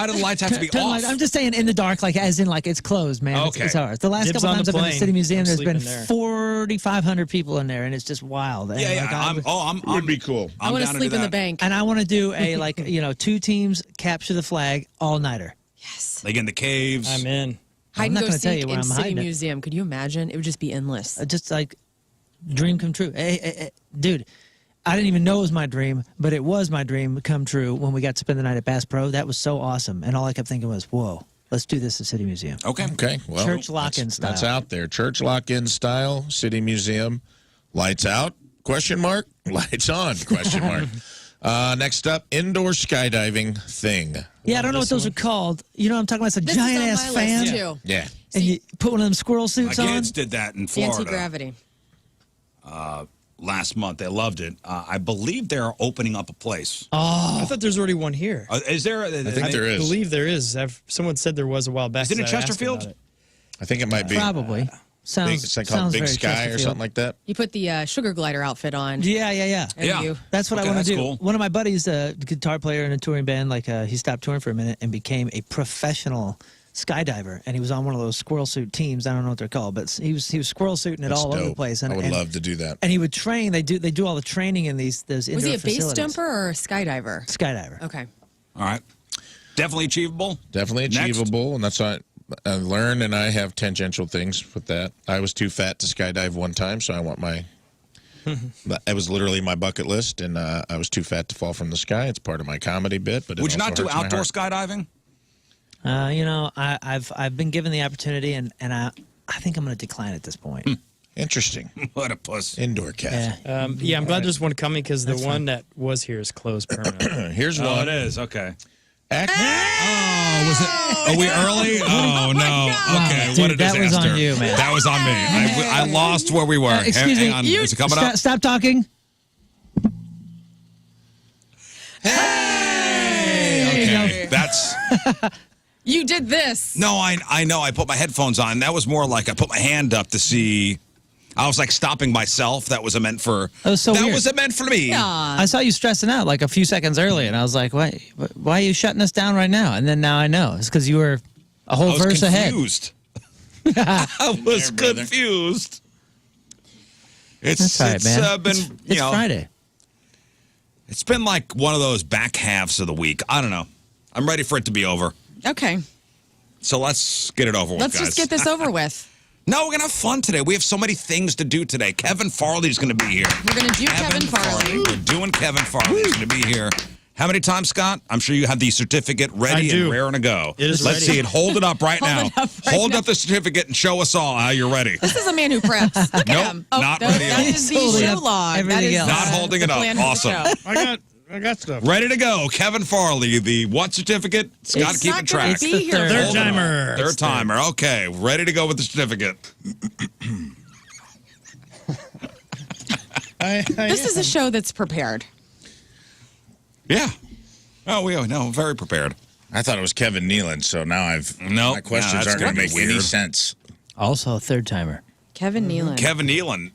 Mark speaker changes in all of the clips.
Speaker 1: Why do the lights have to be
Speaker 2: Turn the
Speaker 1: off?
Speaker 2: light- I'm just saying in the dark, like as in like it's closed, man.
Speaker 1: Okay.
Speaker 2: It's hard. The last
Speaker 3: Dibs
Speaker 2: couple
Speaker 3: on
Speaker 2: times
Speaker 3: the
Speaker 2: I've been to the
Speaker 3: plane.
Speaker 2: City Museum,
Speaker 3: I'm
Speaker 2: there's been
Speaker 3: sleeping there.
Speaker 2: 4,500 people in there, and it's just wild. And
Speaker 1: Yeah,
Speaker 2: like,
Speaker 1: yeah.
Speaker 4: Would be cool.
Speaker 5: I want to
Speaker 1: down
Speaker 5: sleep
Speaker 1: do
Speaker 5: in the
Speaker 1: that.
Speaker 5: bank.
Speaker 2: and I want to do a like 2 teams capture the flag all nighter.
Speaker 5: Yes.
Speaker 1: Like in the caves.
Speaker 3: I'm in.
Speaker 5: Hide and
Speaker 2: not
Speaker 5: go
Speaker 2: gonna tell
Speaker 5: seek
Speaker 2: you where
Speaker 5: in
Speaker 2: I'm
Speaker 5: City
Speaker 2: hiding it.
Speaker 5: Museum. Could you imagine? It would just be endless.
Speaker 2: Just like dream come true. Hey, dude, I didn't even know it was my dream, but it was my dream come true when we got to spend the night at Bass Pro. That was so awesome, and all I kept thinking was, "Whoa, let's do this at City Museum."
Speaker 1: Okay.
Speaker 4: Okay, well,
Speaker 2: Church lock-in
Speaker 4: that's-
Speaker 2: style.
Speaker 4: That's out there. Church lock-in style, City Museum. Lights out, question mark. Lights on, question mark. Next up, indoor skydiving thing.
Speaker 2: Yeah, I don't know what those are called. You know what I'm talking about? It's a
Speaker 5: This
Speaker 2: giant
Speaker 5: is
Speaker 2: ass
Speaker 5: on my
Speaker 2: fan.
Speaker 5: list too.
Speaker 4: Yeah.
Speaker 2: And you put one of them squirrel
Speaker 1: My
Speaker 2: suits on.
Speaker 1: kids did that in
Speaker 5: The
Speaker 1: Florida
Speaker 5: anti-gravity.
Speaker 1: last month. They loved it. I believe they're opening up a place.
Speaker 3: I thought there's already one here.
Speaker 1: Is there?
Speaker 4: I think there
Speaker 3: I
Speaker 4: is.
Speaker 3: believe there is. Someone said there was a while back.
Speaker 1: Is it in
Speaker 3: 'cause I asked
Speaker 1: Chesterfield?
Speaker 3: about it.
Speaker 4: I think it might be.
Speaker 2: Probably. Sounds,
Speaker 4: It's like called
Speaker 2: sounds
Speaker 4: Big
Speaker 2: very
Speaker 4: Sky or
Speaker 2: Chesterfield.
Speaker 4: something like that.
Speaker 5: You put the sugar glider outfit on.
Speaker 2: Yeah.
Speaker 5: And
Speaker 1: Yeah.
Speaker 5: you,
Speaker 2: That's what
Speaker 1: Okay,
Speaker 2: I want
Speaker 1: that's
Speaker 2: to do.
Speaker 1: cool.
Speaker 2: One of my buddies, a guitar player in a touring band, he stopped touring for a minute and became a professional skydiver. And he was on one of those squirrel suit teams. I don't know what they're called, but he was squirrel suiting it
Speaker 4: That's
Speaker 2: all over the
Speaker 4: dope.
Speaker 2: place.
Speaker 4: I would love to do that.
Speaker 2: And he would train. They do all the training in those
Speaker 5: was
Speaker 2: indoor
Speaker 5: he a base
Speaker 2: facilities.
Speaker 5: jumper or a skydiver?
Speaker 2: Skydiver.
Speaker 5: Okay.
Speaker 1: All right. Definitely achievable.
Speaker 4: Definitely
Speaker 1: Next.
Speaker 4: achievable, and that's why Lern and I have tangential things with that. I was too fat to skydive one time, so I want my. It was literally my bucket list, and I was too fat to fall from the sky. It's part of my comedy bit, but it
Speaker 1: Would you
Speaker 4: also
Speaker 1: not do
Speaker 4: hurts my
Speaker 1: outdoor
Speaker 4: heart.
Speaker 1: skydiving?
Speaker 2: I've been given the opportunity, and I think I'm going to decline at this point.
Speaker 4: Interesting.
Speaker 1: What a puss.
Speaker 4: Indoor cat.
Speaker 2: Yeah.
Speaker 3: Yeah, I'm glad there's one coming because the
Speaker 2: That's
Speaker 3: one
Speaker 2: fine.
Speaker 3: that was here is closed permanently.
Speaker 4: Here's
Speaker 1: Oh,
Speaker 4: one.
Speaker 1: it is. Okay.
Speaker 4: Act-
Speaker 1: Oh, was it? Are we early? Oh, no. Okay.
Speaker 2: Dude,
Speaker 1: what a
Speaker 2: that
Speaker 1: disaster.
Speaker 2: was on you, man.
Speaker 1: That was on me. I lost where we were.
Speaker 2: Excuse
Speaker 1: Hang
Speaker 2: me.
Speaker 1: on. Is it coming up?
Speaker 2: Stop talking.
Speaker 1: Okay. That's.
Speaker 5: You did this.
Speaker 1: No, I know. I put my headphones on. That was more like I put my hand up to see. I was like stopping myself. That was meant for.
Speaker 2: That was so weird.
Speaker 1: was meant for me.
Speaker 2: I saw you stressing out like a few seconds earlier, and I was like, why are you shutting us down right now? And then now I know. It's because you were a whole
Speaker 1: I was
Speaker 2: verse
Speaker 1: confused. I was
Speaker 4: brother.
Speaker 1: confused. It's
Speaker 2: That's all right, man.
Speaker 1: been
Speaker 2: It's Friday.
Speaker 1: It's been like one of those back halves of the week. I don't know. I'm ready for it to be over.
Speaker 5: Okay.
Speaker 1: So let's get it over with,
Speaker 5: Let's
Speaker 1: guys.
Speaker 5: just get this over with.
Speaker 1: No, we're gonna have fun today. We have so many things to do today. Kevin Farley's gonna be here.
Speaker 5: We're going to do Kevin Farley.
Speaker 1: We're doing Kevin Farley. He's gonna be here. How many times, Scott? I'm sure you have the certificate ready
Speaker 3: I do.
Speaker 1: and raring to go.
Speaker 3: It is
Speaker 1: Let's
Speaker 3: ready.
Speaker 1: see it. Hold it up right
Speaker 5: Hold
Speaker 1: now.
Speaker 5: it up right
Speaker 1: Hold
Speaker 5: now.
Speaker 1: up the certificate and show us all how you're ready.
Speaker 5: This is a man who preps. Look
Speaker 1: Nope,
Speaker 5: at him. Oh,
Speaker 1: not
Speaker 5: no,
Speaker 1: ready
Speaker 5: that
Speaker 1: at all.
Speaker 5: is the
Speaker 2: Holding
Speaker 5: show
Speaker 2: up
Speaker 5: log. That
Speaker 2: everything
Speaker 5: is
Speaker 2: else.
Speaker 1: Not holding it
Speaker 5: the
Speaker 1: up.
Speaker 5: plan for the
Speaker 1: Awesome.
Speaker 5: show.
Speaker 3: I got stuff.
Speaker 1: Ready to go. Kevin Farley, the what certificate? Scott
Speaker 5: It's
Speaker 1: keeping
Speaker 5: not gonna
Speaker 1: track.
Speaker 5: be
Speaker 2: the
Speaker 5: here.
Speaker 2: third.
Speaker 3: Third
Speaker 1: Hold it up.
Speaker 3: timer.
Speaker 1: Third timer. Okay, ready to go with the certificate.
Speaker 5: This is a show that's prepared.
Speaker 1: Yeah. Oh, we no, very prepared.
Speaker 4: I thought it was Kevin Nealon, so now
Speaker 1: Nope.
Speaker 4: my questions
Speaker 1: No, that's
Speaker 4: aren't going to
Speaker 1: gonna be
Speaker 4: make any
Speaker 1: weird.
Speaker 4: sense.
Speaker 2: Also a third timer.
Speaker 5: Kevin Nealon.
Speaker 1: Kevin Nealon.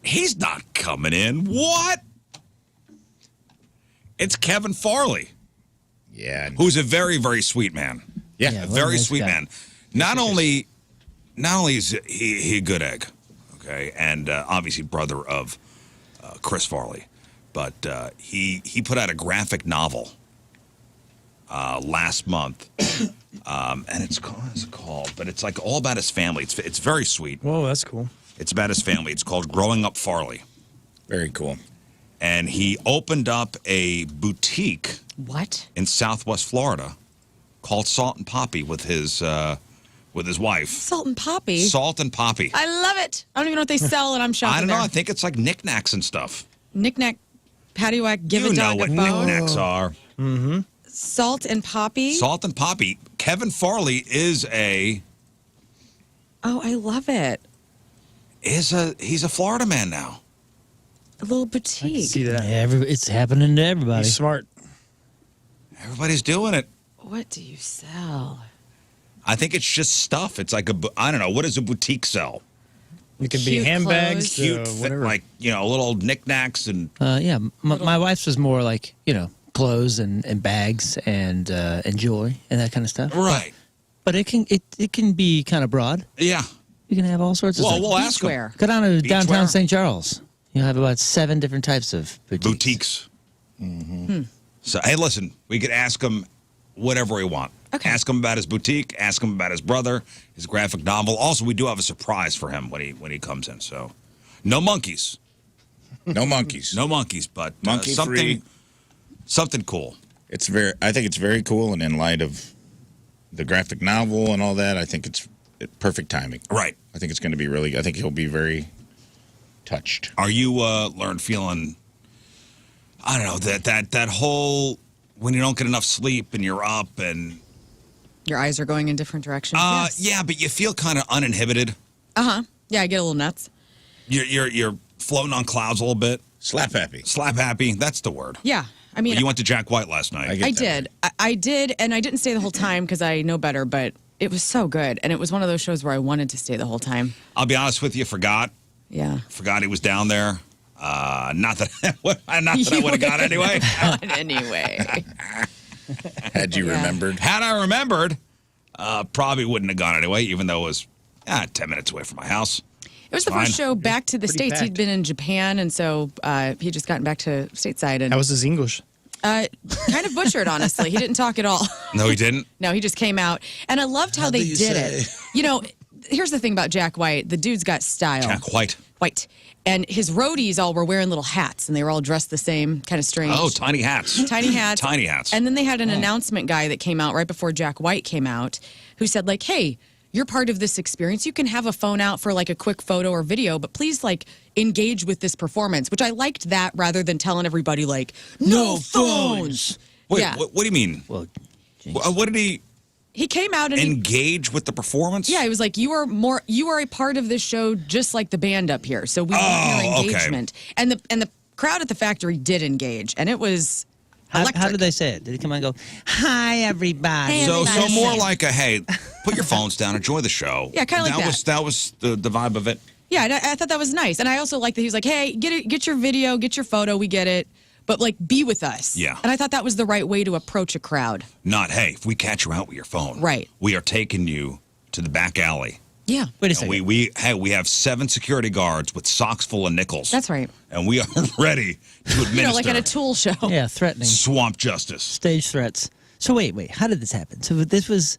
Speaker 1: He's not coming in. What? It's Kevin Farley,
Speaker 4: Yeah.
Speaker 1: who's a very, very sweet man.
Speaker 4: Yeah.
Speaker 2: Yeah.
Speaker 1: A
Speaker 2: What a
Speaker 1: very
Speaker 2: nice
Speaker 1: sweet
Speaker 2: guy.
Speaker 1: man. Not only is he a good egg, okay, and obviously brother of Chris Farley, but he put out a graphic novel last month, and it's called, but it's like all about his family. It's very sweet.
Speaker 3: Whoa, that's cool.
Speaker 1: It's about his family. It's called Growing Up Farley,
Speaker 4: Very cool.
Speaker 1: and he opened up a boutique
Speaker 5: What?
Speaker 1: in Southwest Florida called Salt and Poppy with his wife.
Speaker 5: Salt and Poppy.
Speaker 1: Salt and Poppy.
Speaker 5: I love it. I don't even know what they sell, and I'm shopping
Speaker 1: I don't know.
Speaker 5: there.
Speaker 1: I think it's like knickknacks and stuff.
Speaker 5: Knick-knack, paddywhack, give
Speaker 1: You
Speaker 5: a
Speaker 1: know
Speaker 5: dog
Speaker 1: what
Speaker 5: a bone.
Speaker 1: knickknacks are.
Speaker 5: Salt and Poppy.
Speaker 1: Salt and Poppy. Kevin Farley is
Speaker 5: Oh, I love it.
Speaker 1: he's a Florida man now.
Speaker 5: A little
Speaker 3: I can
Speaker 5: boutique.
Speaker 3: see that.
Speaker 2: It's happening to everybody.
Speaker 3: He's smart.
Speaker 1: Everybody's doing it.
Speaker 5: What do you sell?
Speaker 1: I think it's just stuff. It's like I don't know. What does a boutique sell?
Speaker 3: It could be
Speaker 5: Cute
Speaker 3: handbags,
Speaker 5: clothes.
Speaker 1: Cute,
Speaker 3: whatever.
Speaker 1: like little knicknacks and
Speaker 2: Yeah, my wife's was more like, clothes and bags and joy and that kind of stuff.
Speaker 1: Right.
Speaker 2: But it can be kind of broad.
Speaker 1: Yeah.
Speaker 2: You can have all sorts of
Speaker 1: Well,
Speaker 2: stuff.
Speaker 1: we'll ask 'em.
Speaker 5: Beachwear.
Speaker 2: Go down to downtown
Speaker 1: Beachwear.
Speaker 2: St. Charles. You'll have about 7 different types of boutiques.
Speaker 1: So, hey, listen, we could ask him whatever we want.
Speaker 5: Okay.
Speaker 1: Ask him about his boutique. Ask him about his brother, his graphic novel. Also, we do have a surprise for him when he comes in. So, no monkeys.
Speaker 4: No monkeys.
Speaker 1: No monkeys, but
Speaker 4: Monkey free.
Speaker 1: something cool.
Speaker 4: I think it's very cool, and in light of the graphic novel and all that, I think it's perfect timing.
Speaker 1: Right.
Speaker 4: I think it's going to be really. I think he'll be very touched.
Speaker 1: Are you, Lern, feeling, I don't know, that whole, when you don't get enough sleep and you're up and...
Speaker 5: Your eyes are going in different directions. Yes.
Speaker 1: Yeah, but you feel kind of uninhibited.
Speaker 5: Yeah, I get a little nuts.
Speaker 1: You're floating on clouds a little bit.
Speaker 4: Slap happy.
Speaker 1: Slap happy, that's the word.
Speaker 5: Yeah. I mean,
Speaker 1: You went to Jack White last night.
Speaker 5: I did. I did, and I didn't stay the whole time because I know better, but it was so good. And it was one of those shows where I wanted to stay the whole time.
Speaker 1: I'll be honest with you, forgot he was down there. Not that I would have gone anyway.
Speaker 5: Anyway.
Speaker 4: Had you remembered?
Speaker 1: Had I remembered, probably wouldn't have gone anyway, even though it was 10 minutes away from my house.
Speaker 5: It was the
Speaker 1: Fine.
Speaker 5: first show back to the
Speaker 3: Pretty
Speaker 5: States.
Speaker 3: packed.
Speaker 5: He'd been in Japan, and so he had just gotten back to stateside. And
Speaker 3: How was his English?
Speaker 5: kind of butchered, honestly. He didn't talk at all.
Speaker 1: No, he didn't.
Speaker 5: No, he just came out. And I loved how they did it. You know, here's the thing about Jack White. The dude's got style.
Speaker 1: Jack White.
Speaker 5: White. And his roadies all were wearing little hats, and they were all dressed the same, kind of strange.
Speaker 1: Oh, tiny hats.
Speaker 5: Tiny hats.
Speaker 1: Tiny hats.
Speaker 5: And then they had an announcement guy that came out right before Jack White came out who said, like, hey, you're part of this experience. You can have a phone out for like a quick photo or video, but please like engage with this performance, which I liked that rather than telling everybody like, no phones.
Speaker 1: Wait,
Speaker 5: Yeah.
Speaker 1: what do you mean?
Speaker 2: Well,
Speaker 1: What did he
Speaker 5: He came out and
Speaker 1: engage with the performance?
Speaker 5: yeah, he was like, you are a part of this show just like the band up here. So we want your
Speaker 1: okay.
Speaker 5: engagement. And the crowd at the factory did engage, and it was electric.
Speaker 2: how did they say it? Did he come out and go, hi, everybody?
Speaker 5: Hey,
Speaker 1: So
Speaker 5: everybody.
Speaker 1: more like a, hey, put your phones down, enjoy the show.
Speaker 5: Yeah, kinda like that.
Speaker 1: That was the vibe of it.
Speaker 5: Yeah, and I thought that was nice. And I also like that he was like, hey, get your video, get your photo, we get it. But like, be with us.
Speaker 1: Yeah.
Speaker 5: And I thought that was the right way to approach a crowd.
Speaker 1: Not, hey, if we catch you out with your phone,
Speaker 5: Right.
Speaker 1: we are taking you to the back alley.
Speaker 5: Yeah.
Speaker 2: Wait a
Speaker 1: And
Speaker 2: second.
Speaker 1: we have 7 security guards with socks full of nickels.
Speaker 5: That's right.
Speaker 1: And we are ready to administer
Speaker 5: You know, like at a tool show.
Speaker 2: Yeah, threatening.
Speaker 1: swamp justice.
Speaker 2: Stage threats. So wait, how did this happen? So this was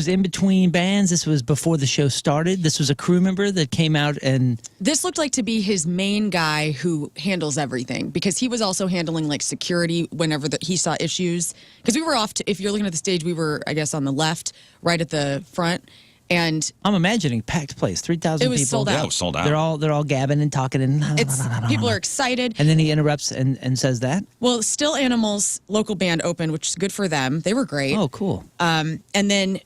Speaker 2: in between bands. This was before the show started. This was a crew member that came out and
Speaker 5: This looked like to be his main guy who handles everything, because he was also handling like security whenever he saw issues. Because we were off to, if you're looking at the stage, we were, I guess, on the left, right at the front. And
Speaker 2: I'm imagining packed place, 3,000
Speaker 5: it
Speaker 2: people.
Speaker 5: was sold out.
Speaker 1: Yeah, it was sold out.
Speaker 2: They're all gabbing and talking and
Speaker 5: People are excited.
Speaker 2: and then he interrupts and says that.
Speaker 5: Well, Still Animals local band opened, which is good for them. They were great.
Speaker 2: Oh, cool.
Speaker 5: And then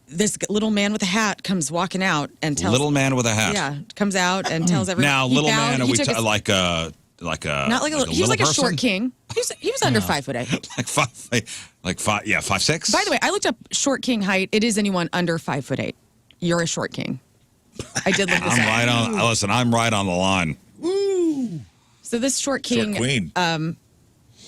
Speaker 5: this little man with a hat comes walking out and tells
Speaker 1: Little man with a hat.
Speaker 5: yeah, comes out and tells everyone.
Speaker 1: Now,
Speaker 5: he
Speaker 1: little
Speaker 5: bowed,
Speaker 1: man, are
Speaker 5: he
Speaker 1: we
Speaker 5: took his-
Speaker 1: like a
Speaker 5: not like a little. He was like a
Speaker 1: person?
Speaker 5: short king. He was under 5'8".
Speaker 1: Like 5'6"?
Speaker 5: By the way, I looked up short king height. It is anyone under 5'8". You're a short king. I did look this
Speaker 1: I'm
Speaker 5: up.
Speaker 1: right on. Listen, I'm right on the line.
Speaker 5: So this short king
Speaker 4: Short queen.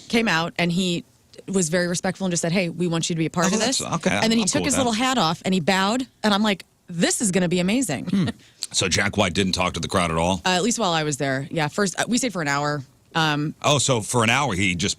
Speaker 5: came out and he was very respectful and just said, "Hey, we want you to be a part
Speaker 1: Oh,
Speaker 5: of this."
Speaker 1: that's- okay,
Speaker 5: And then he
Speaker 1: I'm
Speaker 5: took
Speaker 1: cool
Speaker 5: his
Speaker 1: with
Speaker 5: little
Speaker 1: that.
Speaker 5: hat off and he bowed, and I'm like, "This is going to be amazing."
Speaker 1: So Jack White didn't talk to the crowd at all?
Speaker 5: At least while I was there. Yeah, first we stayed for an hour.
Speaker 1: Oh, so for an hour he just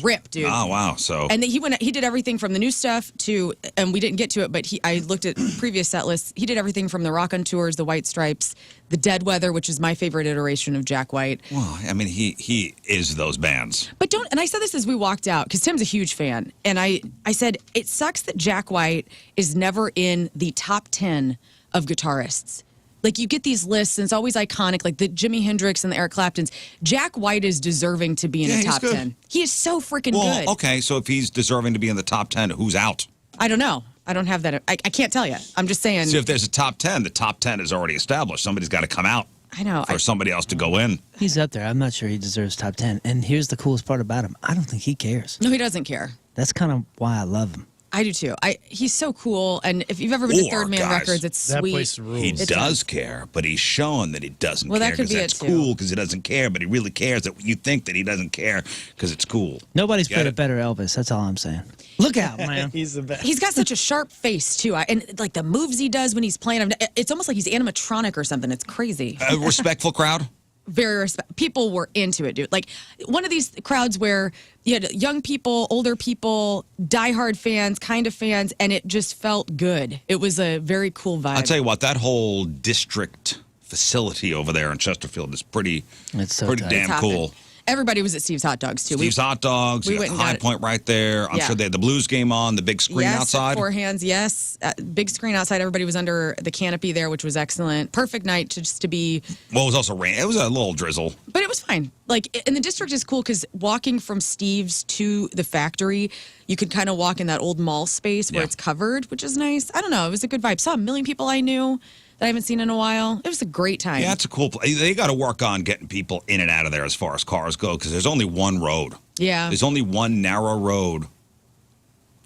Speaker 5: ripped, dude.
Speaker 1: Oh, wow. So
Speaker 5: And then he did everything from the new stuff to, and we didn't get to it, but I looked at previous set lists. He did everything from the Rock on Tours, the White Stripes, the Dead Weather, which is my favorite iteration of Jack White.
Speaker 1: well, I mean he is those bands.
Speaker 5: But and I said this as we walked out, because Tim's a huge fan. And I said, it sucks that Jack White is never in the top 10 of guitarists. Like, you get these lists, and it's always iconic, like the Jimi Hendrix and the Eric Claptons. Jack White is deserving to be in
Speaker 1: Yeah,
Speaker 5: the
Speaker 1: he's
Speaker 5: top
Speaker 1: good.
Speaker 5: 10. He is so freaking
Speaker 1: Well,
Speaker 5: good.
Speaker 1: okay, so if he's deserving to be in the top 10, who's out?
Speaker 5: I don't know. I don't have that. I can't tell you. I'm just saying.
Speaker 1: See, if there's a top 10, the top 10 is already established. Somebody's got to come out
Speaker 5: I know.
Speaker 1: for somebody else to go in.
Speaker 2: He's up there. I'm not sure he deserves top 10. And here's the coolest part about him. I don't think he cares.
Speaker 5: No, he doesn't care.
Speaker 2: That's kind of why I love him.
Speaker 5: I do too. He's so cool, and if you've ever been to
Speaker 1: Or,
Speaker 5: Third Man
Speaker 1: guys,
Speaker 5: Records, it's
Speaker 3: That
Speaker 5: sweet.
Speaker 3: place rules.
Speaker 1: He
Speaker 5: It's
Speaker 1: does care, but he's showing that he doesn't
Speaker 5: Well, that
Speaker 1: care
Speaker 5: could be
Speaker 1: that's
Speaker 5: it, too.
Speaker 1: cool because he doesn't care, but he really cares that you think that he doesn't care because it's cool.
Speaker 2: Nobody's
Speaker 1: Get
Speaker 2: played a
Speaker 1: it?
Speaker 2: better Elvis. That's all I'm saying. Look out, man.
Speaker 3: He's the best.
Speaker 5: He's got such a sharp face too, and like the moves he does when he's playing, it's almost like he's animatronic or something. It's crazy.
Speaker 1: A respectful crowd?
Speaker 5: Very people were into it, dude. Like one of these crowds where you had young people, older people, diehard fans, kind of fans, and it just felt good. It was a very cool vibe.
Speaker 1: I'll tell you what, that whole district facility over there in Chesterfield is pretty
Speaker 2: It's so
Speaker 1: pretty
Speaker 2: tight.
Speaker 1: damn
Speaker 5: It's hopping.
Speaker 1: cool.
Speaker 5: Everybody was at Steve's Hot Dogs too.
Speaker 1: Steve's Hot Dogs,
Speaker 5: we
Speaker 1: you got
Speaker 5: went
Speaker 1: the
Speaker 5: and got
Speaker 1: High
Speaker 5: it.
Speaker 1: Point right there. I'm
Speaker 5: Yeah.
Speaker 1: sure they had the Blues game on, the big screen
Speaker 5: yes,
Speaker 1: outside.
Speaker 5: Four hands, yes. Big screen outside. Everybody was under the canopy there, which was excellent. Perfect night to be.
Speaker 1: Well, it was also rain. It was a little drizzle.
Speaker 5: But it was fine. Like, and the district is cool because walking from Steve's to the factory, you could kind of walk in that old mall space where
Speaker 1: Yeah.
Speaker 5: it's covered, which is nice. I don't know. It was a good vibe. Saw a million people I knew that I haven't seen in a while. It was a great time.
Speaker 1: Yeah, it's a cool place. They got to work on getting people in and out of there as far as cars go because there's only one road.
Speaker 5: Yeah.
Speaker 1: There's only one narrow road,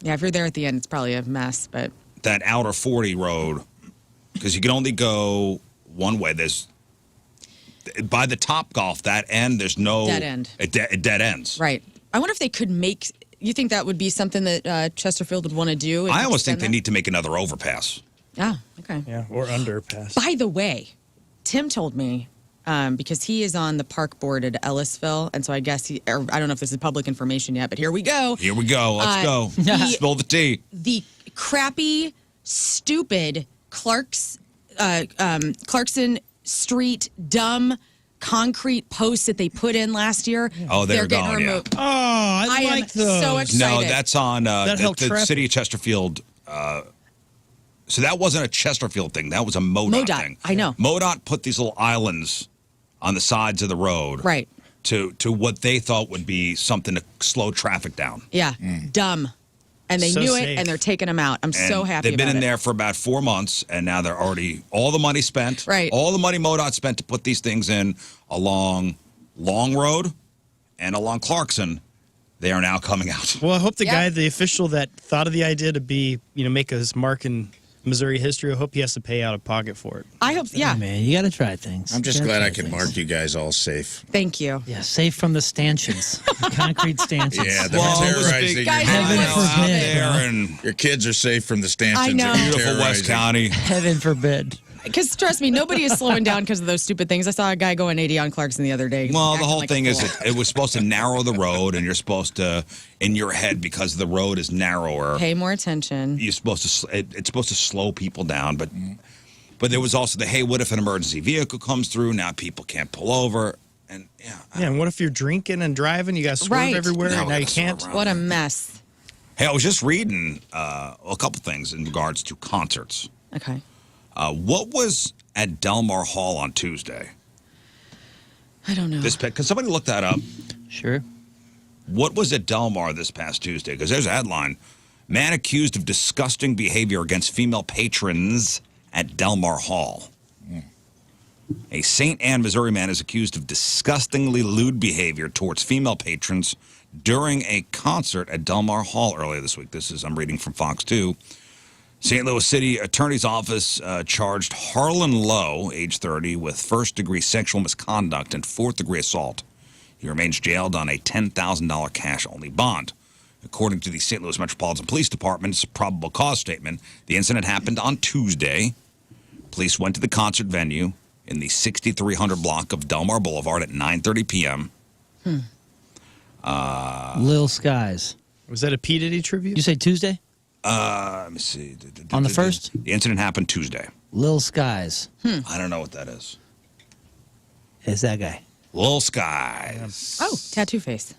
Speaker 5: Yeah, if you're there at the end, it's probably a mess, but
Speaker 1: that outer 40 road, because you can only go one way. There's by the Top Golf, that end, there's no
Speaker 5: Dead end.
Speaker 1: It dead ends.
Speaker 5: right. I wonder if they could make. You think that would be something that Chesterfield would want to do?
Speaker 1: I almost think they need to make another overpass.
Speaker 5: Ah, okay.
Speaker 3: Yeah, or underpass.
Speaker 5: By the way, Tim told me because he is on the park board at Ellisville, and so I guess or I don't know if this is public information yet, but here we go.
Speaker 1: Here we go. Let's go. Spill the tea.
Speaker 5: The crappy, stupid Clarkson Street dumb concrete posts that they put in last year.
Speaker 1: Oh, they're
Speaker 5: getting
Speaker 1: gone, yeah.
Speaker 5: removed.
Speaker 2: Oh, I,
Speaker 5: am
Speaker 2: like those.
Speaker 5: so excited.
Speaker 1: No, that's on
Speaker 2: helped
Speaker 1: the
Speaker 2: traffic.
Speaker 1: city of Chesterfield. So that wasn't a Chesterfield thing. That was a MoDOT
Speaker 5: MoDOT,
Speaker 1: thing.
Speaker 5: I know.
Speaker 1: MoDOT put these little islands on the sides of the road.
Speaker 5: Right.
Speaker 1: To what they thought would be something to slow traffic down.
Speaker 5: Yeah, dumb. And they
Speaker 3: So
Speaker 5: knew
Speaker 3: safe.
Speaker 5: it, and they're taking them out. I'm so
Speaker 1: And
Speaker 5: happy
Speaker 1: they've been
Speaker 5: about
Speaker 1: in
Speaker 5: it.
Speaker 1: there for about 4 months, and now they're already all the money spent.
Speaker 5: Right.
Speaker 1: All the money MoDOT spent to put these things in along Long Road and along Clarkson. They are now coming out.
Speaker 3: Well, I hope the
Speaker 5: Yeah.
Speaker 3: guy, the official that thought of the idea to be, make his mark in Missouri history, I hope he has to pay out of pocket for it.
Speaker 5: I hope, yeah.
Speaker 2: Man, you got to try things.
Speaker 4: I'm just
Speaker 2: You gotta
Speaker 4: glad I
Speaker 2: try
Speaker 4: can
Speaker 2: things.
Speaker 4: mark you guys all safe.
Speaker 5: Thank you.
Speaker 2: Yeah, safe from the stanchions, concrete stanchions.
Speaker 4: Yeah, they're
Speaker 1: Well, it was
Speaker 4: terrorizing
Speaker 1: big
Speaker 4: your
Speaker 5: Guys,
Speaker 1: heaven
Speaker 5: it was
Speaker 1: out
Speaker 2: big,
Speaker 1: there
Speaker 2: bro.
Speaker 1: and
Speaker 4: Your kids are safe from the stanchions.
Speaker 5: I know.
Speaker 4: that you're
Speaker 1: beautiful West
Speaker 4: terrorizing.
Speaker 1: County.
Speaker 2: Heaven forbid.
Speaker 5: Because trust me, nobody is slowing down because of those stupid things. I saw a guy going 80 on Clarkson the other day.
Speaker 1: Well, the
Speaker 5: acting
Speaker 1: whole
Speaker 5: like a
Speaker 1: thing is
Speaker 5: fool.
Speaker 1: it was supposed to narrow the road, and you're supposed to, in your head, because the road is narrower,
Speaker 5: Pay more attention.
Speaker 1: you're supposed to. It's supposed to slow people down, but there was also the hey, what if an emergency vehicle comes through? Now people can't pull over, and yeah.
Speaker 3: Yeah, and what if you're drinking and driving? You got to swerve
Speaker 5: Right.
Speaker 3: everywhere,
Speaker 1: No,
Speaker 3: and now you
Speaker 1: that's not
Speaker 3: can't.
Speaker 1: right.
Speaker 5: What a mess.
Speaker 1: Hey, I was just reading a couple things in regards to concerts.
Speaker 5: Okay.
Speaker 1: What was at Delmar Hall on Tuesday?
Speaker 5: I don't know.
Speaker 1: Because somebody looked that up.
Speaker 2: Sure.
Speaker 1: What was at Delmar this past Tuesday? Because there's a headline. Man accused of disgusting behavior against female patrons at Delmar Hall. A St. Anne, Missouri man is accused of disgustingly lewd behavior towards female patrons during a concert at Delmar Hall earlier this week. I'm reading from Fox 2. St. Louis City Attorney's Office charged Harlan Lowe, age 30, with first-degree sexual misconduct and fourth-degree assault. He remains jailed on a $10,000 cash-only bond. According to the St. Louis Metropolitan Police Department's probable cause statement, the incident happened on Tuesday. Police went to the concert venue in the 6300 block of Delmar Boulevard at 9:30 p.m.
Speaker 2: Lil Skies.
Speaker 3: Was that a P. Diddy tribute?
Speaker 2: You say Tuesday?
Speaker 1: Let me see.
Speaker 2: On the first?
Speaker 1: The incident happened Tuesday.
Speaker 2: Lil Skies.
Speaker 1: I don't know what that is.
Speaker 2: Is that guy.
Speaker 1: Lil Skies.
Speaker 5: Oh, tattoo face.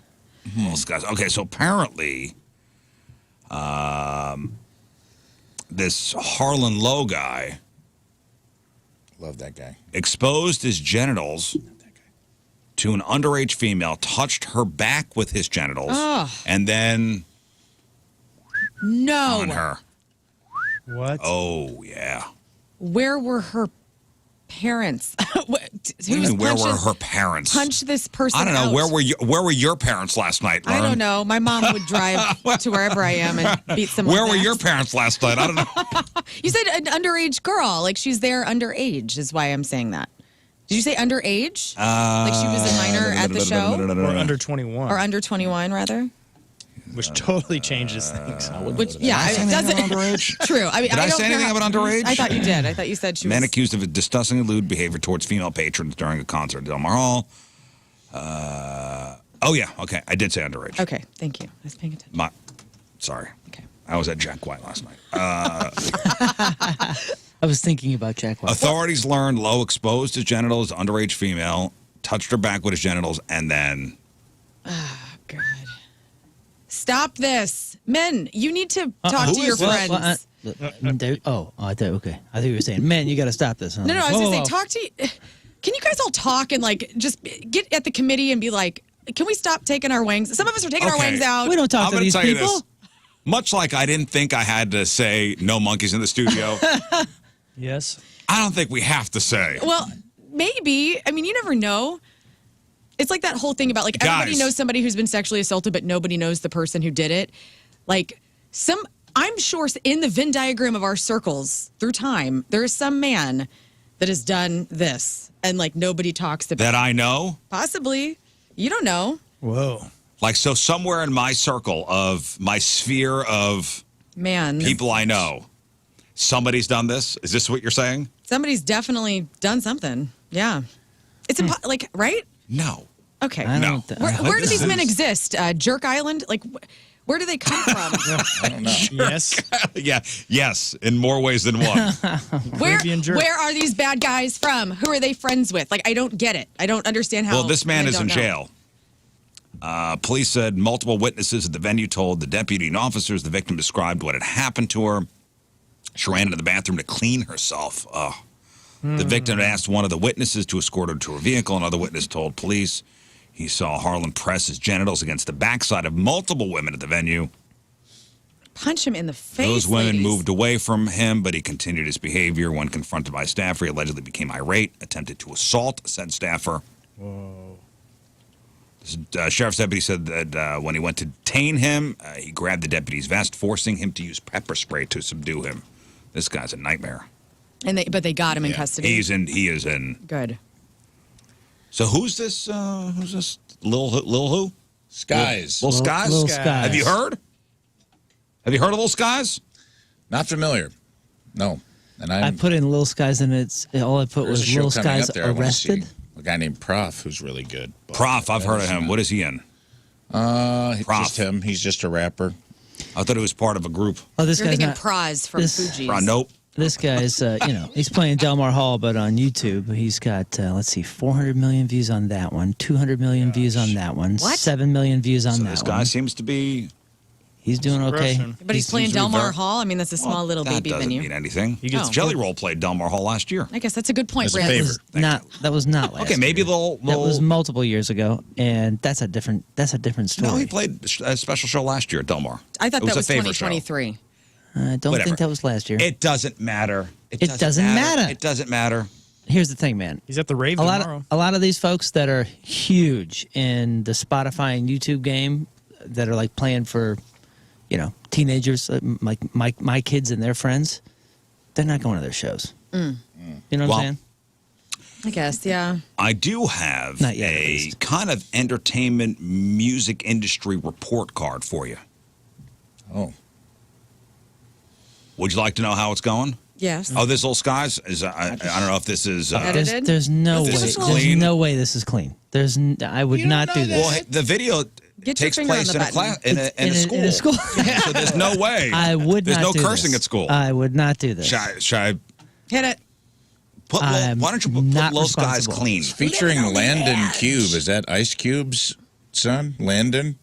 Speaker 1: Lil Skies. Okay, so apparently, this Harlan Lowe guy
Speaker 4: Love that guy.
Speaker 1: exposed his genitals to an underage female, touched her back with his genitals,
Speaker 5: Ugh.
Speaker 1: and then
Speaker 5: No.
Speaker 1: on her.
Speaker 3: What?
Speaker 1: Oh, yeah.
Speaker 5: Where were her parents?
Speaker 1: Where were her parents?
Speaker 5: Punched this person
Speaker 1: I don't know.
Speaker 5: out?
Speaker 1: Where were your parents last night, Lern?
Speaker 5: I don't know. My mom would drive to wherever I am and beat someone.
Speaker 1: Where were your parents last night? I don't know.
Speaker 5: You said an underage girl. Like she's there underage is why I'm saying that. Did you say underage? Like she was a minor at the show?
Speaker 3: Or under 21.
Speaker 5: Or under 21, rather?
Speaker 3: Which totally changes things.
Speaker 5: Which, yeah, it doesn't.
Speaker 1: Underage?
Speaker 5: True. I mean,
Speaker 1: Did I
Speaker 5: don't
Speaker 1: say
Speaker 5: know
Speaker 1: anything about underage?
Speaker 5: I thought you did. I thought you said she
Speaker 1: Man
Speaker 5: was.
Speaker 1: accused of disgusting lewd behavior towards female patrons during a concert at Delmar Hall. Oh, yeah. Okay. I did say underage.
Speaker 5: Okay, thank you. I was paying attention.
Speaker 1: Sorry.
Speaker 5: Okay.
Speaker 1: I was at Jack White last night.
Speaker 2: I was thinking about Jack White.
Speaker 1: Authorities learned Lowe exposed his genitals to underage female, touched her back with his genitals, and then...
Speaker 5: God. Stop this. Men, you need to talk
Speaker 1: who
Speaker 5: to your
Speaker 1: is this?
Speaker 5: friends.
Speaker 2: I thought, okay. I thought you were saying, man, you got to stop this. Huh?
Speaker 5: No, I was
Speaker 2: Whoa,
Speaker 5: going to
Speaker 2: whoa,
Speaker 5: say, talk to... Can you guys all talk and, like, just get at the committee and be like, can we stop taking our wings? Some of us are taking our
Speaker 1: Okay.
Speaker 5: wings out.
Speaker 2: We don't talk
Speaker 1: I'm
Speaker 2: to
Speaker 1: gonna
Speaker 2: these
Speaker 1: tell you
Speaker 2: people.
Speaker 1: this. Much like I didn't think I had to say no monkeys in the studio,
Speaker 3: Yes.
Speaker 1: I don't think we have to say.
Speaker 5: Well, maybe. I mean, you never know. It's like that whole thing about, like, everybody
Speaker 1: Guys.
Speaker 5: knows somebody who's been sexually assaulted, but nobody knows the person who did it. Like, I'm sure in the Venn diagram of our circles through time, there is some man that has done this, and, like, nobody talks about
Speaker 1: That I know?
Speaker 5: Possibly. You don't know.
Speaker 3: Whoa.
Speaker 1: Like, so somewhere in my circle of my sphere of
Speaker 5: Man.
Speaker 1: people I know, somebody's done this? Is this what you're saying?
Speaker 5: Somebody's definitely done something. Yeah. It's like, right?
Speaker 1: No.
Speaker 5: Okay.
Speaker 2: I
Speaker 1: No.
Speaker 2: don't th-
Speaker 5: Where do
Speaker 1: This
Speaker 5: these men
Speaker 1: is-
Speaker 5: exist? Jerk Island? Like, where do they come from?
Speaker 4: I don't know.
Speaker 3: Yes.
Speaker 1: Yeah. Yes. In more ways than one.
Speaker 3: Caribbean jerk.
Speaker 5: Where are these bad guys from? Who are they friends with? Like, I don't get it. I don't understand how.
Speaker 1: Well, this man
Speaker 5: men
Speaker 1: is
Speaker 5: don't
Speaker 1: in
Speaker 5: know.
Speaker 1: jail. Police said multiple witnesses at the venue told the deputy and officers the victim described what had happened to her. She ran into the bathroom to clean herself. The victim had asked one of the witnesses to escort her to her vehicle. Another witness told police he saw Harlan press his genitals against the backside of multiple women at the venue.
Speaker 5: Punch him in the face.
Speaker 1: Those women
Speaker 5: ladies.
Speaker 1: moved away from him, but he continued his behavior. When confronted by a staffer, he allegedly became irate, attempted to assault said staffer.
Speaker 3: Whoa.
Speaker 1: Sheriff's deputy said that when he went to detain him, he grabbed the deputy's vest, forcing him to use pepper spray to subdue him. This guy's a nightmare.
Speaker 5: But they got him in custody.
Speaker 1: He is in.
Speaker 5: Good.
Speaker 1: So who's this? Lil who?
Speaker 4: Skies.
Speaker 1: Lil Skies?
Speaker 2: Lil Skies.
Speaker 1: Have you heard? Have you heard of Lil Skies?
Speaker 4: Not familiar. No. And
Speaker 2: I put in Lil Skies, and all I put
Speaker 4: there's a
Speaker 2: was
Speaker 4: show
Speaker 2: Lil
Speaker 4: coming
Speaker 2: Skies
Speaker 4: up there I wanna see.
Speaker 2: arrested.
Speaker 4: A guy named Prof who's really good. But
Speaker 1: Prof, I've heard of him. What is he in?
Speaker 4: Prof.
Speaker 1: Prof.
Speaker 4: Just him. He's just a rapper.
Speaker 1: I thought it was part of a group.
Speaker 2: Oh, this
Speaker 5: You're
Speaker 2: guy's
Speaker 5: thinking
Speaker 2: not.
Speaker 5: Praz from
Speaker 2: this-
Speaker 5: Fuji's.
Speaker 1: Nope.
Speaker 2: This guy's, he's playing Delmar Hall, but on YouTube, he's got, 400 million views on that one, 200 million views on that one,
Speaker 5: What?
Speaker 2: 7 million views on
Speaker 1: So
Speaker 2: that
Speaker 1: this
Speaker 2: one.
Speaker 1: guy seems to be.
Speaker 2: He's doing okay.
Speaker 3: Progression.
Speaker 5: But he's playing
Speaker 1: he's
Speaker 5: Delmar
Speaker 1: revert-
Speaker 5: Hall. I mean, that's a small little
Speaker 1: that
Speaker 5: baby
Speaker 1: doesn't
Speaker 5: venue.
Speaker 1: mean anything.
Speaker 3: He gets
Speaker 1: Jelly Roll played Delmar Hall last year.
Speaker 5: I guess that's a good point,
Speaker 4: As a
Speaker 5: Rick.
Speaker 4: favor.
Speaker 2: That was not last
Speaker 1: Okay, maybe
Speaker 2: year.
Speaker 1: Lil.
Speaker 2: That was multiple years ago, and that's a different story.
Speaker 1: No, he played a special show last year at Delmar.
Speaker 5: I thought
Speaker 1: It
Speaker 5: that was
Speaker 1: a favor show.
Speaker 5: 2023.
Speaker 2: I don't
Speaker 1: Whatever.
Speaker 2: think that was last year.
Speaker 1: It doesn't matter.
Speaker 2: It doesn't matter.
Speaker 1: It doesn't matter.
Speaker 2: Here's the thing, man.
Speaker 3: He's at the rave
Speaker 2: A
Speaker 3: tomorrow.
Speaker 2: lot of these folks that are huge in the Spotify and YouTube game, that are like playing for, teenagers, like my kids and their friends, they're not going to their shows. You know what
Speaker 1: Well,
Speaker 2: I'm saying?
Speaker 5: I guess, yeah.
Speaker 1: I do have
Speaker 2: Not yet, at
Speaker 1: a
Speaker 2: least.
Speaker 1: kind of entertainment music industry report card for you.
Speaker 4: Oh.
Speaker 1: Would you like to know how it's going?
Speaker 5: Yes.
Speaker 1: Oh, this Little Skies is. I don't know if this is.
Speaker 5: Edited?
Speaker 2: There's no way.
Speaker 1: This is
Speaker 2: There's
Speaker 1: clean.
Speaker 2: no way this is clean. I would not do this.
Speaker 1: Well, hey, the video
Speaker 5: Get your
Speaker 1: takes
Speaker 5: finger on
Speaker 1: place
Speaker 5: the
Speaker 1: in a
Speaker 5: button.
Speaker 1: class in a school.
Speaker 2: In a school.
Speaker 1: So there's no way.
Speaker 2: I would
Speaker 1: There's
Speaker 2: not
Speaker 1: no
Speaker 2: do
Speaker 1: cursing
Speaker 2: this.
Speaker 1: at school.
Speaker 2: I would not do this.
Speaker 1: Should I
Speaker 5: Hit it.
Speaker 1: put?
Speaker 2: I'm
Speaker 1: Why don't you put
Speaker 2: not
Speaker 1: Little Skies
Speaker 2: responsible.
Speaker 1: clean?
Speaker 4: It's featuring Landon Cube. Is that Ice Cube's son? Landon?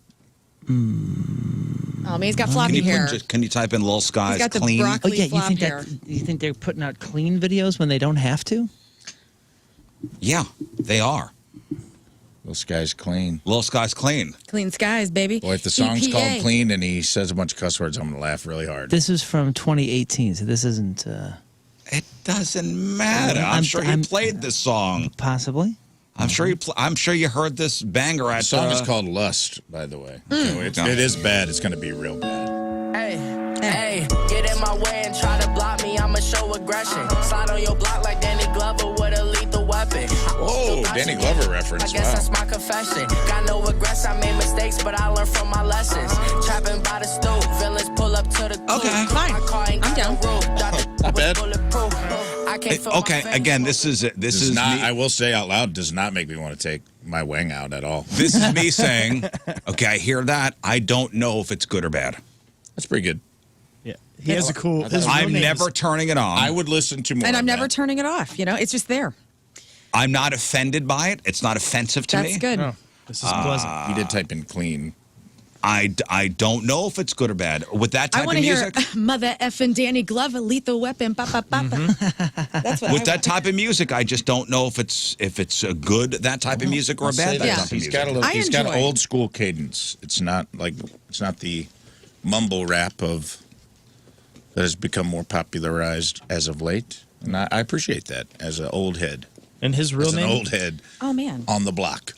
Speaker 5: Oh, man, he's got floppy hair.
Speaker 1: Can you type in Little Skies
Speaker 5: He's got the
Speaker 1: clean?
Speaker 5: broccoli
Speaker 2: Oh yeah, you
Speaker 5: flop
Speaker 2: think
Speaker 5: hair.
Speaker 2: you think they're putting out clean videos when they don't have to?
Speaker 1: Yeah, they are.
Speaker 4: This guy's clean.
Speaker 1: Little Skies clean.
Speaker 5: Clean skies, baby.
Speaker 4: Boy, if the song's
Speaker 5: EPA.
Speaker 4: called Clean and he says a bunch of cuss words, I'm going to laugh really hard.
Speaker 2: This is from 2018, so this isn't.
Speaker 1: It doesn't matter. I'm sure he played this song.
Speaker 2: Possibly.
Speaker 1: I'm sure you heard this banger at.
Speaker 4: The song is called Lust, by the way. So it is bad. It's going to be real bad.
Speaker 6: Hey, get in my way and try to block me. I'ma show aggression. Slide on your block like Danny Glover with a lethal weapon.
Speaker 4: Whoa, Danny Glover reference.
Speaker 6: I guess that's my confession. Got no regrets. I made mistakes, but I learned from my lessons. Trapping by the stove, villains pull up to the coupe.
Speaker 1: Okay,
Speaker 5: fine. I'm down.
Speaker 4: Not bad.
Speaker 1: Okay, again, this is
Speaker 4: not.
Speaker 1: me.
Speaker 4: I will say out loud, does not make me want to take my wang out at all.
Speaker 1: This is me saying, okay, I hear that. I don't know if it's good or bad.
Speaker 4: That's pretty good.
Speaker 3: Yeah, he has a cool.
Speaker 1: I'm never turning it on.
Speaker 4: I would listen to more.
Speaker 5: And I'm
Speaker 4: of
Speaker 5: never
Speaker 4: that.
Speaker 5: turning it off. You know, it's just there.
Speaker 1: I'm not offended by it. It's not offensive to me.
Speaker 5: That's good.
Speaker 3: Oh, this is pleasant.
Speaker 4: He did type in clean.
Speaker 1: I don't know if it's good or bad. With that
Speaker 5: I
Speaker 1: type of
Speaker 5: want to hear
Speaker 1: music,
Speaker 5: Mother effing Danny Glover, lethal weapon, ba ba ba. That's what.
Speaker 1: with that type of music, I just don't know if it's a good that type of music or a bad
Speaker 5: that.
Speaker 1: type of
Speaker 4: He's
Speaker 1: music.
Speaker 4: got a he's got
Speaker 5: enjoy.
Speaker 4: old school cadence. It's not the mumble rap of that has become more popularized as of late, and I appreciate that as an old head.
Speaker 3: And his real
Speaker 4: As an
Speaker 3: name.
Speaker 4: old head
Speaker 5: Oh man,
Speaker 4: on the block.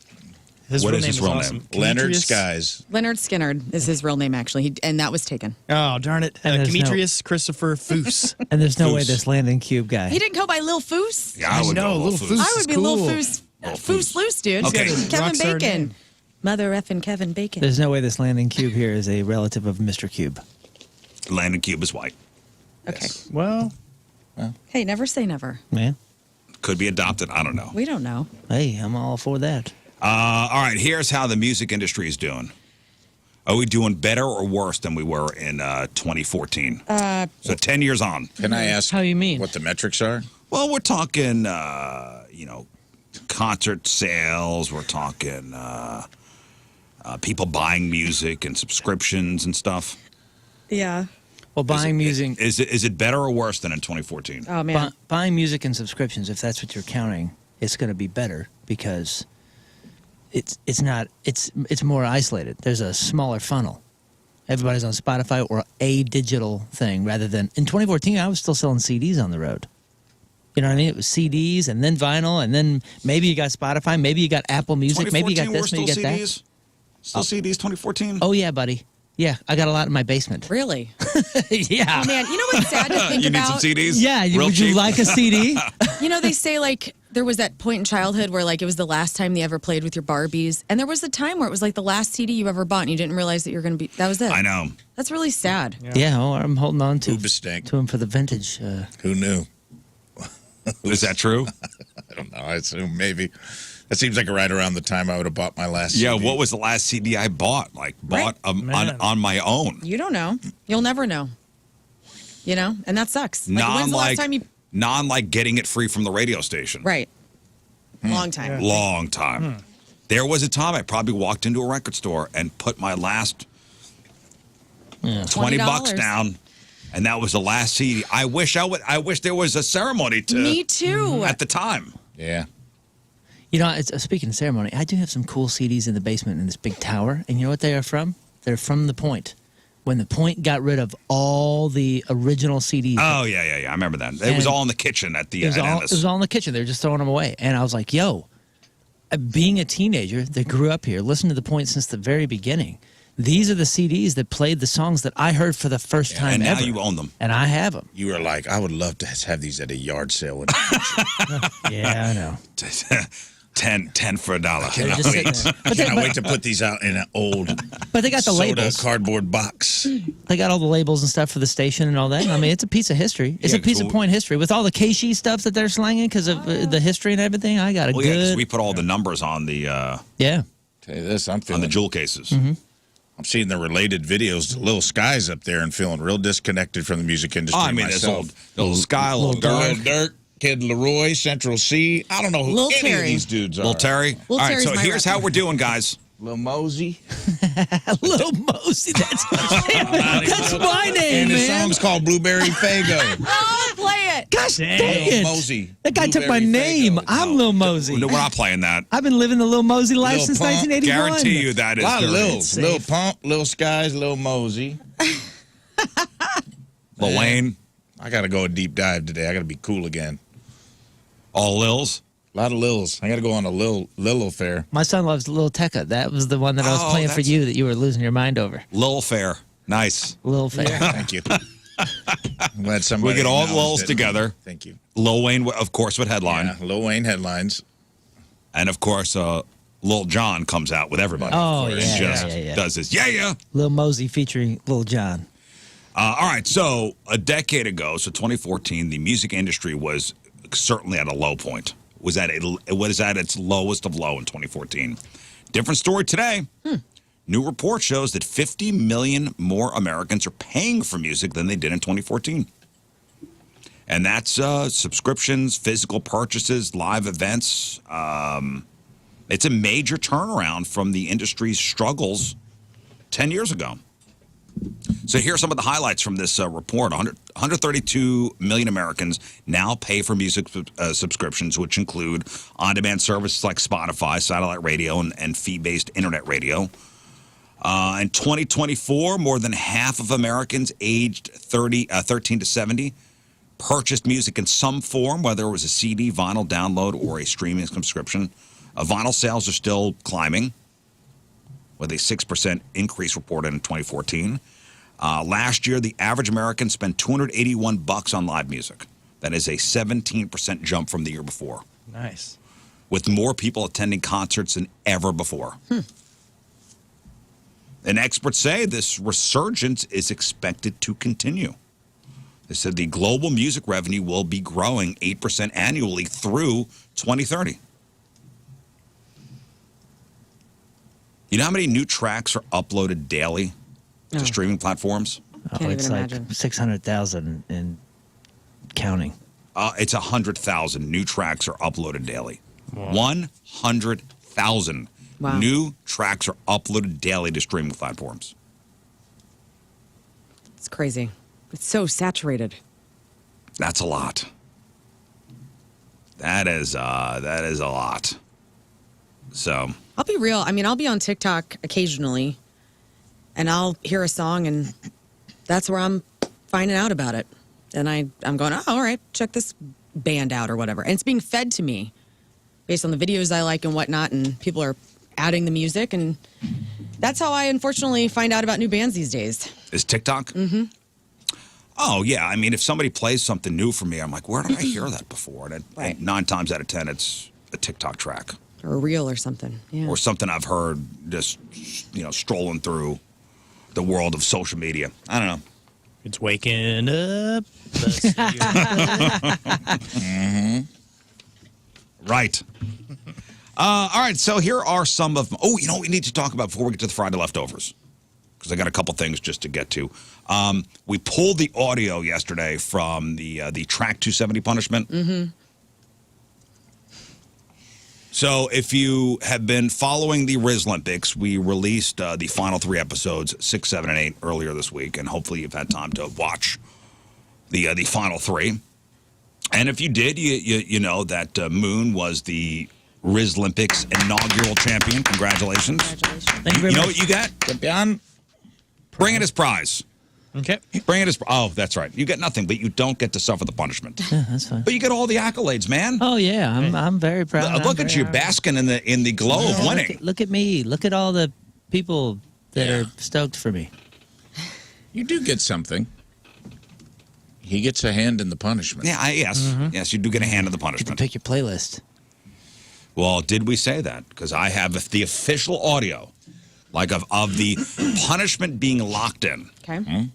Speaker 3: His
Speaker 1: What
Speaker 3: real
Speaker 1: is
Speaker 3: name
Speaker 1: his
Speaker 3: is
Speaker 1: real
Speaker 3: awesome.
Speaker 1: name?
Speaker 4: Leonard
Speaker 3: Demetrius-
Speaker 4: Skies.
Speaker 5: Leonard Skinnard is his real name actually, and that was taken.
Speaker 3: Oh darn it!
Speaker 2: And there's
Speaker 3: Demetrius Christopher Foose.
Speaker 2: And there's no way
Speaker 1: Foose.
Speaker 2: this landing cube guy.
Speaker 5: He didn't go by Lil Foose.
Speaker 1: Yeah, I would
Speaker 3: know,
Speaker 1: go
Speaker 3: Little
Speaker 1: Foose.
Speaker 3: Foose.
Speaker 5: I would be
Speaker 3: cool.
Speaker 5: Lil Foose. Foose loose, dude.
Speaker 1: Okay.
Speaker 5: Kevin
Speaker 3: Rockstar
Speaker 5: Bacon.
Speaker 3: name.
Speaker 5: Mother effing Kevin Bacon.
Speaker 2: There's no way this landing cube here is a relative of Mr. Cube.
Speaker 1: Landon Cube is white.
Speaker 5: Okay.
Speaker 3: Well,
Speaker 5: Hey, never say never.
Speaker 2: Man,
Speaker 1: Could be adopted. I don't know.
Speaker 5: We don't know.
Speaker 2: hey, I'm all for that.
Speaker 1: All right, here's how the music industry is doing. Are we doing better or worse than we were in 2014? So 10 years on.
Speaker 4: Can I ask
Speaker 2: How you mean?
Speaker 4: what the metrics are?
Speaker 1: Well, we're talking, concert sales. We're talking people buying music and subscriptions and stuff.
Speaker 5: Yeah.
Speaker 2: Well, buying music,
Speaker 1: Is it better or worse than in 2014?
Speaker 5: Oh man.
Speaker 2: buying music and subscriptions, if that's what you're counting, it's going to be better because it's more isolated. There's a smaller funnel. Everybody's on Spotify or a digital thing rather than in 2014. I was still selling CDs on the road. You know what I mean? It was CDs and then vinyl and then maybe you got Spotify, maybe you got Apple Music, maybe you got
Speaker 1: 2014
Speaker 2: this, maybe you
Speaker 1: were
Speaker 2: got
Speaker 1: still CDs? Still CDs 2014?
Speaker 2: Oh yeah, buddy. Yeah, I got a lot in my basement.
Speaker 5: Really?
Speaker 2: Yeah.
Speaker 5: Oh man, you know what's sad to think
Speaker 1: You need
Speaker 5: about?
Speaker 1: some CDs?
Speaker 2: Yeah,
Speaker 1: Real
Speaker 2: would you
Speaker 1: cheap?
Speaker 2: like a CD?
Speaker 5: You know, they say like there was that point in childhood where like it was the last time they ever played with your Barbies, and there was a time where it was like the last CD you ever bought, and you didn't realize that you're going to be. That was it.
Speaker 1: I know.
Speaker 5: That's really sad.
Speaker 2: Yeah, well, I'm holding on to
Speaker 4: Uber stank.
Speaker 2: him for the vintage.
Speaker 4: Who knew?
Speaker 1: Is that true?
Speaker 4: I don't know. I assume maybe. That seems like right around the time I would have bought my last
Speaker 1: Yeah,
Speaker 4: CD.
Speaker 1: what was the last CD I bought?
Speaker 5: Right.
Speaker 1: On my own.
Speaker 5: You don't know. You'll never know. You know, and that sucks. Like, when's the last time you?
Speaker 1: Non-like getting it free from the radio station.
Speaker 5: Right. Long time.
Speaker 1: Long time. There was a time I probably walked into a record store and put my last 20 bucks
Speaker 5: $20.
Speaker 1: down, and that was the last CD. I wish there was a ceremony to
Speaker 5: Me too.
Speaker 1: at the time.
Speaker 4: Yeah.
Speaker 2: You know, speaking of ceremony, I do have some cool CDs in the basement in this big tower. And you know what they are from? They're from The Point. When The Point got rid of all the original CDs.
Speaker 1: Oh, yeah. I remember that. It was
Speaker 2: And
Speaker 1: all in the kitchen at the
Speaker 2: it was,
Speaker 1: at
Speaker 2: all,
Speaker 1: Ennis.
Speaker 2: it was all in the kitchen. They were just throwing them away. And I was like, yo, being a teenager that grew up here, listened to The Point since the very beginning, these are the CDs that played the songs that I heard for the first time
Speaker 1: and now
Speaker 2: ever.
Speaker 1: you own them.
Speaker 2: And I have them.
Speaker 4: You were like, I would love to have these at a yard sale. In the future.
Speaker 2: Yeah, I know.
Speaker 1: 10 for $1.
Speaker 2: They're just sitting there. But
Speaker 4: Can't wait to put these out in an old
Speaker 2: But they got the
Speaker 4: soda
Speaker 2: labels.
Speaker 4: cardboard box.
Speaker 2: They got all the labels and stuff for the station and all that. I mean, it's a piece of history. It's
Speaker 1: Yeah,
Speaker 2: a piece
Speaker 1: cool.
Speaker 2: of Point history. With all the Keishi stuff that they're slanging because of the history and everything, I got a
Speaker 1: Well, yeah, because
Speaker 2: good...
Speaker 1: we put all the numbers on the
Speaker 2: Yeah.
Speaker 4: Tell you this, I'm
Speaker 1: on
Speaker 4: feeling
Speaker 1: the jewel cases.
Speaker 4: I'm seeing the related videos to Little Skies up there and feeling real disconnected from the music industry
Speaker 1: Oh, I mean, there's
Speaker 4: myself.
Speaker 1: little Sky, little
Speaker 4: Little
Speaker 1: Dirk,
Speaker 4: Dirk, Kid Leroy, Central C. I don't know who
Speaker 5: Lil
Speaker 4: any of
Speaker 5: Terry.
Speaker 4: these dudes are.
Speaker 1: little Terry.
Speaker 5: Lil
Speaker 1: All right,
Speaker 5: Terry's
Speaker 1: so
Speaker 5: my
Speaker 1: here's how
Speaker 5: record.
Speaker 1: we're doing, guys.
Speaker 4: Lil Mosey.
Speaker 2: Little Mosey. That's my name,
Speaker 4: And his
Speaker 2: man.
Speaker 4: song's called Blueberry Fago.
Speaker 5: Oh, play it.
Speaker 2: Gosh dang
Speaker 4: Lil
Speaker 2: it.
Speaker 4: Mosey.
Speaker 2: That guy took my
Speaker 4: Blueberry
Speaker 2: name.
Speaker 4: Faygo.
Speaker 2: I'm Lil Mosey.
Speaker 1: No, we're not playing that.
Speaker 2: I've been living the Lil Mosey life
Speaker 4: Lil
Speaker 2: since
Speaker 4: Pump.
Speaker 2: 1981.
Speaker 1: Guarantee you that
Speaker 4: A
Speaker 1: is
Speaker 4: lot of
Speaker 1: dirty.
Speaker 4: Lils. Lil Pump, Lil Skies, Lil Mosey.
Speaker 1: Lil Wayne.
Speaker 4: I got to go a deep dive today. I got to be cool again.
Speaker 1: All Lils?
Speaker 4: A lot of Lils. I got to go on a Lil affair.
Speaker 2: My son loves Lil Tecca. That was the one that I was playing for
Speaker 1: that's-
Speaker 2: you that you were losing your mind over.
Speaker 1: Lil Fair. Nice.
Speaker 2: Lil Fair.
Speaker 4: Thank you. I'm glad somebody
Speaker 1: We get all the
Speaker 4: acknowledged
Speaker 1: Lils
Speaker 4: it.
Speaker 1: together.
Speaker 4: Thank you.
Speaker 1: Lil Wayne, of course, with Headline.
Speaker 4: Yeah, Lil Wayne headlines.
Speaker 1: And, of course, Lil Jon comes out with everybody.
Speaker 2: Oh,
Speaker 1: and
Speaker 2: yeah,
Speaker 1: just
Speaker 2: yeah.
Speaker 1: does this. Yeah.
Speaker 2: Lil Mosey featuring Lil Jon.
Speaker 1: All right, so a decade ago, so 2014, the music industry was certainly at a low point. It was at its lowest of low in 2014. Different story today. New report shows that 50 million more Americans are paying for music than they did in 2014. And that's subscriptions, physical purchases, live events. It's a major turnaround from the industry's struggles 10 years ago. So here are some of the highlights from this report. 132 million Americans now pay for music subscriptions, which include on-demand services like Spotify, satellite radio, and fee-based internet radio. In 2024, more than half of Americans aged 13 to 70 purchased music in some form, whether it was a CD, vinyl download, or a streaming subscription. Vinyl sales are still climbing, with a 6% increase reported in 2014. Last year, the average American spent $281 on live music. That is a 17% jump from the year before,
Speaker 3: Nice.
Speaker 1: with more people attending concerts than ever before. And experts say this resurgence is expected to continue. They said the global music revenue will be growing 8% annually through 2030. You know how many new tracks are uploaded daily to streaming platforms?
Speaker 5: Can't even
Speaker 2: It's
Speaker 5: imagine.
Speaker 2: like 600,000 and counting.
Speaker 1: It's 100,000 new tracks are uploaded daily. 100,000
Speaker 5: Wow.
Speaker 1: new tracks are uploaded daily to streaming platforms.
Speaker 5: It's crazy. It's so saturated.
Speaker 1: That's a lot. That is a lot. So
Speaker 5: I'll be real. I mean, I'll be on TikTok occasionally, and I'll hear a song, and that's where I'm finding out about it. And I'm going, oh, all right, check this band out or whatever. And it's being fed to me based on the videos I like and whatnot, and people are adding the music, and that's how I unfortunately find out about new bands these days.
Speaker 1: is TikTok? Mm-hmm. Oh, yeah. I mean, if somebody plays something new for me, I'm like, where did I hear that before? And
Speaker 5: Right.
Speaker 1: 9 times out of 10, it's a TikTok track.
Speaker 5: Or a reel or something. Yeah.
Speaker 1: Or something I've heard just, strolling through the world of social media. I don't know.
Speaker 3: It's waking up.
Speaker 1: Right. All right, so here are some of... Oh, you know what we need to talk about before we get to the Friday leftovers? Because I got a couple things just to get to. We pulled the audio yesterday from the track 270 punishment. Mm-hmm. So if you have been following the Rizlympics, we released the final 3 episodes, 6, 7, and 8, earlier this week, and hopefully you've had time to watch the final 3. And if you did, you know that Moon was the Rizlympics inaugural champion. Congratulations.
Speaker 2: Thank you very
Speaker 1: You know
Speaker 2: much.
Speaker 1: what you got?
Speaker 4: Champion.
Speaker 1: Bring it as prize.
Speaker 3: Okay.
Speaker 1: Bring it as... Oh, that's right. You get nothing, but you don't get to suffer the punishment.
Speaker 2: Yeah, that's fine.
Speaker 1: But you get all the accolades, man.
Speaker 2: Oh yeah, I'm very proud. I'm
Speaker 1: Look at
Speaker 2: very
Speaker 1: you
Speaker 2: honored.
Speaker 1: basking in the glow of winning.
Speaker 2: Look at me. Look at all the people that are stoked for me.
Speaker 4: You do get something. He gets a hand in the punishment.
Speaker 1: Yeah, yes, you do get a hand in the
Speaker 2: Get to
Speaker 1: punishment.
Speaker 2: pick your playlist.
Speaker 1: Well, did we say that? Because I have the official audio, like of the punishment being locked in,
Speaker 5: Okay.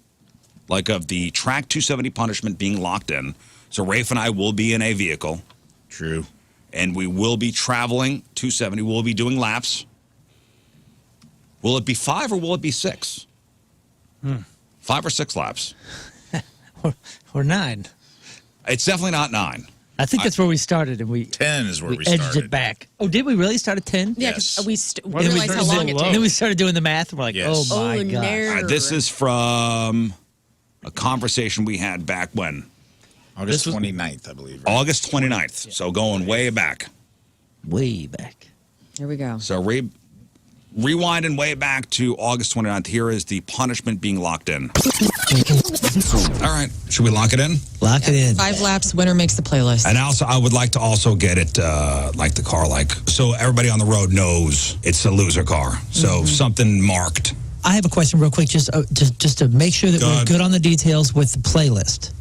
Speaker 1: like of the track 270 punishment being locked in. So Rafe and I will be in a vehicle,
Speaker 4: True.
Speaker 1: and we will be traveling 270. We'll be doing laps. Will it be 5 or will it be 6? 5 or 6 laps.
Speaker 2: Or 9.
Speaker 1: It's definitely not 9.
Speaker 2: I think that's where we started, and we
Speaker 4: 10 is where we
Speaker 2: edged
Speaker 4: started.
Speaker 2: it back. Oh, did we really start at 10?
Speaker 5: Yeah, because
Speaker 4: Yes.
Speaker 5: we
Speaker 3: Why did we
Speaker 5: realized how
Speaker 3: start
Speaker 5: long
Speaker 3: so
Speaker 5: it
Speaker 3: low?
Speaker 2: And then we
Speaker 5: takes.
Speaker 2: started doing the math. And we're like,
Speaker 4: Yes.
Speaker 2: oh my
Speaker 5: Oh,
Speaker 2: god.
Speaker 5: no.
Speaker 1: This is from a conversation we had back when?
Speaker 4: August
Speaker 3: This was-
Speaker 4: 29th, I believe. Right?
Speaker 1: August 29th. So going way back.
Speaker 2: Way back.
Speaker 5: Here we go.
Speaker 1: So Reeb, Rewinding way back to August 29th, here is the punishment being locked in. All right, should we lock it in?
Speaker 2: Lock it in.
Speaker 5: 5 laps, winner makes the playlist.
Speaker 1: And also, I would like to also get it like the car, so everybody on the road knows it's a loser car. So something marked.
Speaker 2: I have a question real quick, just to make sure that we're good on the details with the playlist.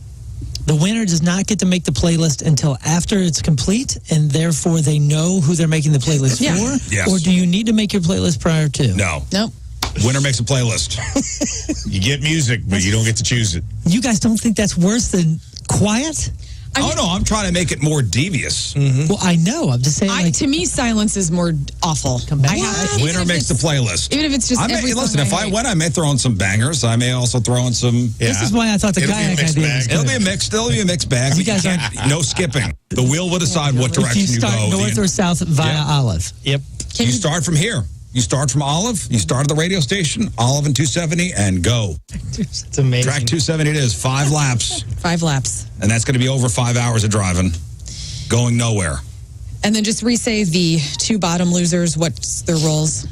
Speaker 2: The winner does not get to make the playlist until after it's complete, and therefore they know who they're making the playlist for?
Speaker 1: Yes.
Speaker 2: Or do you need to make your playlist prior to?
Speaker 1: No.
Speaker 5: Nope.
Speaker 1: Winner makes a playlist.
Speaker 4: You get music, but you don't get to choose it.
Speaker 2: You guys don't think that's worse than quiet?
Speaker 1: Oh, no, I'm trying to make it more devious.
Speaker 2: Well, I know. I'm just saying.
Speaker 5: To me, silence is more awful.
Speaker 2: Come back.
Speaker 1: Winner makes the playlist.
Speaker 5: Even if it's just every
Speaker 1: listen,
Speaker 5: song
Speaker 1: if I win, I may throw in some bangers. I may also throw in some...
Speaker 2: This is why I thought the
Speaker 4: It'll be a
Speaker 2: kayak
Speaker 4: mixed
Speaker 2: idea
Speaker 4: bag.
Speaker 2: was good.
Speaker 1: It'll be a mixed bag.
Speaker 2: You guys
Speaker 1: No skipping. The wheel will decide what
Speaker 2: If
Speaker 1: direction
Speaker 2: you
Speaker 1: you
Speaker 2: start
Speaker 1: go.
Speaker 2: north or south via Olive.
Speaker 3: Yep.
Speaker 1: You start from here. You start from Olive. You start at the radio station, Olive and 270, and go.
Speaker 3: It's amazing.
Speaker 1: Track 270 it is, 5 laps.
Speaker 5: 5 laps.
Speaker 1: And that's going to be over 5 hours of driving. Going nowhere.
Speaker 5: And then just re-say the 2 bottom losers, what's their roles?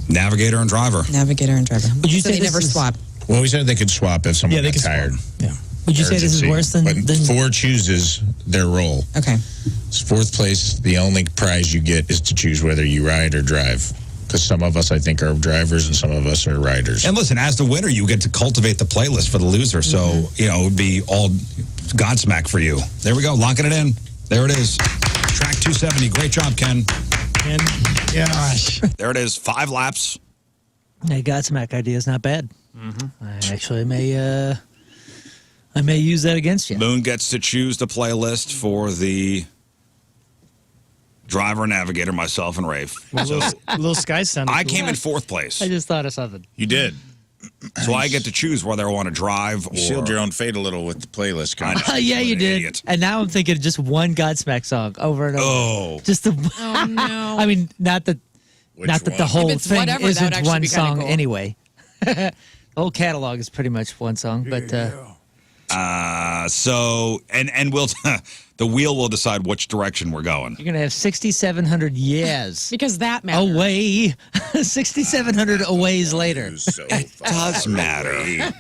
Speaker 1: Navigator and driver.
Speaker 5: Navigator and driver.
Speaker 2: Would you
Speaker 5: So
Speaker 2: say
Speaker 5: they
Speaker 2: this
Speaker 5: never
Speaker 2: is-
Speaker 5: swap.
Speaker 4: Well, we said they could swap if someone got tired.
Speaker 3: Yeah.
Speaker 2: Would you say this is
Speaker 4: Urgency.
Speaker 2: worse than...
Speaker 4: But 4 chooses their role.
Speaker 5: Okay.
Speaker 4: 4th place, the only prize you get is to choose whether you ride or drive. Because some of us, I think, are drivers and some of us are riders.
Speaker 1: And listen, as the winner, you get to cultivate the playlist for the loser. So, it would be all Godsmack for you. There we go, locking it in. There it is. Track 270. Great job, Ken.
Speaker 3: And gosh.
Speaker 1: There it is. 5 laps.
Speaker 2: Hey, Godsmack idea is not bad. I actually may use that against you.
Speaker 1: Moon gets to choose the playlist for the driver, navigator, myself, and Rafe.
Speaker 3: Little Sky sounded
Speaker 1: I
Speaker 3: cool.
Speaker 1: came in 4th place.
Speaker 2: I just thought of something.
Speaker 4: You did.
Speaker 1: So I get to choose whether I want to drive or...
Speaker 4: You sealed your own fate a little with the playlist.
Speaker 1: I know.
Speaker 2: Yeah, you
Speaker 1: What an
Speaker 2: did.
Speaker 1: idiot.
Speaker 2: And now I'm thinking just one Godsmack song over and over.
Speaker 1: Oh.
Speaker 2: Just the.
Speaker 5: Oh, no.
Speaker 2: I mean, not that the whole
Speaker 5: If it's
Speaker 2: thing
Speaker 5: whatever, that would
Speaker 2: isn't
Speaker 5: actually
Speaker 2: one
Speaker 5: be kinda
Speaker 2: song
Speaker 5: cool.
Speaker 2: anyway. The whole catalog is pretty much one song, but
Speaker 1: So, and we'll... the wheel will decide which direction we're going.
Speaker 2: you're gonna have 6,700 yes
Speaker 5: Because that matters.
Speaker 2: away, 6,700 aways later.
Speaker 1: Does matter.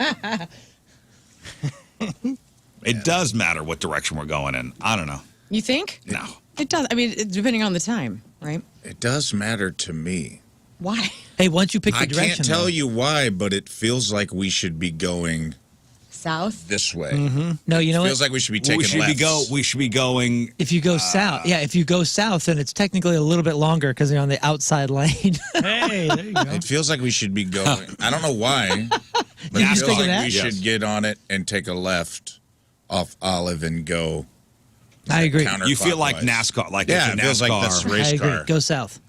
Speaker 1: It does matter what direction we're going in. I don't know.
Speaker 5: You think?
Speaker 1: No.
Speaker 5: It does. I mean, depending on the time, right?
Speaker 4: It does matter to me.
Speaker 5: Why?
Speaker 2: Hey, once you pick the
Speaker 4: I
Speaker 2: direction,
Speaker 4: can't tell
Speaker 2: though.
Speaker 4: you why, but it feels like we should be going
Speaker 5: South?
Speaker 4: this way.
Speaker 2: No, you know
Speaker 4: Feels
Speaker 2: what?
Speaker 4: like we should be taking
Speaker 1: We should be going...
Speaker 2: If you go south, if you go south, then it's technically a little bit longer because you're on the outside lane.
Speaker 3: Hey, there you go.
Speaker 4: It feels like we should be going. I don't know why, but
Speaker 2: You
Speaker 4: it
Speaker 2: just
Speaker 4: feels
Speaker 2: think of
Speaker 4: like
Speaker 2: that?
Speaker 4: we
Speaker 1: Yes.
Speaker 4: should get on it and take a left off Olive and go.
Speaker 2: I agree.
Speaker 1: You feel like
Speaker 4: counterclockwise.
Speaker 1: NASCAR. Like
Speaker 4: Yeah,
Speaker 1: it's a
Speaker 4: it feels like
Speaker 1: NASCAR.
Speaker 4: that's
Speaker 2: I
Speaker 4: race
Speaker 2: agree.
Speaker 4: car.
Speaker 2: Go south.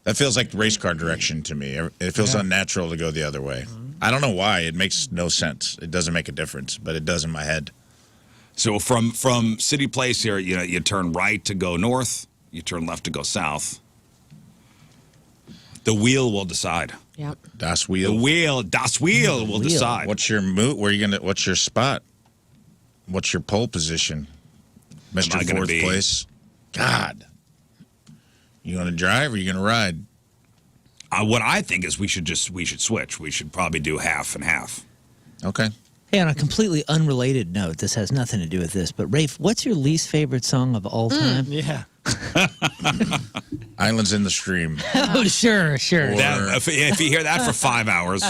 Speaker 4: That feels like race car direction to me. It feels unnatural to go the other way. I don't know why. It makes no sense. It doesn't make a difference, but it does in my head.
Speaker 1: So from City Place here, you turn right to go north, you turn left to go south. The wheel will decide.
Speaker 5: Yep.
Speaker 4: Das
Speaker 1: The
Speaker 4: Wheel.
Speaker 1: Das Wheel will decide.
Speaker 4: What's your move? What's your spot? What's your pole position? Mr.
Speaker 1: I gonna
Speaker 4: 4th
Speaker 1: be?
Speaker 4: place. God. You going to drive or you going to ride?
Speaker 1: What I think is we should switch. We should probably do half and half.
Speaker 4: Okay.
Speaker 2: Hey, on a completely unrelated note, this has nothing to do with this, but Rafe, what's your least favorite song of all time?
Speaker 3: Yeah.
Speaker 4: Islands in the Stream.
Speaker 2: Oh, sure.
Speaker 4: Or-
Speaker 1: That, if you hear that for 5 hours,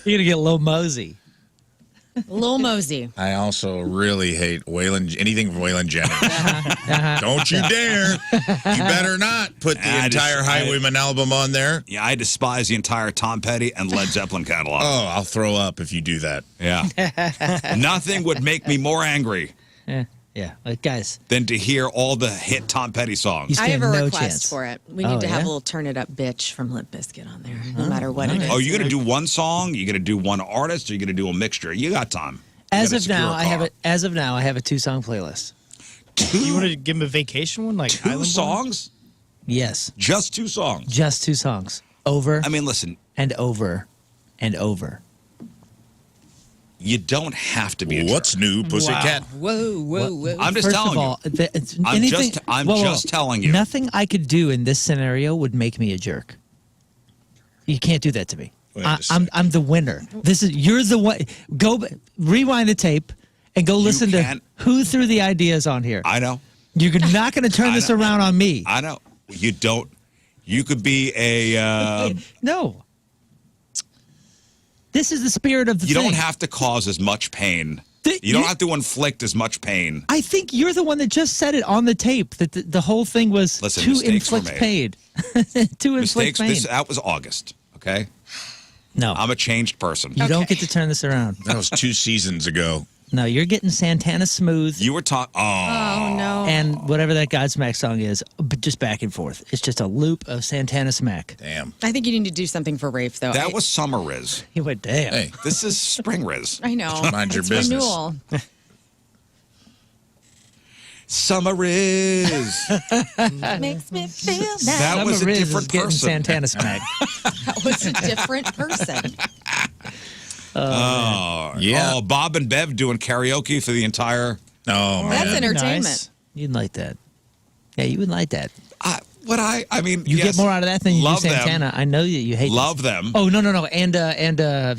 Speaker 2: You're gonna get low mosey.
Speaker 5: Lil Mosey.
Speaker 4: I also really hate anything from Waylon Jennings. Don't you dare. You better not put the entire Highwayman album on there.
Speaker 1: yeah, I despise the entire Tom Petty and Led Zeppelin catalog.
Speaker 4: Oh, I'll throw up if you do that.
Speaker 1: Yeah. Nothing would make me more angry
Speaker 2: Yeah, like guys,
Speaker 1: than to hear all the hit Tom Petty songs.
Speaker 2: You
Speaker 5: I have a
Speaker 2: stand no
Speaker 5: request
Speaker 2: chance.
Speaker 5: for it. We need
Speaker 2: Oh,
Speaker 5: to have
Speaker 2: yeah?
Speaker 5: a little Turn It Up Bitch from Limp Bizkit on there, no matter what it is.
Speaker 1: Oh, you're going to do one song? You're going to do one artist? Or you're going to do a mixture? You got time. You
Speaker 2: as
Speaker 1: gotta
Speaker 2: of
Speaker 1: secure
Speaker 2: now,
Speaker 1: a
Speaker 2: I have
Speaker 1: car.
Speaker 2: it. As of now, I have a 2-song playlist.
Speaker 3: You want to give him a vacation one? Like
Speaker 1: Two
Speaker 3: Island Boy?
Speaker 1: songs?
Speaker 2: Yes,
Speaker 1: Just 2 songs.
Speaker 2: just 2 songs, over
Speaker 1: I mean, listen,
Speaker 2: and over and over.
Speaker 1: you don't have to be a
Speaker 4: What's
Speaker 1: jerk.
Speaker 4: new, Pussycat?
Speaker 5: Whoa, whoa, whoa.
Speaker 1: I'm just
Speaker 2: First
Speaker 1: telling
Speaker 2: of all,
Speaker 1: you. I'm
Speaker 2: anything,
Speaker 1: just telling you.
Speaker 2: Nothing I could do in this scenario would make me a jerk. You can't do that to me.
Speaker 4: Wait a
Speaker 2: I'm the winner. You're the one. Rewind the tape and go listen to
Speaker 1: can't.
Speaker 2: who threw the ideas on here.
Speaker 1: I know.
Speaker 2: You're not going to turn this around on me.
Speaker 1: I know. You don't. You could be a.
Speaker 2: No. This is the spirit of the
Speaker 1: You
Speaker 2: thing.
Speaker 1: don't have to cause as much pain. You don't have to inflict as much pain.
Speaker 2: I think you're the one that just said it on the tape that the whole thing was
Speaker 1: Listen,
Speaker 2: to
Speaker 1: mistakes were
Speaker 2: inflict
Speaker 1: made.
Speaker 2: pain. To inflict pain.
Speaker 1: That was August. Okay.
Speaker 2: No.
Speaker 1: I'm a changed person.
Speaker 2: You don't get to turn this around.
Speaker 4: That was 2 seasons ago.
Speaker 2: No, you're getting Santana Smooth
Speaker 1: You were talking.
Speaker 5: Oh, no.
Speaker 2: and whatever that Godsmack song is, but just back and forth. It's just a loop of Santana Smack.
Speaker 4: Damn.
Speaker 5: I think you need to do something for Rafe, though.
Speaker 1: That was summer Riz.
Speaker 2: He went, damn.
Speaker 4: Hey,
Speaker 1: This is spring Riz.
Speaker 5: I know.
Speaker 4: Mind your
Speaker 5: It's
Speaker 4: business.
Speaker 5: renewal.
Speaker 1: Summer Riz.
Speaker 5: Makes me feel
Speaker 1: That was a
Speaker 2: Summer Riz
Speaker 1: different
Speaker 2: is getting
Speaker 1: person.
Speaker 2: Santana Smack.
Speaker 5: That was a different person.
Speaker 4: Yeah.
Speaker 1: Oh, Bob and Bev doing karaoke for the entire.
Speaker 4: Oh, man.
Speaker 5: That's entertainment.
Speaker 2: Nice. You'd like that. Yeah, you would like that.
Speaker 1: I mean,
Speaker 2: You
Speaker 1: yes,
Speaker 2: get more out of that than you do
Speaker 1: love
Speaker 2: Santana.
Speaker 1: Them.
Speaker 2: I know that you hate
Speaker 1: Love
Speaker 2: this.
Speaker 1: them.
Speaker 2: Oh, no. And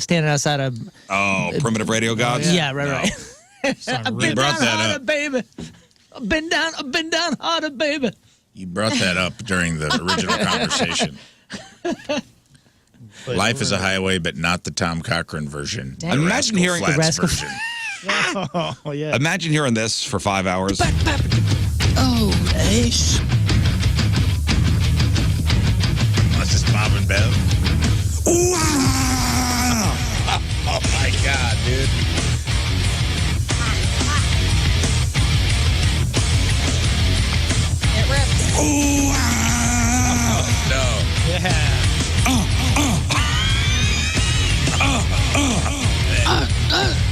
Speaker 2: standing outside of.
Speaker 1: Oh, primitive radio gods.
Speaker 2: Yeah, right,
Speaker 1: No.
Speaker 2: right. I've
Speaker 4: You
Speaker 2: been
Speaker 4: brought
Speaker 2: down
Speaker 4: that
Speaker 2: harder,
Speaker 4: up.
Speaker 2: baby. I've been down harder, baby.
Speaker 4: You brought that up during the original conversation. Life is a highway, but not the Tom Cochran version.
Speaker 5: Damn.
Speaker 4: The
Speaker 1: Imagine
Speaker 4: Rascal
Speaker 1: hearing the
Speaker 4: Flatts
Speaker 2: Rascal-
Speaker 4: version.
Speaker 3: Oh, yeah.
Speaker 1: Imagine hearing this for 5 hours.
Speaker 2: Oh, Ace.
Speaker 4: This is Bob and Bev.
Speaker 1: Wow!
Speaker 4: Oh, my God, dude.
Speaker 5: It rips.
Speaker 4: No.
Speaker 3: Yeah.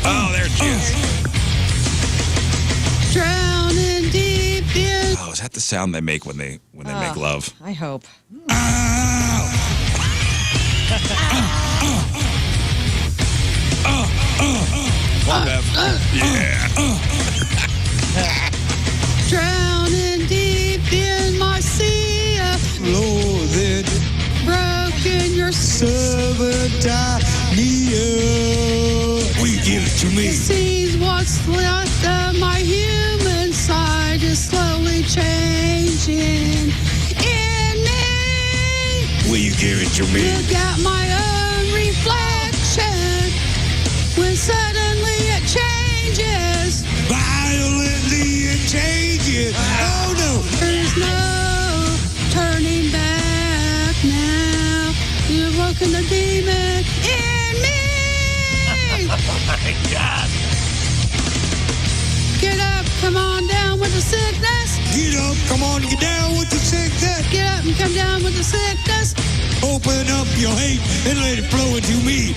Speaker 1: Oh, there she is.
Speaker 2: Drowning deep in.
Speaker 1: Oh, is that the sound they make when they make love?
Speaker 5: I hope.
Speaker 1: Come on, Bev. Yeah.
Speaker 2: Drowning deep in my sea of
Speaker 1: Loaded.
Speaker 2: broken your
Speaker 1: Will you give it to me?
Speaker 2: sees what's left of my human side is slowly changing in me.
Speaker 1: Will you give it to me?
Speaker 2: Look at my own reflection when suddenly it changes.
Speaker 1: Violently it changes. Oh no.
Speaker 2: There's no turning back now. You've woken the demon in me.
Speaker 4: Oh, my God.
Speaker 2: Get up, come on down with the sickness.
Speaker 1: Get up, come on, get down with the sickness.
Speaker 2: Get up and come down with the sickness.
Speaker 1: Open up your hate and let it flow into me.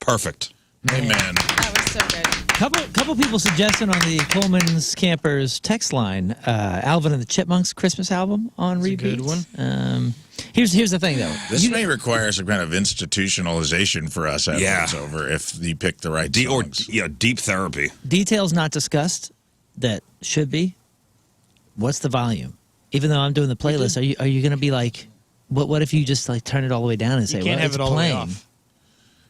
Speaker 1: Perfect.
Speaker 4: Amen.
Speaker 5: That was so good.
Speaker 2: Couple people suggesting on the Coleman's Campers text line, Alvin and the Chipmunks Christmas album on repeat.
Speaker 3: good one.
Speaker 2: Here's the thing though.
Speaker 4: This may require some kind of institutionalization for us after
Speaker 1: Yeah.
Speaker 4: it's over if you pick the right
Speaker 1: Or
Speaker 4: songs.
Speaker 1: deep therapy.
Speaker 2: Details not discussed that should be. What's the volume? Even though I'm doing the playlist, are you going to be like, what if you just like turn it all the way down and say,
Speaker 3: You can't
Speaker 2: well,
Speaker 3: have
Speaker 2: it's
Speaker 3: it all the way
Speaker 2: playing,
Speaker 3: off.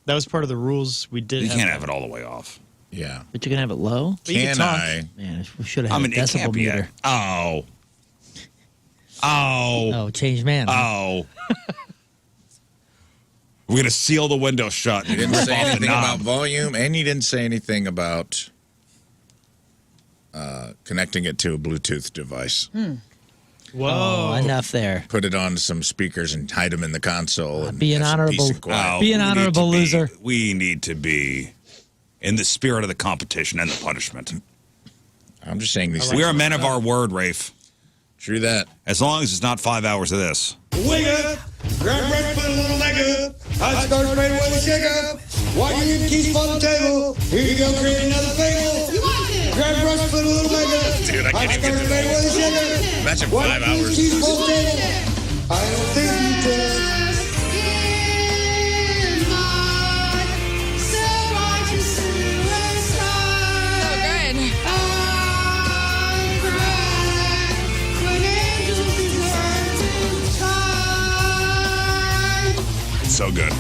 Speaker 3: That was part of the rules we did.
Speaker 1: You can't have it all the way off.
Speaker 4: Yeah.
Speaker 2: but you're going to have it low?
Speaker 3: But you
Speaker 4: Can
Speaker 3: can talk.
Speaker 4: I?
Speaker 2: Man, we should have
Speaker 1: I
Speaker 2: had
Speaker 1: mean,
Speaker 2: a
Speaker 1: it can't
Speaker 2: decibel
Speaker 1: be.
Speaker 2: meter.
Speaker 1: Oh.
Speaker 2: Oh, change man.
Speaker 1: Oh. We're going to seal the window shut.
Speaker 4: You didn't say
Speaker 1: Off the
Speaker 4: anything
Speaker 1: knob.
Speaker 4: about volume, and you didn't say anything about connecting it to a Bluetooth device.
Speaker 3: Whoa.
Speaker 2: Oh, enough there.
Speaker 4: Put it on some speakers and hide them in the console. And
Speaker 2: be an
Speaker 4: have some peace
Speaker 2: honorable-
Speaker 4: and quiet.
Speaker 1: Oh,
Speaker 2: Be an
Speaker 1: we need
Speaker 2: honorable
Speaker 1: to be-
Speaker 2: loser.
Speaker 1: We need to be in the spirit of the competition and the punishment.
Speaker 4: I'm just saying these
Speaker 1: We
Speaker 4: things.
Speaker 1: are men of our word, Rafe.
Speaker 4: True that.
Speaker 1: As long as it's not 5 hours of this.
Speaker 7: Wake up, grab breakfast, put a little leg up. I start straight away to shake up. While you eat keys on the table, here you go, create another fable. Grab brush, put a little leg up.
Speaker 4: Dude, I can't
Speaker 7: I
Speaker 4: even get
Speaker 7: start
Speaker 4: through
Speaker 7: straight away to shake up.
Speaker 4: Imagine
Speaker 7: While
Speaker 4: 5
Speaker 7: you eat
Speaker 4: hours.
Speaker 7: keys on the table, I don't think you can.
Speaker 5: So good.
Speaker 1: It's so good.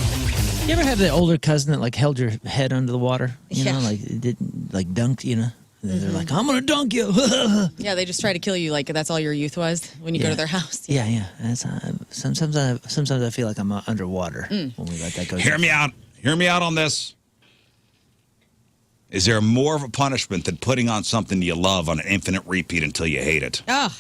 Speaker 2: have the older cousin that like held your head under the water? You
Speaker 5: Yeah.
Speaker 2: know, like it didn't like dunk. You know, and then they're like, "I'm gonna dunk you."
Speaker 5: Yeah, they just try to kill you like that's all your youth was when you go
Speaker 2: Yeah.
Speaker 5: to their house.
Speaker 2: Yeah. That's, sometimes I feel like I'm underwater when we let that go.
Speaker 1: Hear me out. Hear me out on this. Is there more of a punishment than putting on something you love on an infinite repeat until you hate it?
Speaker 5: Oh,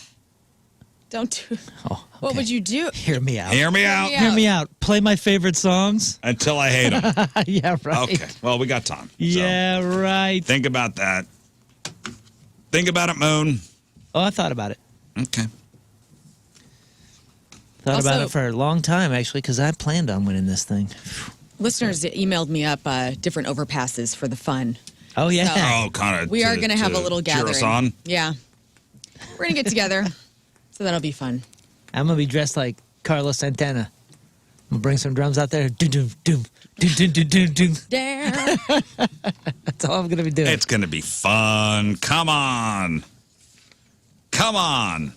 Speaker 5: don't do.
Speaker 2: Oh,
Speaker 5: What
Speaker 2: okay.
Speaker 5: would you do?
Speaker 2: Hear me out.
Speaker 1: Hear me out.
Speaker 5: me
Speaker 2: Hear me out. Play my favorite songs.
Speaker 1: Until I hate them.
Speaker 2: Yeah, right.
Speaker 1: Okay. Well, we got time. So
Speaker 2: Yeah, right.
Speaker 1: think about that. Think about it, Moon.
Speaker 2: Oh, I thought about it.
Speaker 1: Okay.
Speaker 2: Thought about
Speaker 5: Also-
Speaker 2: it for a long time, actually, because I planned on winning this thing.
Speaker 5: Listeners emailed me up different overpasses for the fun.
Speaker 2: Oh, yeah.
Speaker 5: So-
Speaker 1: Oh, kind of.
Speaker 5: We are going to have a little
Speaker 1: cheer
Speaker 5: gathering.
Speaker 1: us on.
Speaker 5: Yeah, we're going to get together, so that'll be fun.
Speaker 2: I'm going to be dressed like Carlos Santana. I'm going to bring some drums out there. Doom, doom, doom, doom, doom, doom, doom, doom.
Speaker 5: Damn.
Speaker 2: That's all I'm going to be doing.
Speaker 1: It's going to be fun. Come on. Come on.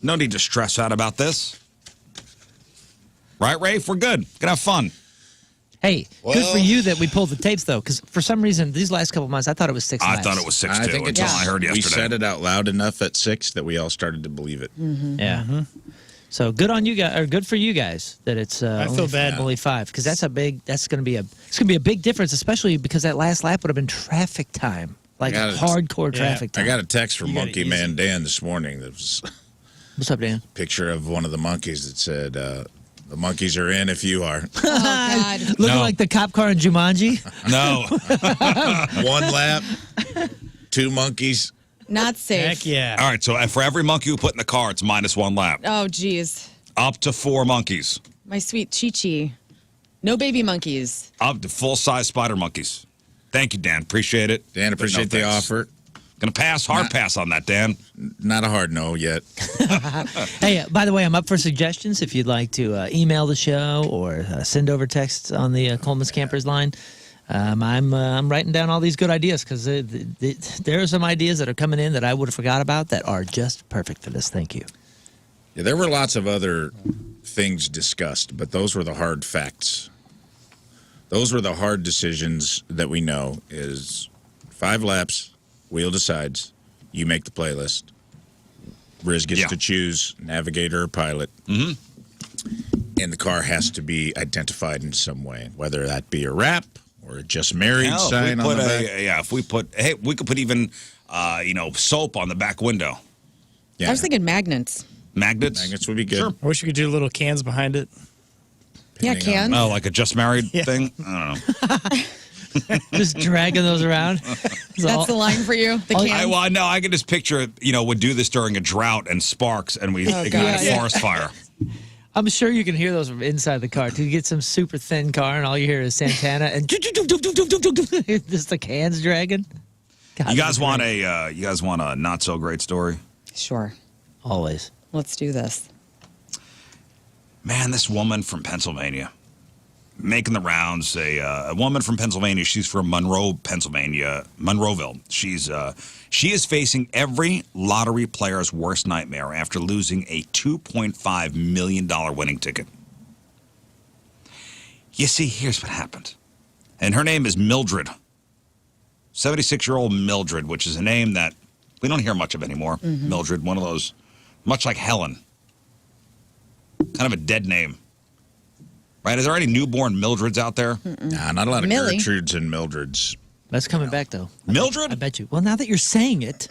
Speaker 1: No need to stress out about this. Right, Rafe? We're good. Gonna have fun.
Speaker 2: Hey, good
Speaker 4: Well-
Speaker 2: for you that we pulled the tapes, though, because for some reason, these last couple months, I thought it was 6
Speaker 1: I
Speaker 2: laps.
Speaker 1: thought it was 6
Speaker 4: I
Speaker 1: 2
Speaker 4: think
Speaker 1: until
Speaker 4: it's,
Speaker 1: I heard
Speaker 4: we
Speaker 1: yesterday.
Speaker 4: said it out loud enough at 6 that we all started to believe it.
Speaker 2: Yeah. So good on you guys, or good for you guys that it's
Speaker 3: I feel bad.
Speaker 2: only 5, because that's it's going to be a big difference, especially because that last lap would have been traffic time, like
Speaker 4: I got it.
Speaker 2: hardcore
Speaker 3: Yeah.
Speaker 2: traffic
Speaker 4: I
Speaker 2: time.
Speaker 4: got a text from
Speaker 3: You got it
Speaker 4: Monkey
Speaker 3: easy.
Speaker 4: Man Dan this morning. That was a
Speaker 2: What's up, Dan?
Speaker 4: picture of one of the monkeys that said, "The monkeys are in if you are."
Speaker 5: Oh God.
Speaker 2: Looking
Speaker 1: No.
Speaker 2: like the cop car in Jumanji.
Speaker 1: No.
Speaker 4: 1 lap, 2 monkeys.
Speaker 5: Not safe.
Speaker 3: Heck yeah.
Speaker 1: All right, so for every monkey we put in the car, it's -1 lap.
Speaker 5: Oh geez,
Speaker 1: Up to 4 monkeys.
Speaker 5: my sweet Chi-Chi. No baby monkeys.
Speaker 1: Up to full-size spider monkeys. Thank you, Dan. Appreciate it.
Speaker 4: Dan,
Speaker 1: But no
Speaker 4: appreciate the
Speaker 1: thanks.
Speaker 4: offer.
Speaker 1: Gonna pass, hard pass on that, Dan.
Speaker 4: Not a hard no yet.
Speaker 2: Hey, by the way, I'm up for suggestions. If you'd like to email the show or send over texts on the Coleman's Campers line, I'm writing down all these good ideas because there are some ideas that are coming in that I would have forgot about that are just perfect for this. Thank you.
Speaker 4: Yeah, there were lots of other things discussed, but those were the hard facts. Those were the hard decisions that we know is 5 laps, wheel decides, you make the playlist. Riz gets
Speaker 1: Yeah.
Speaker 4: to choose navigator or pilot. Mm-hmm. And the car has to be identified in some way, whether that be a wrap or a just married
Speaker 1: Hell,
Speaker 4: sign on the back.
Speaker 1: if we put, hey, we could put even, soap on the back window.
Speaker 4: Yeah.
Speaker 5: I was thinking magnets.
Speaker 1: Magnets.
Speaker 4: Magnets would be good.
Speaker 1: Sure.
Speaker 3: I wish we could do little cans behind it.
Speaker 5: Yeah,
Speaker 4: Depending on-
Speaker 5: cans.
Speaker 1: Oh, like a just married
Speaker 3: Yeah.
Speaker 1: thing? I don't know.
Speaker 2: Just dragging those around.
Speaker 5: That's the line for you. The cans.
Speaker 1: I can just picture, would do this during a drought and sparks and we ignite
Speaker 5: God.
Speaker 1: a forest fire.
Speaker 2: I'm sure you can hear those from inside the car. To get some super thin car and all you hear is Santana and just the cans dragging. God,
Speaker 1: You guys
Speaker 2: that's
Speaker 1: want
Speaker 2: great.
Speaker 1: a not so great story?
Speaker 5: Sure.
Speaker 2: Always.
Speaker 5: Let's do this.
Speaker 1: Man, this woman from Pennsylvania making the rounds. A woman from Pennsylvania. She's from Monroe, Pennsylvania, Monroeville. She is facing every lottery player's worst nightmare after losing a $2.5 million winning ticket. You see, here's what happened. And her name is Mildred. 76-year-old Mildred, which is a name that we don't hear much of anymore. Mildred, one of those, much like Helen. Kind of a dead name. Right? Is there any newborn Mildreds out there?
Speaker 4: Nah, not a lot of
Speaker 5: Millie.
Speaker 4: Gertrudes and Mildreds.
Speaker 2: That's coming back, though.
Speaker 1: Mildred?
Speaker 2: I bet you. Well, now that you're saying it,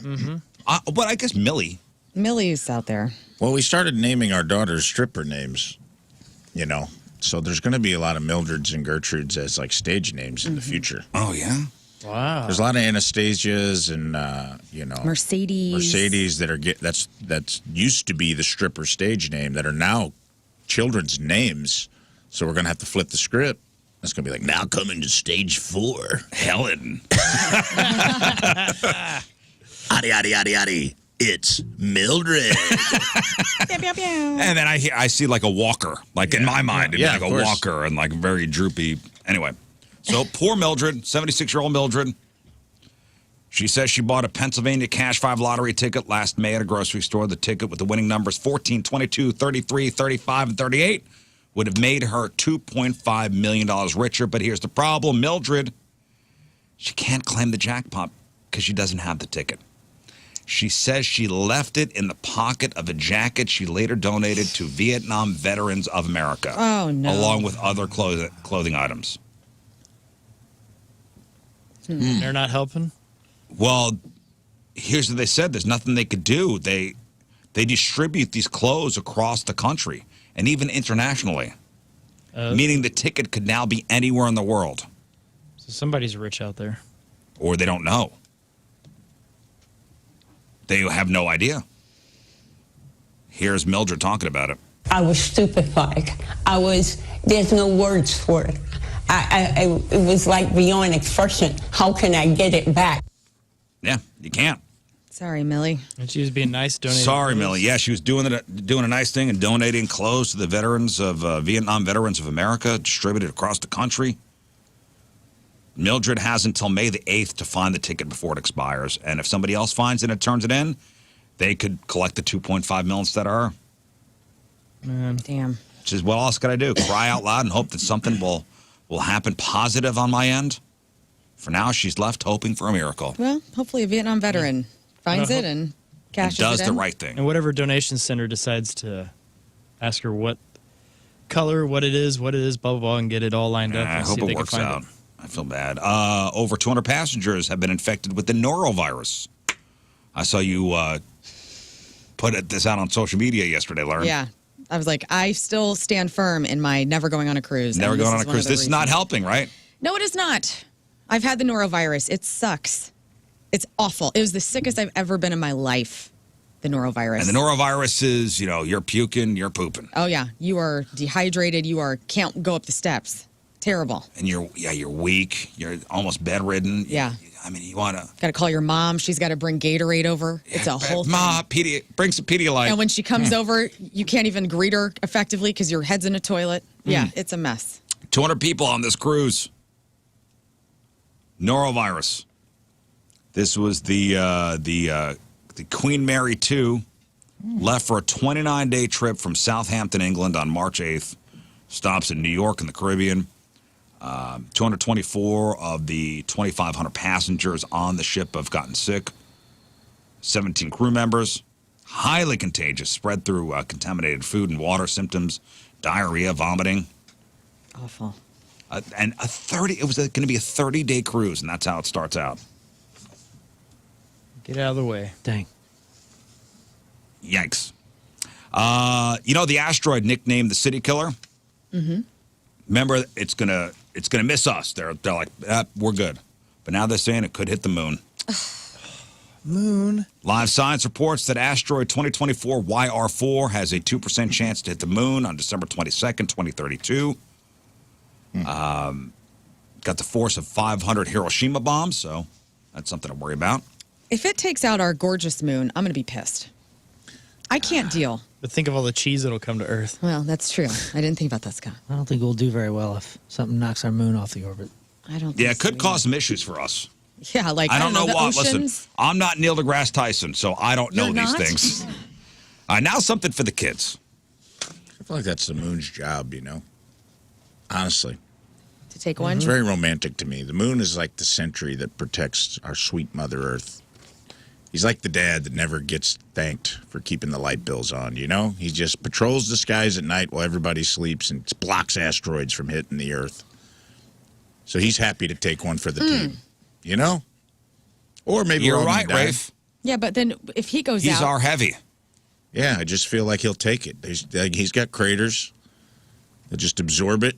Speaker 1: But I guess Millie.
Speaker 5: Millie's out there.
Speaker 4: Well, we started naming our daughters stripper names, So there's going to be a lot of Mildreds and Gertrudes as like stage names in the future.
Speaker 1: Oh, yeah?
Speaker 3: Wow.
Speaker 4: There's a lot of Anastasias and
Speaker 5: Mercedes.
Speaker 4: Mercedes that are that's used to be the stripper stage name that are now children's names. So we're going to have to flip the script. It's going to be like, now coming to stage 4.
Speaker 1: Helen.
Speaker 4: Adi, adi, adi, adi. It's Mildred.
Speaker 1: And then I see like a walker. Like in my mind, it'd
Speaker 4: Yeah,
Speaker 1: be
Speaker 4: of
Speaker 1: like a
Speaker 4: course.
Speaker 1: walker and like very droopy. Anyway, so poor Mildred, 76-year-old Mildred. She says she bought a Pennsylvania Cash 5 lottery ticket last May at a grocery store. The ticket with the winning numbers 14, 22, 33, 35, and 38 would have made her $2.5 million richer. But here's the problem, Mildred. She can't claim the jackpot because she doesn't have the ticket. She says she left it in the pocket of a jacket she later donated to Vietnam Veterans of America.
Speaker 5: Oh, no.
Speaker 1: Along with other clothing items.
Speaker 3: They're not helping?
Speaker 1: Well, here's what they said. There's nothing they could do. They distribute these clothes across the country and even internationally, meaning the ticket could now be anywhere in the world.
Speaker 3: So somebody's rich out there.
Speaker 1: Or they don't know. They have no idea. Here's Mildred talking about it.
Speaker 8: I was stupefied. There's no words for it. It was like beyond expression. How can I get it back?
Speaker 1: Yeah, you can't.
Speaker 5: Sorry, Millie.
Speaker 3: And she was being nice, donating.
Speaker 1: Sorry,
Speaker 3: clothes.
Speaker 1: Millie. Yeah, she was doing a nice thing and donating clothes to the veterans of Vietnam Veterans of America, distributed across the country. Mildred has until May the 8th to find the ticket before it expires. And if somebody else finds it and turns it in, they could collect the $2.5 million instead of her.
Speaker 3: Man.
Speaker 5: Damn.
Speaker 1: Which is what else can I do? Cry out loud and hope that something will happen positive on my end. For now, she's left hoping for a miracle.
Speaker 5: Well, hopefully a Vietnam veteran finds it and cashes
Speaker 1: does
Speaker 5: it
Speaker 1: the
Speaker 5: in.
Speaker 1: right thing.
Speaker 3: And whatever donation center decides to ask her what color, what it is, blah, blah, blah, and get it all lined up.
Speaker 1: I
Speaker 3: and
Speaker 1: hope
Speaker 3: see if they
Speaker 1: it
Speaker 3: can
Speaker 1: works
Speaker 3: find
Speaker 1: out.
Speaker 3: it.
Speaker 1: I feel bad. Over 200 passengers have been infected with the norovirus. I saw you put this out on social media yesterday, Lern.
Speaker 5: Yeah. I was like, I still stand firm in my never going on a cruise.
Speaker 1: Never
Speaker 5: and
Speaker 1: going
Speaker 5: this
Speaker 1: on a
Speaker 5: one of
Speaker 1: cruise.
Speaker 5: the
Speaker 1: This is not
Speaker 5: reasons.
Speaker 1: helping, right?
Speaker 5: No, it is not. I've had the norovirus. It sucks. It's awful. It was the sickest I've ever been in my life, the norovirus.
Speaker 1: And the norovirus is, you're puking, you're pooping.
Speaker 5: Oh, yeah. You are dehydrated. Can't go up the steps. Terrible.
Speaker 1: And you're weak. You're almost bedridden.
Speaker 5: Yeah.
Speaker 1: I mean, you want to...
Speaker 5: Got to call your mom. She's got to bring Gatorade over. It's a whole thing.
Speaker 1: Ma, bring some Pedialyte.
Speaker 5: And when she comes over, you can't even greet her effectively because your head's in a toilet. Yeah, it's a mess.
Speaker 1: 200 people on this cruise. Norovirus. This was the Queen Mary 2 left for a 29-day trip from Southampton, England on March 8th. Stops in New York and the Caribbean. 224 of the 2,500 passengers on the ship have gotten sick. 17 crew members. Highly contagious, spread through contaminated food and water, symptoms, diarrhea, vomiting.
Speaker 5: Awful.
Speaker 1: And it was going to be a 30-day cruise, and that's how it starts out.
Speaker 3: Get out of the way.
Speaker 2: Dang.
Speaker 1: Yikes. The asteroid nicknamed the City Killer? Mm-hmm. Remember, it's gonna miss us. They're like, we're good. But now they're saying it could hit the moon.
Speaker 3: Moon.
Speaker 1: Live Science reports that asteroid 2024 YR4 has a 2% chance to hit the moon on December 22nd, 2032. Got the force of 500 Hiroshima bombs, so that's something to worry about.
Speaker 5: If it takes out our gorgeous moon, I'm going to be pissed. I can't deal.
Speaker 3: But think of all the cheese that'll come to Earth.
Speaker 5: Well, that's true. I didn't think about that, Scott.
Speaker 2: I don't think we'll do very well if something knocks our moon off the orbit.
Speaker 5: I don't think
Speaker 1: Yeah, it
Speaker 5: so
Speaker 1: could cause some issues for us.
Speaker 5: either. Yeah, like,
Speaker 1: I don't know
Speaker 5: the
Speaker 1: what.
Speaker 5: oceans.
Speaker 1: Listen, I'm not Neil deGrasse Tyson, so I don't know
Speaker 5: You're
Speaker 1: these
Speaker 5: not?
Speaker 1: things. Now something for the kids.
Speaker 4: I feel like that's the moon's job, honestly.
Speaker 5: To take one?
Speaker 4: It's very romantic to me. The moon is like the sentry that protects our sweet Mother Earth. He's like the dad that never gets thanked for keeping the light bills on, He just patrols the skies at night while everybody sleeps and blocks asteroids from hitting the Earth. So he's happy to take one for the team, Or maybe
Speaker 1: You're
Speaker 4: we're all
Speaker 1: right,
Speaker 4: gonna die.
Speaker 1: Rafe.
Speaker 5: Yeah, but then if he goes
Speaker 1: He's
Speaker 5: out.
Speaker 1: our heavy.
Speaker 4: Yeah, I just feel like he'll take it. He's got craters that just absorb it.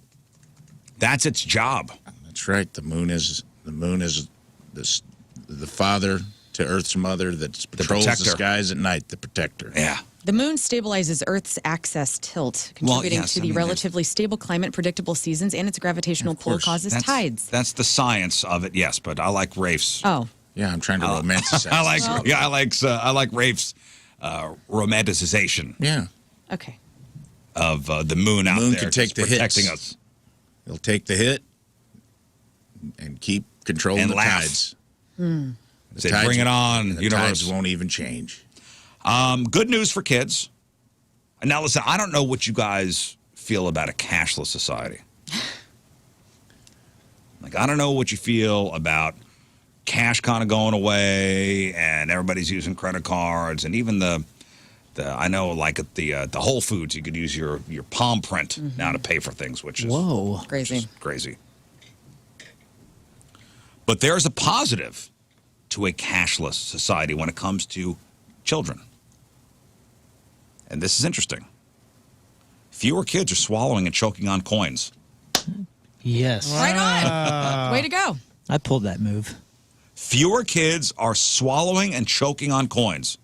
Speaker 1: That's its job.
Speaker 4: That's right. The moon is the father to Earth's mother that patrols the
Speaker 1: protector.
Speaker 4: skies at night, the protector.
Speaker 1: Yeah.
Speaker 5: The moon stabilizes Earth's axis tilt, contributing
Speaker 1: yes,
Speaker 5: to
Speaker 1: I
Speaker 5: the
Speaker 1: mean,
Speaker 5: relatively stable climate, predictable seasons, and its gravitational pull causes tides.
Speaker 1: That's the science of it, yes. But I like Rafe's.
Speaker 5: Oh,
Speaker 4: Yeah, I'm trying to romanticize.
Speaker 1: I like Rafe's romanticization
Speaker 4: Yeah,
Speaker 5: okay.
Speaker 1: of the moon out
Speaker 4: moon
Speaker 1: there
Speaker 4: can take
Speaker 1: just
Speaker 4: the
Speaker 1: protecting
Speaker 4: hits.
Speaker 1: us.
Speaker 4: he'll take the hit and keep controlling
Speaker 1: And
Speaker 4: the
Speaker 1: laugh.
Speaker 4: tides.
Speaker 1: Say, bring it on,
Speaker 4: The
Speaker 1: universe.
Speaker 4: tides won't even change.
Speaker 1: Good news for kids. And now listen, I don't know what you guys feel about a cashless society. Like, I don't know what you feel about cash kind of going away and everybody's using credit cards, and even the I know, like at the Whole Foods, you could use your palm print now to pay for things, which is crazy. But there's a positive to a cashless society when it comes to children. And this is interesting. Fewer kids are swallowing and choking on coins.
Speaker 2: Yes.
Speaker 5: Right on. Way to go.
Speaker 2: I pulled that move.
Speaker 1: Fewer kids are swallowing and choking on coins.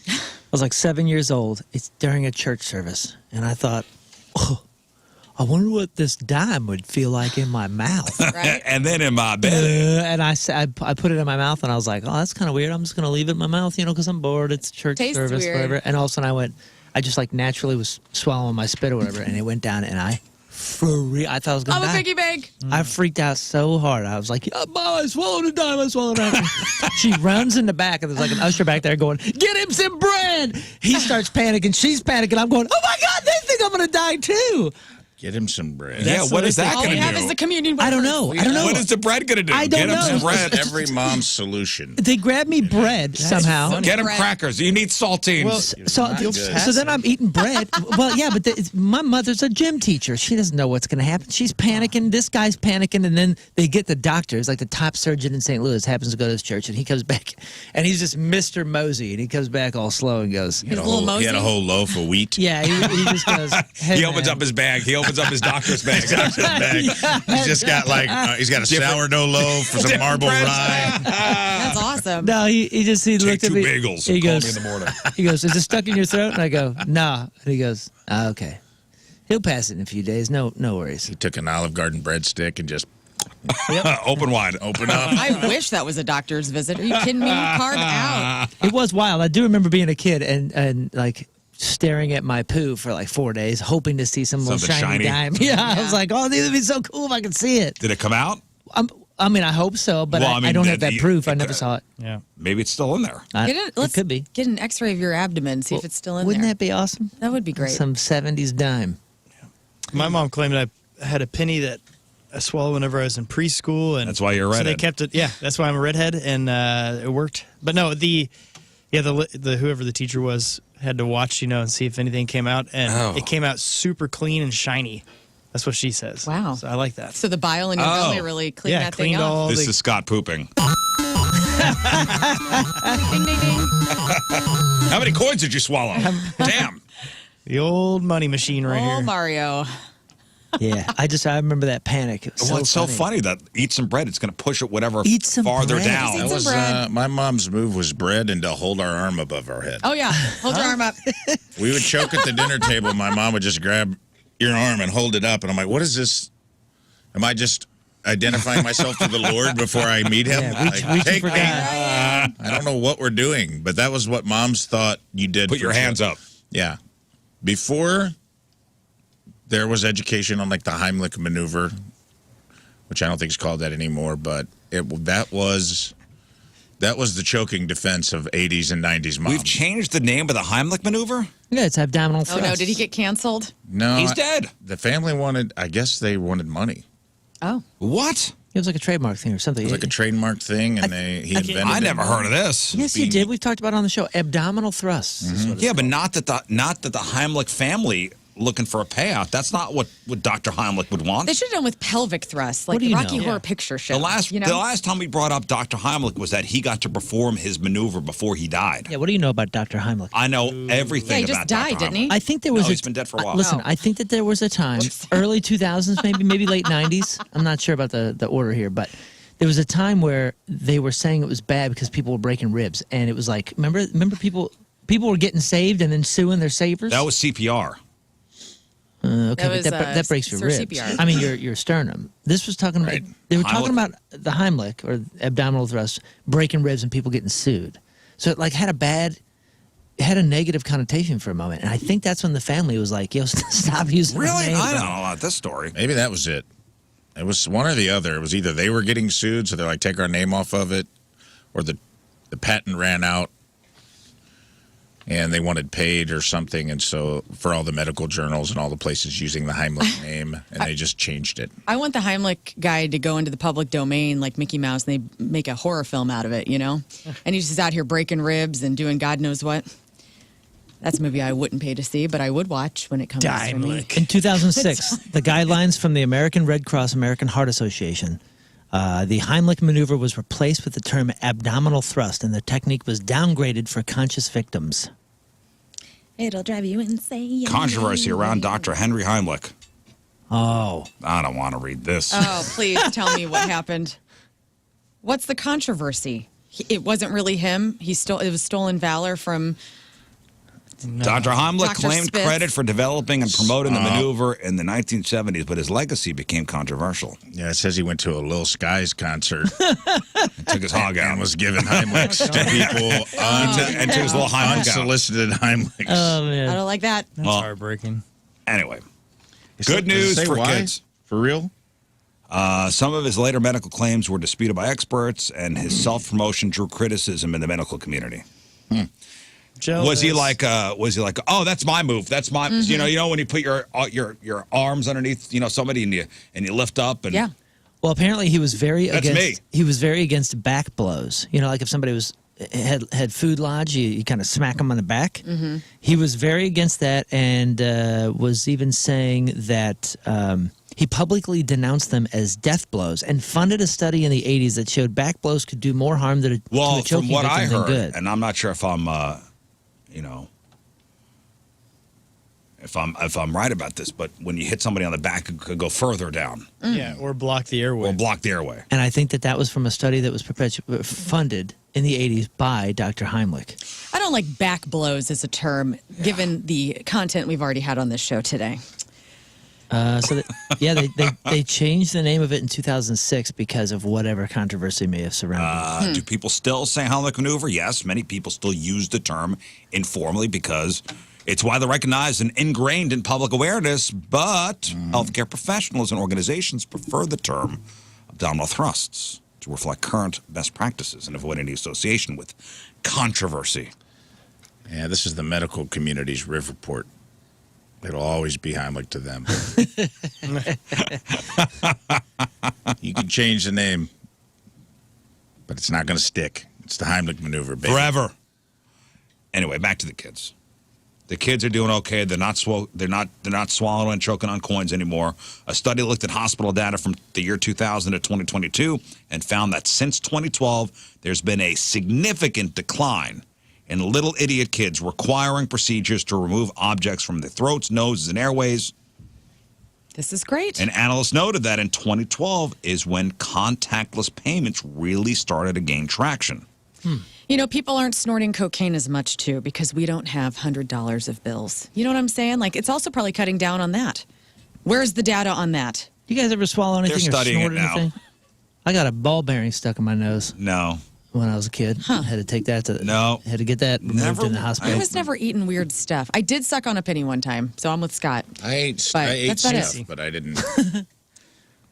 Speaker 2: I was like 7 years old. It's during a church service. And I thought, oh, I wonder what this dime would feel like in my mouth.
Speaker 5: Right?
Speaker 1: And then in my bed.
Speaker 2: And I put it in my mouth, and I was like, oh, that's kind of weird. I'm just going to leave it in my mouth, because I'm bored. It's church
Speaker 5: Tastes
Speaker 2: service,
Speaker 5: weird.
Speaker 2: whatever. And all of a sudden I just like naturally was swallowing my spit or whatever, and it went down, and I thought I was going to die.
Speaker 5: I'm a piggy bank.
Speaker 2: I freaked out so hard. I was like, oh, Mom, I swallowed a dime. I swallowed a dime. She runs in the back, and there's like an usher back there going, get him some bread. He starts panicking. She's panicking. I'm going, oh, my God, they think I'm going to die, too.
Speaker 4: Get him some bread.
Speaker 1: Yeah, what is that
Speaker 5: All
Speaker 1: going
Speaker 5: we
Speaker 1: to
Speaker 5: have
Speaker 1: do?
Speaker 5: is the communion.
Speaker 2: I don't know.
Speaker 1: What is the bread going to do?
Speaker 2: I don't
Speaker 1: Get him
Speaker 2: know.
Speaker 1: some bread.
Speaker 4: Every mom's solution.
Speaker 2: They grabbed me bread somehow.
Speaker 5: funny.
Speaker 1: Get him
Speaker 5: Bread.
Speaker 1: crackers. You need saltines.
Speaker 3: Well,
Speaker 2: So then I'm eating bread. Well, yeah, but my mother's a gym teacher. She doesn't know what's going to happen. She's panicking. This guy's panicking. And then they get the doctor. It's like the top surgeon in St. Louis happens to go to this church. And he comes back. And he's just Mr. Mosey. And he comes back all slow and goes,
Speaker 4: He had,
Speaker 5: Mosey?
Speaker 4: a whole loaf of wheat.
Speaker 2: yeah, he just goes, hey,
Speaker 1: he opens
Speaker 2: man.
Speaker 1: up his bag. He opens up his doctor's bag.
Speaker 4: He's just got he's got a sourdough loaf for some marble rye.
Speaker 5: That's awesome.
Speaker 2: No, he
Speaker 1: Take
Speaker 2: looked at
Speaker 1: 2
Speaker 2: me.
Speaker 1: bagels
Speaker 2: He
Speaker 1: and call
Speaker 2: goes,
Speaker 1: me in the morning.
Speaker 2: He goes, is it stuck in your throat? And I go, nah. And he goes, okay. He'll pass it in a few days. No worries.
Speaker 4: He took an Olive Garden breadstick and just
Speaker 1: Open wide.
Speaker 4: open up.
Speaker 5: I wish that was a doctor's visit. Are you kidding me? Carb out.
Speaker 2: It was wild. I do remember being a kid and like staring at my poo for like 4 days, hoping to see some little
Speaker 1: Something
Speaker 2: shiny
Speaker 1: shiny.
Speaker 2: dime. Yeah, I was like, oh, this would be so cool if I could see it.
Speaker 1: Did it come out?
Speaker 2: I mean, I hope so, but
Speaker 1: Well, I
Speaker 2: I
Speaker 1: mean,
Speaker 2: don't have
Speaker 1: the-
Speaker 2: that proof. I
Speaker 1: it
Speaker 2: never
Speaker 1: could-
Speaker 2: saw it.
Speaker 3: Yeah.
Speaker 1: Maybe it's still in there.
Speaker 2: It could be.
Speaker 5: Get an X-ray of your abdomen, see if it's still in
Speaker 2: Wouldn't
Speaker 5: there.
Speaker 2: that be awesome?
Speaker 5: That would be great.
Speaker 2: Some 70s dime.
Speaker 3: My mom claimed I had a penny that I swallowed whenever I was in preschool, and
Speaker 1: That's why you're a
Speaker 3: So they
Speaker 1: redhead.
Speaker 3: kept it. Yeah, that's why I'm a redhead, and it worked. But no, the whoever the teacher was had to watch, and see if anything came out, and it came out super clean and shiny. That's what she says.
Speaker 5: Wow.
Speaker 3: So I like that.
Speaker 5: So the bile in your belly really cleaned that thing
Speaker 3: cleaned
Speaker 5: up.
Speaker 3: all
Speaker 1: This
Speaker 3: the.
Speaker 1: is Scott pooping.
Speaker 5: Ding, ding, ding.
Speaker 1: How many coins did you swallow? Damn.
Speaker 3: The old money machine right
Speaker 5: Oh,
Speaker 3: here.
Speaker 5: Mario.
Speaker 2: Yeah, I remember that panic. It was
Speaker 1: Well, it's so funny that eat some bread. It's going to push it whatever
Speaker 2: Eat some
Speaker 1: farther
Speaker 2: bread.
Speaker 1: down.
Speaker 5: Eat
Speaker 4: That
Speaker 5: some
Speaker 4: was
Speaker 5: bread.
Speaker 4: my mom's move was bread and to hold our arm above our head.
Speaker 5: Oh, yeah. Hold your arm up.
Speaker 4: We would choke at the dinner table. My mom would just grab your arm and hold it up, and I'm like, "What is this? Am I just identifying myself to the Lord before I meet Him?
Speaker 2: Yeah, reaching
Speaker 4: Take
Speaker 2: for
Speaker 4: me."
Speaker 2: God.
Speaker 4: I don't know what we're doing, but that was what moms thought you did.
Speaker 1: Put
Speaker 4: for
Speaker 1: your hands
Speaker 4: children.
Speaker 1: up.
Speaker 4: Yeah. Before there was education on like the Heimlich maneuver, which I don't think is called that anymore, but that was the choking defense of 80s and 90s moms.
Speaker 1: We've changed the name of the Heimlich maneuver?
Speaker 2: Yeah, it's abdominal
Speaker 5: Oh,
Speaker 2: thrust.
Speaker 5: no. Did he get canceled?
Speaker 4: No,
Speaker 1: He's dead.
Speaker 4: The family I guess they wanted money.
Speaker 5: Oh.
Speaker 1: What?
Speaker 2: It was like a trademark thing or something.
Speaker 4: It was like a trademark thing, and he invented
Speaker 1: I
Speaker 4: it.
Speaker 1: never heard of this.
Speaker 2: Yes, you did. We've talked about it on the show. Abdominal thrusts. is what it's
Speaker 1: Yeah, but not that the Heimlich family looking for a payout. That's not what Dr. Heimlich would want.
Speaker 5: They should have done with pelvic thrusts, like
Speaker 2: What do
Speaker 5: the
Speaker 2: you
Speaker 5: Rocky
Speaker 2: know?
Speaker 5: Horror Picture Show.
Speaker 1: The last
Speaker 5: you know?
Speaker 1: the last time we brought up Dr. Heimlich was that he got to perform his maneuver before he died.
Speaker 2: Yeah, what do you know about Dr. Heimlich?
Speaker 1: I know everything
Speaker 5: Yeah, he
Speaker 1: about
Speaker 5: just died,
Speaker 1: Dr.
Speaker 5: didn't he?
Speaker 1: Heimlich.
Speaker 2: I think there was
Speaker 1: No, he's been dead for a while.
Speaker 2: Listen,
Speaker 5: Oh.
Speaker 2: I think that there was a time, early 2000s, maybe late 90s. I'm not sure about the order here, but there was a time where they were saying it was bad because people were breaking ribs, and it was like, remember people were getting saved and then suing their savers.
Speaker 1: That was CPR.
Speaker 2: Okay,
Speaker 5: That
Speaker 2: but
Speaker 5: was,
Speaker 2: that breaks your
Speaker 5: Sir
Speaker 2: ribs.
Speaker 5: CPR.
Speaker 2: I mean, your sternum. This was talking about.
Speaker 4: Right.
Speaker 2: They were
Speaker 1: Heimlich.
Speaker 2: talking about the Heimlich or abdominal thrust breaking ribs and people getting sued. So it like had a negative connotation for a moment, and I think that's when the family was like, "Yo, stop using." the
Speaker 1: Really?
Speaker 2: name."
Speaker 1: I don't know about this story.
Speaker 4: Maybe that was it. It was one or the other. It was either they were getting sued, so they're like, take our name off of it, or the patent ran out. and they wanted paid or something, and so for all the medical journals and all the places using the Heimlich name, and they just changed it.
Speaker 5: I want the Heimlich guy to go into the public domain like Mickey Mouse, and they make a horror film out of it, you know? And he's just out here breaking ribs and doing God knows what. That's a movie I wouldn't pay to see, but I would watch when it comes to me.
Speaker 2: In 2006, the guidelines from the American Red Cross American Heart Association, the Heimlich maneuver was replaced with the term abdominal thrust, and the technique was downgraded for conscious victims.
Speaker 5: It'll drive you insane.
Speaker 1: Controversy around Dr. Henry Heimlich.
Speaker 2: Oh.
Speaker 1: I don't want to read this.
Speaker 5: Oh, please tell me what happened. What's the controversy? It wasn't really him. It was stolen valor from...
Speaker 1: Dr. Heimlich
Speaker 5: Dr.
Speaker 1: claimed
Speaker 5: Spitz.
Speaker 1: credit for developing and promoting the maneuver in the 1970s, but his legacy became controversial.
Speaker 4: Yeah, it says he went to a Lil Skies concert
Speaker 1: And took his hog out.
Speaker 4: and was giving Heimlichs to people
Speaker 1: and took his little Heimlich out.
Speaker 4: unsolicited Heimlichs.
Speaker 2: Oh,
Speaker 5: I
Speaker 2: man.
Speaker 5: don't like that.
Speaker 3: That's heartbreaking.
Speaker 1: Anyway,
Speaker 4: Does
Speaker 1: good
Speaker 4: it
Speaker 1: news
Speaker 4: say
Speaker 1: for
Speaker 4: why?
Speaker 1: kids.
Speaker 4: For real?
Speaker 1: Some of his later medical claims were disputed by experts, and his self-promotion drew criticism in the medical community. Was he like, oh, that's my move. That's my, you know, when you put your arms underneath, somebody and you lift up and
Speaker 5: Yeah.
Speaker 2: Well, apparently he was very
Speaker 1: That's
Speaker 2: against.
Speaker 1: me.
Speaker 2: He was very against back blows. You know, like if somebody had food lodge, you kind of smack them on the back. Mm-hmm. He was very against that, and was even saying that he publicly denounced them as death blows, and funded a study in the 80s that showed back blows could do more harm to a
Speaker 1: Well,
Speaker 2: choking
Speaker 1: from what
Speaker 2: victim
Speaker 1: I
Speaker 2: than
Speaker 1: heard,
Speaker 2: good.
Speaker 1: and I'm not sure if I'm, if I'm right about this, but when you hit somebody on the back, it could go further down
Speaker 3: Yeah, or block the airway.
Speaker 1: or block the airway.
Speaker 2: And I think that was from a study that was funded in the 80s by Dr. Heimlich.
Speaker 5: I don't like back blows as a term, given the content we've already had on this show today.
Speaker 2: They changed the name of it in 2006 because of whatever controversy may have surrounded it.
Speaker 1: Do people still say Heimlich maneuver? Yes, many people still use the term informally because it's widely recognized and ingrained in public awareness, but healthcare professionals and organizations prefer the term abdominal thrusts to reflect current best practices and avoid any association with controversy.
Speaker 4: Yeah, this is the medical community's Riv Report. It'll always be Heimlich to them. You can change the name, but it's not going to stick. It's the Heimlich maneuver, baby.
Speaker 1: Forever. Anyway, back to the kids. The kids are doing okay. They're not swallowing and choking on coins anymore. A study looked at hospital data from the year 2000 to 2022 and found that since 2012, there's been a significant decline in little idiot kids requiring procedures to remove objects from their throats, noses, and airways.
Speaker 5: This is great.
Speaker 1: And analysts noted that in 2012 is when contactless payments really started to gain traction.
Speaker 5: You know, people aren't snorting cocaine as much, too, because we don't have $100 of bills. You know what I'm saying? Like, it's also probably cutting down on that. Where's the data on that?
Speaker 2: You guys ever swallow anything
Speaker 1: They're
Speaker 2: or
Speaker 1: studying
Speaker 2: snort
Speaker 1: it now.
Speaker 2: anything? I got a ball bearing stuck in my nose
Speaker 1: No.
Speaker 2: when I was a kid. Had to take that to
Speaker 1: No.
Speaker 2: Had to get that removed
Speaker 1: Never-
Speaker 2: in the hospital.
Speaker 5: I was never eating weird stuff. I did suck on a penny one time, so I'm with Scott.
Speaker 4: I ate
Speaker 5: that's about
Speaker 4: stuff,
Speaker 5: it.
Speaker 4: but I didn't.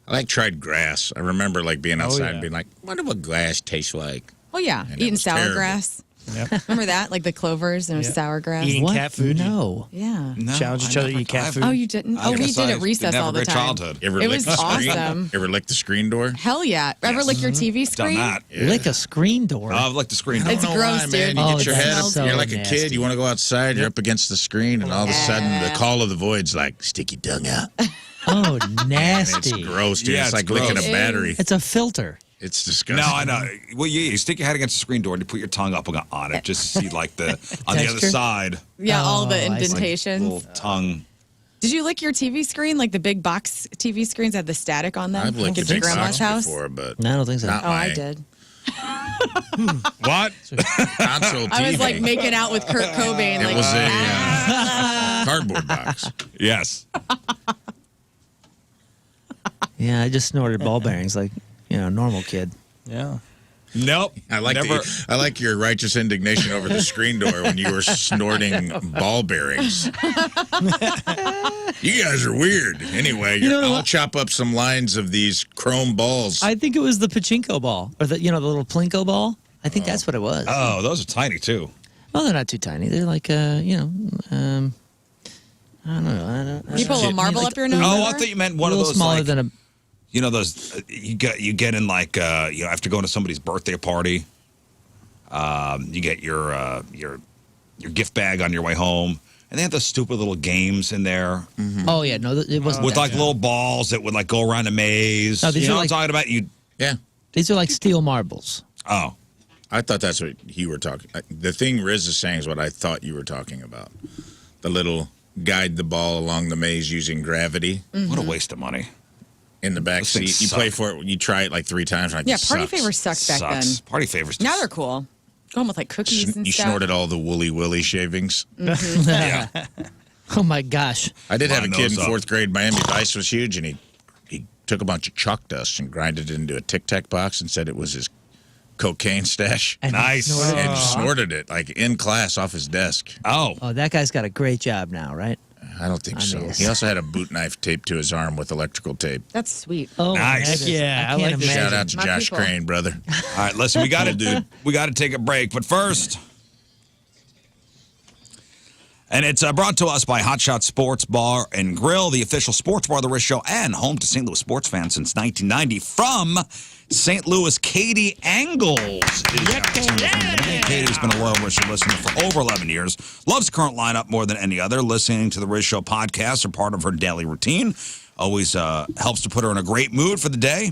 Speaker 4: I tried grass. I remember being outside and being like, wonder what grass tastes like.
Speaker 5: Oh, yeah.
Speaker 4: And it
Speaker 5: Eating
Speaker 4: was
Speaker 5: sour
Speaker 4: terrible.
Speaker 5: grass.
Speaker 3: Yep.
Speaker 5: Remember that? Like the clovers and
Speaker 3: Yep.
Speaker 5: sour grass?
Speaker 3: Eating
Speaker 2: What?
Speaker 3: cat food.
Speaker 2: No.
Speaker 5: Yeah.
Speaker 1: No,
Speaker 3: Challenge each
Speaker 1: I
Speaker 3: other to
Speaker 1: never-
Speaker 3: eat cat
Speaker 1: I've-
Speaker 3: food.
Speaker 5: Oh, you didn't?
Speaker 1: I
Speaker 5: Oh, we
Speaker 1: guess
Speaker 5: did
Speaker 1: I
Speaker 5: at recess
Speaker 1: didn't have
Speaker 5: all
Speaker 1: a
Speaker 5: the
Speaker 1: great
Speaker 5: time.
Speaker 1: childhood.
Speaker 4: Ever
Speaker 5: It
Speaker 4: lick
Speaker 5: was
Speaker 4: the screen?
Speaker 5: awesome.
Speaker 4: Ever lick the screen door?
Speaker 5: Hell yeah. Ever lick your TV
Speaker 1: Done
Speaker 5: screen?
Speaker 1: that.
Speaker 2: Lick a screen door.
Speaker 1: I've licked the screen.
Speaker 4: I
Speaker 5: It's
Speaker 4: don't know
Speaker 5: gross,
Speaker 4: why,
Speaker 5: dude.
Speaker 4: man. You
Speaker 2: Oh,
Speaker 4: get your
Speaker 2: that
Speaker 4: head up.
Speaker 2: smells so
Speaker 4: You're like a
Speaker 2: nasty.
Speaker 4: kid. You want to go outside. You're up against the screen, and all of a sudden, the call of the void's like, stick your tongue out.
Speaker 2: Oh,
Speaker 4: It's
Speaker 2: nasty.
Speaker 4: gross, dude.
Speaker 1: Yeah,
Speaker 4: it's
Speaker 1: it's
Speaker 4: like licking a
Speaker 1: gross.
Speaker 4: battery.
Speaker 2: It's a filter.
Speaker 4: It's disgusting.
Speaker 1: No, I know. Well, you stick your head against the screen door and you put your tongue up on it just to see, like, on the other
Speaker 2: Texture?
Speaker 1: side,
Speaker 5: Yeah, all the
Speaker 2: Oh, I see.
Speaker 5: indentations.
Speaker 1: little tongue.
Speaker 5: Did you lick your TV screen? Like the big box TV screens had the static on them?
Speaker 4: I've licked
Speaker 5: At
Speaker 4: the
Speaker 5: your
Speaker 4: big
Speaker 5: grandma's
Speaker 4: box
Speaker 5: house?
Speaker 4: before, but
Speaker 2: No, I don't think so.
Speaker 4: Not
Speaker 5: Oh, I
Speaker 4: my
Speaker 5: did.
Speaker 1: What?
Speaker 4: console TV.
Speaker 5: I was like making out with Kurt Cobain.
Speaker 4: It
Speaker 5: Like,
Speaker 4: was a cardboard box.
Speaker 1: Yes.
Speaker 2: Yeah, I just snorted ball bearings like, a normal kid.
Speaker 3: Yeah.
Speaker 1: Nope.
Speaker 4: I like
Speaker 1: Never.
Speaker 4: I like your righteous indignation over the screen door when you were snorting ball bearings. You guys are weird. Anyway, I'll chop up some lines of these chrome balls.
Speaker 2: I think it was the pachinko ball or the little plinko ball. I think that's what it was.
Speaker 1: Oh, those are tiny, too.
Speaker 2: Well, they're not too tiny. They're like, I don't know.
Speaker 5: You pull a marble up your nose?
Speaker 1: Oh, I thought you meant one
Speaker 2: a
Speaker 1: of
Speaker 2: little
Speaker 1: those
Speaker 2: smaller
Speaker 1: like,
Speaker 2: than a.
Speaker 1: you know those you get in like after going to somebody's birthday party, you get your gift bag on your way home, and they have those stupid little games in there
Speaker 2: Oh yeah, no, it wasn't
Speaker 1: with
Speaker 2: that.
Speaker 1: like little balls that would like go around a maze.
Speaker 2: No, these
Speaker 1: you know
Speaker 2: are
Speaker 1: what I'm
Speaker 2: like-
Speaker 1: talking about?
Speaker 4: Yeah.
Speaker 2: These are like steel marbles.
Speaker 1: Oh,
Speaker 4: I thought that's what you were talking. The thing Riz is saying is what I thought you were talking about. The little guide the ball along the maze using gravity
Speaker 1: what a waste of money.
Speaker 4: in the back
Speaker 1: Those
Speaker 4: seat.
Speaker 1: things
Speaker 4: You
Speaker 1: suck.
Speaker 4: play for it. You try it like 3 times. Like,
Speaker 5: Yeah,
Speaker 4: this
Speaker 5: party
Speaker 4: sucks.
Speaker 5: favors sucked back then.
Speaker 1: Sucks. Party favors.
Speaker 5: Now they're cool. Going with like cookies and
Speaker 4: You
Speaker 5: stuff.
Speaker 4: snorted all the Woolly Willy shavings.
Speaker 1: Yeah.
Speaker 2: Oh my gosh.
Speaker 4: I did have a
Speaker 1: Line
Speaker 4: kid in
Speaker 1: those up.
Speaker 4: 4th grade. Miami Vice was huge, and he took a bunch of chalk dust and grinded it into a Tic Tac box and said it was his cocaine stash.
Speaker 2: And
Speaker 1: Nice.
Speaker 2: snorted it.
Speaker 4: And snorted it like in class off his desk.
Speaker 1: Oh,
Speaker 2: Oh, that guy's got a great job now, right?
Speaker 4: I don't think so.
Speaker 2: mean,
Speaker 4: He also had a boot knife taped to his arm with electrical tape.
Speaker 5: That's sweet.
Speaker 2: Oh,
Speaker 1: Nice.
Speaker 2: heck
Speaker 1: Heck
Speaker 3: yeah, I
Speaker 2: can't
Speaker 3: like this.
Speaker 2: imagine.
Speaker 4: Shout out to
Speaker 5: My
Speaker 4: Josh
Speaker 5: people.
Speaker 4: Crane, brother.
Speaker 1: all right. Listen, we got to take a break, but first. And it's brought to us by Hot Shot Sports Bar and Grill, the official sports bar of the Riz Show and home to St. Louis sports fans since 1990. From St. Louis, Katie Angles is Katie's been a loyal Riz Show listener for over 11 years. Loves the current lineup more than any other. Listening to the Riz Show podcast are part of her daily routine. Always helps to put her in a great mood for the day.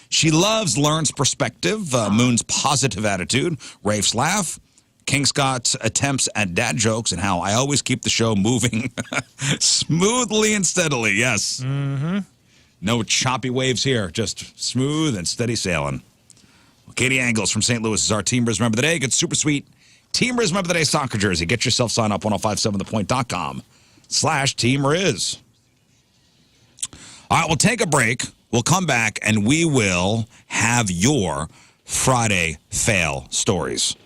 Speaker 1: She loves Lern's perspective, Moon's positive attitude, Rafe's laugh, King Scott's attempts at dad jokes, and how I always keep the show moving smoothly and steadily. Yes. Mm-hmm. No choppy waves here, just smooth and steady sailing. Well, Katie Angles from St. Louis is our Team Riz Member of the Day. Good super sweet Team Riz Member of the Day soccer jersey. Get yourself signed up 1057thepoint.com/Team Riz. All right, we'll take a break. We'll come back and we will have your Friday fail stories.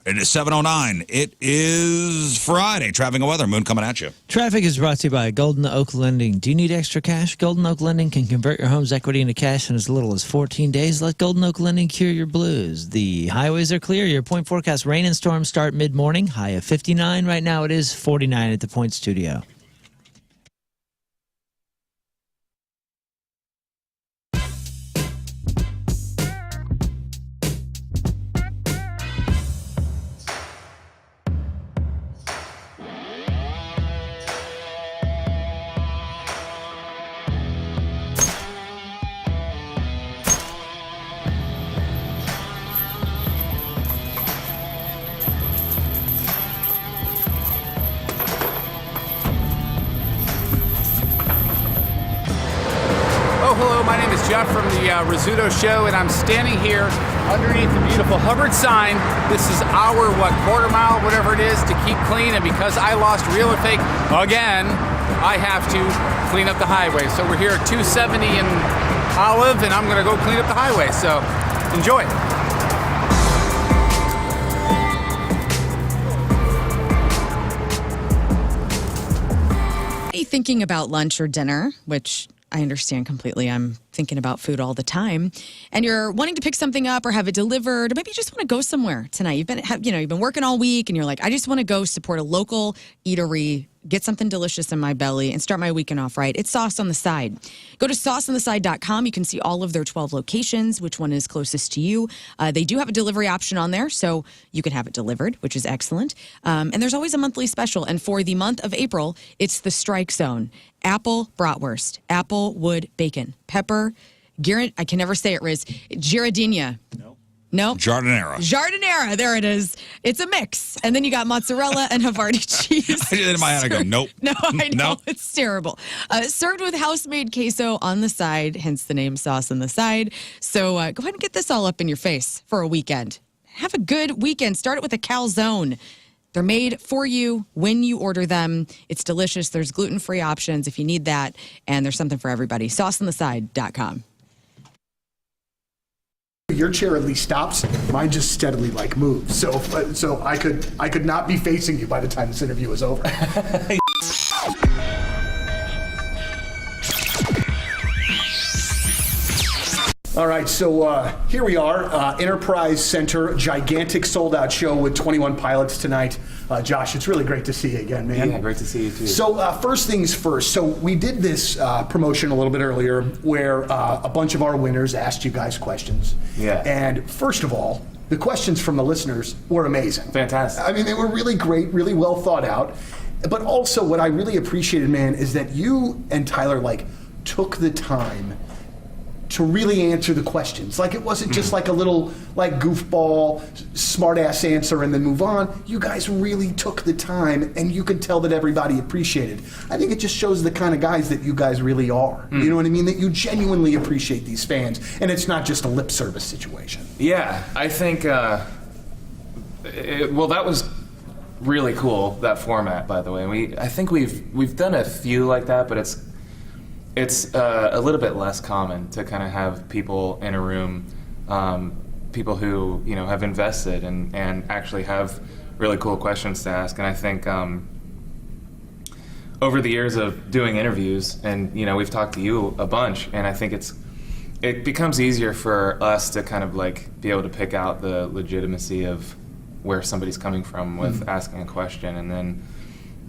Speaker 1: It is 7:09. It is Friday. Traffic and weather. Moon coming at you.
Speaker 2: Traffic is brought to you by Golden Oak Lending. Do you need extra cash? Golden Oak Lending can convert your home's equity into cash in as little as 14 days. Let Golden Oak Lending cure your blues. The highways are clear. Your point forecast rain and storms start mid-morning. High of 59. Right now it is 49 at the Point Studio.
Speaker 9: Oh, hello, my name is Jeff from the Rizzuto Show, and I'm standing here underneath the beautiful Hubbard sign. This is our, quarter mile, whatever it is, to keep clean, and because I lost real or fake again, I have to clean up the highway. So we're here at 270 in Olive, and I'm going to go clean up the highway, so enjoy.
Speaker 5: Are you thinking about lunch or dinner, which I understand completely. I'm thinking about food all the time, and you're wanting to pick something up or have it delivered, or maybe you just want to go somewhere tonight. You've been working all week, and you're like, I just want to go support a local eatery, get something delicious in my belly, and start my weekend off right. It's Sauce on the Side. Go to sauceontheside.com. You can see all of their 12 locations, which one is closest to you. They do have a delivery option on there, so you can have it delivered, which is excellent. And there's always a monthly special. And for the month of April, it's the Strike Zone. Apple bratwurst, apple wood bacon, pepper, I can never say it, Riz. Giardina. No. Giardinera. There it is. It's a mix. And then you got mozzarella and Havarti cheese.
Speaker 1: I did it in my head. I go, nope.
Speaker 5: No, I know.
Speaker 1: Nope.
Speaker 5: It's terrible. Served with house-made queso on the side, hence the name Sauce on the Side. So go ahead and get this all up in your face for a weekend. Have a good weekend. Start it with a calzone. They're made for you when you order them. It's delicious. There's gluten-free options if you need that. And there's something for everybody. SauceOnTheSide.com.
Speaker 10: Your chair at least stops. Mine just steadily moves. So I could not be facing you by the time this interview is over. All right, so here we are, Enterprise Center, gigantic sold-out show with 21 pilots tonight. Josh, it's really great to see you again, man.
Speaker 11: Yeah, great to see you too.
Speaker 10: So first things first, so we did this promotion a little bit earlier where a bunch of our winners asked you guys questions.
Speaker 11: Yeah.
Speaker 10: And first of all, the questions from the listeners were amazing.
Speaker 11: Fantastic.
Speaker 10: I mean, they were really great, really well thought out. But also what I really appreciated, man, is that you and Tyler, like, took the time to really answer the questions. Like, it wasn't just like a little, like, goofball, smart-ass answer and then move on. You guys really took the time, and you could tell that everybody appreciated. I think it just shows the kind of guys that you guys really are. You know what I mean? That you genuinely appreciate these fans, and it's not just a lip service situation.
Speaker 11: Yeah, I think, well, that was really cool, that format, by the way. I think we've done a few like that, but it's a little bit less common to kind of have people in a room, people who have invested and actually have really cool questions to ask. And I think over the years of doing interviews, and we've talked to you a bunch, and I think it becomes easier for us to kind of like be able to pick out the legitimacy of where somebody's coming from with asking a question, and then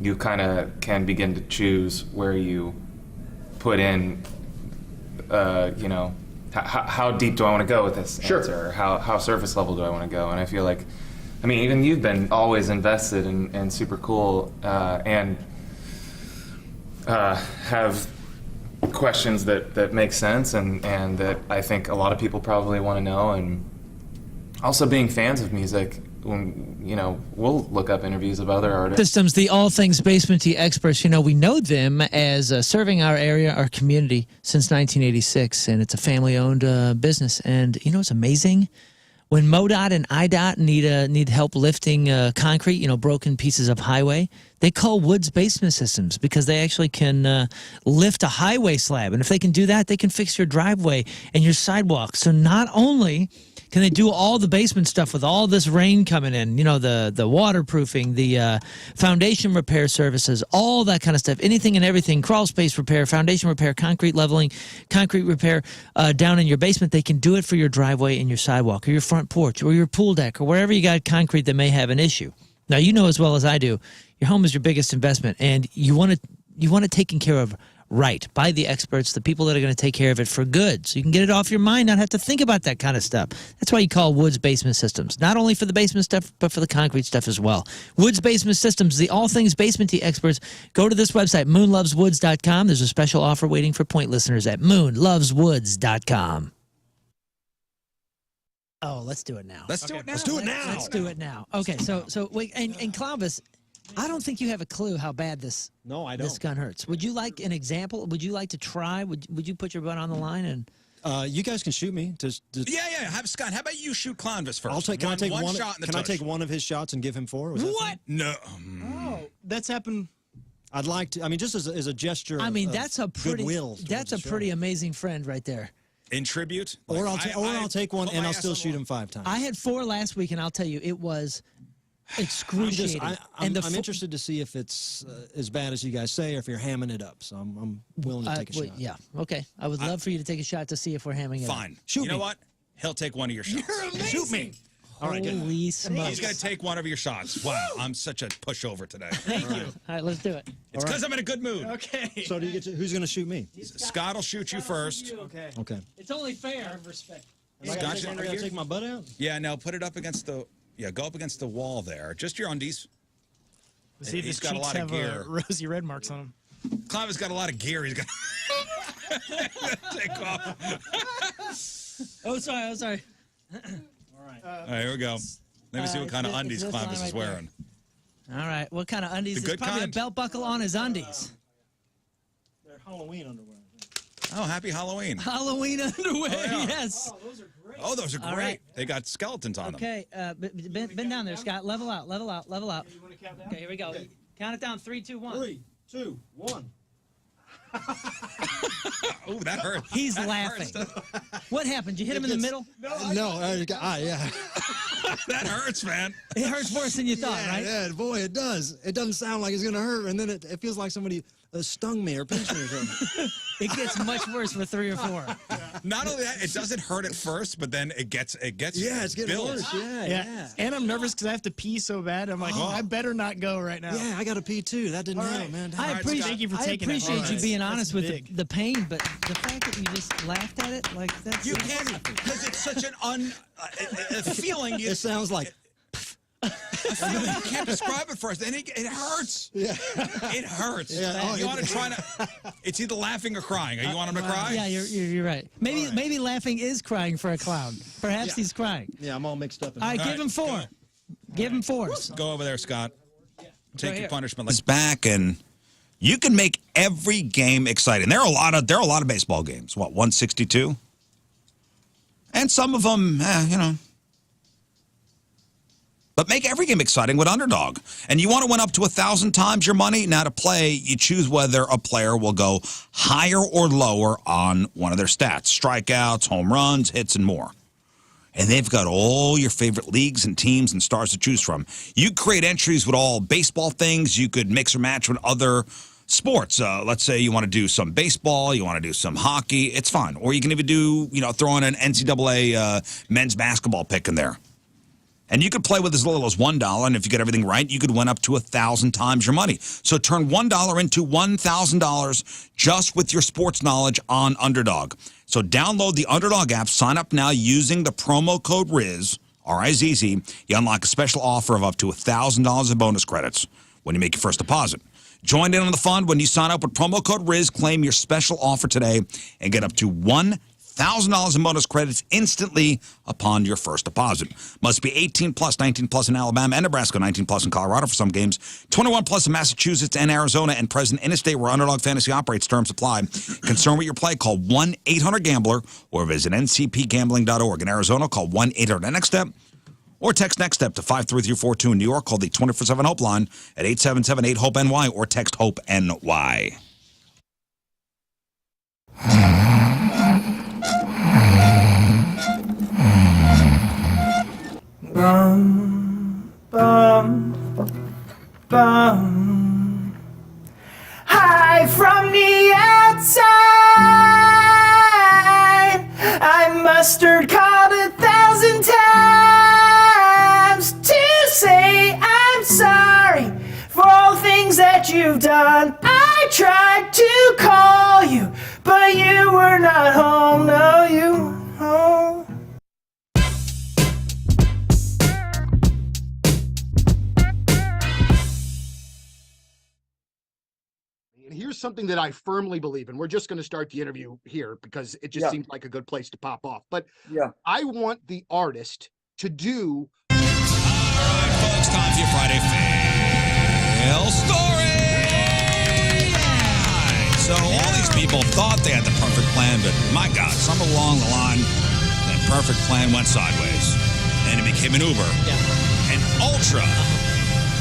Speaker 11: you kind of can begin to choose where you put in, how deep do I want to go with this answer? Or how surface level do I want to go? And I feel like, I mean, even you've been always invested and super cool, and have questions that make sense and that I think a lot of people probably want to know. And also being fans of music, when we'll look up interviews of other artists.
Speaker 2: Systems, the all things basement-y experts. We know them as serving our area, our community since 1986, and it's a family-owned business. And it's amazing when MoDOT and IDOT need help lifting concrete, broken pieces of highway. They call Woods Basement Systems because they actually can lift a highway slab, and if they can do that, they can fix your driveway and your sidewalk. So not only can they do all the basement stuff with all this rain coming in, the waterproofing, the foundation repair services, all that kind of stuff, anything and everything, crawl space repair, foundation repair, concrete leveling, concrete repair down in your basement. They can do it for your driveway and your sidewalk or your front porch or your pool deck or wherever you got concrete that may have an issue. Now, as well as I do, your home is your biggest investment, and you want it taken care of right by the experts, the people that are going to take care of it for good, so you can get it off your mind, not have to think about that kind of stuff. That's why you call Woods Basement Systems, not only for the basement stuff, but for the concrete stuff as well. Woods Basement Systems, the all things basement-y experts. Go to this website, moonloveswoods.com. There's a special offer waiting for point listeners at moonloveswoods.com. Oh, let's do it now.
Speaker 1: Let's do it now.
Speaker 2: Let's do it now. Okay, so wait, and Clovis, I don't think you have a clue how bad this gun hurts. Would you like an example? Would you like to try? Would you put your butt on the line and?
Speaker 12: You guys can shoot me.
Speaker 1: Yeah. Have Scott. How about you shoot Clovis first?
Speaker 12: Can I take one of his shots and give him 4?
Speaker 2: What?
Speaker 1: No.
Speaker 3: Oh, that's happened.
Speaker 12: I'd like to. I mean, just as a gesture.
Speaker 2: I mean,
Speaker 12: of
Speaker 2: that's a pretty.
Speaker 12: goodwill.
Speaker 2: That's a pretty amazing friend right there.
Speaker 1: In tribute,
Speaker 12: Or I'll take one and I'll still shoot him 5 times.
Speaker 2: I had 4 last week, and I'll tell you, it was excruciating.
Speaker 12: I'm interested to see if it's as bad as you guys say, or if you're hamming it up. So I'm willing to take a shot.
Speaker 2: Yeah, okay. I would love for you to take a shot to see if we're hamming it up.
Speaker 1: Fine.
Speaker 12: Shoot me.
Speaker 1: You know what? He'll take one of your shots.
Speaker 2: You're amazing.
Speaker 1: Shoot me.
Speaker 12: All right, good.
Speaker 2: Holy smokes.
Speaker 1: He's going to take one of your shots. Wow, I'm such a pushover today.
Speaker 2: Thank you. All right, let's do it.
Speaker 1: It's because I'm in a good mood.
Speaker 3: Okay.
Speaker 12: So who's going to shoot me?
Speaker 1: Scott will shoot you first.
Speaker 3: Okay.
Speaker 12: Okay.
Speaker 2: It's only fair. Respect.
Speaker 12: I gotta take my butt out?
Speaker 1: Yeah, no, put it up against the, go up against the wall there. Just your undies.
Speaker 3: See if
Speaker 1: He's
Speaker 3: his
Speaker 1: got a
Speaker 3: cheeks
Speaker 1: lot of
Speaker 3: have
Speaker 1: gear.
Speaker 3: rosy red marks on them.
Speaker 1: Clive's got a lot of gear. He's got take off.
Speaker 2: Oh, sorry.
Speaker 1: All right, here we go. Let me see what kind of undies Clive is wearing.
Speaker 2: All right, what kind of undies?
Speaker 1: The
Speaker 2: There's
Speaker 1: good
Speaker 2: probably
Speaker 1: kind?
Speaker 2: a belt buckle on his undies.
Speaker 12: They're Halloween underwear.
Speaker 1: Oh, happy Halloween.
Speaker 2: Halloween underwear,
Speaker 1: yeah.
Speaker 2: yes.
Speaker 1: Oh, those are great.
Speaker 2: right.
Speaker 1: They got skeletons on them.
Speaker 2: Okay, bend down there, Scott. Level out. Okay, here we go. Count it down. 3, 2, 1.
Speaker 12: 3, 2, 1.
Speaker 1: Oh, that hurt.
Speaker 2: He's
Speaker 1: That
Speaker 2: laughing.
Speaker 1: hurts.
Speaker 2: What happened? You hit him in the middle?
Speaker 12: No, yeah.
Speaker 1: That hurts, man.
Speaker 2: It hurts worse than you thought, right?
Speaker 12: Yeah, boy, it does. It doesn't sound like it's going to hurt, and then it feels like somebody stung me or pinched me or something.
Speaker 2: It gets much worse for 3 or 4.
Speaker 1: Not only that, it doesn't hurt at first, but then it gets
Speaker 12: Yeah, it's getting
Speaker 1: bills.
Speaker 12: worse. Yeah.
Speaker 3: And I'm nervous because I have to pee so bad. I'm like, well, I better not go right now.
Speaker 12: Yeah, I got to pee too. That didn't help, man.
Speaker 2: I appreciate,
Speaker 3: Thank you for taking it.
Speaker 2: appreciate you being honest with
Speaker 3: big.
Speaker 2: the pain, but the fact that you just laughed at it, like that's
Speaker 1: You can't, because it's such an a feeling.
Speaker 12: It sounds like.
Speaker 1: You can't describe it first, and it hurts. Yeah, it hurts.
Speaker 12: Yeah.
Speaker 1: You want to try to? It's either laughing or crying. You want him to cry?
Speaker 2: Yeah, you're right. Maybe laughing is crying for a clown. Perhaps he's crying.
Speaker 12: Yeah, I'm all mixed up.
Speaker 2: All right, give him 4. Give him 4s.
Speaker 1: Go over there, Scott. Take
Speaker 2: Right
Speaker 1: your
Speaker 2: here.
Speaker 1: punishment. It's back, and you can make every game exciting. There are a lot of baseball games. What, 162? And some of them, But make every game exciting with Underdog. And you want to win up to 1,000 times your money? Now to play, you choose whether a player will go higher or lower on one of their stats. Strikeouts, home runs, hits, and more. And they've got all your favorite leagues and teams and stars to choose from. You create entries with all baseball things. You could mix or match with other sports. Let's say you want to do some baseball, you want to do some hockey. It's fine. Or you can even do, throw in an NCAA men's basketball pick in there. And you could play with as little as $1, and if you get everything right, you could win up to 1,000 times your money. So turn $1 into $1,000 just with your sports knowledge on Underdog. So download the Underdog app, sign up now using the promo code RIZ, R-I-Z-Z. You unlock a special offer of up to $1,000 in bonus credits when you make your first deposit. Join in on the fun when you sign up with promo code RIZ. Claim your special offer today and get up to $1,000 in bonus credits instantly upon your first deposit. Must be 18 plus, 19 plus in Alabama and Nebraska, 19 plus in Colorado for some games, 21 plus in Massachusetts and Arizona, and present in a state where Underdog Fantasy operates. Terms apply. Concerned with your play, call 1-800-GAMBLER or visit ncpgambling.org. In Arizona, call 1-800-NEXT-STEP or text NEXT STEP to 53342. In New York, call the 24/7 Hope line at 877-8-HOPE-NY or text HOPE-NY.
Speaker 6: Bum, bum, bum. Hi from the outside. I mustered called 1,000 times to say I'm sorry for all things that you've done. I tried to call you, but you were not home. No, you weren't home.
Speaker 10: And here's something that I firmly believe in. We're just going to start the interview here because it just seems like a good place to pop off. But I want the artist to do.
Speaker 1: All right, folks, time for your Friday Fail Story. So all these people thought they had the perfect plan, but my God, somewhere along the line, that perfect plan went sideways. And it became an Uber. An ultra.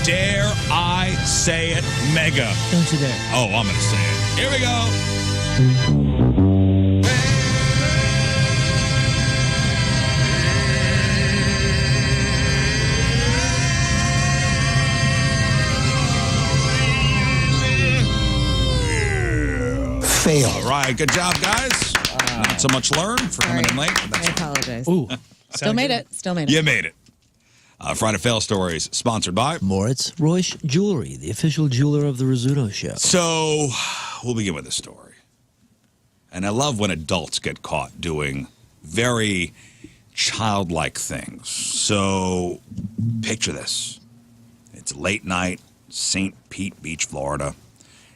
Speaker 1: Dare I say it, mega.
Speaker 2: Don't you dare.
Speaker 1: Oh, I'm going to say it. Here we go.
Speaker 13: Fail.
Speaker 1: All right, good job, guys. Not so much Lern for coming in late. But that's
Speaker 5: I apologize.
Speaker 2: Ooh.
Speaker 5: Still made it. Still made it.
Speaker 1: You made it. Friday Fail Stories, sponsored by
Speaker 2: Moritz Royce Jewelry, the official jeweler of the Rizzuto Show.
Speaker 1: So, we'll begin with this story. And I love when adults get caught doing very childlike things. So, picture this. It's late night, St. Pete Beach, Florida.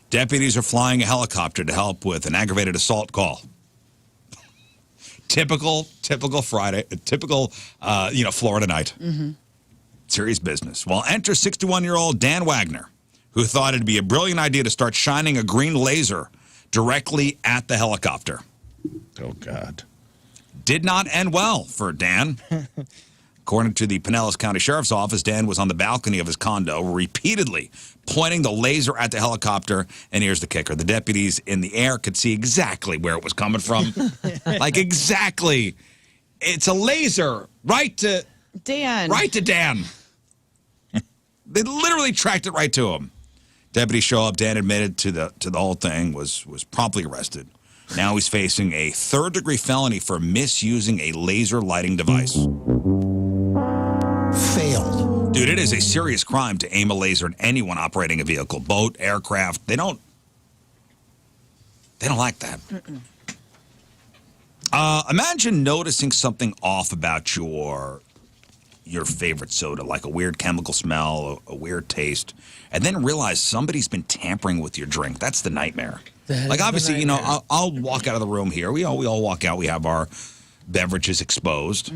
Speaker 1: Deputies are flying a helicopter to help with an aggravated assault call. Typical Friday, typical, Florida night. Mm-hmm. Serious business. Well, enter 61-year-old Dan Wagner, who thought it'd be a brilliant idea to start shining a green laser directly at the helicopter.
Speaker 4: Oh, God.
Speaker 1: Did not end well for Dan. According to the Pinellas County Sheriff's Office, Dan was on the balcony of his condo, repeatedly pointing the laser at the helicopter. And here's the kicker. The deputies in the air could see exactly where it was coming from. Like, exactly. It's a laser right to
Speaker 5: Dan.
Speaker 1: Right to Dan. They literally tracked it right to him. Deputies show up. Dan admitted to the whole thing, was promptly arrested. Now he's facing a third-degree felony for misusing a laser lighting device.
Speaker 13: Failed.
Speaker 1: Dude, it is a serious crime to aim a laser at anyone operating a vehicle, boat, aircraft. They don't like that. Imagine noticing something off about your favorite soda, like a weird chemical smell, a weird taste, and then realize somebody's been tampering with your drink. That's the nightmare. Like, obviously, you know, I'll walk out of the room here. We all walk out. We have our beverages exposed.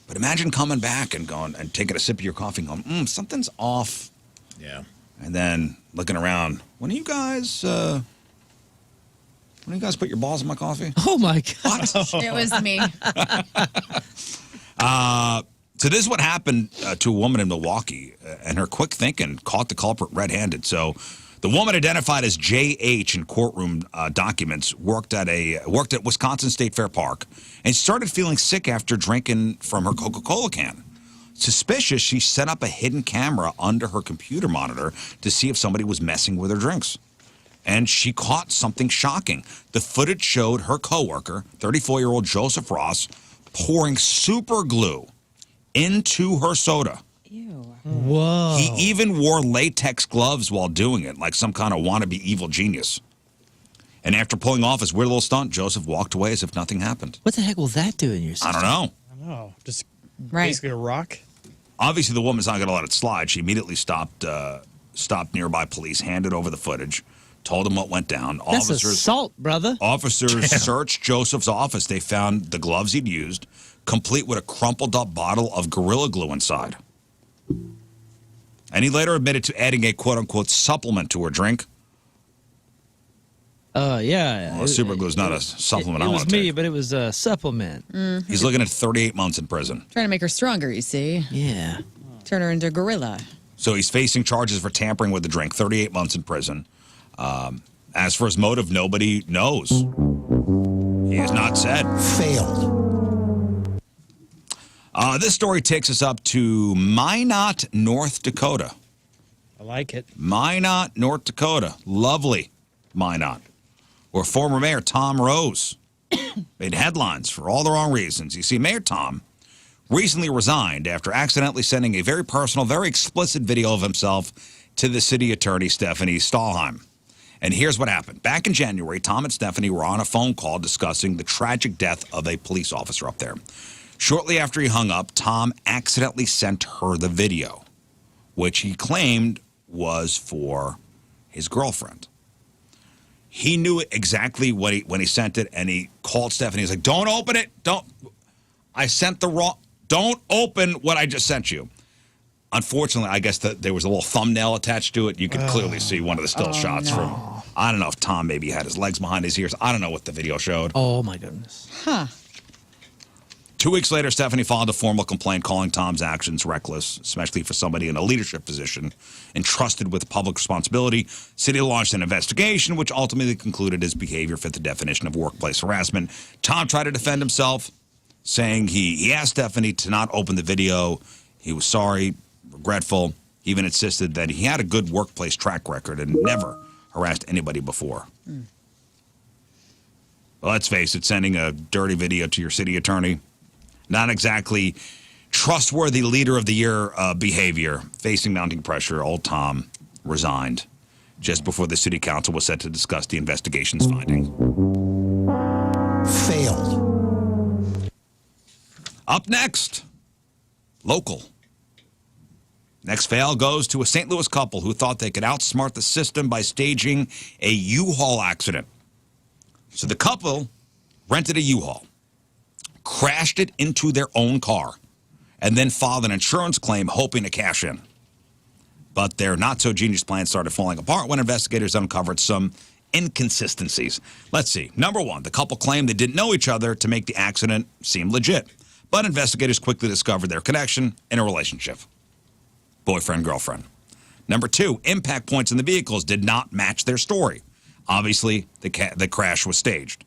Speaker 1: But imagine coming back and going and taking a sip of your coffee and going, something's off.
Speaker 4: Yeah. And
Speaker 1: then looking around. When do you guys put your balls in my coffee?
Speaker 2: Oh, my God.
Speaker 5: It was me.
Speaker 1: So this is what happened to a woman in Milwaukee, and her quick thinking caught the culprit red-handed. So the woman, identified as J.H. in courtroom documents, worked at Wisconsin State Fair Park and started feeling sick after drinking from her Coca-Cola can. Suspicious, she set up a hidden camera under her computer monitor to see if somebody was messing with her drinks. And she caught something shocking. The footage showed her coworker, 34-year-old Joseph Ross, pouring super glue into her soda.
Speaker 2: Whoa.
Speaker 1: He even wore latex gloves while doing it, like some kind of wannabe evil genius. And after pulling off his weird little stunt, Joseph walked away as if nothing happened.
Speaker 2: What the heck will that do in your system?
Speaker 1: I don't know.
Speaker 3: I don't know. Just
Speaker 5: Right.
Speaker 3: basically a rock.
Speaker 1: Obviously, the woman's not going to let it slide. She immediately stopped nearby police, handed over the footage, told them what went down.
Speaker 2: That's assault, brother.
Speaker 1: Officers searched Joseph's office. They found the gloves he'd used, complete with a crumpled up bottle of Gorilla Glue inside. And he later admitted to adding a quote-unquote supplement to her drink.
Speaker 2: Yeah.
Speaker 1: Well, super glue is not a supplement I
Speaker 2: It
Speaker 1: want
Speaker 2: was
Speaker 1: to
Speaker 2: me,
Speaker 1: take.
Speaker 2: but it was a supplement.
Speaker 1: He's looking at 38 months in prison.
Speaker 5: Trying to make her stronger, you see.
Speaker 2: Yeah.
Speaker 5: Turn her into a gorilla.
Speaker 1: So he's facing charges for tampering with the drink, 38 months in prison. As for his motive, nobody knows. He has not said.
Speaker 13: Failed.
Speaker 1: This story takes us up to Minot, North Dakota.
Speaker 3: I like it.
Speaker 1: Minot, North Dakota. Lovely Minot. Where former Mayor Tom Rose made headlines for all the wrong reasons. You see, Mayor Tom recently resigned after accidentally sending a very personal, very explicit video of himself to the city attorney, Stephanie Stahlheim. And here's what happened. Back in January, Tom and Stephanie were on a phone call discussing the tragic death of a police officer up there. Shortly after he hung up, Tom accidentally sent her the video, which he claimed was for his girlfriend. He knew exactly when he sent it, and he called Stephanie. He's like, don't open it. Don't open what I just sent you. Unfortunately, I guess that there was a little thumbnail attached to it. You could clearly see one of the still shots from, I don't know if Tom maybe had his legs behind his ears. I don't know what the video showed.
Speaker 2: Oh, my goodness.
Speaker 5: Huh.
Speaker 1: 2 weeks later, Stephanie filed a formal complaint calling Tom's actions reckless, especially for somebody in a leadership position entrusted with public responsibility. City launched an investigation, which ultimately concluded his behavior fit the definition of workplace harassment. Tom tried to defend himself, saying he asked Stephanie to not open the video. He was sorry, regretful. He even insisted that he had a good workplace track record and never harassed anybody before. Well, let's face it, sending a dirty video to your city attorney, not exactly trustworthy leader of the year behavior. Facing mounting pressure, old Tom resigned just before the city council was set to discuss the investigation's finding.
Speaker 13: Failed.
Speaker 1: Up next, local. Next fail goes to a St. Louis couple who thought they could outsmart the system by staging a U-Haul accident. So the couple rented a U-Haul, crashed it into their own car, and then filed an insurance claim hoping to cash in. But their not-so-genius plan started falling apart when investigators uncovered some inconsistencies. Let's see. Number one, the couple claimed they didn't know each other to make the accident seem legit. But investigators quickly discovered their connection in a relationship. Boyfriend, girlfriend. Number two, impact points in the vehicles did not match their story. Obviously, the crash was staged.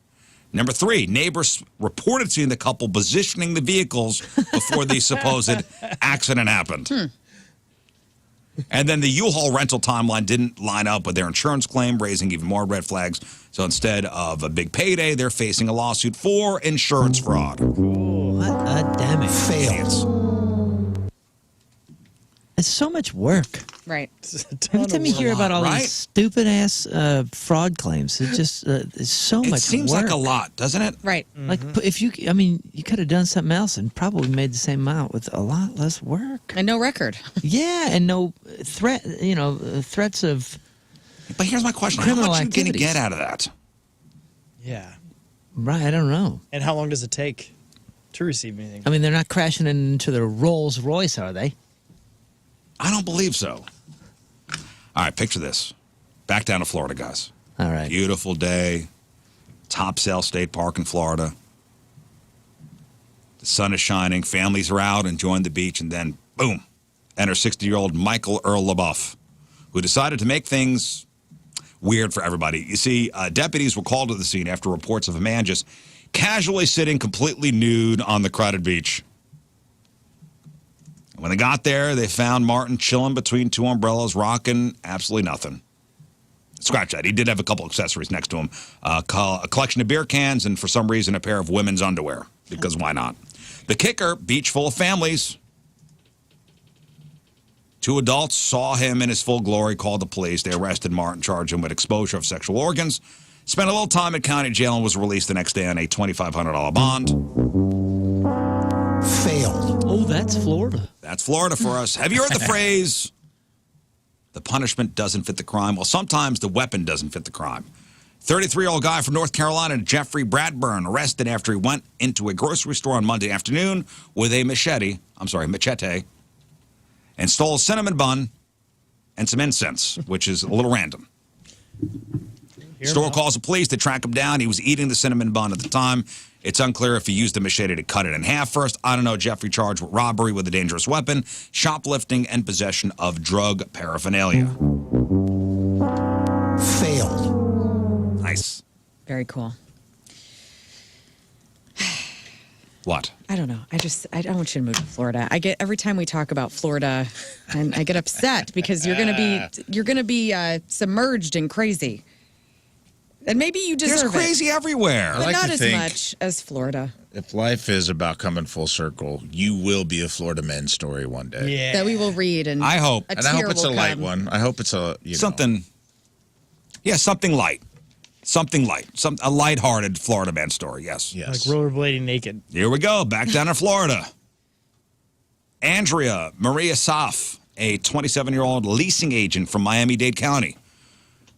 Speaker 1: Number three, neighbors reported seeing the couple positioning the vehicles before the supposed accident happened. And then the U-Haul rental timeline didn't line up with their insurance claim, raising even more red flags. So instead of a big payday, they're facing a lawsuit for insurance fraud.
Speaker 2: What a damn it.
Speaker 1: Idiots.
Speaker 2: It's so much work.
Speaker 5: Right.
Speaker 2: Every time you hear about all
Speaker 1: right?
Speaker 2: these stupid ass fraud claims, it just it's so much.
Speaker 1: It seems
Speaker 2: work.
Speaker 1: like a lot, doesn't it?
Speaker 5: Right.
Speaker 2: Like if you, I mean, you could have done something else and probably made the same amount with a lot less work.
Speaker 5: And no record.
Speaker 2: Yeah, and no threat. Threats of.
Speaker 1: But here's my question: how
Speaker 2: Criminal
Speaker 1: much are you going to
Speaker 2: activities.
Speaker 1: get out of that?
Speaker 3: Yeah.
Speaker 2: Right, I don't know.
Speaker 3: And how long does it take to receive anything?
Speaker 2: I mean, they're not crashing into the Rolls Royce, are they?
Speaker 1: I don't believe so. All right, picture this. Back down to Florida, guys.
Speaker 2: All right.
Speaker 1: Beautiful day. Topsail State Park in Florida. The sun is shining. Families are out enjoying the beach. And then, boom, enter 60-year-old Michael Earl LaBeouf, who decided to make things weird for everybody. You see, deputies were called to the scene after reports of a man just casually sitting completely nude on the crowded beach. When they got there, they found Martin chilling between two umbrellas, rocking absolutely nothing. Scratch that. He did have a couple accessories next to him. A collection of beer cans and, for some reason, a pair of women's underwear. Because why not? The kicker, beach full of families. Two adults saw him in his full glory, called the police. They arrested Martin, charged him with exposure of sexual organs. Spent a little time in county jail and was released the next day on a $2,500 bond.
Speaker 13: Failed.
Speaker 2: Oh, that's Florida.
Speaker 1: That's Florida for us. Have you heard the phrase, the punishment doesn't fit the crime? Well, sometimes the weapon doesn't fit the crime. 33-year-old guy from North Carolina, Jeffrey Bradburn, arrested after he went into a grocery store on Monday afternoon with a machete, and stole a cinnamon bun and some incense, which is a little random. Store calls the police to track him down. He was eating the cinnamon bun at the time. It's unclear if he used the machete to cut it in half first. I don't know. Jeffrey charged with robbery with a dangerous weapon, shoplifting, and possession of drug paraphernalia.
Speaker 13: Failed.
Speaker 1: Nice.
Speaker 5: Very cool.
Speaker 1: What?
Speaker 5: I don't know. I don't want you to move to Florida. Every time we talk about Florida, and I get upset because you're gonna be submerged in crazy. And maybe you deserve
Speaker 1: There's crazy everywhere.
Speaker 5: but
Speaker 4: like
Speaker 5: not
Speaker 4: to
Speaker 5: as
Speaker 4: think-
Speaker 5: much as Florida.
Speaker 4: If life is about coming full circle, you will be a Florida man story one day.
Speaker 3: Yeah.
Speaker 5: That we will read, and
Speaker 1: I hope.
Speaker 5: a
Speaker 4: And I hope
Speaker 5: tear
Speaker 4: it's a
Speaker 5: will
Speaker 4: light
Speaker 5: come.
Speaker 4: one. I hope it's a
Speaker 1: Something. Yeah, something light. Something light. A lighthearted Florida man story, yes.
Speaker 3: Like
Speaker 4: Yes.
Speaker 3: rollerblading naked.
Speaker 1: Here we go. Back down to Florida. Andrea Maria Saf, a 27-year-old leasing agent from Miami-Dade County,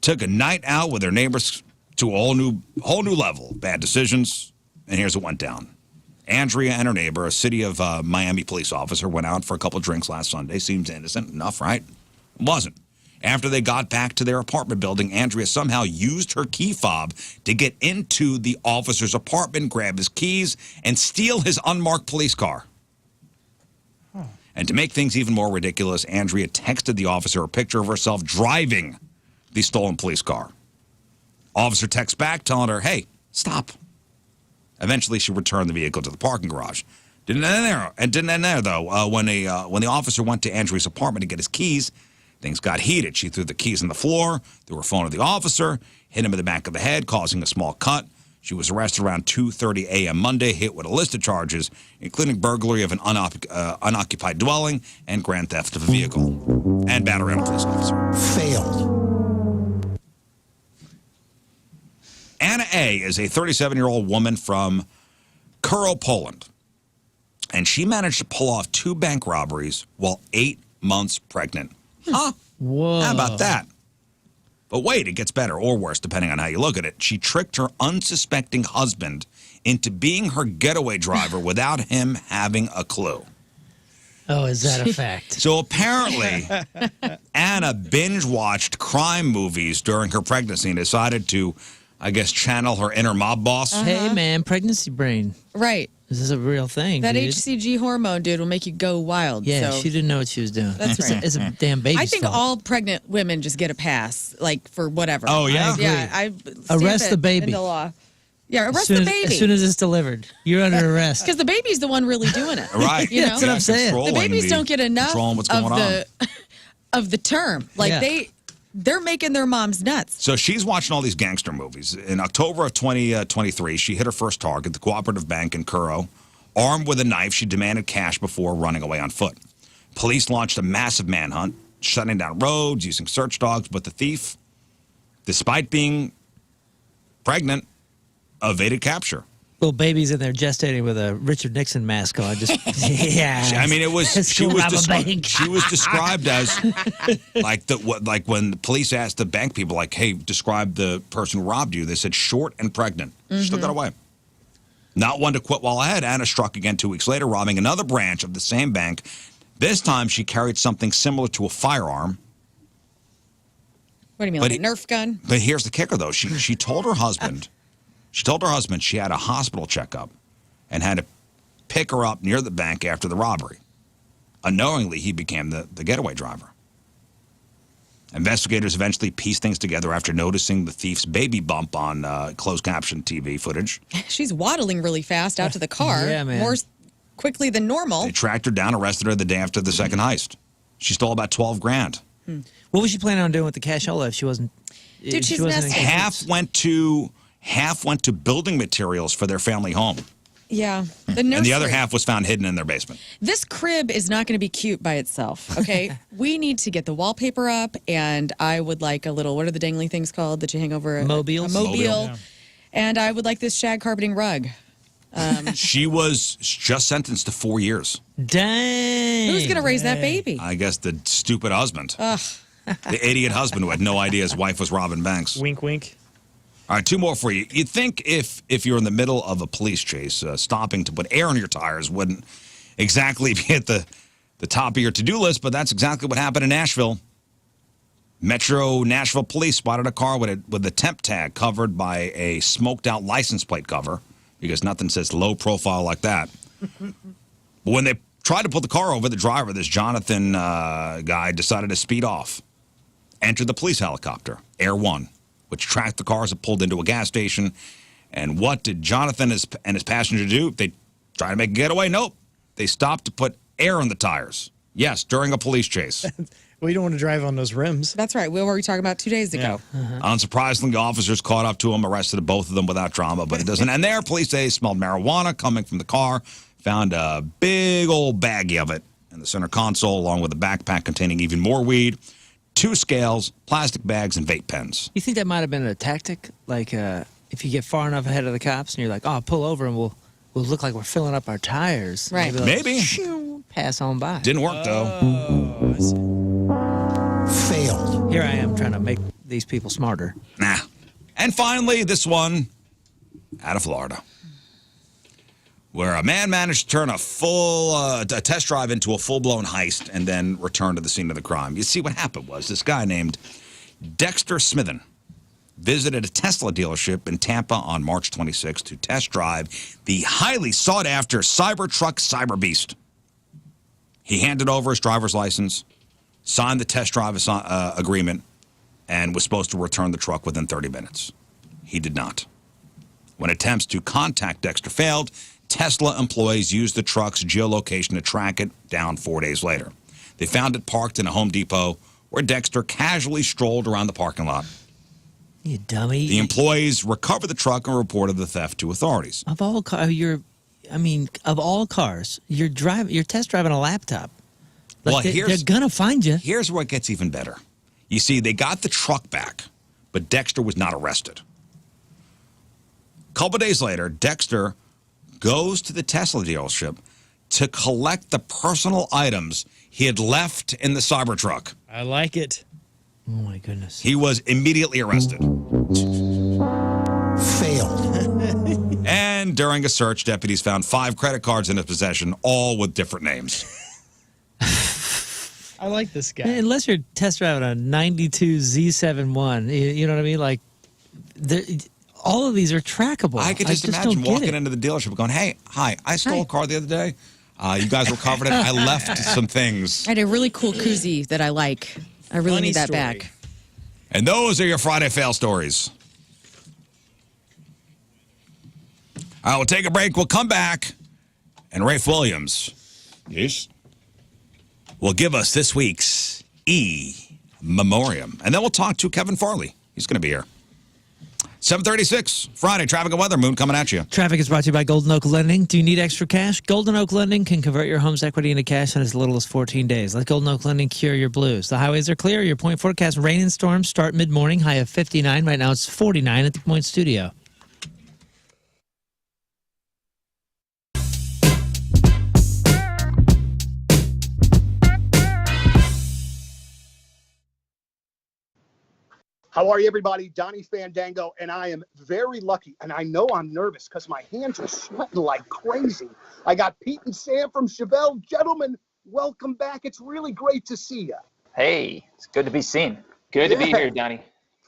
Speaker 1: took a night out with her neighbors to a whole new level. Bad decisions, and here's what went down. Andrea and her neighbor, a city of Miami police officer, went out for a couple drinks last Sunday. Seems innocent enough, right? Wasn't. After they got back to their apartment building, Andrea somehow used her key fob to get into the officer's apartment, grab his keys, and steal his unmarked police car. And to make things even more ridiculous, Andrea texted the officer a picture of herself driving the stolen police car. Officer texts back telling her, hey, stop. Eventually, she returned the vehicle to the parking garage. Didn't end there, though. When the officer went to Andrea's apartment to get his keys, things got heated. She threw the keys on the floor, threw her phone at the officer, hit him in the back of the head, causing a small cut. She was arrested around 2:30 a.m. Monday, hit with a list of charges, including burglary of an unoccupied dwelling and grand theft of a vehicle, and battery on a police officer.
Speaker 13: Failed.
Speaker 1: Anna A. is a 37-year-old woman from Kuro, Poland, and she managed to pull off 2 bank robberies while 8 months pregnant. Huh?
Speaker 2: Whoa.
Speaker 1: How about that? But wait, it gets better or worse, depending on how you look at it. She tricked her unsuspecting husband into being her getaway driver without him having a clue.
Speaker 2: Oh, is that a fact?
Speaker 1: So apparently, Anna binge-watched crime movies during her pregnancy and decided to, I guess, channel her inner mob boss.
Speaker 2: Hey, man, pregnancy brain.
Speaker 5: Right.
Speaker 2: This is a real thing,
Speaker 5: That
Speaker 2: dude.
Speaker 5: HCG hormone, dude, will make you go wild.
Speaker 2: Yeah,
Speaker 5: so.
Speaker 2: she didn't know what she was doing.
Speaker 5: That's right.
Speaker 2: It's a damn baby's
Speaker 5: I think
Speaker 2: fault.
Speaker 5: all pregnant women just get a pass, like for whatever.
Speaker 1: Oh, yeah?
Speaker 2: I agree.
Speaker 5: Yeah, I stamp
Speaker 2: Arrest
Speaker 5: it
Speaker 2: the baby.
Speaker 5: into law. Yeah,
Speaker 2: As
Speaker 5: arrest
Speaker 2: soon
Speaker 5: the
Speaker 2: as-
Speaker 5: baby.
Speaker 2: As soon as it's delivered, you're under arrest.
Speaker 5: Because the baby's the one really doing it.
Speaker 1: Right.
Speaker 5: You know?
Speaker 2: That's what I'm saying.
Speaker 5: The babies don't get enough
Speaker 1: controlling what's
Speaker 5: of
Speaker 1: going on.
Speaker 5: of the term. Like
Speaker 2: Yeah.
Speaker 5: they're making their moms nuts.
Speaker 1: So she's watching all these gangster movies. In October of 2023, she hit her first target, the Cooperative Bank in Curro. Armed with a knife, she demanded cash before running away on foot. Police launched a massive manhunt, shutting down roads, using search dogs, but the thief, despite being pregnant, evaded capture.
Speaker 2: Little babies in there gestating with a Richard Nixon mask on. Just yeah.
Speaker 1: I mean, it was she was
Speaker 2: described
Speaker 1: described as like when the police asked the bank people, like, "Hey, describe the person who robbed you." They said short and pregnant. She took that away. Not one to quit while ahead, Anna struck again 2 weeks later, robbing another branch of the same bank. This time, she carried something similar to a firearm.
Speaker 5: What do you mean, like a Nerf gun?
Speaker 1: But here's the kicker, though. She told her husband. She told her husband she had a hospital checkup and had to pick her up near the bank after the robbery. Unknowingly, he became the getaway driver. Investigators eventually pieced things together after noticing the thief's baby bump on closed caption TV footage.
Speaker 5: She's waddling really fast out to the car.
Speaker 2: Yeah, man.
Speaker 5: More quickly than normal.
Speaker 1: They tracked her down, arrested her the day after the second heist. She stole about $12,000.
Speaker 2: What was she planning on doing with the cashola if she wasn't?
Speaker 5: Dude,
Speaker 2: if she
Speaker 5: she's
Speaker 2: wasn't
Speaker 5: nesting.
Speaker 1: Half went to building materials for their family home.
Speaker 5: Yeah.
Speaker 1: And the other half was found hidden in their basement.
Speaker 5: This crib is not going to be cute by itself, okay? We need to get the wallpaper up, and I would like a little, what are the dangly things called that you hang over?
Speaker 2: Mobiles?
Speaker 5: A mobile.
Speaker 1: Yeah.
Speaker 5: And I would like this shag carpeting rug.
Speaker 1: She was just sentenced to 4 years.
Speaker 2: Dang.
Speaker 5: Who's going to raise that baby?
Speaker 1: I guess the stupid husband.
Speaker 5: Ugh.
Speaker 1: The idiot husband who had no idea his wife was robbing banks.
Speaker 3: Wink, wink.
Speaker 1: All right, 2 more for you. You'd think if you're in the middle of a police chase, stopping to put air in your tires wouldn't exactly be at the top of your to-do list, but that's exactly what happened in Nashville. Metro Nashville police spotted a car with a temp tag covered by a smoked-out license plate cover, because nothing says low profile like that. But when they tried to pull the car over, the driver, this Jonathan guy, decided to speed off, entered the police helicopter, Air 1, which tracked the car as it pulled into a gas station. And what did Jonathan and his passenger do? They tried to make a getaway? Nope. They stopped to put air in the tires. Yes, during a police chase.
Speaker 3: Well, you don't want to drive on those rims.
Speaker 5: That's right. What were we talking about 2 days ago?
Speaker 1: Unsurprisingly, officers caught up to him, arrested both of them without drama, but it doesn't end there. Police say they smelled marijuana coming from the car, found a big old baggie of it in the center console, along with a backpack containing even more weed, 2 scales, plastic bags, and vape pens.
Speaker 2: You think that might have been a tactic? Like, if you get far enough ahead of the cops and you're like, oh, pull over and we'll look like we're filling up our tires.
Speaker 5: Right.
Speaker 1: Maybe.
Speaker 2: Shoo, pass on by.
Speaker 1: Didn't work, though.
Speaker 13: Failed.
Speaker 2: Here I am trying to make these people smarter.
Speaker 1: Nah. And finally, this one out of Florida, where a man managed to turn a test drive into a full-blown heist and then return to the scene of the crime. You see, what happened was this guy named Dexter Smithen visited a Tesla dealership in Tampa on March 26 to test drive the highly sought-after Cybertruck Cyber Beast. He handed over his driver's license, signed the test drive agreement, and was supposed to return the truck within 30 minutes. He did not. When attempts to contact Dexter failed, Tesla employees used the truck's geolocation to track it down 4 days later. They found it parked in a Home Depot where Dexter casually strolled around the parking lot.
Speaker 2: You dummy.
Speaker 1: The employees recovered the truck and reported the theft to authorities.
Speaker 2: Of all cars, you're test driving a laptop. Like
Speaker 1: Well,
Speaker 2: they're gonna find you.
Speaker 1: Here's where it gets even better. You see, they got the truck back, but Dexter was not arrested. A couple days later, Dexter goes to the Tesla dealership to collect the personal items he had left in the Cybertruck.
Speaker 3: I like it.
Speaker 2: Oh my goodness.
Speaker 1: He was immediately arrested.
Speaker 13: Failed.
Speaker 1: And during a search, deputies found 5 credit cards in his possession, all with different names.
Speaker 3: I like this guy.
Speaker 2: Unless you're test driving a 92 Z71, you know what I mean? Like, all of these are trackable.
Speaker 1: I could just imagine walking into the dealership going, hey, hi, I stole a car the other day. You guys recovered it. I left some things.
Speaker 5: I had a really cool koozie that I like. I really
Speaker 3: Funny
Speaker 5: need that
Speaker 3: story.
Speaker 5: back.
Speaker 1: And those are your Friday fail stories. All right, we'll take a break. We'll come back. And Rafe Williams
Speaker 4: Yes.
Speaker 1: will give us this week's E-memoriam. And then we'll talk to Kevin Farley. He's going to be here. 7:36, Friday, traffic and weather. Moon coming at you.
Speaker 2: Traffic is brought to you by Golden Oak Lending. Do you need extra cash? Golden Oak Lending can convert your home's equity into cash in as little as 14 days. Let Golden Oak Lending cure your blues. The highways are clear. Your point forecast rain and storms start mid-morning, high of 59. Right now it's 49 at the Point Studio.
Speaker 10: How are you, everybody? Donnie Fandango, and I am very lucky, and I know I'm nervous because my hands are sweating like crazy. I got Pete and Sam from Chevelle. Gentlemen, welcome back. It's really great to see you.
Speaker 14: Hey, it's good to be seen. Good to be here, Donnie.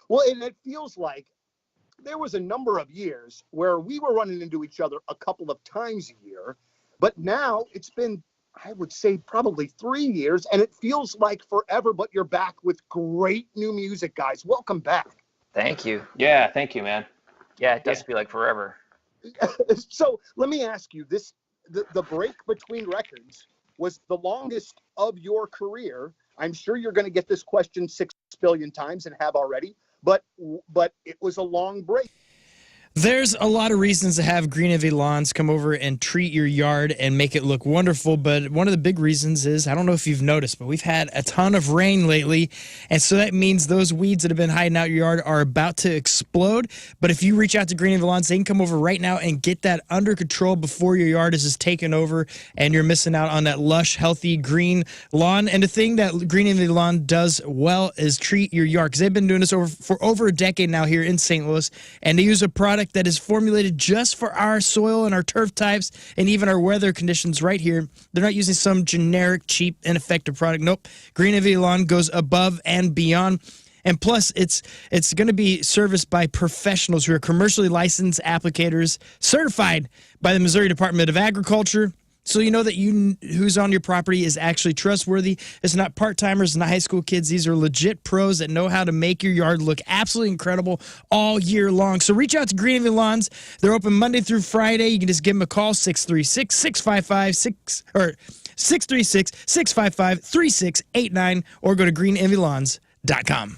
Speaker 10: Well, and it feels like there was a number of years where we were running into each other a couple of times a year, but now it's been, I would say, probably 3 years, and it feels like forever, but you're back with great new music, guys. Welcome back.
Speaker 14: Thank you. Yeah, thank you, man. Yeah, it does feel like forever.
Speaker 10: So let me ask you, the break between records was the longest of your career. I'm sure you're going to get this question 6 billion times and have already, but it was a long break.
Speaker 3: There's a lot of reasons to have Green Ivy Lawns come over and treat your yard and make it look wonderful, but one of the big reasons is, I don't know if you've noticed, but we've had a ton of rain lately, and so that means those weeds that have been hiding out your yard are about to explode. But if you reach out to Green Ivy Lawns, they can come over right now and get that under control before your yard is just taken over and you're missing out on that lush, healthy green lawn. And the thing that Green Ivy Lawn does well is treat your yard, because they've been doing this for over a decade now here in St. Louis, and they use a product that is formulated just for our soil and our turf types and even our weather conditions right here. They're not using some generic, cheap, ineffective product. Nope. Green Ivy Lawn goes above and beyond. And plus, it's going to be serviced by professionals who are commercially licensed applicators, certified by the Missouri Department of Agriculture. So you know that who's on your property is actually trustworthy. It's not part-timers, not high school kids. These are legit pros that know how to make your yard look absolutely incredible all year long. So reach out to Green Ivy Lawns. They're open Monday through Friday. You can just give them a call, 636-655-3689, or go to greenivylawns.com.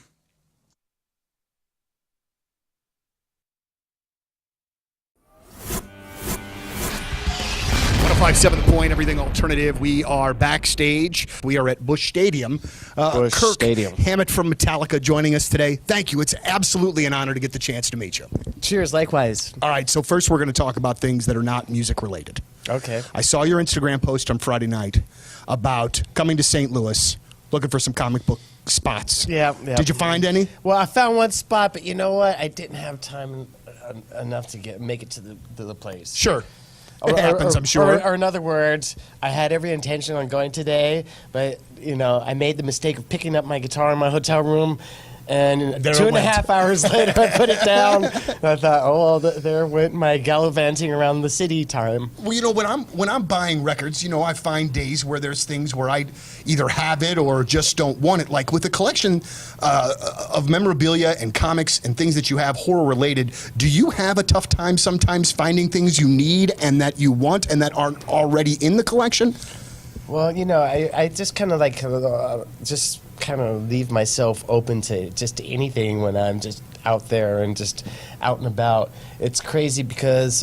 Speaker 10: 105.7 The Point, everything alternative. We are backstage. We are at Busch Stadium.
Speaker 15: Busch
Speaker 10: Kirk
Speaker 15: Stadium.
Speaker 10: Hammett from Metallica joining us today. Thank you. It's absolutely an honor to get the chance to meet you.
Speaker 15: Cheers, likewise.
Speaker 10: All right, so first we're going to talk about things that are not music related.
Speaker 15: Okay.
Speaker 10: I saw your Instagram post on Friday night about coming to St. Louis, looking for some comic book spots.
Speaker 15: Yeah.
Speaker 10: Did you find any?
Speaker 15: Well, I found one spot, but you know what? I didn't have time enough to make it to the place.
Speaker 10: Sure. It happens, I'm sure.
Speaker 15: Or in other words, I had every intention on going today, but, I made the mistake of picking up my guitar in my hotel room, and
Speaker 10: There it
Speaker 15: 2.5 hours later, I put it down. And I thought, oh, well, there went my gallivanting around the city time.
Speaker 10: Well, when I'm buying records, I find days where there's things where I either have it or just don't want it. Like with the collection of memorabilia and comics and things that you have horror related, do you have a tough time sometimes finding things you need and that you want and that aren't already in the collection?
Speaker 15: Well, I just kind of leave myself open to just anything when I'm just out there and just out and about. It's crazy because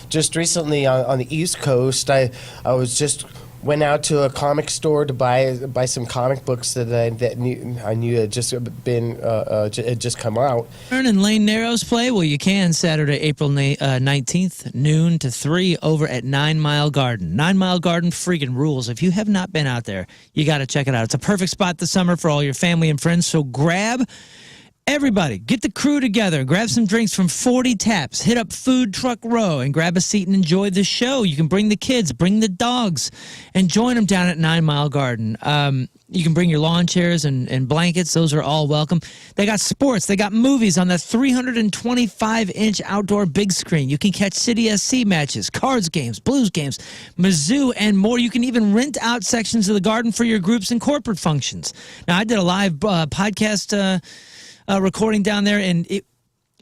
Speaker 15: just recently on the East Coast, I went out to a comic store to buy some comic books that I knew had just come out.
Speaker 2: Lern and Lane Narrows play? Well, you can Saturday, April 19th, noon to 3 over at 9 Mile Garden. 9 Mile Garden freaking rules. If you have not been out there, you got to check it out. It's a perfect spot this summer for all your family and friends, so grab everybody, get the crew together, grab some drinks from 40 Taps, hit up Food Truck Row, and grab a seat and enjoy the show. You can bring the kids, bring the dogs, and join them down at 9 Mile Garden. You can bring your lawn chairs and blankets. Those are all welcome. They got sports. They got movies on the 325-inch outdoor big screen. You can catch City SC matches, cards games, blues games, Mizzou, and more. You can even rent out sections of the garden for your groups and corporate functions. Now, I did a live podcast recording down there, and it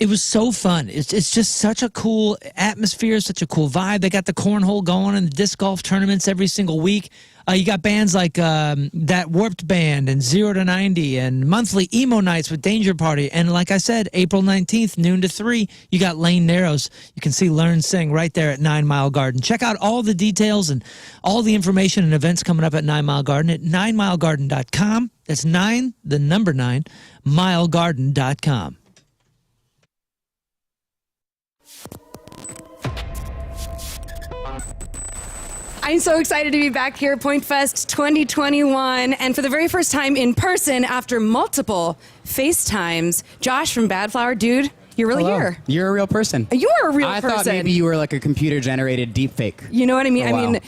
Speaker 2: was so fun. It's just such a cool atmosphere, such a cool vibe. They got the cornhole going and the disc golf tournaments every single week. You got bands like That Warped Band and 0 to 90 and monthly emo nights with Danger Party. And like I said, April 19th, noon to 3, you got Lane Narrows. You can see Lern sing right there at 9 Mile Garden. Check out all the details and all the information and events coming up at 9 Mile Garden at 9milegarden.com. That's 9, the number 9, milegarden.com.
Speaker 16: I'm so excited to be back here at Point Fest 2021, and for the very first time in person after multiple FaceTimes. Josh from Bad Flower, dude, you're really
Speaker 17: Hello.
Speaker 16: here.
Speaker 17: You're a real person.
Speaker 16: You are a real
Speaker 17: I
Speaker 16: person.
Speaker 17: thought maybe you were like a computer-generated deepfake.
Speaker 16: You know what I mean?
Speaker 17: Oh, wow.
Speaker 16: I mean,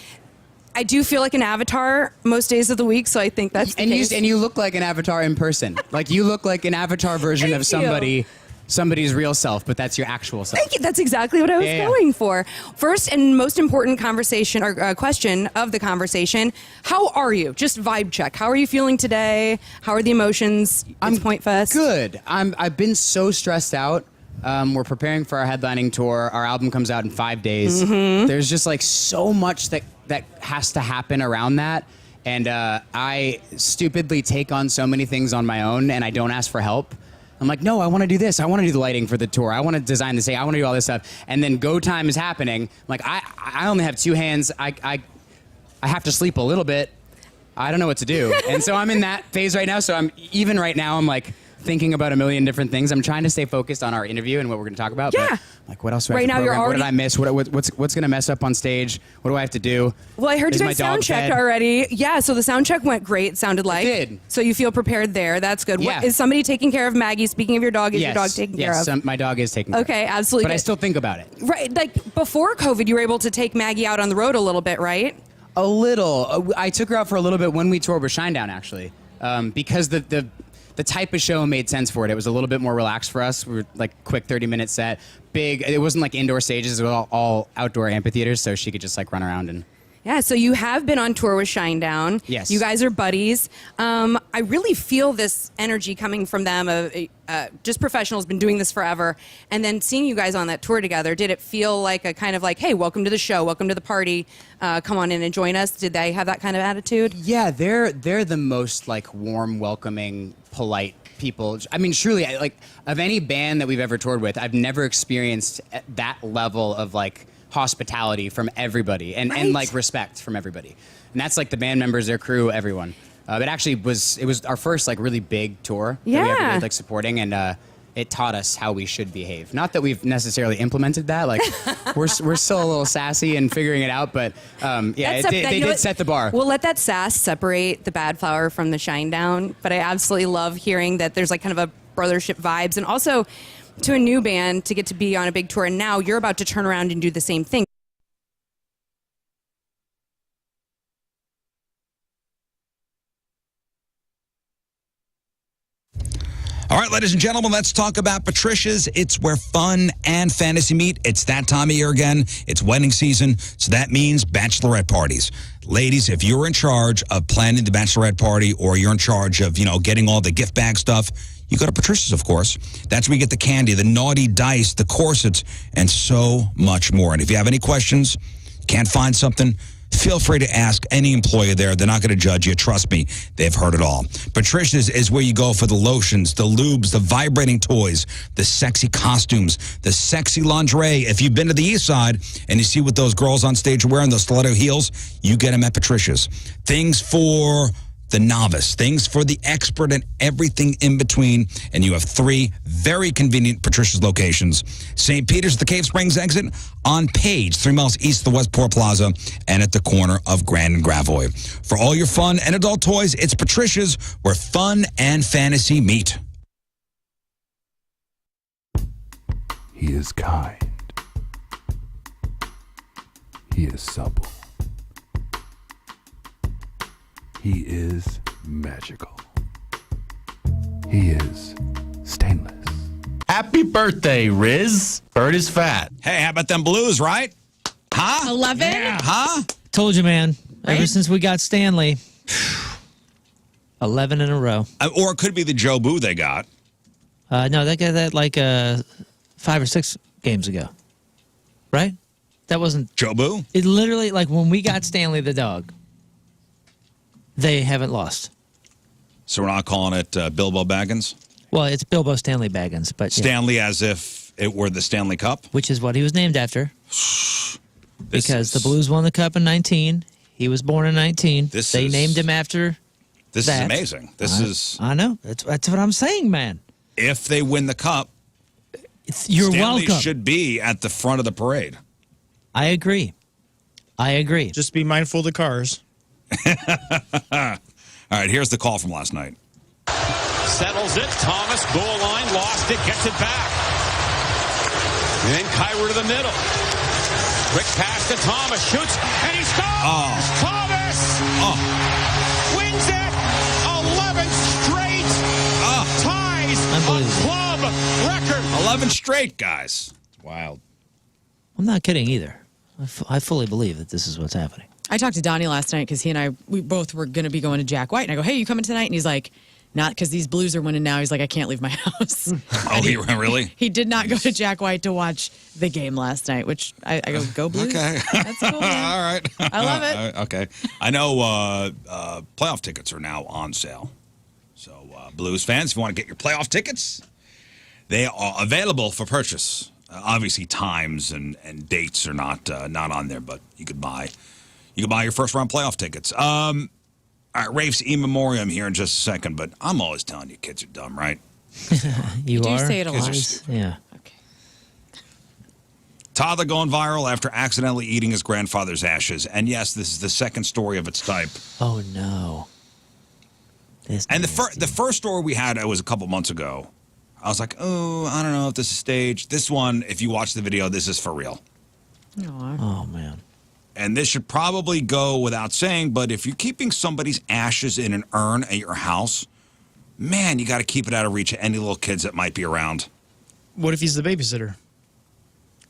Speaker 16: I do feel like an avatar most days of the week, so I think that's the case.
Speaker 17: And you look like an avatar in person. Like you look like an avatar version of somebody's real self, but that's your actual self.
Speaker 16: Thank you. That's exactly what I was going for. First and most important conversation or question of the conversation: how are you? Just vibe check. How are you feeling today? How are the emotions? It's Point Fest.
Speaker 17: Good. I've been so stressed out. We're preparing for our headlining tour. Our album comes out in 5 days.
Speaker 16: Mm-hmm.
Speaker 17: There's just like so much that has to happen around that, and I stupidly take on so many things on my own, and I don't ask for help. I'm like, no, I want to do this. I want to do the lighting for the tour. I want to design the stage. I want to do all this stuff. And then go time is happening. I'm like, I only have 2 hands. I have to sleep a little bit. I don't know what to do. And so I'm in that phase right now. So right now I'm like thinking about a million different things. I'm trying to stay focused on our interview and what we're going to talk about.
Speaker 16: Yeah.
Speaker 17: But like, what else do I
Speaker 16: Right
Speaker 17: have to
Speaker 16: now you're
Speaker 17: program? What
Speaker 16: already-
Speaker 17: did I miss? What's going to mess up on stage? What do I have to do?
Speaker 16: Well, I heard
Speaker 17: Is
Speaker 16: you
Speaker 17: my
Speaker 16: guys
Speaker 17: dog
Speaker 16: sound checked
Speaker 17: fed?
Speaker 16: already. Yeah, so the sound check went great, it sounded like.
Speaker 17: It did.
Speaker 16: So you feel prepared there. That's good.
Speaker 17: Yeah.
Speaker 16: Is somebody taking care of Maggie? Speaking of your dog, is your dog taken care of?
Speaker 17: Yes, my dog is taken care of.
Speaker 16: Okay, absolutely.
Speaker 17: But I still think about it.
Speaker 16: Right, like before COVID, you were able to take Maggie out on the road a little bit, right?
Speaker 17: A little. I took her out for a little bit when we toured with Shinedown, actually, because the type of show made sense for it. It was a little bit more relaxed for us. We were like quick 30-minute set, big. It wasn't like indoor stages. It was all outdoor amphitheaters, so she could just like run around and.
Speaker 16: Yeah, so you have been on tour with Shinedown.
Speaker 17: Yes.
Speaker 16: You guys are buddies. I really feel this energy coming from them. Just professionals, been doing this forever. And then seeing you guys on that tour together, did it feel like a kind of like, hey, welcome to the show, welcome to the party, come on in and join us? Did they have that kind of attitude?
Speaker 17: Yeah, they're the most like warm, welcoming, polite people. I mean, truly, like of any band that we've ever toured with, I've never experienced that level of like hospitality from everybody and like respect from everybody. And that's like the band members, their crew, everyone. It was our first like really big tour that we ever did, like supporting, and it taught us how we should behave. Not that we've necessarily implemented that. Like we're still a little sassy and figuring it out, but they did set the bar.
Speaker 16: We'll let that sass separate the Bad Flower from the Shinedown, but I absolutely love hearing that there's like kind of a brothership vibes, and also to a new band to get to be on a big tour, and now you're about to turn around and do the same thing.
Speaker 1: All right, ladies and gentlemen, let's talk about Patricia's. It's where fun and fantasy meet. It's that time of year again. It's wedding season, so that means bachelorette parties. Ladies, if you're in charge of planning the bachelorette party, or you're in charge of, getting all the gift bag stuff, you go to Patricia's, of course. That's where you get the candy, the naughty dice, the corsets, and so much more. And if you have any questions, can't find something, feel free to ask any employee there. They're not going to judge you. Trust me, they've heard it all. Patricia's is where you go for the lotions, the lubes, the vibrating toys, the sexy costumes, the sexy lingerie. If you've been to the East Side and you see what those girls on stage are wearing, those stiletto heels, you get them at Patricia's. Things for the novice, things for the expert, and everything in between. And you have 3 very convenient Patricia's locations. St. Peter's at the Cave Springs exit, on Page, 3 miles east of the Westport Plaza, and at the corner of Grand and Gravois. For all your fun and adult toys, it's Patricia's, where fun and fantasy meet.
Speaker 18: He is kind. He is supple. He is magical. He is stainless.
Speaker 19: Happy birthday, Riz. Bird is fat.
Speaker 1: Hey, how about them blues, right? Huh?
Speaker 16: 11?
Speaker 1: Yeah, huh?
Speaker 2: Told you, man. Ever since we got Stanley, 11 in a row.
Speaker 1: Or it could be the Joe Boo they got.
Speaker 2: No, they got that like 5 or 6 games ago. Right? That wasn't
Speaker 1: Joe Boo?
Speaker 2: It literally, like when we got Stanley the dog, They haven't lost.
Speaker 1: So we're not calling it Bilbo Baggins?
Speaker 2: Well, it's Bilbo Stanley Baggins, but yeah.
Speaker 1: Stanley as if it were the Stanley Cup?
Speaker 2: Which is what he was named after. Because the Blues won the Cup in 19. He was born in 19. They named him after
Speaker 1: This is amazing.
Speaker 2: I know. That's what I'm saying, man.
Speaker 1: If they win the Cup,
Speaker 2: you're
Speaker 1: Stanley
Speaker 2: welcome.
Speaker 1: should be at the front of the parade.
Speaker 2: I agree.
Speaker 3: Just be mindful of the cars.
Speaker 1: All right, here's the call from last night.
Speaker 19: Settles it. Thomas, goal line, lost it, gets it back. And then Kyra to the middle. Quick pass to Thomas, shoots, and he scores! Thomas wins it! 11 straight! Ties a club record!
Speaker 1: 11 straight, guys.
Speaker 4: It's wild.
Speaker 2: I'm not kidding either. I fully believe that this is what's happening.
Speaker 5: I talked to Donnie last night because he and I, we both were going to be going to Jack White. And I go, hey, you coming tonight? And he's like, not because these Blues are winning now. He's like, I can't leave my house.
Speaker 1: Really?
Speaker 5: He did not go to Jack White to watch the game last night, which I go Blues.
Speaker 1: Okay.
Speaker 5: That's cool, man.
Speaker 1: All right.
Speaker 5: I love it.
Speaker 1: Okay. I know playoff tickets are now on sale. So, Blues fans, if you want to get your playoff tickets, they are available for purchase. Obviously, times and dates are not on there, but you could buy your first round playoff tickets. All right, Rafe's E-memoriam here in just a second, but I'm always telling you, kids are dumb, right?
Speaker 2: You
Speaker 5: do
Speaker 2: are?
Speaker 5: say it a
Speaker 1: Kids
Speaker 5: lot.
Speaker 1: are stupid.
Speaker 2: Yeah.
Speaker 1: Toddler going viral after accidentally eating his grandfather's ashes. And yes, this is the second story of its type.
Speaker 2: Oh, no.
Speaker 1: And the first story we had was a couple months ago. I was like, oh, I don't know if this is staged. This one, if you watch the video, this is for real.
Speaker 2: Oh, man.
Speaker 1: And this should probably go without saying, but if you're keeping somebody's ashes in an urn at your house, man, you got to keep it out of reach of any little kids that might be around.
Speaker 3: What if he's the babysitter?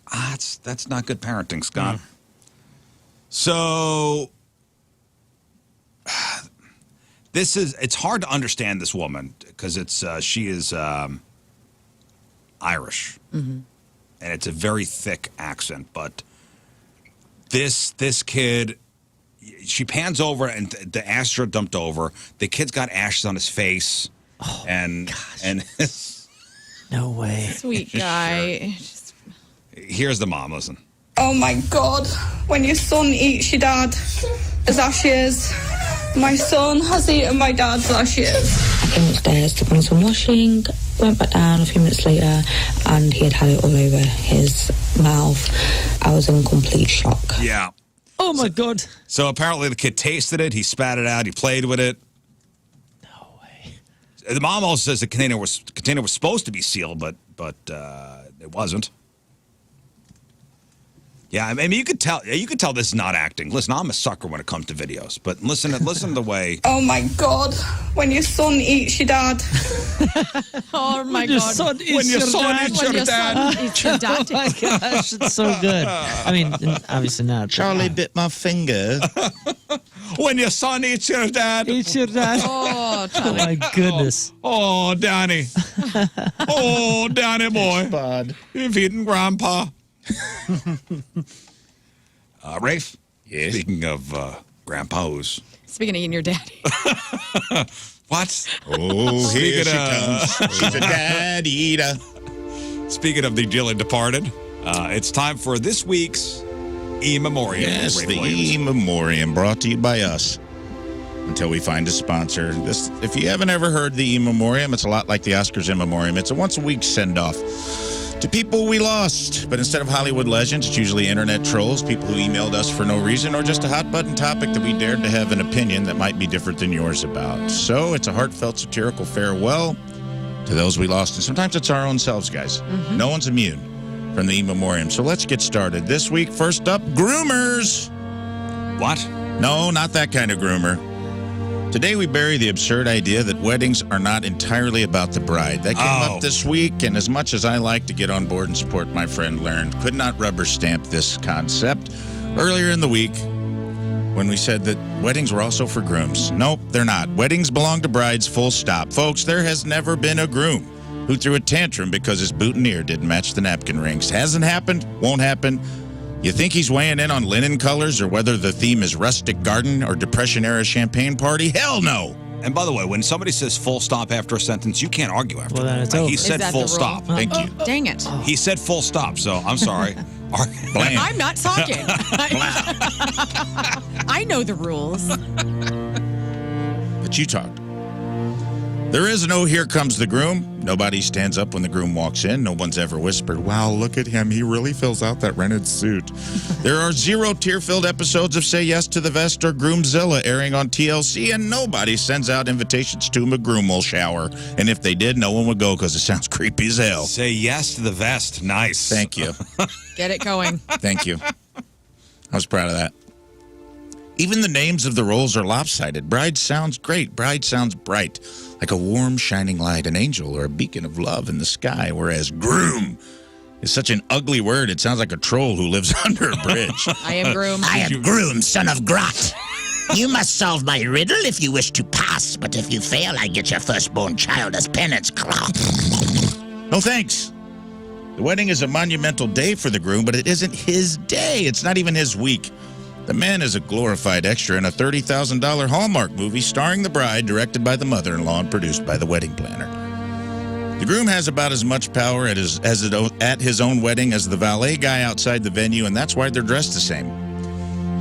Speaker 1: That's not good parenting, Scott. So it's hard to understand this woman because she is Irish, and it's a very thick accent. But this kid, she pans over and the ashes are dumped over. The kid's got ashes on his face, and
Speaker 2: no way,
Speaker 5: Sweet guy.
Speaker 1: Here's the mom. Listen.
Speaker 20: Oh my God, when your son eats your dad as ashes, my son has eaten my dad's ashes.
Speaker 21: I came upstairs to bring some washing, went back down a few minutes later, and he had it all over his mouth. I was in complete shock.
Speaker 1: Yeah.
Speaker 2: Oh my God.
Speaker 1: So apparently the kid tasted it, he spat it out, he played with it.
Speaker 2: No way.
Speaker 1: The mom also says the container was supposed to be sealed, but it wasn't. Yeah, I mean you could tell this is not acting. Listen, I'm a sucker when it comes to videos, but listen to the way.
Speaker 20: Oh my God, when your son eats your dad.
Speaker 5: Oh my
Speaker 2: Your
Speaker 5: God.
Speaker 2: son eats your dad.
Speaker 5: When your son eats your dad.
Speaker 2: Oh my gosh, it's so good. I mean, obviously not.
Speaker 4: Charlie bit my finger.
Speaker 1: When your son eats your dad.
Speaker 2: Eats your dad.
Speaker 5: Oh,
Speaker 2: Oh
Speaker 5: Charlie.
Speaker 2: my goodness.
Speaker 1: Oh, Danny. Oh, Danny boy.
Speaker 4: Bud.
Speaker 1: You've eaten Grandpa. Rafe?
Speaker 4: Yes?
Speaker 1: Speaking of Grandpa's.
Speaker 5: Speaking of eating your daddy.
Speaker 1: What?
Speaker 4: Oh, here she comes. She's a dad eater.
Speaker 1: Speaking of the dearly departed, it's time for this week's E-memoriam.
Speaker 4: Yes,
Speaker 1: Rafe
Speaker 4: the
Speaker 1: Williams.
Speaker 4: E-memoriam brought to you by us. Until we find a sponsor. If you haven't ever heard the E-memoriam, it's a lot like the Oscars in memoriam. It's a once-a-week send-off to people we lost. But instead of Hollywood legends, it's usually internet trolls, people who emailed us for no reason, or just a hot-button topic that we dared to have an opinion that might be different than yours about. So it's a heartfelt, satirical farewell to those we lost. And sometimes it's our own selves, guys. No one's immune from the E-memoriam. So let's get started. This week, first up, groomers.
Speaker 1: What?
Speaker 4: No, not that kind of groomer. Today we bury the absurd idea that weddings are not entirely about the bride. That came up this week, and as much as I like to get on board and support my friend Lern, could not rubber stamp this concept earlier in the week when we said that weddings were also for grooms. Nope, they're not. Weddings belong to brides, full stop. Folks, there has never been a groom who threw a tantrum because his boutonniere didn't match the napkin rings. Hasn't happened, won't happen. You think he's weighing in on linen colors or whether the theme is rustic garden or Depression-era champagne party? Hell no.
Speaker 1: And by the way, when somebody says full stop after a sentence, you can't argue after
Speaker 2: Well,
Speaker 1: that.
Speaker 2: then it's
Speaker 1: Like,
Speaker 2: over.
Speaker 1: he
Speaker 2: Is
Speaker 1: said
Speaker 5: that
Speaker 1: full
Speaker 5: the rule?
Speaker 1: stop.
Speaker 4: Thank you.
Speaker 5: Dang it.
Speaker 1: He said full stop, so I'm sorry.
Speaker 4: Blam.
Speaker 5: I'm not talking. I know the rules.
Speaker 4: But you talked. There is no here comes the groom. Nobody stands up when the groom walks in. No one's ever whispered, wow, look at him. He really fills out that rented suit. There are 0 tear-filled episodes of Say Yes to the Vest or Groomzilla airing on TLC, and nobody sends out invitations to a groomal shower. And if they did, no one would go because it sounds creepy as hell.
Speaker 1: Say yes to the vest. Nice.
Speaker 4: Thank you.
Speaker 5: Get it going.
Speaker 4: Thank you. I was proud of that. Even the names of the roles are lopsided. Bride sounds great. Bride sounds bright, like a warm, shining light, an angel, or a beacon of love in the sky, whereas groom is such an ugly word. It sounds like a troll who lives under a bridge.
Speaker 5: I am groom.
Speaker 7: I am Groom, son of Grot. You must solve my riddle if you wish to pass, but if you fail, I get your firstborn child as penance.
Speaker 4: No thanks. The wedding is a monumental day for the groom, but it isn't his day. It's not even his week. The man is a glorified extra in a $30,000 Hallmark movie starring the bride, directed by the mother-in-law, and produced by the wedding planner. The groom has about as much power at his own wedding as the valet guy outside the venue, and that's why they're dressed the same.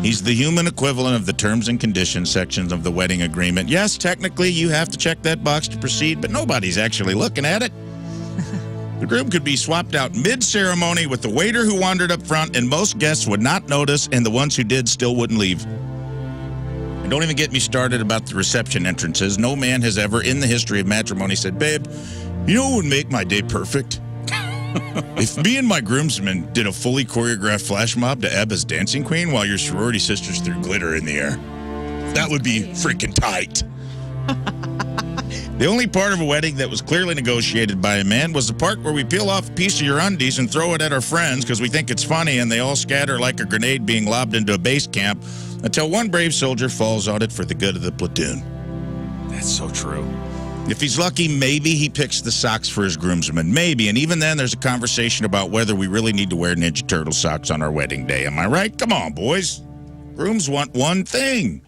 Speaker 4: He's the human equivalent of the terms and conditions sections of the wedding agreement. Yes, technically you have to check that box to proceed, but nobody's actually looking at it. The groom could be swapped out mid-ceremony with the waiter who wandered up front, and most guests would not notice, and the ones who did still wouldn't leave. And don't even get me started about the reception entrances. No man has ever in the history of matrimony said, babe, you know what would make my day perfect? If me and my groomsmen did a fully choreographed flash mob to Abba's Dancing Queen while your sorority sisters threw glitter in the air. That would be freaking tight. The only part of a wedding that was clearly negotiated by a man was the part where we peel off a piece of your undies and throw it at our friends because we think it's funny, and they all scatter like a grenade being lobbed into a base camp until one brave soldier falls on it for the good of the platoon.
Speaker 1: That's so true.
Speaker 4: If he's lucky, maybe he picks the socks for his groomsmen. Maybe. And even then, there's a conversation about whether we really need to wear Ninja Turtle socks on our wedding day. Am I right? Come on, boys. Grooms want one thing: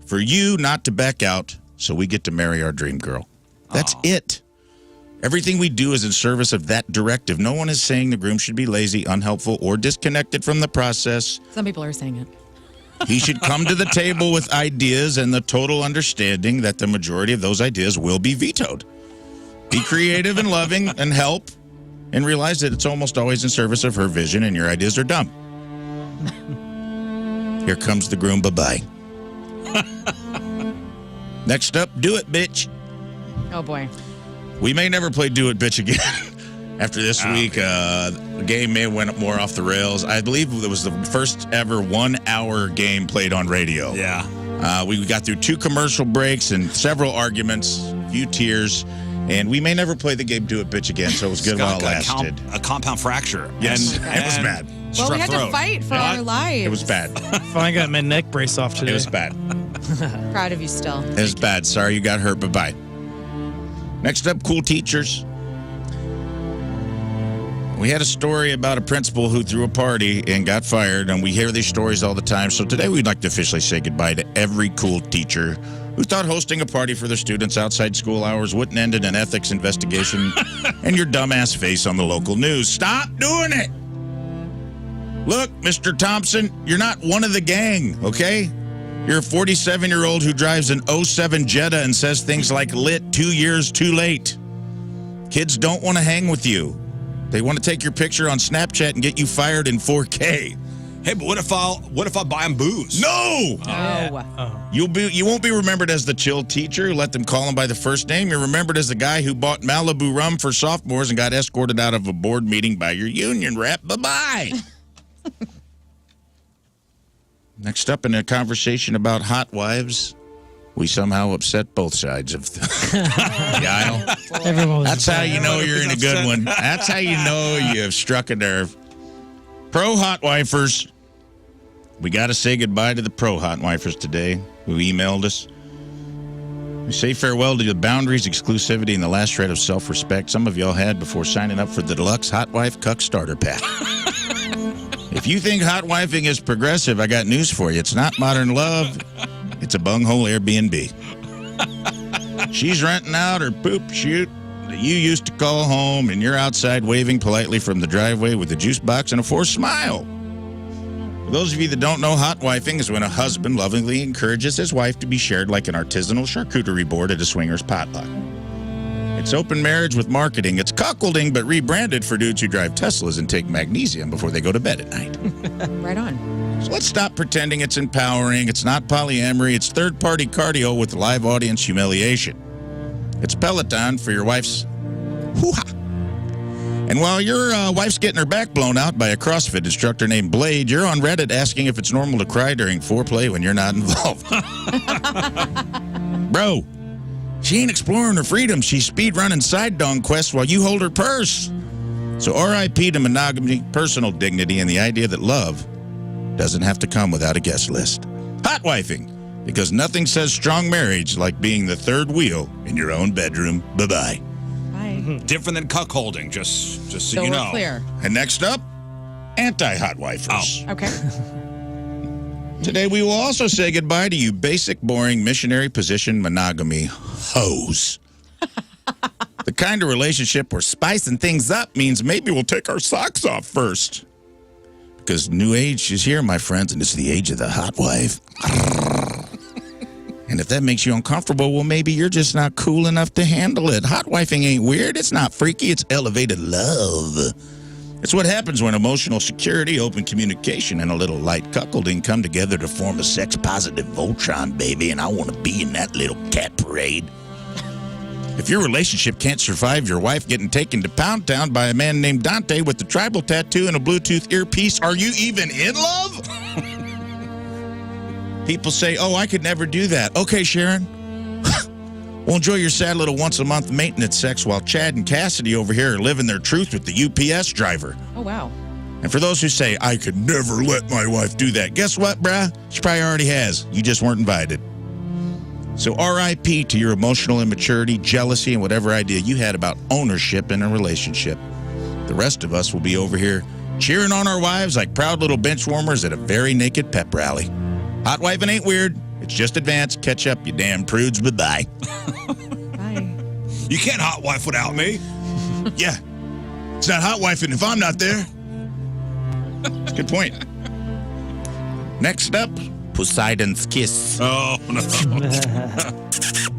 Speaker 4: for you not to back out so we get to marry our dream girl. That's it. Everything we do is in service of that directive. No one is saying the groom should be lazy, unhelpful, or disconnected from the process.
Speaker 5: Some people are saying it.
Speaker 4: He should come to the table with ideas and the total understanding that the majority of those ideas will be vetoed. Be creative and loving and help, and realize that it's almost always in service of her vision and your ideas are dumb. Here comes the groom. Bye-bye. Next up, do it, bitch.
Speaker 5: Oh, boy.
Speaker 4: We may never play Do It, Bitch again. After this week, the game may have went more off the rails. I believe it was the first ever 1 hour game played on radio.
Speaker 1: Yeah.
Speaker 4: We got through 2 commercial breaks and several arguments, a few tears, and we may never play the game Do It, Bitch again, so it was good while it lasted.
Speaker 1: A compound fracture.
Speaker 4: Yes,
Speaker 1: and
Speaker 4: it was bad.
Speaker 5: Well, we had to fight for our lives.
Speaker 4: It was bad.
Speaker 3: Finally got my neck brace off today.
Speaker 4: It was bad.
Speaker 5: Proud of you still.
Speaker 4: It was bad. Sorry you got hurt. Bye-bye. Next up, cool teachers. We had a story about a principal who threw a party and got fired, and we hear these stories all the time. So today we'd like to officially say goodbye to every cool teacher who thought hosting a party for their students outside school hours wouldn't end in an ethics investigation and your dumbass face on the local news. Stop doing it! Look, Mr. Thompson, you're not one of the gang, okay? You're a 47-year-old who drives an 07 Jetta and says things like lit 2 years too late. Kids don't want to hang with you. They want to take your picture on Snapchat and get you fired in 4K.
Speaker 1: Hey, but what if I buy them booze?
Speaker 4: No!
Speaker 5: Oh.
Speaker 4: You won't be remembered as the chill teacher who let them call him by the first name. You're remembered as the guy who bought Malibu rum for sophomores and got escorted out of a board meeting by your union rep. Bye-bye. Next up in a conversation about hot wives, we somehow upset both sides of the aisle. That's how you know you're in a good one. That's how you know you have struck a nerve. Pro hot wifers. We got to say goodbye to the pro hot wifers today who emailed us. We say farewell to the boundaries, exclusivity, and the last shred of self-respect some of y'all had before signing up for the deluxe Hot Wife Cuck Starter Pack. If you think hot wifing is progressive, I got news for you. It's not modern love. It's a bunghole Airbnb. She's renting out her poop chute that you used to call home, and you're outside waving politely from the driveway with a juice box and a forced smile. For those of you that don't know, hot wifing is when a husband lovingly encourages his wife to be shared like an artisanal charcuterie board at a swingers potluck. It's open marriage with marketing. It's cuckolding, but rebranded for dudes who drive Teslas and take magnesium before they go to bed at night.
Speaker 5: Right on.
Speaker 4: So let's stop pretending it's empowering. It's not polyamory. It's third-party cardio with live audience humiliation. It's Peloton for your wife's hoo-ha. And while your wife's getting her back blown out by a CrossFit instructor named Blade, you're on Reddit asking if it's normal to cry during foreplay when you're not involved. Bro, she ain't exploring her freedom. She's speedrunning side dong quests while you hold her purse. So RIP to monogamy, personal dignity, and the idea that love doesn't have to come without a guest list. Hot wifing, because nothing says strong marriage like being the third wheel in your own bedroom. Bye-bye.
Speaker 5: Bye.
Speaker 1: Different than cuckolding, just so
Speaker 5: So
Speaker 1: you
Speaker 5: we're
Speaker 1: know.
Speaker 5: clear.
Speaker 4: And next up, anti-hot wifers.
Speaker 5: Okay.
Speaker 4: Today we will also say goodbye to you basic, boring, missionary position monogamy hoes. The kind of relationship where spicing things up means maybe we'll take our socks off first. Because new age is here, my friends, and it's the age of the hot wife. And if that makes you uncomfortable, well, maybe you're just not cool enough to handle it. Hot wifing ain't weird. It's not freaky. It's elevated love. It's what happens when emotional security, open communication, and a little light cuckolding come together to form a sex-positive Voltron, baby, and I want to be in that little cat parade. If your relationship can't survive your wife getting taken to Pound Town by a man named Dante with a tribal tattoo and a Bluetooth earpiece, are you even in love? People say, oh, I could never do that. Okay, Sharon. Well, enjoy your sad little once-a-month maintenance sex while Chad and Cassidy over here are living their truth with the UPS driver.
Speaker 5: Oh, wow.
Speaker 4: And for those who say, I could never let my wife do that, guess what, brah? She probably already has. You just weren't invited. So RIP to your emotional immaturity, jealousy, and whatever idea you had about ownership in a relationship. The rest of us will be over here cheering on our wives like proud little bench warmers at a very naked pep rally. Hot wifing ain't weird. It's just advanced. Catch up, you damn prudes. Bye-bye.
Speaker 5: Bye.
Speaker 1: You can't hot wife without me.
Speaker 4: Yeah. It's not hot wifing if I'm not there. Good point. Next up, Poseidon's kiss.
Speaker 1: Oh, no.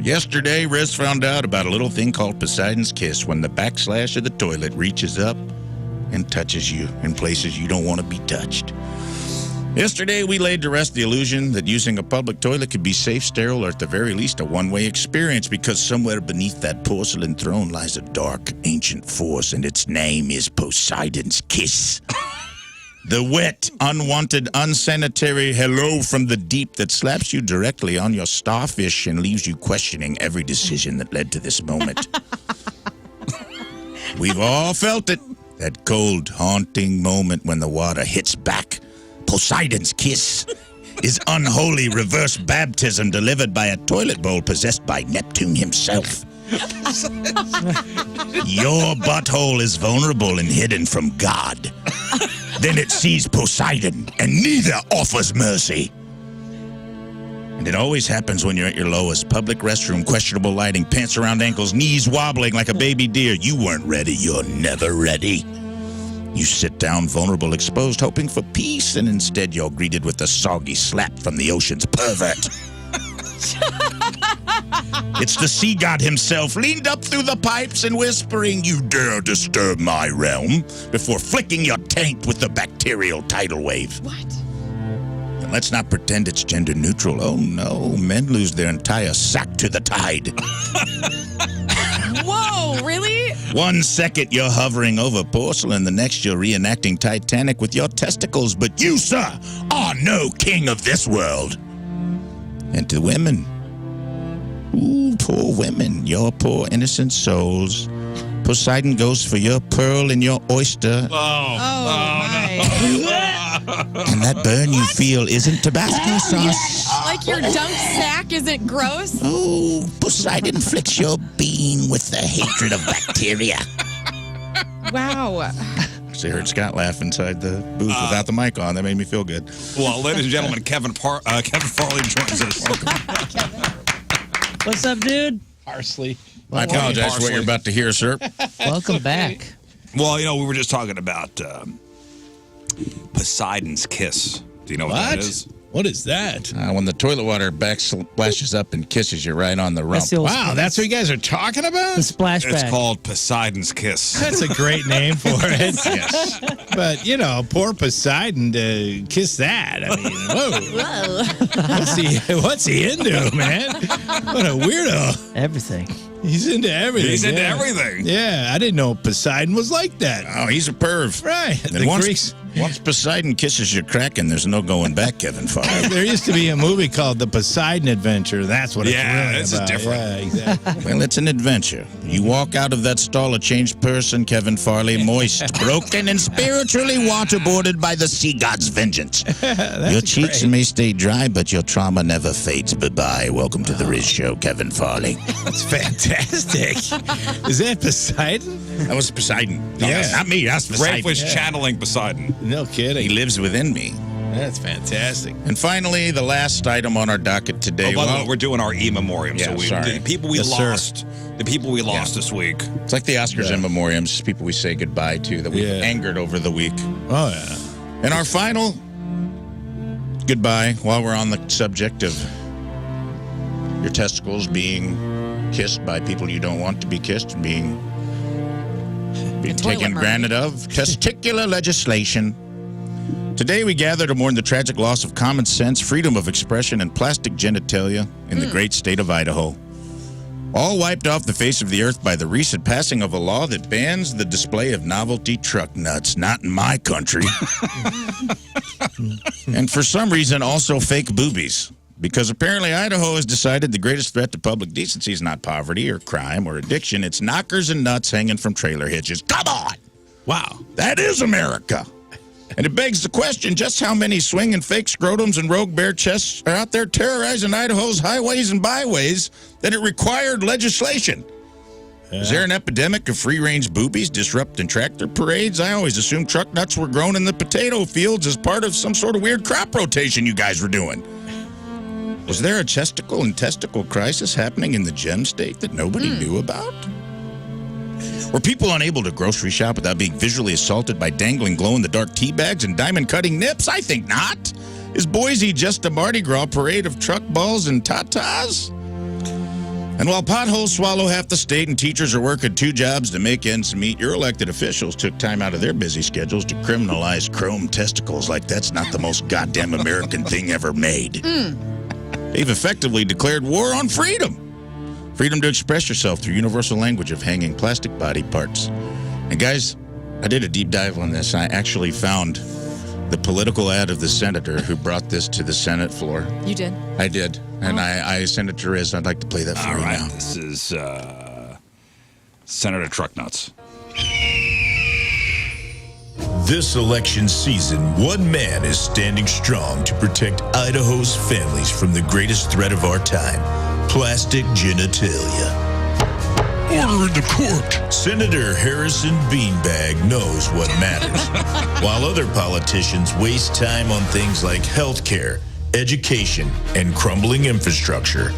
Speaker 4: Yesterday, Riz found out about a little thing called Poseidon's kiss when the backslash of the toilet reaches up and touches you in places you don't want to be touched. Yesterday, we laid to rest the illusion that using a public toilet could be safe, sterile, or at the very least a one-way experience, because somewhere beneath that porcelain throne lies a dark, ancient force, and its name is Poseidon's kiss. The wet, unwanted, unsanitary hello from the deep that slaps you directly on your starfish and leaves you questioning every decision that led to this moment. We've all felt it. That cold, haunting moment when the water hits back. Poseidon's kiss is unholy reverse baptism delivered by a toilet bowl possessed by Neptune himself. Your butthole is vulnerable and hidden from God. Then it sees Poseidon, and neither offers mercy. And it always happens when you're at your lowest. Public restroom, questionable lighting, pants around ankles, knees wobbling like a baby deer. You weren't ready. You're never ready. You sit down, vulnerable, exposed, hoping for peace, and instead you're greeted with a soggy slap from the ocean's pervert. It's the sea god himself, leaned up through the pipes and whispering, "You dare disturb my realm," before flicking your taint with the bacterial tidal wave.
Speaker 5: What?
Speaker 4: And let's not pretend it's gender neutral. Oh no, men lose their entire sack to the tide.
Speaker 5: Whoa, really?
Speaker 4: 1 second you're hovering over porcelain, the next you're reenacting Titanic with your testicles. But you, sir, are no king of this world. And to women, ooh, poor women, your poor innocent souls. Poseidon goes for your pearl and your oyster. And that burn you feel isn't Tabasco sauce.
Speaker 5: Like your dunk sack isn't gross?
Speaker 4: Oh, Poseidon flicks your bean with the hatred of bacteria.
Speaker 5: Wow.
Speaker 4: because I heard Scott laugh inside the booth without the mic on. That made me feel good.
Speaker 1: Well, ladies and gentlemen, Kevin Farley joins us.
Speaker 2: What's up, dude?
Speaker 3: Parsley.
Speaker 4: I apologize for what you're about to hear, sir.
Speaker 2: Welcome back.
Speaker 1: Well, we were just talking about Poseidon's kiss. Do you know what that is?
Speaker 8: What is that?
Speaker 4: When the toilet water backsplashes up and kisses you right on the rump.
Speaker 8: Wow, that's what you guys are talking about?
Speaker 2: The splashback.
Speaker 1: It's called Poseidon's kiss.
Speaker 8: That's a great name for it.
Speaker 4: Yes.
Speaker 8: But, poor Poseidon to kiss that. I mean, whoa. What's he into, man? What a weirdo.
Speaker 2: Everything.
Speaker 8: He's into everything.
Speaker 1: He's into everything.
Speaker 8: Yeah, I didn't know Poseidon was like that.
Speaker 4: Oh, he's a perv.
Speaker 8: Right.
Speaker 4: And once Poseidon kisses your Kraken, there's no going back, Kevin Farley.
Speaker 8: There used to be a movie called The Poseidon Adventure. That's what it's really
Speaker 1: this
Speaker 8: about.
Speaker 1: is different.
Speaker 8: Yeah, exactly.
Speaker 4: Well, it's an adventure. You walk out of that stall a changed person, Kevin Farley, moist, broken, and spiritually waterboarded by the sea god's vengeance. Your cheeks may stay dry, but your trauma never fades. Bye-bye. Welcome to the Riz Show, Kevin Farley.
Speaker 8: That's fantastic. Is that Poseidon?
Speaker 4: That was Poseidon. No, that's not me. That's Poseidon.
Speaker 1: Rafe was channeling Poseidon.
Speaker 8: No kidding.
Speaker 4: He lives within me.
Speaker 8: That's fantastic.
Speaker 4: And finally, the last item on our docket today.
Speaker 1: By the way, we're doing our E-memoriam.
Speaker 4: Yeah,
Speaker 1: The people we lost this week.
Speaker 4: It's like the Oscars in memoriams, people we say goodbye to that we've angered over the week.
Speaker 8: Oh, yeah.
Speaker 4: And our final goodbye, while we're on the subject of your testicles being kissed by people you don't want to be kissed and being taken granted of, testicular legislation. Today we gather to mourn the tragic loss of common sense, freedom of expression, and plastic genitalia in the great state of Idaho. All wiped off the face of the earth by the recent passing of a law that bans the display of novelty truck nuts. Not in my country. And for some reason, also fake boobies. Because apparently Idaho has decided the greatest threat to public decency is not poverty or crime or addiction. It's knockers and nuts hanging from trailer hitches. Come on!
Speaker 8: Wow.
Speaker 4: That is America. And it begs the question, just how many swinging fake scrotums and rogue bare chests are out there terrorizing Idaho's highways and byways that it required legislation? Yeah. Is there an epidemic of free-range boobies disrupting tractor parades? I always assumed truck nuts were grown in the potato fields as part of some sort of weird crop rotation you guys were doing. Was there a chesticle and testicle crisis happening in the gem state that nobody knew about? Were people unable to grocery shop without being visually assaulted by dangling glow-in-the-dark tea bags and diamond-cutting nips? I think not. Is Boise just a Mardi Gras parade of truck balls and tatas? And while potholes swallow half the state and teachers are working 2 jobs to make ends meet, your elected officials took time out of their busy schedules to criminalize chrome testicles like that's not the most goddamn American thing ever made. They've effectively declared war on freedom. Freedom to express yourself through universal language of hanging plastic body parts. And guys, I did a deep dive on this. I actually found the political ad of the senator who brought this to the Senate floor.
Speaker 5: You did?
Speaker 4: I did. And I sent it to Riz. I'd like to play that for you now.
Speaker 1: This is Senator Trucknuts.
Speaker 22: This election season, one man is standing strong to protect Idaho's families from the greatest threat of our time, plastic genitalia. Order in the court. Senator Harrison Beanbag knows what matters. While other politicians waste time on things like health care, education, and crumbling infrastructure,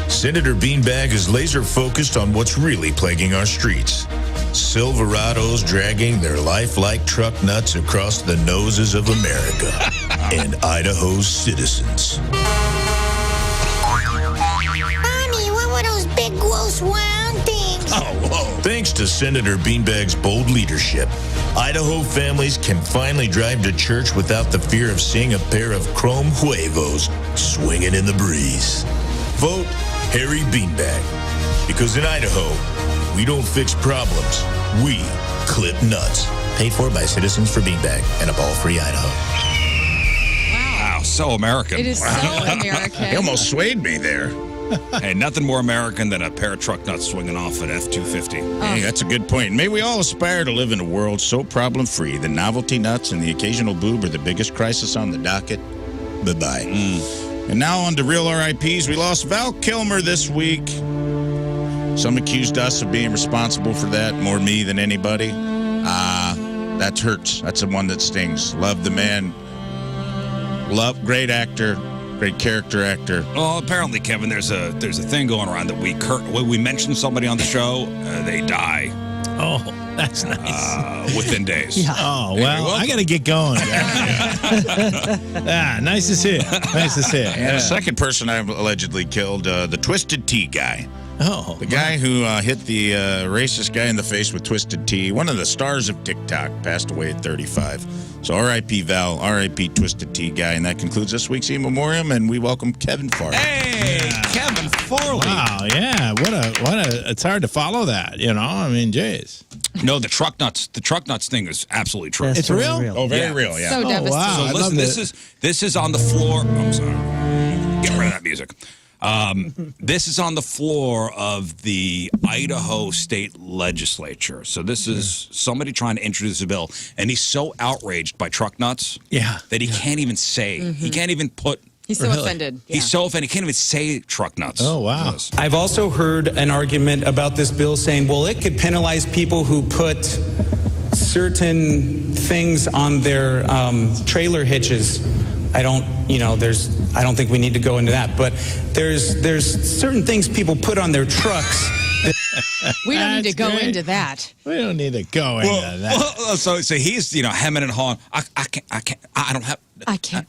Speaker 22: Senator Beanbag is laser focused on what's really plaguing our streets. Silverados dragging their lifelike truck nuts across the noses of America and Idaho's citizens.
Speaker 23: Mommy, what were those big, gross, round things?
Speaker 22: Oh, whoa. Thanks to Senator Beanbag's bold leadership, Idaho families can finally drive to church without the fear of seeing a pair of chrome huevos swinging in the breeze. Vote Harry Beanbag, because in Idaho, we don't fix problems, we clip nuts. Paid for by Citizens for Beanbag and a ball-free Idaho.
Speaker 1: Wow, so American.
Speaker 5: It is so American.
Speaker 4: He almost swayed me there.
Speaker 1: Hey, nothing more American than a pair of truck nuts swinging off at F-250.
Speaker 4: Hey, that's a good point. May we all aspire to live in a world so problem-free that novelty nuts and the occasional boob are the biggest crisis on the docket. Bye-bye. And now on to real RIPs. We lost Val Kilmer this week. Some accused us of being responsible for that, more me than anybody. That hurts. That's the one that stings. Love the man. Love, great actor, great character actor.
Speaker 1: Well, apparently, Kevin, there's a thing going around that when we mention somebody on the show, they die.
Speaker 8: Oh, that's nice.
Speaker 1: Within days.
Speaker 2: Yeah.
Speaker 8: Oh, well, I got to get going. Nice to see it. Nice to see it.
Speaker 4: And the second person I've allegedly killed, the Twisted Tea guy.
Speaker 8: Oh.
Speaker 4: The guy who hit the racist guy in the face with Twisted Tea, one of the stars of TikTok, passed away at 35. So R.I.P. Val, R.I.P. Twisted Tea guy. And that concludes this week's E-memoriam, and we welcome Kevin Farley.
Speaker 1: Hey, Kevin Farley.
Speaker 8: Wow, yeah. What a it's hard to follow that, you know? I mean, jeez.
Speaker 1: No, the truck nuts thing is absolutely true.
Speaker 2: That's
Speaker 8: It's real?
Speaker 2: real.
Speaker 4: Oh, very real, yeah.
Speaker 5: So devastating.
Speaker 8: Wow.
Speaker 1: So
Speaker 8: I
Speaker 1: listen,
Speaker 8: love
Speaker 1: this is on the floor. I'm sorry. Get rid of that music. This is on the floor of the Idaho State Legislature. So this is somebody trying to introduce a bill, and he's so outraged by truck nuts that he can't even say. He can't even put.
Speaker 5: He's so offended.
Speaker 1: He's so offended. He can't even say truck nuts.
Speaker 8: Oh, wow.
Speaker 9: I've also heard an argument about this bill saying, well, it could penalize people who put certain things on their trailer hitches. I don't think we need to go into that, but there's certain things people put on their trucks.
Speaker 5: We don't need to go
Speaker 8: great.
Speaker 5: into that.
Speaker 8: We don't need to go into that.
Speaker 1: So he's hemming and hawing. I can't.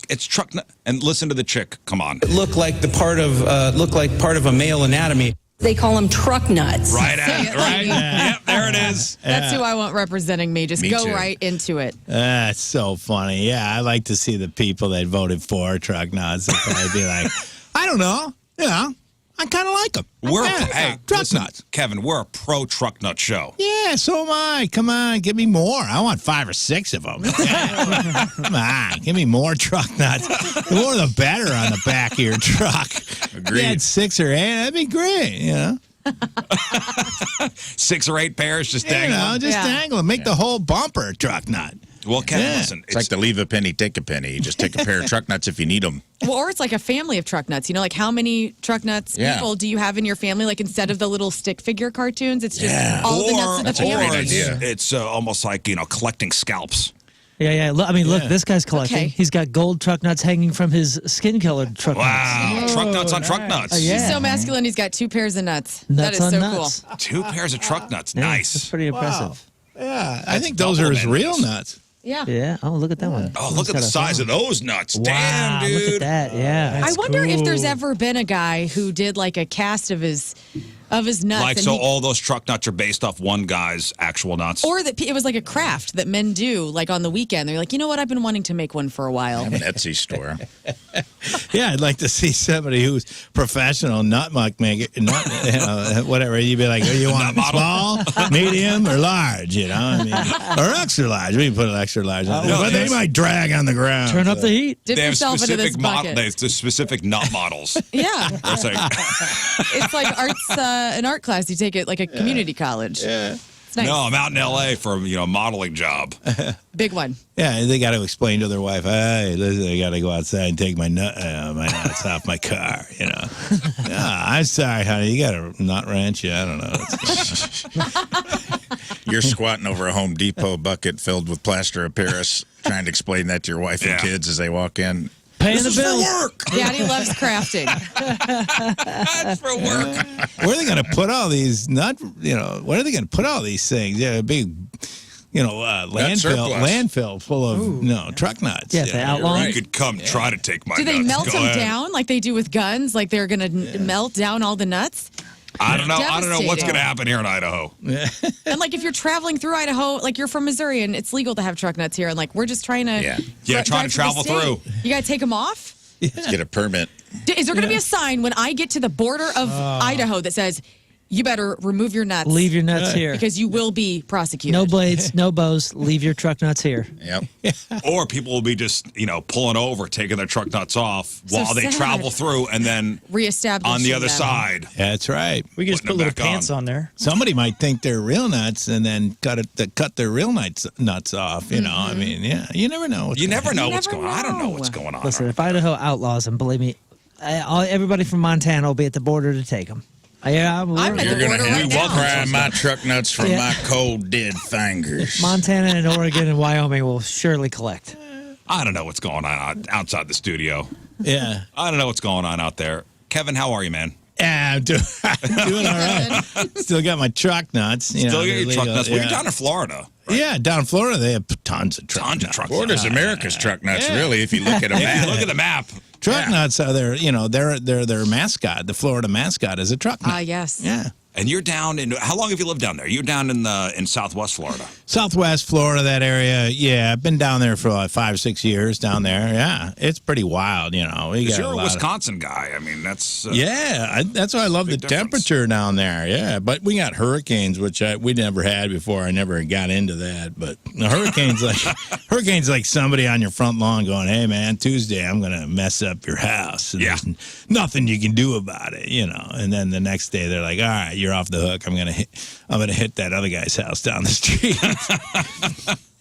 Speaker 1: It's truck nut. And listen to the chick. Come on.
Speaker 9: Look like part of a male anatomy.
Speaker 16: They call them truck nuts.
Speaker 1: Right. Yep, there it is.
Speaker 5: That's who I want representing me. Just go right into it.
Speaker 8: That's so funny. Yeah, I like to see the people that voted for truck nuts. I'd be like, I don't know. I kind of like them.
Speaker 1: Truck nuts. Kevin, we're a pro truck nut show.
Speaker 8: Yeah, so am I. Come on, give me more. I want 5 or 6 of them. Come on, give me more truck nuts. The more the better on the back of your truck.
Speaker 4: Agreed.
Speaker 8: You had 6 or 8, that'd be great, you know?
Speaker 1: 6 or 8 pairs just dangling.
Speaker 8: Dangle them. Make the whole bumper a truck nut.
Speaker 1: Well, Kevin, listen.
Speaker 4: It's like to leave a penny, take a penny. You just take a pair of truck nuts if you need them.
Speaker 5: Well, or it's like a family of truck nuts. Like how many truck nuts people do you have in your family? Like instead of the little stick figure cartoons, it's just all the nuts in the family.
Speaker 1: It's almost like, collecting scalps.
Speaker 2: Yeah. I mean, look, this guy's collecting. Okay. He's got gold truck nuts hanging from his skin-colored truck nuts.
Speaker 1: Wow, truck nuts on truck nuts.
Speaker 5: He's so masculine. He's got 2 pairs of nuts.
Speaker 2: That is so
Speaker 5: nuts.
Speaker 2: Cool.
Speaker 1: 2 pairs of truck nuts. Nice.
Speaker 2: That's pretty impressive.
Speaker 8: Yeah, I think those are his real nuts.
Speaker 5: Yeah.
Speaker 2: Yeah. Oh, look at that one.
Speaker 1: Oh, look at the size of those nuts.
Speaker 2: Wow,
Speaker 1: Damn, dude.
Speaker 2: Look at that. Yeah.
Speaker 5: I wonder if there's ever been a guy who did like a cast of his nuts.
Speaker 1: Like, so all those truck nuts are based off one guy's actual nuts?
Speaker 5: Or that it was like a craft that men do, like on the weekend. They're like, you know what? I've been wanting to make one for a while.
Speaker 4: I have an Etsy store.
Speaker 8: Yeah, I'd like to see somebody who's professional nut muck maker, whatever. You'd be like, oh, you want small, medium, or large? I mean, or extra large. We can put an extra large on there, but they might drag on the ground.
Speaker 2: Turn up the heat.
Speaker 5: Dip yourself into this bucket.
Speaker 1: There's specific nut models.
Speaker 5: Yeah.
Speaker 1: It's
Speaker 5: like an art class you take at like a community college.
Speaker 8: Yeah.
Speaker 5: It's nice.
Speaker 1: No, I'm out in L.A. for a modeling job.
Speaker 5: Big one.
Speaker 8: Yeah, they got to explain to their wife, hey, listen, I got to go outside and take my nuts off my car, I'm sorry, honey, you got a nut ranch? Yeah, I don't know.
Speaker 4: You're squatting over a Home Depot bucket filled with plaster of Paris, trying to explain that to your wife and kids as they walk in.
Speaker 2: Paying the bill.
Speaker 1: Work.
Speaker 5: Daddy loves crafting.
Speaker 1: That's for work.
Speaker 8: Where are they going to put all these where are they going to put all these things? Yeah, a big, landfill full of, truck nuts.
Speaker 2: Yeah, they outlaw.
Speaker 1: You could come try to take my
Speaker 5: nuts. Do they melt them
Speaker 1: ahead.
Speaker 5: down like they do with guns? Like they're going to melt down all the nuts?
Speaker 1: I don't know what's going to happen here in Idaho.
Speaker 5: And like if you're traveling through Idaho, like you're from Missouri and it's legal to have truck nuts here, and like we're just trying to
Speaker 1: trying to travel through.
Speaker 5: You got to take them off?
Speaker 4: Let's get a permit.
Speaker 5: Is there going to be a sign when I get to the border of Idaho that says, you better remove your nuts.
Speaker 2: Leave your nuts here.
Speaker 5: Because you will be prosecuted.
Speaker 2: No blades, no bows. Leave your truck nuts here.
Speaker 4: Yep.
Speaker 1: Or people will be just, pulling over, taking their truck nuts off while they travel through and then
Speaker 5: reestablish
Speaker 1: on the other side.
Speaker 8: Yeah, that's right.
Speaker 3: We can just put little pants on there.
Speaker 8: Somebody might think they're real nuts and then cut their real nuts off. I mean, you never know.
Speaker 1: You never know what's going on. I don't know what's going on.
Speaker 2: Listen, if Idaho outlaws them, believe me, everybody from Montana will be at the border to take them. Yeah,
Speaker 5: I'm at
Speaker 4: You're
Speaker 5: the
Speaker 4: going to
Speaker 5: border
Speaker 4: have
Speaker 5: right
Speaker 4: to
Speaker 5: now.
Speaker 4: pry my truck nuts from
Speaker 2: Yeah.
Speaker 4: my cold, dead fingers.
Speaker 2: Montana and Oregon and Wyoming will surely collect.
Speaker 1: I don't know what's going on outside the studio.
Speaker 8: Yeah.
Speaker 1: I don't know what's going on out there. Kevin, how are you, man?
Speaker 8: Yeah, I'm doing all right. Still got my truck nuts. You
Speaker 1: Still
Speaker 8: know,
Speaker 1: get your
Speaker 8: they're
Speaker 1: truck
Speaker 8: legal,
Speaker 1: nuts. Well,
Speaker 8: yeah.
Speaker 1: you're down in Florida.
Speaker 8: Yeah, down in Florida, they have tons of truck nuts.
Speaker 4: Florida's America's truck nuts, really, if you look at a
Speaker 1: If
Speaker 4: map.
Speaker 1: you look at the map.
Speaker 8: Truck nuts are their mascot. The Florida mascot is a truck nut.
Speaker 5: Yes.
Speaker 8: Yeah.
Speaker 1: And you're down in, how long have you lived down there? You're down in Southwest Florida.
Speaker 8: Southwest Florida, that area. Yeah, I've been down there for like 5 or 6 years down there. Yeah, it's pretty wild, We
Speaker 1: Because
Speaker 8: got
Speaker 1: you're a
Speaker 8: lot
Speaker 1: Wisconsin guy. I mean, that's...
Speaker 8: that's why I love the temperature down there. Yeah, but we got hurricanes, which we never had before. I never got into that. But the hurricanes like somebody on your front lawn going, "Hey, man, Tuesday I'm going to mess up your house." And there's nothing you can do about it, And then the next day they're like, "All right, you're off the hook. I'm going to hit that other guy's house down the street."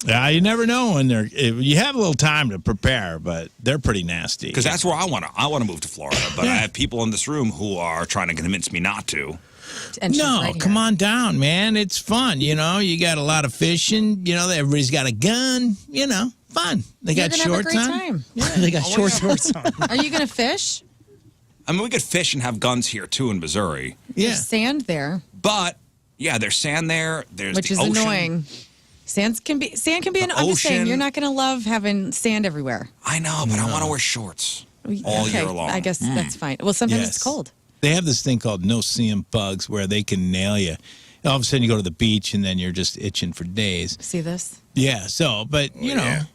Speaker 8: You never know when you have a little time to prepare, but they're pretty nasty.
Speaker 1: Because that's where I want to move to Florida, but I have people in this room who are trying to convince me not to.
Speaker 8: No, come on down, man. It's fun. You got a lot of fishing. Everybody's got a gun. Fun. They
Speaker 5: You're
Speaker 8: got
Speaker 5: gonna have a
Speaker 8: shorts
Speaker 5: great
Speaker 8: on.
Speaker 5: time.
Speaker 2: Yeah, they got shorts on.
Speaker 5: Are you going to fish?
Speaker 1: I mean, we could fish and have guns here, too, in Missouri.
Speaker 5: There's sand there,
Speaker 1: But, yeah, there's sand there. There's
Speaker 5: which
Speaker 1: the
Speaker 5: is
Speaker 1: ocean.
Speaker 5: annoying. Sand can be an. I'm just saying,
Speaker 1: ocean.
Speaker 5: you're not going to love having sand everywhere.
Speaker 1: I know, but I want to wear shorts all year long.
Speaker 5: I guess that's fine. Well, sometimes it's cold.
Speaker 8: They have this thing called no-see-em bugs where they can nail you. All of a sudden, you go to the beach, and then you're just itching for days.
Speaker 5: See this?
Speaker 8: Yeah, but,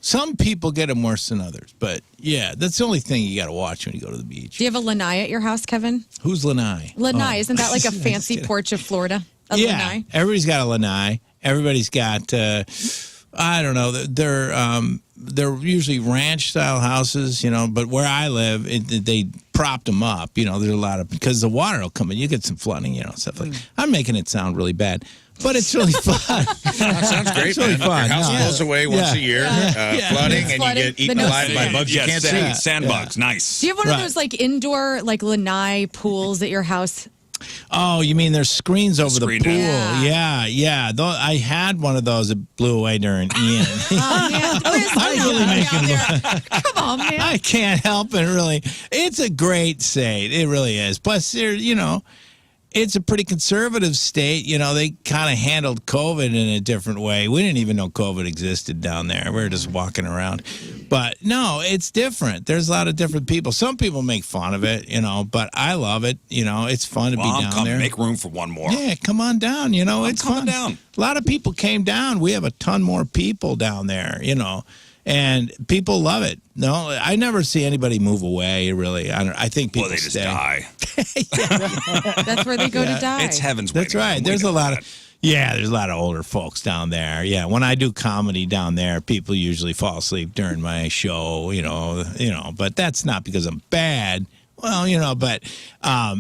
Speaker 8: some people get them worse than others. But, yeah, that's the only thing you got to watch when you go to the beach.
Speaker 5: Do you have a lanai at your house, Kevin?
Speaker 8: Who's lanai?
Speaker 5: Lanai,
Speaker 8: Oh.
Speaker 5: isn't that like a
Speaker 8: Just
Speaker 5: fancy
Speaker 8: kidding.
Speaker 5: porch of Florida? A
Speaker 8: Yeah,
Speaker 5: lanai?
Speaker 8: everybody's got a lanai. Everybody's got, I don't know, they're usually ranch-style houses, but where I live, they propped them up. There's a lot of, because the water will come in. You get some flooding, stuff like that. I'm making it sound really bad, but it's really fun.
Speaker 4: That sounds great,
Speaker 8: It's really
Speaker 4: man.
Speaker 8: fun.
Speaker 4: Your house
Speaker 8: No.
Speaker 4: blows away once a year, flooding, and
Speaker 5: Flooding.
Speaker 4: you get eaten
Speaker 5: The
Speaker 4: alive by
Speaker 5: no-see-em.
Speaker 4: bugs you can't see.
Speaker 1: Sand bugs, nice.
Speaker 5: Do you have one of those like indoor like lanai pools at your house?
Speaker 8: Oh, you mean there's screens over the
Speaker 1: Screen
Speaker 8: pool?
Speaker 1: down.
Speaker 8: Yeah. I had one of those that blew away during Ian.
Speaker 5: Oh, man.
Speaker 8: I really make it.
Speaker 5: Come on, man.
Speaker 8: I can't help it, really. It's a great state. It really is. Plus, it's a pretty conservative state. They kind of handled COVID in a different way. We didn't even know COVID existed down there. We were just walking around. But no, it's different. There's a lot of different people. Some people make fun of it, but I love it. It's fun to be
Speaker 1: I'm
Speaker 8: down
Speaker 1: coming.
Speaker 8: there.
Speaker 1: Make room for one more.
Speaker 8: Yeah, come on down. It's
Speaker 1: coming
Speaker 8: fun.
Speaker 1: down.
Speaker 8: A lot of people came down. We have a ton more people down there, and people love it. No, I never see anybody move away, really. I think people
Speaker 1: Well, they just
Speaker 8: stay.
Speaker 1: die.
Speaker 5: That's where they go to die.
Speaker 1: It's heaven's
Speaker 8: That's
Speaker 1: waiting
Speaker 8: right.
Speaker 1: room.
Speaker 8: There's
Speaker 1: We
Speaker 8: a
Speaker 1: know
Speaker 8: lot
Speaker 1: that.
Speaker 8: of there's a lot of older folks down there. Yeah, when I do comedy down there, people usually fall asleep during my show. But that's not because I'm bad. Well, but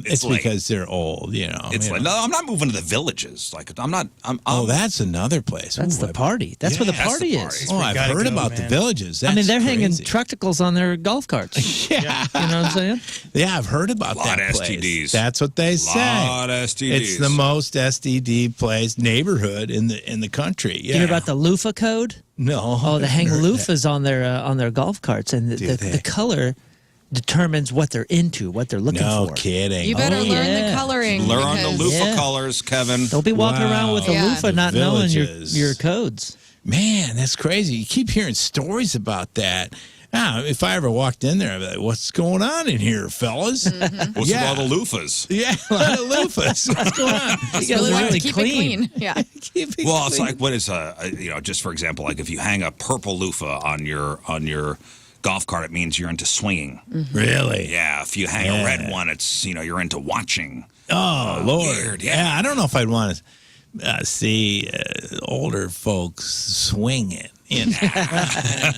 Speaker 8: it's
Speaker 1: late.
Speaker 8: because they're old.
Speaker 1: It's like, no, I'm not moving to the villages. Like, I'm not.
Speaker 8: Oh, that's another place.
Speaker 2: That's the party. That's where the
Speaker 1: that's the
Speaker 2: party
Speaker 1: party.
Speaker 2: is.
Speaker 8: Oh, I've
Speaker 3: gotta
Speaker 8: heard
Speaker 3: go,
Speaker 8: about the
Speaker 3: man.
Speaker 8: villages. That's
Speaker 2: They're hanging
Speaker 8: crazy.
Speaker 2: truckticles on their golf carts.
Speaker 8: Yeah.
Speaker 2: You know what I'm saying?
Speaker 8: Yeah, I've heard about
Speaker 1: Lot
Speaker 8: that
Speaker 1: of
Speaker 8: place.
Speaker 1: STDs.
Speaker 8: That's what they say.
Speaker 1: Lot of STDs.
Speaker 8: It's the most STD place neighborhood in the country. Yeah.
Speaker 2: You hear about the loofah code?
Speaker 8: No.
Speaker 2: Oh, they hang
Speaker 8: I've heard that.
Speaker 2: loofahs on their golf carts, and the color determines what they're into, what they're looking
Speaker 8: No
Speaker 2: for.
Speaker 8: kidding.
Speaker 5: You better
Speaker 2: Oh,
Speaker 5: learn
Speaker 2: yeah.
Speaker 5: the coloring.
Speaker 1: Learn the
Speaker 5: because-
Speaker 1: loofah
Speaker 2: Yeah.
Speaker 1: colors, Kevin.
Speaker 2: Don't be walking around with a
Speaker 5: Yeah.
Speaker 2: loofah not
Speaker 8: The
Speaker 2: knowing
Speaker 8: villages.
Speaker 2: your codes.
Speaker 8: Man, that's crazy. You keep hearing stories about that. Now, if I ever walked in there, I'd be like, what's going on in here, fellas?
Speaker 1: What's
Speaker 8: Yeah.
Speaker 1: with all the loofahs?
Speaker 8: Yeah, a lot of loofahs. What's going on?
Speaker 5: You really want to keep it clean. Yeah.
Speaker 8: Keep it
Speaker 1: Well, it's
Speaker 8: clean.
Speaker 1: like what is just for example, like if you hang a purple loofah on your golf cart, it means you're into swinging.
Speaker 8: Really?
Speaker 1: Yeah. If you hang a red one, it's you're into watching.
Speaker 8: Oh, Lord.
Speaker 1: Weird, yeah.
Speaker 8: I don't know if I'd want to see older folks swing it.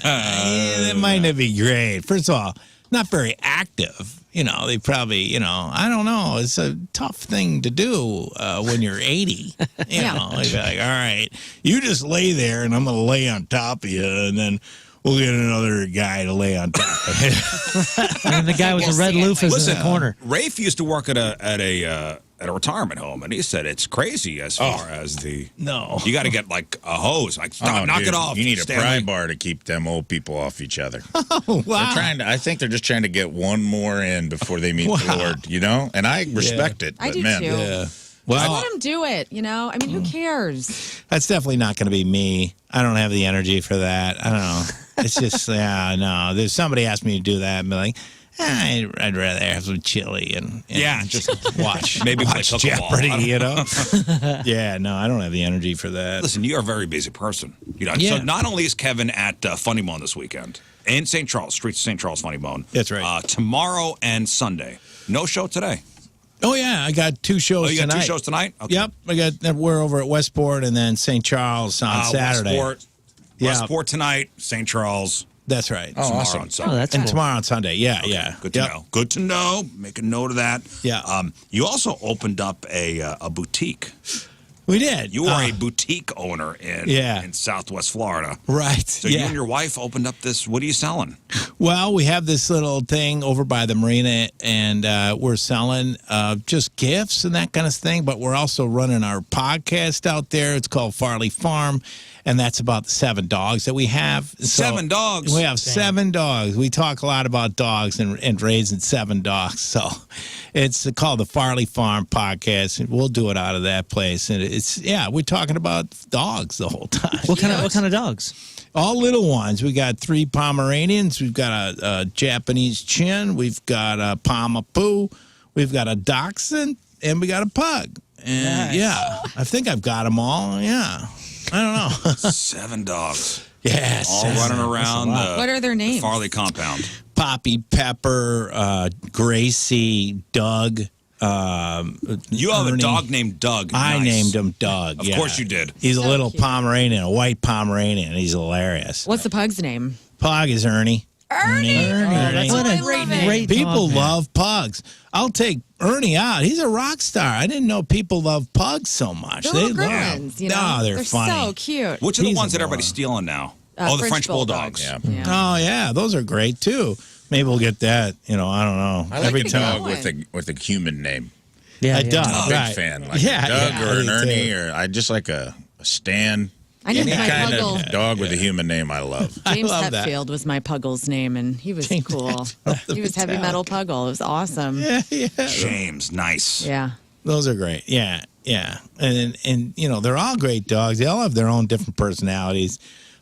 Speaker 8: That might not be great. First of all, not very active. They probably, I don't know. It's a tough thing to do when you're 80. You know, you'd be like, all right, you just lay there and I'm going to lay on top of you and then we'll get another guy to lay on top of you.
Speaker 2: And the guy with the red loofahs in the corner.
Speaker 1: Rafe used to work at at a retirement home, and he said it's crazy as far as the
Speaker 8: No.
Speaker 1: You got to get like a hose, like knock
Speaker 4: dude,
Speaker 1: it off.
Speaker 4: You need a
Speaker 1: Stanley.
Speaker 4: pry bar to keep them old people off each other.
Speaker 8: Oh, wow.
Speaker 4: I think they're just trying to get one more in before they meet the Lord, you know? And I respect it.
Speaker 5: I
Speaker 4: But
Speaker 5: do
Speaker 4: man,
Speaker 5: too.
Speaker 8: Yeah. Well,
Speaker 5: Let him do it. You know, I mean, who cares?
Speaker 8: that's definitely not going to be me. I don't have the energy for that. I don't know. It's just, no. There's somebody asked me to do that and be like, I'd rather have some chili and
Speaker 1: just
Speaker 8: watch
Speaker 1: maybe play
Speaker 8: watch
Speaker 1: pickleball.
Speaker 8: Jeopardy, you know? Yeah, no, I don't have the energy for that.
Speaker 1: Listen, you're a very busy person. You know,
Speaker 8: Yeah.
Speaker 1: so not only is Kevin at Funny Bone this weekend in St. Charles, Streets of St. Charles Funny Bone.
Speaker 8: That's right.
Speaker 1: Tomorrow and Sunday. No show today.
Speaker 8: Oh, yeah, I got 2 shows
Speaker 1: Oh, you got
Speaker 8: tonight.
Speaker 1: 2 shows tonight? Okay.
Speaker 8: Yep, we're over at Westport and then St. Charles on Saturday.
Speaker 1: Westport tonight, St. Charles.
Speaker 8: That's right.
Speaker 1: Tomorrow on Sunday.
Speaker 2: Oh, that's
Speaker 8: And
Speaker 2: cool.
Speaker 8: tomorrow on Sunday. Yeah, yeah.
Speaker 1: Good to know. Good to know. Make a note of that.
Speaker 8: Yeah.
Speaker 1: You also opened up a boutique.
Speaker 8: We did.
Speaker 1: You are a boutique owner in Southwest Florida.
Speaker 8: Right.
Speaker 1: So you and your wife opened up this. What are you selling?
Speaker 8: Well, we have this little thing over by the marina, and we're selling just gifts and that kind of thing. But we're also running our podcast out there. It's called Farley Farm, and that's about the 7 dogs that we have.
Speaker 1: 7 dogs?
Speaker 8: We have 7 dogs. We talk a lot about dogs and raising 7 dogs. So it's called the Farley Farm podcast, and we'll do it out of that place. And we're talking about dogs the whole time.
Speaker 2: What kind of dogs?
Speaker 8: All little ones. We got 3 Pomeranians. We've got a Japanese Chin. We've got a Pomapoo. We've got a Dachshund, and we got a Pug. And I think I've got them all. Yeah, I don't know.
Speaker 1: 7 dogs.
Speaker 8: Yeah,
Speaker 1: all running around.
Speaker 5: What are their names?
Speaker 1: Farley compound.
Speaker 8: Poppy, Pepper, Gracie, Doug.
Speaker 1: You have
Speaker 8: Ernie.
Speaker 1: a dog named Doug.
Speaker 8: I
Speaker 1: Nice.
Speaker 8: named him Doug.
Speaker 1: Of course you did.
Speaker 8: He's a
Speaker 5: So
Speaker 8: little
Speaker 5: cute.
Speaker 8: Pomeranian, a white Pomeranian. He's hilarious.
Speaker 5: What's the pug's name?
Speaker 8: Pug is Ernie.
Speaker 5: Ernie.
Speaker 8: Ernie.
Speaker 2: What
Speaker 5: I
Speaker 2: a
Speaker 5: love it.
Speaker 2: great
Speaker 8: People
Speaker 2: dog, man.
Speaker 8: love pugs. I'll take Ernie out. He's a rock star. I didn't know people love pugs so much.
Speaker 5: They're
Speaker 8: They
Speaker 5: little gremlins, you know?
Speaker 8: No, they're funny.
Speaker 5: so cute.
Speaker 1: Which are the
Speaker 8: He's
Speaker 1: ones
Speaker 8: a
Speaker 1: that everybody's
Speaker 8: moron.
Speaker 1: stealing now? The
Speaker 5: French
Speaker 1: French Bulldogs.
Speaker 4: Yeah.
Speaker 8: Oh yeah, those are great too. Maybe we'll get that. I don't know.
Speaker 4: I like
Speaker 8: Every
Speaker 4: a
Speaker 8: time.
Speaker 4: dog with a human name.
Speaker 2: Yeah,
Speaker 8: A dog,
Speaker 4: Big
Speaker 8: right.
Speaker 4: fan. Like
Speaker 8: Yeah,
Speaker 4: a Doug
Speaker 8: yeah,
Speaker 4: or
Speaker 8: I
Speaker 4: an
Speaker 8: do
Speaker 4: Ernie,
Speaker 8: too.
Speaker 4: or I just like a Stan.
Speaker 5: I named
Speaker 4: Any
Speaker 5: my
Speaker 4: kind
Speaker 5: puggle.
Speaker 4: of dog with a human name I love.
Speaker 5: James
Speaker 8: love that.
Speaker 5: Hetfield was my puggle's name, and he was
Speaker 8: James
Speaker 5: cool.
Speaker 8: Hetfield,
Speaker 5: He was heavy metal puggle. It was awesome.
Speaker 8: Yeah, yeah.
Speaker 1: James, nice.
Speaker 5: Yeah.
Speaker 8: Those are great. Yeah, yeah. And they're all great dogs. They all have their own different personalities.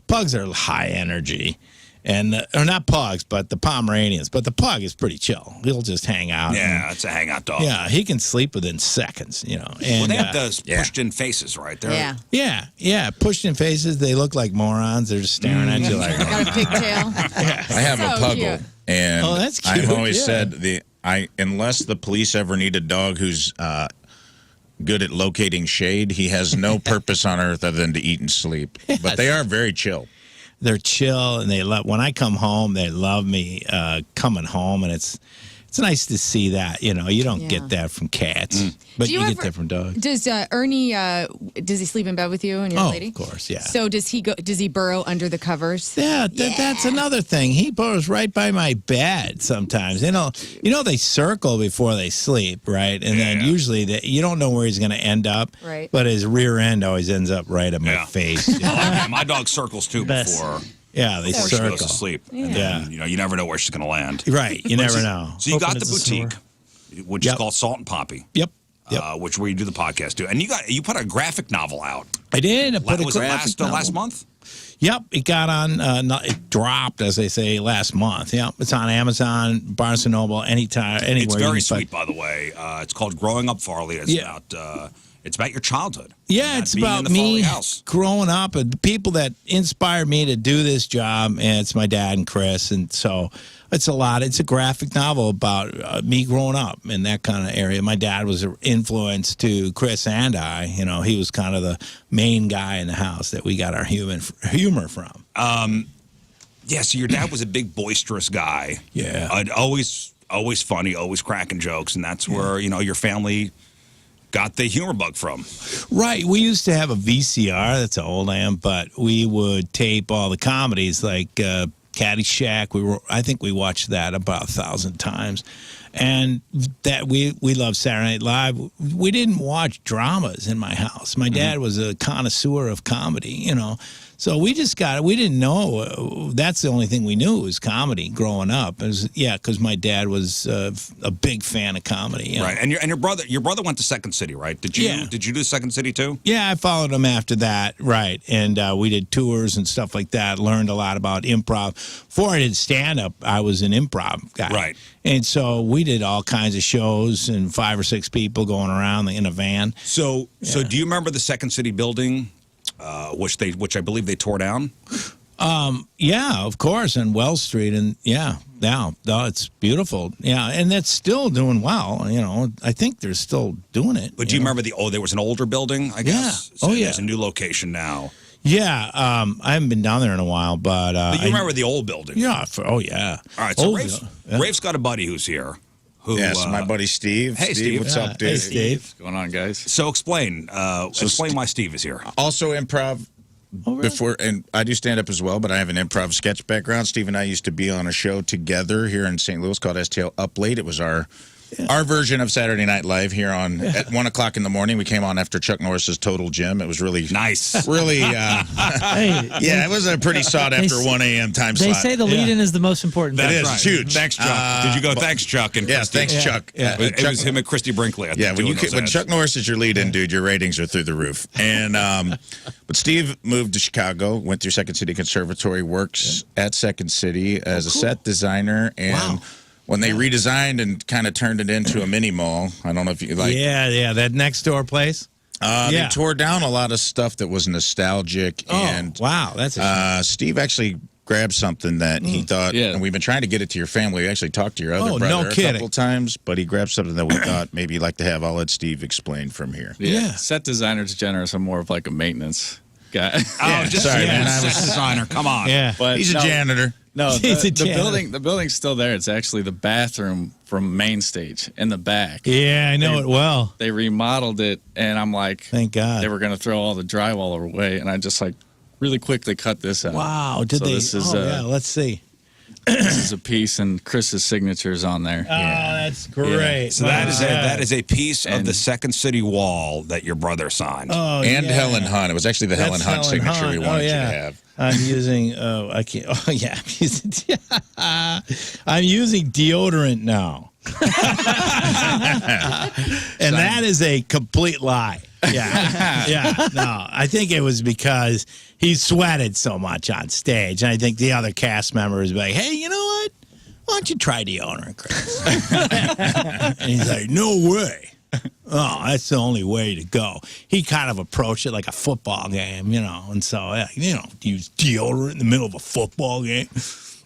Speaker 8: Pugs are high energy. And or not pugs, but the Pomeranians. But the pug is pretty chill. He'll just hang out.
Speaker 1: Yeah, it's a hangout dog.
Speaker 8: Yeah, he can sleep within seconds, And,
Speaker 1: Well, they have those pushed-in faces, right?
Speaker 5: Yeah.
Speaker 8: Pushed in faces. They look like morons. They're just staring at you like.
Speaker 5: Got a pigtail.
Speaker 4: I have a
Speaker 5: So
Speaker 4: puggle,
Speaker 5: cute.
Speaker 4: and
Speaker 8: Oh, that's cute,
Speaker 4: I've always
Speaker 8: yeah.
Speaker 4: said unless the police ever need a dog who's good at locating shade, he has no purpose on earth other than to eat and sleep. But they are very chill.
Speaker 8: They're chill, and they love. When I come home, they love me coming home, and it's nice to see that. You don't get that from cats, but
Speaker 5: Do
Speaker 8: you,
Speaker 5: you
Speaker 8: get
Speaker 5: ever-
Speaker 8: that from dogs.
Speaker 5: Does Ernie? Does he sleep in bed with you and your
Speaker 8: Oh,
Speaker 5: lady?
Speaker 8: of course, yeah.
Speaker 5: So does he go? Does he burrow under the covers?
Speaker 8: Yeah, that's another thing. He burrows right by my bed sometimes. They circle before they sleep, right? And then usually you don't know where he's going to end up.
Speaker 5: Right.
Speaker 8: But his rear end always ends up right at my face.
Speaker 1: I like that. My dog circles too
Speaker 2: Best.
Speaker 1: before
Speaker 8: Yeah, they
Speaker 1: she goes
Speaker 8: circle.
Speaker 1: to sleep.
Speaker 5: Yeah.
Speaker 1: And then, you never know where she's going to land.
Speaker 8: Right, you never know.
Speaker 1: So you got
Speaker 2: Hoping
Speaker 1: the
Speaker 2: it's a
Speaker 1: boutique, which is called Salt and Poppy.
Speaker 8: Yep.
Speaker 1: Which where you do the podcast too, and you put a graphic novel out.
Speaker 8: I did. I put a
Speaker 1: Was it
Speaker 8: graphic novel.
Speaker 1: last month?
Speaker 8: Yep, it got on. It dropped, as they say, last month. Yep, it's on Amazon, Barnes and Noble, anytime, anywhere.
Speaker 1: It's
Speaker 8: you
Speaker 1: very
Speaker 8: can
Speaker 1: sweet,
Speaker 8: find-
Speaker 1: by the way. It's called Growing Up Farley. It's about your childhood.
Speaker 8: Yeah,
Speaker 1: and
Speaker 8: it's
Speaker 1: being in
Speaker 8: about
Speaker 1: the Farley
Speaker 8: me
Speaker 1: house.
Speaker 8: growing up and the people that inspired me to do this job. And it's my dad and Chris, and so it's a lot. It's a graphic novel about me growing up in that kind of area. My dad was an influence to Chris and I. He was kind of the main guy in the house that we got our humor from.
Speaker 1: Yeah, so your dad was a big boisterous guy.
Speaker 8: Yeah.
Speaker 1: Always funny, always cracking jokes, and that's where your family got the humor bug from.
Speaker 8: Right. We used to have a VCR. That's how old I am. But we would tape all the comedies like Caddyshack. I think we watched that about 1,000 times. And that we love Saturday Night Live. We didn't watch dramas in my house. My dad was a connoisseur of comedy, you know. So we just we didn't know. That's the only thing we knew was comedy growing up. It was, because my dad was a big fan of comedy. You know?
Speaker 1: Right, and your brother went to Second City, right? Did you do Second City too?
Speaker 8: Yeah, I followed him after that, right. And we did tours and stuff like that, learned a lot about improv. Before I did stand-up, I was an improv guy.
Speaker 1: Right.
Speaker 8: And so we did all kinds of shows and 5 or 6 people going around in a van.
Speaker 1: So do you remember the Second City building, which I believe they tore down?
Speaker 8: Yeah, of course, on Wells Street, and it's beautiful. Yeah, and that's still doing well. You know, I think they're still doing it.
Speaker 1: But do you remember there was an older building, I guess?
Speaker 8: Yeah.
Speaker 1: There's a new location now.
Speaker 8: Yeah, I haven't been down there in a while, but
Speaker 1: you remember the old building?
Speaker 8: Yeah. All
Speaker 1: right, so Rafe's got a buddy who's here.
Speaker 4: My buddy Steve.
Speaker 1: Hey, Steve.
Speaker 4: What's up, dude?
Speaker 8: Hey, Steve.
Speaker 6: What's going on, guys?
Speaker 1: So explain why Steve is here.
Speaker 4: Also improv. Before, and I do stand up as well, but I have an improv sketch background. Steve and I used to be on a show together here in St. Louis called STL Up Late. It was our version of Saturday Night Live here at 1 o'clock in the morning. We came on after Chuck Norris's Total Gym. It was really
Speaker 1: nice.
Speaker 4: Really, it was a pretty sought after 1 a.m. time slot.
Speaker 2: They say the lead-in is the most important.
Speaker 4: It is.
Speaker 1: Right.
Speaker 4: It's huge.
Speaker 1: Thanks, Chuck. Did you go? Thanks, Chuck. And
Speaker 4: yes,
Speaker 1: Christy?
Speaker 4: thanks, Chuck.
Speaker 1: Yeah. It was him and Christy Brinkley. I think,
Speaker 4: when Chuck Norris is your lead-in, dude, your ratings are through the roof. And but Steve moved to Chicago, went through Second City Conservatory, works at Second City as a set designer, and when they redesigned and kind of turned it into a mini mall, I don't know if you like.
Speaker 8: Yeah, that next door place.
Speaker 4: They tore down a lot of stuff that was nostalgic. And
Speaker 8: wow, that's a
Speaker 4: Steve actually grabbed something that he thought, and we've been trying to get it to your family. We actually talked to your other brother a couple times, but he grabbed something that we thought maybe you'd like to have. I'll let Steve explain from here.
Speaker 6: Yeah. Set designer's generous. I'm more of like a maintenance guy.
Speaker 4: Sorry, man. I was
Speaker 1: designer. Come on.
Speaker 8: Yeah,
Speaker 4: but he's a janitor.
Speaker 6: No, the building's still there. It's actually the bathroom from main stage in the back.
Speaker 8: Yeah, I know it well.
Speaker 6: They remodeled it, and I'm like,
Speaker 8: thank God.
Speaker 6: They were going to throw all the drywall away, and I just like really quickly cut this out.
Speaker 8: Wow, did they?
Speaker 6: This is,
Speaker 8: let's see.
Speaker 6: This is a piece, and Chris's signature's on there.
Speaker 8: Oh, that's great.
Speaker 1: Yeah. So that is a piece of the Second City wall that your brother signed.
Speaker 8: Oh,
Speaker 4: and Helen Hunt. It was actually the Helen Hunt signature we wanted you to have.
Speaker 8: I'm using. I can't. Oh yeah, I'm using deodorant now, and that is a complete lie. Yeah. No, I think it was because he sweated so much on stage, and I think the other cast members were like, "Hey, you know what? Why don't you try deodorant, Chris?" And he's like, "No way." Oh, that's the only way to go. He kind of approached it like a football game, you know, and so, use deodorant in the middle of a football game.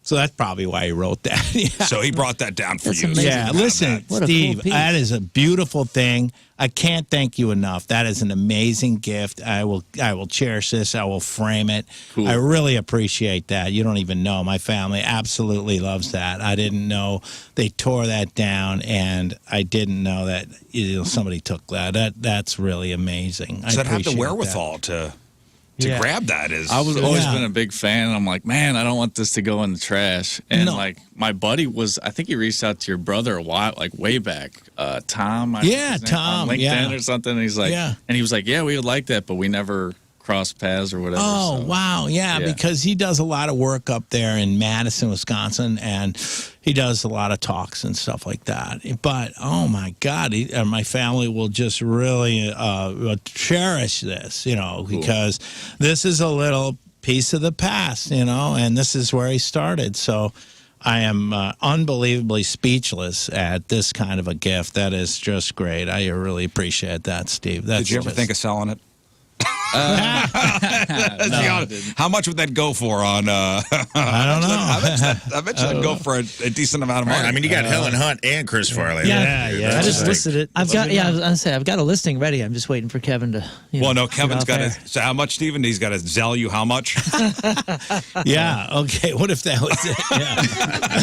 Speaker 8: So that's probably why he wrote that.
Speaker 1: So he brought that down for you.
Speaker 8: Yeah, listen, Steve, that is a beautiful thing. I can't thank you enough. That is an amazing gift. I will cherish this. I will frame it. Cool. I really appreciate that. You don't even know. My family absolutely loves that. I didn't know they tore that down, and I didn't know that somebody took that. That's really amazing.
Speaker 1: So I'd have the wherewithal to grab that.
Speaker 6: I was always been a big fan. I'm like, man, I don't want this to go in the trash. And like my buddy I think he reached out to your brother a while, like way back. Tom.
Speaker 8: Tom.
Speaker 6: On LinkedIn or something. And he's like, and he was like, yeah, we would like that, but we never crossed paths or whatever.
Speaker 8: Oh, so. Wow. Yeah, because he does a lot of work up there in Madison, Wisconsin, and he does a lot of talks and stuff like that. But, oh, my God, my family will just really cherish this, because this is a little piece of the past, and this is where he started. So I am unbelievably speechless at this kind of a gift. That is just great. I really appreciate that, Steve.
Speaker 1: Did you ever think of selling it? How much would that go for on?
Speaker 8: I don't know.
Speaker 1: I bet you that'd go for a decent amount of money.
Speaker 4: I mean, you got Helen Hunt and Chris Farley.
Speaker 2: Yeah. I just listed it. I've got I've got a listing ready. I'm just waiting for Kevin to.
Speaker 1: Kevin's got to. So how much, Stephen? He's got to sell you how much?
Speaker 8: Yeah. Okay. What if that was it? Yeah.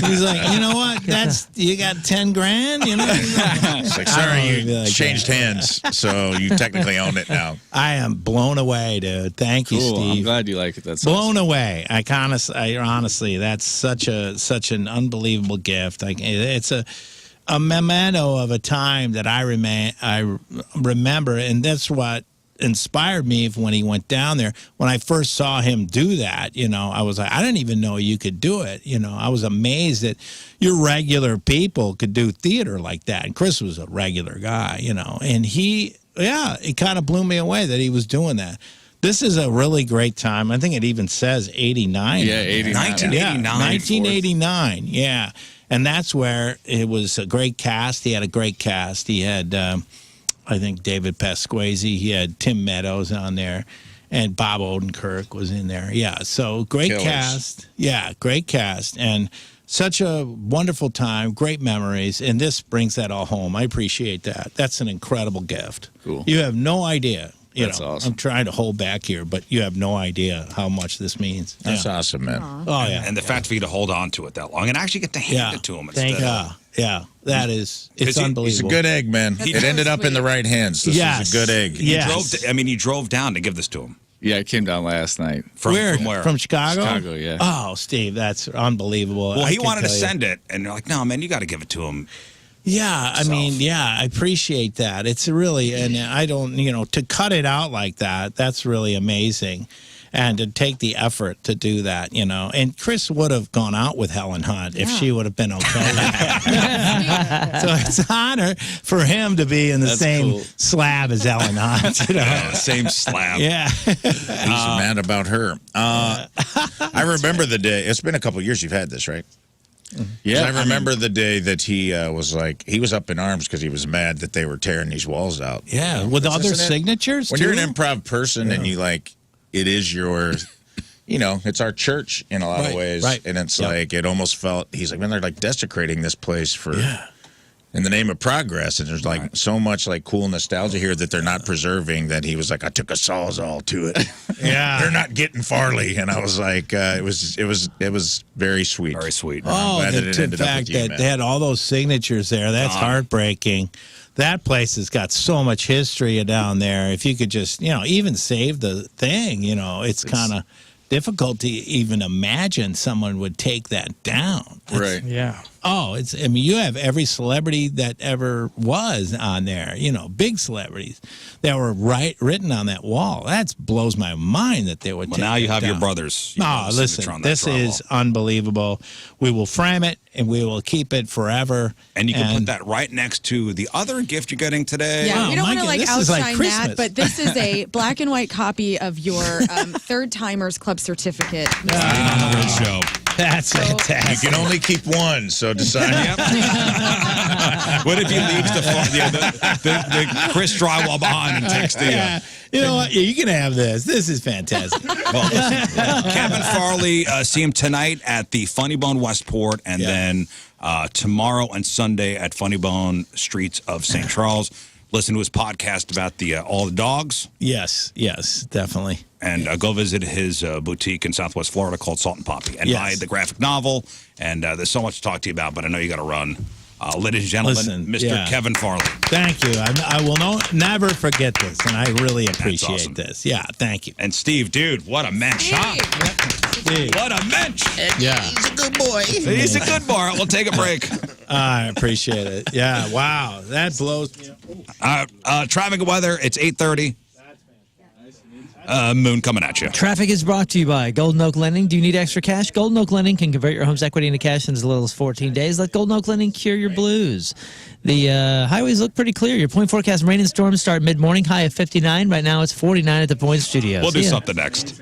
Speaker 8: He's like, you know what? You got 10 grand.
Speaker 4: It's like, sorry, you changed hands, so you technically own it now.
Speaker 8: I am blown away, dude. Thank you,
Speaker 6: Cool.
Speaker 8: Steve.
Speaker 6: I'm glad you like it. That's
Speaker 8: blown away. Honestly, that's such an unbelievable gift. Like, it's a memento of a time that I remember, and that's what inspired me when he went down there. When I first saw him do that, I was like, I didn't even know you could do it. I was amazed that your regular people could do theater like that. And Chris was a regular guy, and it kind of blew me away that he was doing that. This is a really great time. I think it even says 89.
Speaker 6: Yeah, 89.
Speaker 1: 1989.
Speaker 8: 1989, yeah. And that's where it was a great cast. He had a great cast. He had, I think, David Pasquazi. He had Tim Meadows on there. And Bob Odenkirk was in there. Yeah, so great
Speaker 4: Killers.
Speaker 8: cast. Yeah, great cast. And such a wonderful time, great memories. And this brings that all home. I appreciate that. That's an incredible gift.
Speaker 6: Cool.
Speaker 8: You have no idea.
Speaker 6: That's awesome.
Speaker 8: I'm trying to hold back here, but you have no idea how much this means.
Speaker 4: That's
Speaker 8: Yeah.
Speaker 4: awesome, man.
Speaker 8: Oh, yeah.
Speaker 1: And the fact for you to hold on to it that long and actually get to hand it to him instead.
Speaker 8: Yeah, that is, it's unbelievable.
Speaker 4: He's a good egg, man. It ended up in the right hands. This is a good egg.
Speaker 1: He drove down to give this to him.
Speaker 6: Yeah, I came down last night.
Speaker 1: From
Speaker 8: where?
Speaker 1: where?
Speaker 8: From Chicago?
Speaker 6: Chicago, yeah.
Speaker 8: Oh, Steve, that's unbelievable.
Speaker 1: Well, he wanted to send it, and they're like, no, man, you got to give it to him.
Speaker 8: Yeah, I mean, I appreciate that. It's really, and I don't, to cut it out like that, that's really amazing. And to take the effort to do that, And Chris would have gone out with Helen Hunt if she would have been okay with it. So it's an honor for him to be in the same slab as Helen Hunt,
Speaker 1: Same slab.
Speaker 8: Yeah.
Speaker 4: He's mad about her. I remember the day. It's been a couple of years you've had this, right?
Speaker 6: Yeah.
Speaker 4: I remember the day that he was like, he was up in arms because he was mad that they were tearing these walls out.
Speaker 8: Yeah, with other signatures,
Speaker 4: When
Speaker 8: too?
Speaker 4: you're an improv person and you it is your, it's our church in a lot of ways.
Speaker 8: Right.
Speaker 4: And it's like, it almost felt, he's like, man, they're like desecrating this place in the name of progress. And there's like so much like cool nostalgia here that they're not preserving that he was like, I took a sawzall to it.
Speaker 8: Yeah.
Speaker 4: They're not getting Farley. And I was like, it was very sweet.
Speaker 1: Very sweet.
Speaker 8: Oh,
Speaker 4: glad that it
Speaker 8: the
Speaker 4: ended up
Speaker 8: fact
Speaker 4: with you,
Speaker 8: that
Speaker 4: man.
Speaker 8: they had all those signatures there, that's heartbreaking. That place has got so much history down there. If you could just, even save the thing, it's kind of difficult to even imagine someone would take that down.
Speaker 6: Right.
Speaker 3: Yeah.
Speaker 8: Oh, you have every celebrity that ever was on there, big celebrities that were written on that wall. That blows my mind that they would
Speaker 1: Well,
Speaker 8: take
Speaker 1: now you
Speaker 8: that
Speaker 1: have your
Speaker 8: down.
Speaker 1: brothers.
Speaker 8: No, listen, this is unbelievable. We will frame it and we will keep it forever.
Speaker 1: And you can put that right next to the other gift you're getting today.
Speaker 5: Yeah, we don't want to
Speaker 8: this is like
Speaker 5: outshine
Speaker 8: Christmas.
Speaker 5: that, but this is a black and white copy of your Third Timers Club certificate.
Speaker 1: On the Rizz Show.
Speaker 8: That's fantastic.
Speaker 4: You can only keep one, so decide.
Speaker 1: What if he leaves the Chris drywall behind and takes the...
Speaker 8: You know what? Yeah, you can have this. This is fantastic.
Speaker 1: Well, listen, Kevin Farley, see him tonight at the Funny Bone Westport, and then tomorrow and Sunday at Funny Bone Streets of St. Charles. Listen to his podcast about all the dogs.
Speaker 8: Yes, definitely.
Speaker 1: And go visit his boutique in Southwest Florida called Salt and Poppy. And buy the graphic novel. And there's so much to talk to you about, but I know you got to run. Ladies and gentlemen, Mr. Kevin Farley.
Speaker 8: Thank you. I will never forget this, and I really appreciate this. Yeah, thank you.
Speaker 1: And Steve, dude, what a mensch, huh?
Speaker 8: Steve.
Speaker 1: What a mensch.
Speaker 8: Yeah.
Speaker 7: He's a good boy.
Speaker 1: He's a good boy. We'll take a break.
Speaker 8: I appreciate it. Yeah, wow. That blows me up.
Speaker 1: Traffic and weather, it's 8:30. Moon coming at you.
Speaker 2: Traffic is brought to you by Golden Oak Lending. Do you need extra cash? Golden Oak Lending can convert your home's equity into cash in as little as 14 days. Let Golden Oak Lending cure your blues. The highways look pretty clear. Your point forecast rain and storms start mid-morning, high of 59. Right now it's 49 at the Point Studios.
Speaker 1: We'll do something next.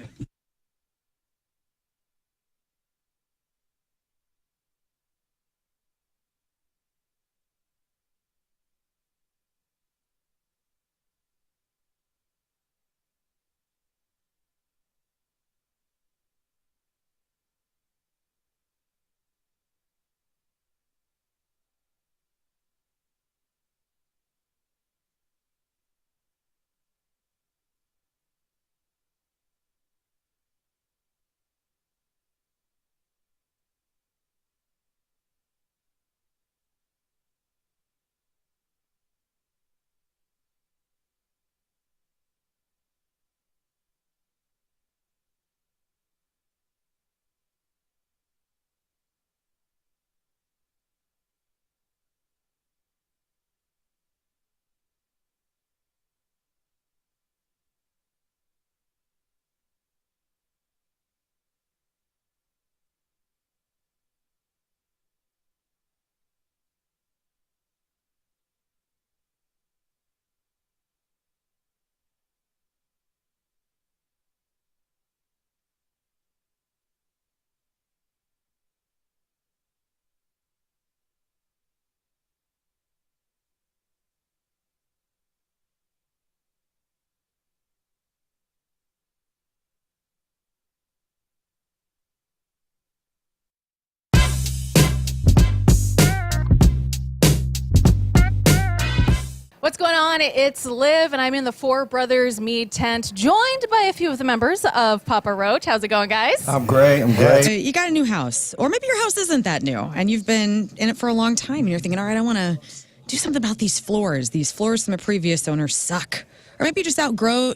Speaker 11: What's going on? It's Liv, and I'm in the Four Brothers Mead tent, joined by a few of the members of Papa Roach. How's it going, guys?
Speaker 12: I'm great.
Speaker 5: You got a new house, or maybe your house isn't that new, and you've been in it for a long time, and you're thinking, all right, I want to do something about these floors. These floors from the previous owner suck. Or maybe you just outgrew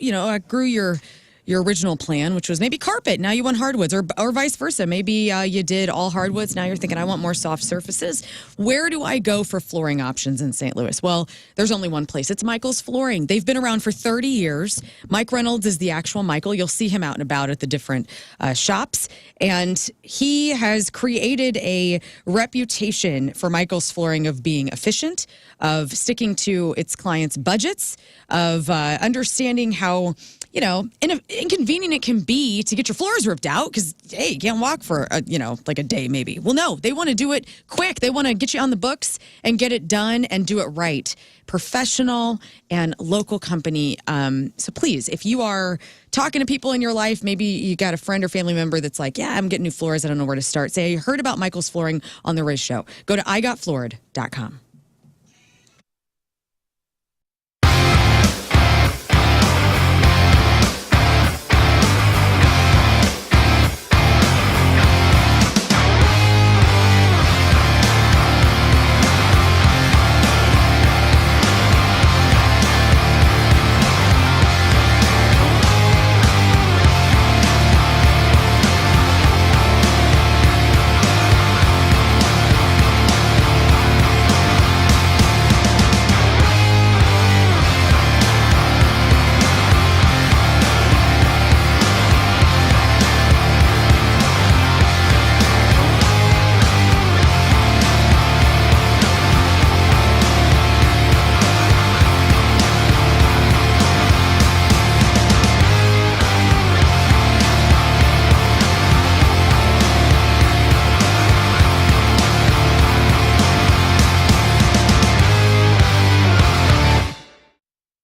Speaker 5: your original plan, which was maybe carpet. Now you want hardwoods, or vice versa. Maybe you did all hardwoods. Now you're thinking, I want more soft surfaces. Where do I go for flooring options in St. Louis? Well, there's only one place. It's Michael's Flooring. They've been around for 30 years. Mike Reynolds is the actual Michael. You'll see him out and about at the different shops. And he has created a reputation for Michael's Flooring of being efficient, of sticking to its clients' budgets, of understanding how inconvenient it can be to get your floors ripped out because, hey, you can't walk for, like a day maybe. Well, no, they want to do it quick. They want to get you on the books and get it done and do it right. Professional and local company. So please, if you are talking to people in your life, maybe you got a friend or family member that's like, yeah, I'm getting new floors. I don't know where to start. Say, I heard about Michael's Flooring on the Riz Show. Go to igotfloored.com.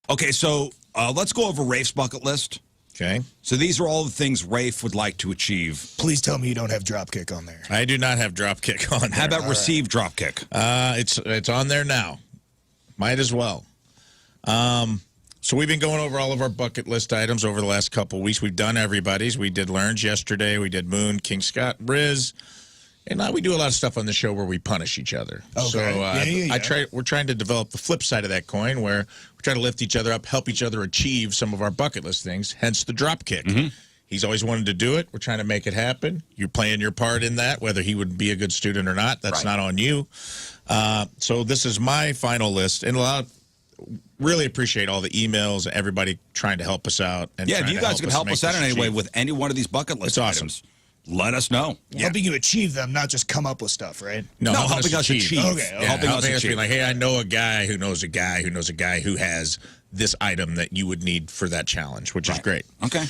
Speaker 1: Okay, so let's go over Rafe's bucket list.
Speaker 4: Okay.
Speaker 1: So these are all the things Rafe would like to achieve.
Speaker 12: Please tell me you don't have dropkick on there.
Speaker 4: I do not have dropkick on there.
Speaker 1: How about receive dropkick?
Speaker 4: It's on there now. Might as well. So we've been going over all of our bucket list items over the last couple of weeks. We've done everybody's. We did Lern's yesterday. We did Moon, King Scott, Riz. And now we do a lot of stuff on the show where we punish each other.
Speaker 12: Okay.
Speaker 4: So we're trying to develop the flip side of that coin where we're trying to lift each other up, help each other achieve some of our bucket list things, hence the drop kick.
Speaker 1: Mm-hmm.
Speaker 4: He's always wanted to do it. We're trying to make it happen. You're playing your part in that, whether he would be a good student or not. That's not on you. So this is my final list. And really appreciate all the emails and everybody trying to help us out. And
Speaker 1: if you guys can help us out in any way with any one of these bucket list items, let us know.
Speaker 12: Helping you achieve them, not just come up with stuff, right?
Speaker 4: No, helping us achieve.
Speaker 12: Okay.
Speaker 4: Yeah, helping us achieve. Like, hey, I know a guy who knows a guy who knows a guy who has this item that you would need for that challenge, which is great.
Speaker 1: Okay.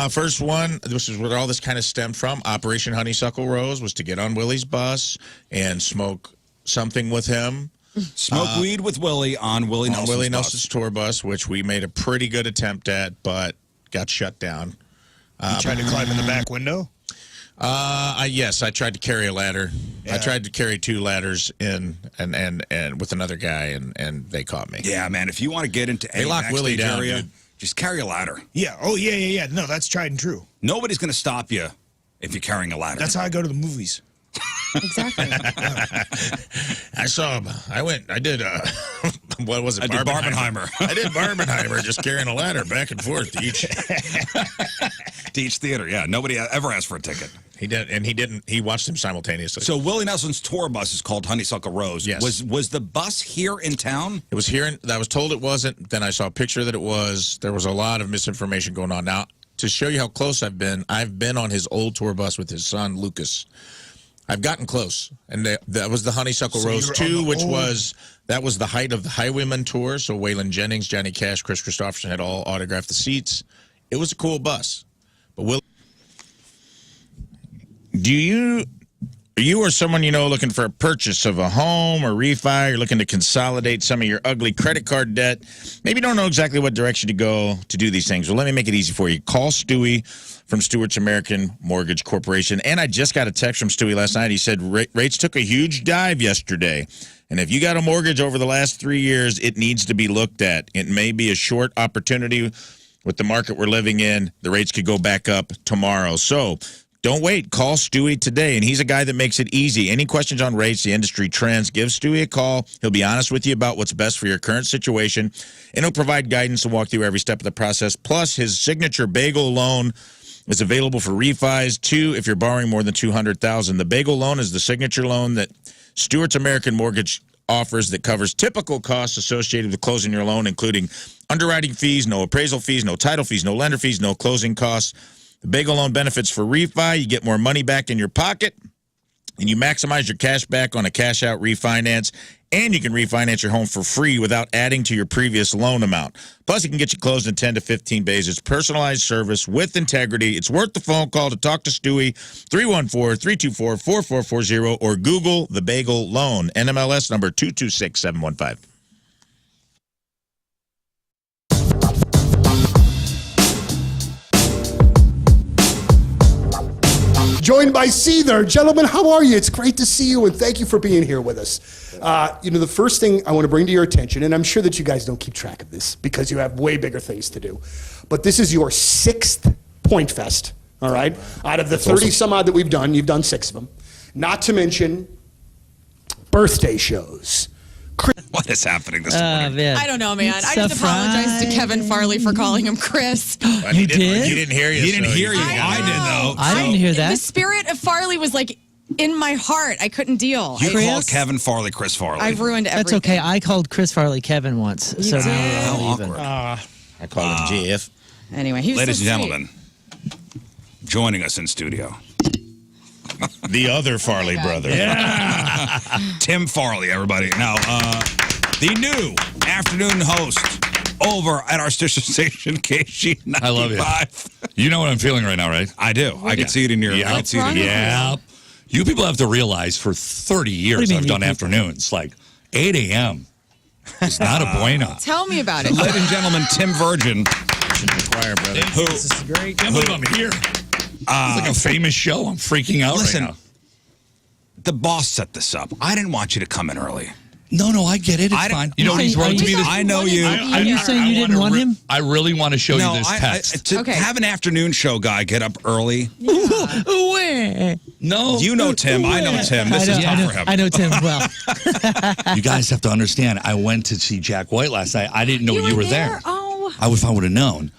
Speaker 4: First one, this is where all this kind of stemmed from. Operation Honeysuckle Rose was to get on Willie's bus and smoke something with him.
Speaker 1: Smoke weed with Willie on Willie Nelson's
Speaker 4: tour bus, which we made a pretty good attempt at, but got shut down.
Speaker 12: You tried to climb in the back window?
Speaker 4: Yes, I tried to carry a ladder. Yeah. I tried to carry 2 ladders in and with another guy, and they caught me.
Speaker 1: Yeah, man. If you want to get into any
Speaker 4: lock Willie down,
Speaker 1: area,
Speaker 4: dude.
Speaker 1: just carry a ladder.
Speaker 12: Yeah. Oh, yeah. No, that's tried and true.
Speaker 1: Nobody's going to stop you if you're carrying a ladder.
Speaker 12: That's how I go to the movies.
Speaker 5: Exactly.
Speaker 4: I did, what was it?
Speaker 1: I did Barbenheimer.
Speaker 4: I did Barbenheimer, just carrying a ladder back and forth to each
Speaker 1: theater. Yeah, nobody ever asked for a ticket.
Speaker 4: He did, and he didn't. He watched them simultaneously.
Speaker 1: So Willie Nelson's tour bus is called Honeysuckle Rose.
Speaker 4: Yes.
Speaker 1: Was the bus here in town?
Speaker 4: It was here. I was told it wasn't. Then I saw a picture that it was. There was a lot of misinformation going on. Now, to show you how close I've been on his old tour bus with his son, Lucas. I've gotten close, and that was the Honeysuckle Rose 2, which was the height of the Highwayman tour. So Waylon Jennings, Johnny Cash, Chris Christopherson had all autographed the seats. It was a cool bus. But you or someone you know looking for a purchase of a home or refi, you're looking to consolidate some of your ugly credit card debt, maybe you don't know exactly what direction to go to do these things. Well, let me make it easy for you. Call Stewie from Stewart's American Mortgage Corporation. And I just got a text from Stewie last night. He said rates took a huge dive yesterday. And if you got a mortgage over the last 3 years, it needs to be looked at. It may be a short opportunity with the market we're living in. The rates could go back up tomorrow. So don't wait. Call Stewie today, and he's a guy that makes it easy. Any questions on rates, the industry trends, give Stewie a call. He'll be honest with you about what's best for your current situation, and he'll provide guidance and walk through every step of the process. Plus, his signature bagel loan is available for refis, too, if you're borrowing more than $200,000. The bagel loan is the signature loan that Stewart's American Mortgage offers that covers typical costs associated with closing your loan, including underwriting fees, no appraisal fees, no title fees, no lender fees, no closing costs. The bagel loan benefits for refi. You get more money back in your pocket, and you maximize your cash back on a cash-out refinance, and you can refinance your home for free without adding to your previous loan amount. Plus, it can get you closed in 10 to 15 days. It's personalized service with integrity. It's worth the phone call to talk to Stewie, 314-324-4440, or Google the Bagel Loan, NMLS number 226715.
Speaker 10: Joined by Seether. Gentlemen, how are you? It's great to see you, and thank you for being here with us. The first thing I want to bring to your attention, and I'm sure that you guys don't keep track of this because you have way bigger things to do, but this is your 6th Point Fest, all right? Out of the 30-some odd that we've done, you've done 6 of them. Not to mention birthday shows.
Speaker 1: What is happening this morning?
Speaker 2: Man.
Speaker 5: I don't know, man. I just apologize to Kevin Farley for calling him Chris.
Speaker 1: You did?
Speaker 4: He didn't hear you.
Speaker 1: He didn't
Speaker 4: so
Speaker 1: hear you.
Speaker 5: I
Speaker 1: I did, though.
Speaker 2: I didn't hear that.
Speaker 5: The spirit of Farley was like in my heart. I couldn't deal.
Speaker 1: You called Kevin Farley Chris Farley.
Speaker 5: I've ruined everything.
Speaker 2: That's okay. I called Chris Farley Kevin once. So
Speaker 5: did?
Speaker 2: now
Speaker 1: How awkward.
Speaker 4: I call him GF.
Speaker 5: Anyway, he was
Speaker 1: Ladies
Speaker 5: so
Speaker 1: and
Speaker 5: sweet.
Speaker 1: gentlemen, joining us in studio,
Speaker 4: The other Farley brother.
Speaker 1: Tim Farley, everybody. Now, the new afternoon host over at our sister station, KG95.
Speaker 13: I love you. You know what I'm feeling right now, right?
Speaker 1: I do. I can see it in your. I can see it in your.
Speaker 13: Yeah. You people have to realize for 30 years I've done afternoons. Like 8 a.m. is not a bueno.
Speaker 5: Tell me about it.
Speaker 1: Ladies and gentlemen, Tim Virgin.
Speaker 4: Choir, brother.
Speaker 1: Who?
Speaker 3: This is great.
Speaker 13: Can't believe I'm here. It's like a famous show. I'm freaking out
Speaker 1: Listen,
Speaker 13: right now.
Speaker 1: the boss set this up. I didn't want you to come in early.
Speaker 13: No, I get it. It's fine. You know what he's wrote to me this
Speaker 1: I know you.
Speaker 2: Are you saying you didn't want him?
Speaker 13: I really want to show you this text.
Speaker 1: To have an afternoon show guy get up early.
Speaker 13: No.
Speaker 1: You know Tim. I know Tim. This is tough for him.
Speaker 2: I know Tim well.
Speaker 13: You guys have to understand, I went to see Jack White last night. I didn't know you were there.
Speaker 5: Oh.
Speaker 13: I would have known.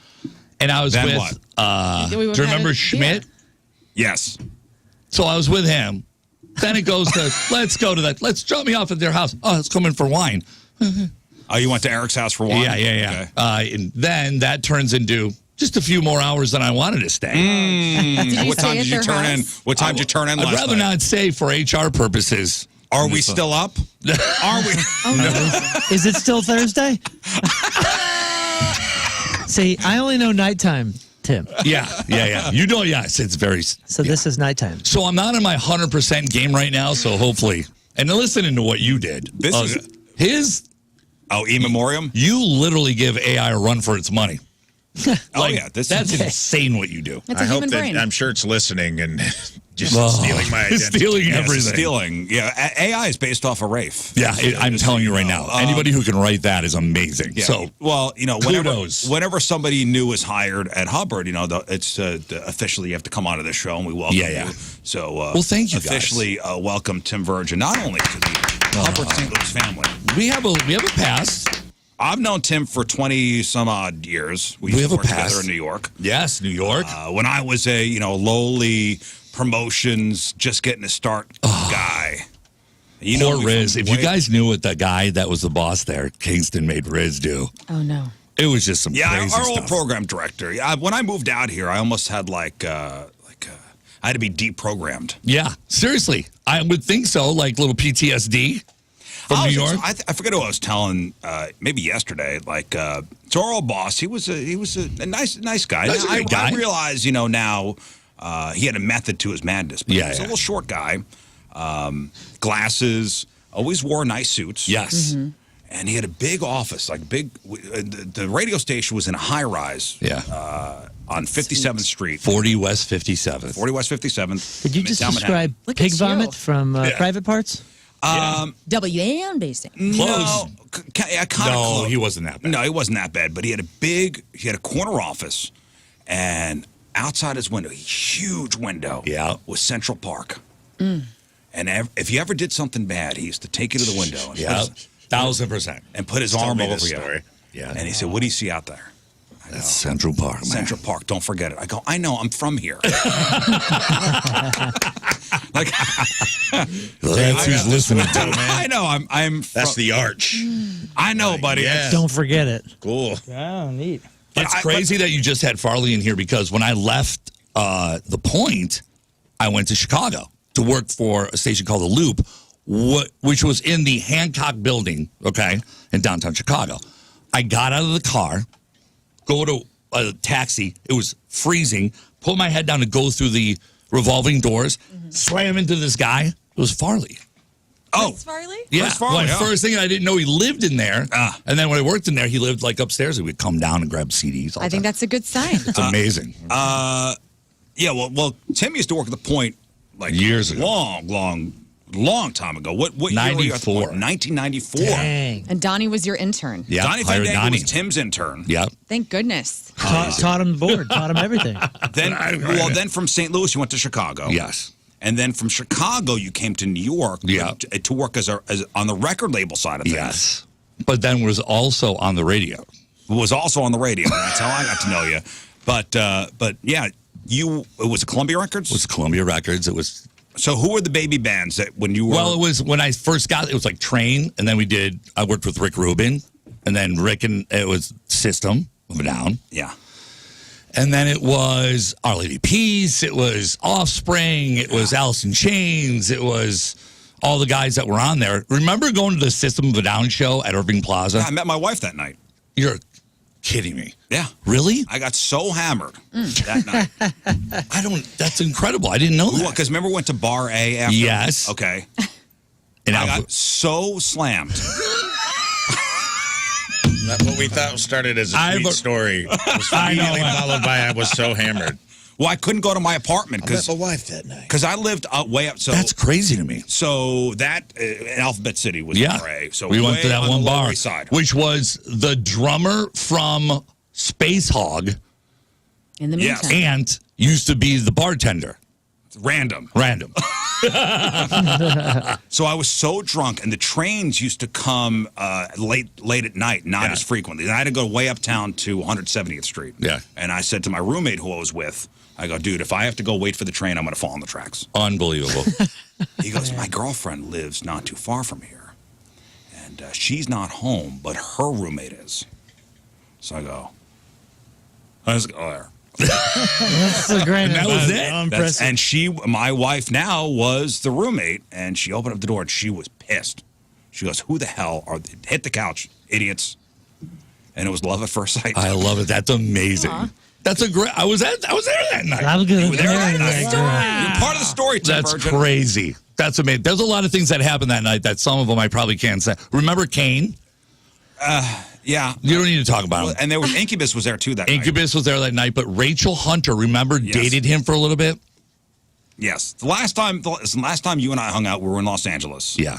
Speaker 13: And I was
Speaker 1: Then
Speaker 13: with,
Speaker 1: what?
Speaker 13: do you remember Schmidt?
Speaker 1: Yes.
Speaker 13: So I was with him. Then it goes to, let's drop me off at their house. Oh, it's coming for wine.
Speaker 1: Oh, you went to Eric's house for wine?
Speaker 13: Yeah. Okay. And then that turns into just a few more hours than I wanted to stay.
Speaker 5: Did you
Speaker 1: What time
Speaker 5: stay
Speaker 1: did you
Speaker 5: at their
Speaker 1: turn in?
Speaker 5: house?
Speaker 1: What time did you turn in
Speaker 13: I'd
Speaker 1: last
Speaker 13: rather
Speaker 1: night?
Speaker 13: not say for HR purposes.
Speaker 1: Are we still up? Are we?
Speaker 2: Is it still Thursday? See, I only know nighttime, Tim.
Speaker 13: Yeah. You know, yes, it's very.
Speaker 2: So this is nighttime.
Speaker 13: So I'm not in my 100% game right now, so hopefully. And listening to what you did.
Speaker 1: This is
Speaker 13: his.
Speaker 1: Oh, E-memoriam?
Speaker 13: You literally give AI a run for its money.
Speaker 1: That's
Speaker 13: insane what you do.
Speaker 5: It's a
Speaker 4: I hope
Speaker 5: human
Speaker 4: that
Speaker 5: brain.
Speaker 4: I'm sure it's listening and just
Speaker 13: Oh,
Speaker 4: stealing my identity.
Speaker 13: stealing
Speaker 1: Yes,
Speaker 13: everything.
Speaker 1: Stealing. Yeah, AI is based off of Rafe.
Speaker 13: Yeah, I'm telling you right now. Anybody who can write that is amazing.
Speaker 1: Yeah.
Speaker 13: So,
Speaker 1: well,
Speaker 13: kudos.
Speaker 1: whenever somebody new is hired at Hubbard, it's officially you have to come onto the show and we welcome you. So,
Speaker 13: well, thank you guys.
Speaker 1: officially welcome Tim Virgin, not only to the Hubbard St. Louis family.
Speaker 13: We have a past.
Speaker 1: I've known Tim for 20 some odd years. We used to work together in New York.
Speaker 13: Yes, New York.
Speaker 1: When I was a lowly promotions, just getting a start guy.
Speaker 13: Poor Riz. If you guys knew what the guy that was the boss there, Kingston, made Riz do.
Speaker 5: Oh, no.
Speaker 13: It was just some crazy
Speaker 1: our old
Speaker 13: stuff.
Speaker 1: program director. When I moved out here, I almost had I had to be deprogrammed.
Speaker 13: Yeah, seriously. I would think so, like little PTSD from New York.
Speaker 1: I forget who I was telling, maybe yesterday. It's our old boss. He was a nice guy.
Speaker 13: That's a good guy.
Speaker 1: I realize, now he had a method to his madness. But he was a little short guy. Glasses. Always wore nice suits.
Speaker 13: Yes.
Speaker 5: Mm-hmm.
Speaker 1: And he had a big office, like the radio station was in a high rise.
Speaker 13: Yeah.
Speaker 1: On 57th Street.
Speaker 13: 40 West 57th.
Speaker 1: 40 West 57th.
Speaker 2: Did you just
Speaker 1: Midtown
Speaker 2: describe
Speaker 5: Look
Speaker 2: pig
Speaker 5: at
Speaker 2: vomit
Speaker 5: you.
Speaker 2: from Private Parts?
Speaker 5: WAN basing.
Speaker 1: No, kind of
Speaker 13: No, he wasn't that bad.
Speaker 1: No, he wasn't that bad. But he had a corner office, and outside his window, huge window, was Central Park. And if you ever did something bad, he used to take you to the window. And
Speaker 13: Yeah, 1000%.
Speaker 1: And put his
Speaker 13: Tell
Speaker 1: arm
Speaker 13: me
Speaker 1: over
Speaker 13: this
Speaker 1: you.
Speaker 13: story. Yeah.
Speaker 1: And he said, "What do you see out there?"
Speaker 13: That's Central Park, man.
Speaker 1: Central Park. Don't forget it. I go, I know. I'm from here.
Speaker 13: That's who's listening to it,
Speaker 1: I know. I'm.
Speaker 4: That's the arch.
Speaker 1: I know, buddy.
Speaker 4: Yeah.
Speaker 2: Don't forget it.
Speaker 4: Cool.
Speaker 2: Oh, neat.
Speaker 13: It's crazy that you just had Farley in here because when I left The Point, I went to Chicago to work for a station called The Loop, which was in the Hancock building, okay, in downtown Chicago. I got out of the car, go to a taxi. It was freezing. Pull my head down to go through the revolving doors, slam into this guy. It was Farley.
Speaker 1: Oh,
Speaker 5: Farley?
Speaker 13: Yeah.
Speaker 1: Where's Farley?
Speaker 13: Well, first thing I didn't know he lived in there. And then when I worked in there, he lived like upstairs. He would come down and grab CDs. All
Speaker 5: I think that's a good sign.
Speaker 13: It's amazing.
Speaker 1: Yeah. Well, Tim used to work at The Point like
Speaker 13: years ago.
Speaker 1: Long time ago. What year were you at The Point? 1994.
Speaker 2: Dang.
Speaker 5: And Donnie was your intern.
Speaker 13: Yeah.
Speaker 1: Donnie
Speaker 13: hired
Speaker 1: Fandango
Speaker 13: Donnie.
Speaker 1: was Tim's intern.
Speaker 13: Yeah.
Speaker 5: Thank goodness.
Speaker 2: Taught him the board. Taught him everything.
Speaker 1: Then from St. Louis, you went to Chicago.
Speaker 13: Yes.
Speaker 1: And then from Chicago, you came to New York to work as on the record label side of things.
Speaker 13: Yes. But then was also on the radio.
Speaker 1: Was also on the radio. That's how I got to know you. But yeah, it was Columbia Records?
Speaker 13: It was Columbia Records. It was.
Speaker 1: So who were the baby bands that when you were?
Speaker 13: Well, it was when I first got it was like Train, and then I worked with Rick Rubin, and then it was System of a Down.
Speaker 1: Yeah.
Speaker 13: And then it was Our Lady Peace, it was Offspring, it was Alice in Chains, it was all the guys that were on there. Remember going to the System of a Down show at Irving Plaza?
Speaker 1: Yeah, I met my wife that night.
Speaker 13: You're kidding me.
Speaker 1: Yeah.
Speaker 13: Really?
Speaker 1: I got so hammered that night.
Speaker 13: That's incredible. I didn't know that.
Speaker 1: Because remember we went to Bar A after?
Speaker 13: Yes.
Speaker 1: Okay.
Speaker 13: And
Speaker 1: I got so slammed.
Speaker 4: That's what we thought started as a sweet story. It was immediately followed by I was so hammered.
Speaker 1: Well, I couldn't go to my apartment
Speaker 12: I met my wife that night.
Speaker 1: because I lived way up. So
Speaker 13: that's crazy to me.
Speaker 1: So that in Alphabet City was Bar A. So
Speaker 13: we went to that
Speaker 1: on
Speaker 13: one
Speaker 1: the Lower
Speaker 13: bar,
Speaker 1: East Side.
Speaker 13: which was the drummer from Space Hog.
Speaker 5: In the meantime.
Speaker 1: Yes.
Speaker 13: And used to be the bartender.
Speaker 1: Random. So I was so drunk, and the trains used to come late at night, not as frequently. And I had to go way uptown to 170th Street.
Speaker 13: Yeah.
Speaker 1: And I said to my roommate who I was with, I go, dude, if I have to go wait for the train, I'm going to fall on the tracks.
Speaker 13: Unbelievable.
Speaker 1: He goes, my girlfriend lives not too far from here, and she's not home, but her roommate is. So I go, let's go there.
Speaker 2: That's so great.
Speaker 13: And that was it.
Speaker 1: And my wife now was the roommate, and she opened up the door and she was pissed. She goes, "Who the hell are they? Hit the couch, idiots?" And it was love at first sight.
Speaker 13: I love it. That's amazing.
Speaker 5: Aww.
Speaker 13: That's a great. I was there that night.
Speaker 2: I'm good.
Speaker 1: You were there that night. You're part of the story, Tim
Speaker 13: That's
Speaker 1: Virgin.
Speaker 13: crazy. That's amazing. There's a lot of things that happened that night that some of them I probably can't say. Remember Kane?
Speaker 1: Yeah.
Speaker 13: You don't need to talk about him.
Speaker 1: And there was Incubus was there too that night.
Speaker 13: Incubus was there that night, but Rachel Hunter, remember, dated him for a little bit?
Speaker 1: Yes. The last time you and I hung out, we were in Los Angeles.
Speaker 13: Yeah.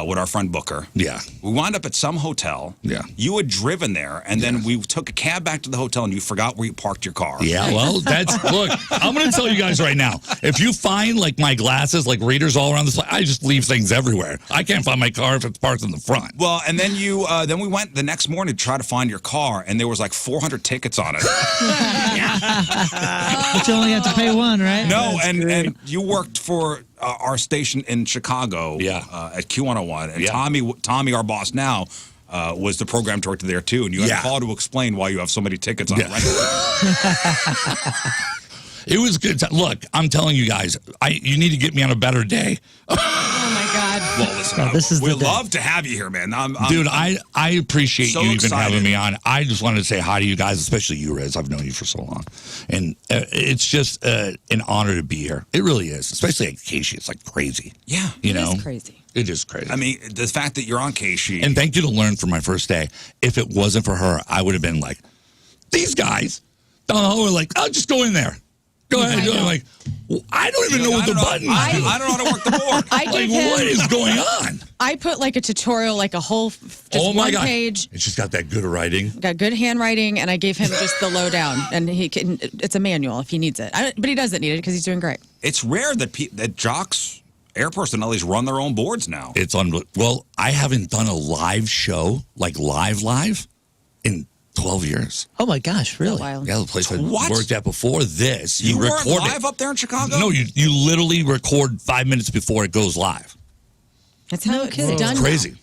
Speaker 1: With our friend Booker.
Speaker 13: Yeah.
Speaker 1: We wound up at some hotel.
Speaker 13: Yeah.
Speaker 1: You had driven there, and then we took a cab back to the hotel, and you forgot where you parked your car.
Speaker 13: Yeah, well, look, I'm going to tell you guys right now. If you find, like, my glasses, like, readers all around this place, I just leave things everywhere. I can't find my car if it's parked in the front.
Speaker 1: Well, and then then we went the next morning to try to find your car, and there was like 400 tickets on it.
Speaker 2: But you only have to pay one, right?
Speaker 1: No, and you worked for our station in Chicago at Q101. And Tommy, our boss now, was the program director there too. And you had to call to explain why you have so many tickets on rental.
Speaker 13: It was good. Look, I'm telling you guys, you need to get me on a better day.
Speaker 5: Oh my God.
Speaker 1: Well, listen, we love to have you here, man.
Speaker 13: Dude, I appreciate
Speaker 1: so
Speaker 13: you even
Speaker 1: excited.
Speaker 13: having me on. I just wanted to say hi to you guys, especially you, Riz. I've known you for so long. And it's just an honor to be here. It really is, especially at Casey. It's like crazy.
Speaker 1: Yeah.
Speaker 13: You know?
Speaker 5: It's crazy.
Speaker 13: It is crazy.
Speaker 1: I mean, the fact that you're on Casey.
Speaker 13: And thank you to Lern for my first day. If it wasn't for her, I would have been like, these guys down the hall were like, oh, just go in there. Go ahead. I'm like, well, I don't even know what the buttons do.
Speaker 1: I don't know how to work the board.
Speaker 5: I gave him,
Speaker 13: what is going on?
Speaker 5: I put like a tutorial, like a whole just one page.
Speaker 13: It's just got that good writing.
Speaker 5: Got good handwriting, and I gave him just the lowdown, and he can. It's a manual if he needs it, but he doesn't need it because he's doing great.
Speaker 1: It's rare that that jocks, air personalities run their own boards now.
Speaker 13: It's unbelievable. Well, I haven't done a live show, like live, in 12 years.
Speaker 2: Oh my gosh, really?
Speaker 13: Yeah, the place I
Speaker 1: What?
Speaker 13: worked at before this.
Speaker 1: You weren't
Speaker 13: record
Speaker 1: live up there in Chicago?
Speaker 13: No, you literally record 5 minutes before it goes live.
Speaker 5: That's how it's done.
Speaker 13: It's crazy.
Speaker 5: now.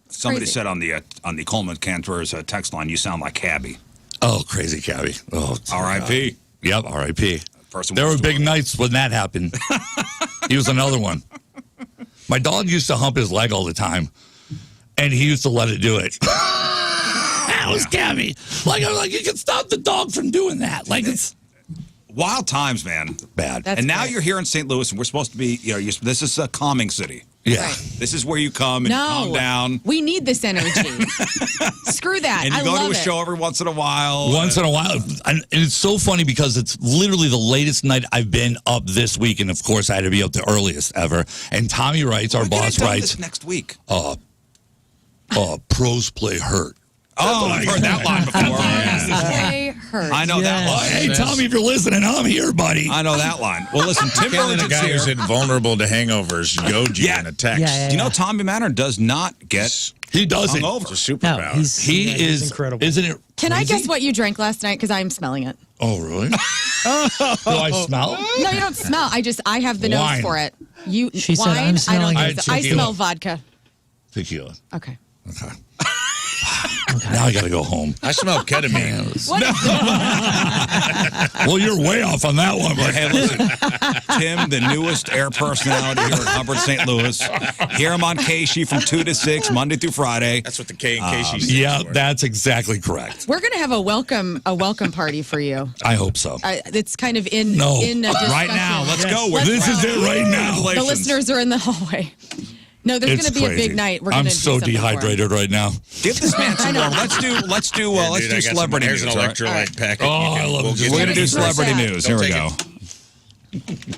Speaker 1: Somebody
Speaker 5: crazy.
Speaker 1: said on the Coleman Cantor's text line, you sound like Cabby.
Speaker 13: Oh, crazy Cabby. Oh,
Speaker 1: R.I.P.
Speaker 13: Yep, R.I.P.
Speaker 1: Person
Speaker 13: There were
Speaker 1: wants to
Speaker 13: big
Speaker 1: win.
Speaker 13: nights when that happened. He was another one. My dog used to hump his leg all the time, and he used to let it do it. That was Cabby. Like, I'm like, you can stop the dog from doing that. Like, it's
Speaker 1: wild times, man.
Speaker 13: Bad.
Speaker 5: That's
Speaker 1: and now
Speaker 5: great.
Speaker 1: you're here in St. Louis, and we're supposed to be, this is a calming city.
Speaker 13: Yeah.
Speaker 1: This is where you come and
Speaker 5: No,
Speaker 1: calm down.
Speaker 5: we need this energy. Screw that.
Speaker 1: And you
Speaker 5: I
Speaker 1: go
Speaker 5: love
Speaker 1: to a
Speaker 5: it.
Speaker 1: show every once in a while.
Speaker 13: Once in a while. And it's so funny because it's literally the latest night I've been up this week. And of course, I had to be up the earliest ever. And Tommy writes, our boss writes,
Speaker 1: this next week.
Speaker 13: pros play hurt.
Speaker 1: Oh, I've heard that line before.
Speaker 5: Play hurt.
Speaker 1: I know that line.
Speaker 13: Hey, Tommy, if you're listening, I'm here, buddy.
Speaker 1: I know that line. Well, listen, Tim
Speaker 4: Again, the
Speaker 1: Virgin's
Speaker 4: guy who's
Speaker 1: here.
Speaker 4: invulnerable to hangovers, Yoji in a text.
Speaker 1: You know, Tommy Manor does not get
Speaker 13: He doesn't.
Speaker 1: hungover.
Speaker 4: It's a superpower.
Speaker 13: He is
Speaker 3: incredible.
Speaker 13: Isn't it?
Speaker 5: Can I
Speaker 13: crazy?
Speaker 5: guess what you drank last night? Because I'm smelling it.
Speaker 13: Oh, really? Do I smell?
Speaker 5: No, you don't smell. I have the nose
Speaker 13: Wine.
Speaker 5: for it. You
Speaker 2: She said,
Speaker 5: wine?
Speaker 2: "I'm smelling
Speaker 5: I
Speaker 2: it."
Speaker 5: don't. I smell vodka.
Speaker 13: Tequila.
Speaker 5: Okay.
Speaker 13: Okay. Now I got to go home.
Speaker 4: I smell ketamine.
Speaker 13: Well, you're way off on that one. But
Speaker 1: Hey, listen, Tim, the newest air personality here at Hubbard, St. Louis. Hear him on Casey from 2 to 6, Monday through Friday.
Speaker 4: That's what the K and Casey stands
Speaker 13: yeah,
Speaker 4: for.
Speaker 13: that's exactly correct.
Speaker 5: We're gonna have a welcome party for you.
Speaker 13: I hope so.
Speaker 5: It's kind of in
Speaker 13: No.
Speaker 5: in a discussion.
Speaker 1: Right now, let's go.
Speaker 13: This is it right now.
Speaker 5: The listeners are in the hallway. No, there's
Speaker 13: It's
Speaker 5: going to be
Speaker 13: crazy.
Speaker 5: a big night. We're
Speaker 13: I'm
Speaker 5: gonna do
Speaker 13: so
Speaker 5: something for him.
Speaker 13: dehydrated right now.
Speaker 1: Give this man some more. Let's do
Speaker 4: Dude, I got
Speaker 1: celebrity
Speaker 4: Here's
Speaker 1: news.
Speaker 4: an
Speaker 1: all right?
Speaker 4: electrolyte packet.
Speaker 13: Oh, I love it.
Speaker 1: We're going to do celebrity
Speaker 5: that.
Speaker 1: news.
Speaker 4: Don't
Speaker 1: Here we
Speaker 4: take
Speaker 1: go.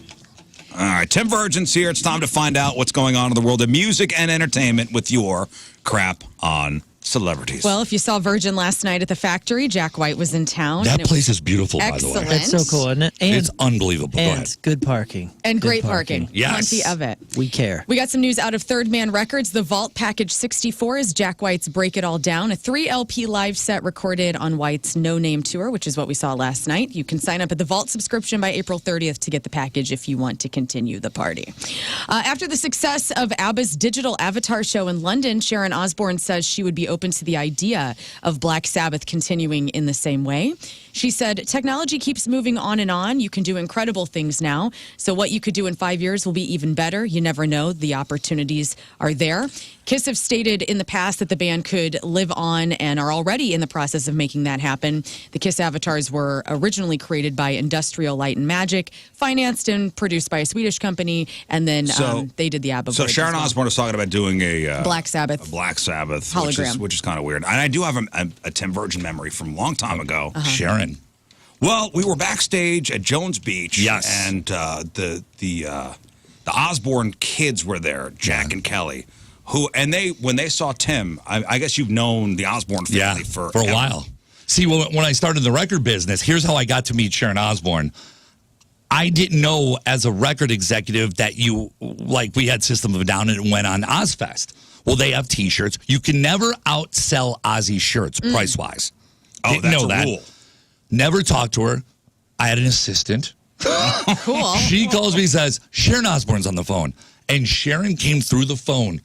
Speaker 1: All right, Tim Virgin's here. It's time to find out what's going on in the world of music and entertainment with your crap on celebrities.
Speaker 5: Well, if you saw Virgin last night at the factory, Jack White was in town.
Speaker 13: That
Speaker 5: and it
Speaker 13: place
Speaker 5: was
Speaker 13: is beautiful, by the way.
Speaker 5: excellent.
Speaker 2: That's so cool, isn't it? And,
Speaker 13: It's unbelievable. Go
Speaker 2: and
Speaker 13: ahead.
Speaker 2: good parking.
Speaker 5: And
Speaker 2: Good
Speaker 5: great parking.
Speaker 13: Yes.
Speaker 5: Plenty of it.
Speaker 2: We care.
Speaker 5: We got some news out of Third Man Records. The Vault Package 64 is Jack White's Break It All Down, a 3 LP live set recorded on White's No Name Tour, which is what we saw last night. You can sign up at the Vault subscription by April 30th to get the package if you want to continue the party. After the success of ABBA's digital avatar show in London, Sharon Osbourne says she would be open to the idea of Black Sabbath continuing in the same way. She said, technology keeps moving on and on. You can do incredible things now. So what you could do in 5 years will be even better. You never know. The opportunities are there. Kiss have stated in the past that the band could live on and are already in the process of making that happen. The Kiss avatars were originally created by Industrial Light and Magic, financed and produced by a Swedish company, and then they did the ABBA.
Speaker 1: So
Speaker 5: bridge
Speaker 1: Sharon
Speaker 5: as well.
Speaker 1: Osbourne is talking about doing a
Speaker 5: Black Sabbath.
Speaker 1: a Black Sabbath
Speaker 5: Hologram.
Speaker 1: which is kind of weird. And I do have a Tim Virgin memory from a long time ago.
Speaker 13: Sharon.
Speaker 1: Well, we were backstage at Jones Beach.
Speaker 13: Yes.
Speaker 1: And the Osbourne kids were there, Jack and Kelly. When they saw Tim, I guess you've known the Osbourne family for
Speaker 13: a while. See, when I started the record business, here's how I got to meet Sharon Osbourne. I didn't know as a record executive that we had System of a Down and went on Ozfest. Well, they have T-shirts. You can never outsell Ozzy shirts price-wise.
Speaker 1: Oh,
Speaker 13: Didn't
Speaker 1: that's
Speaker 13: know
Speaker 1: a
Speaker 13: that.
Speaker 1: rule.
Speaker 13: Never talked to her. I had an assistant.
Speaker 5: Cool.
Speaker 13: She calls me and says, Sharon Osbourne's on the phone. And Sharon came through the phone.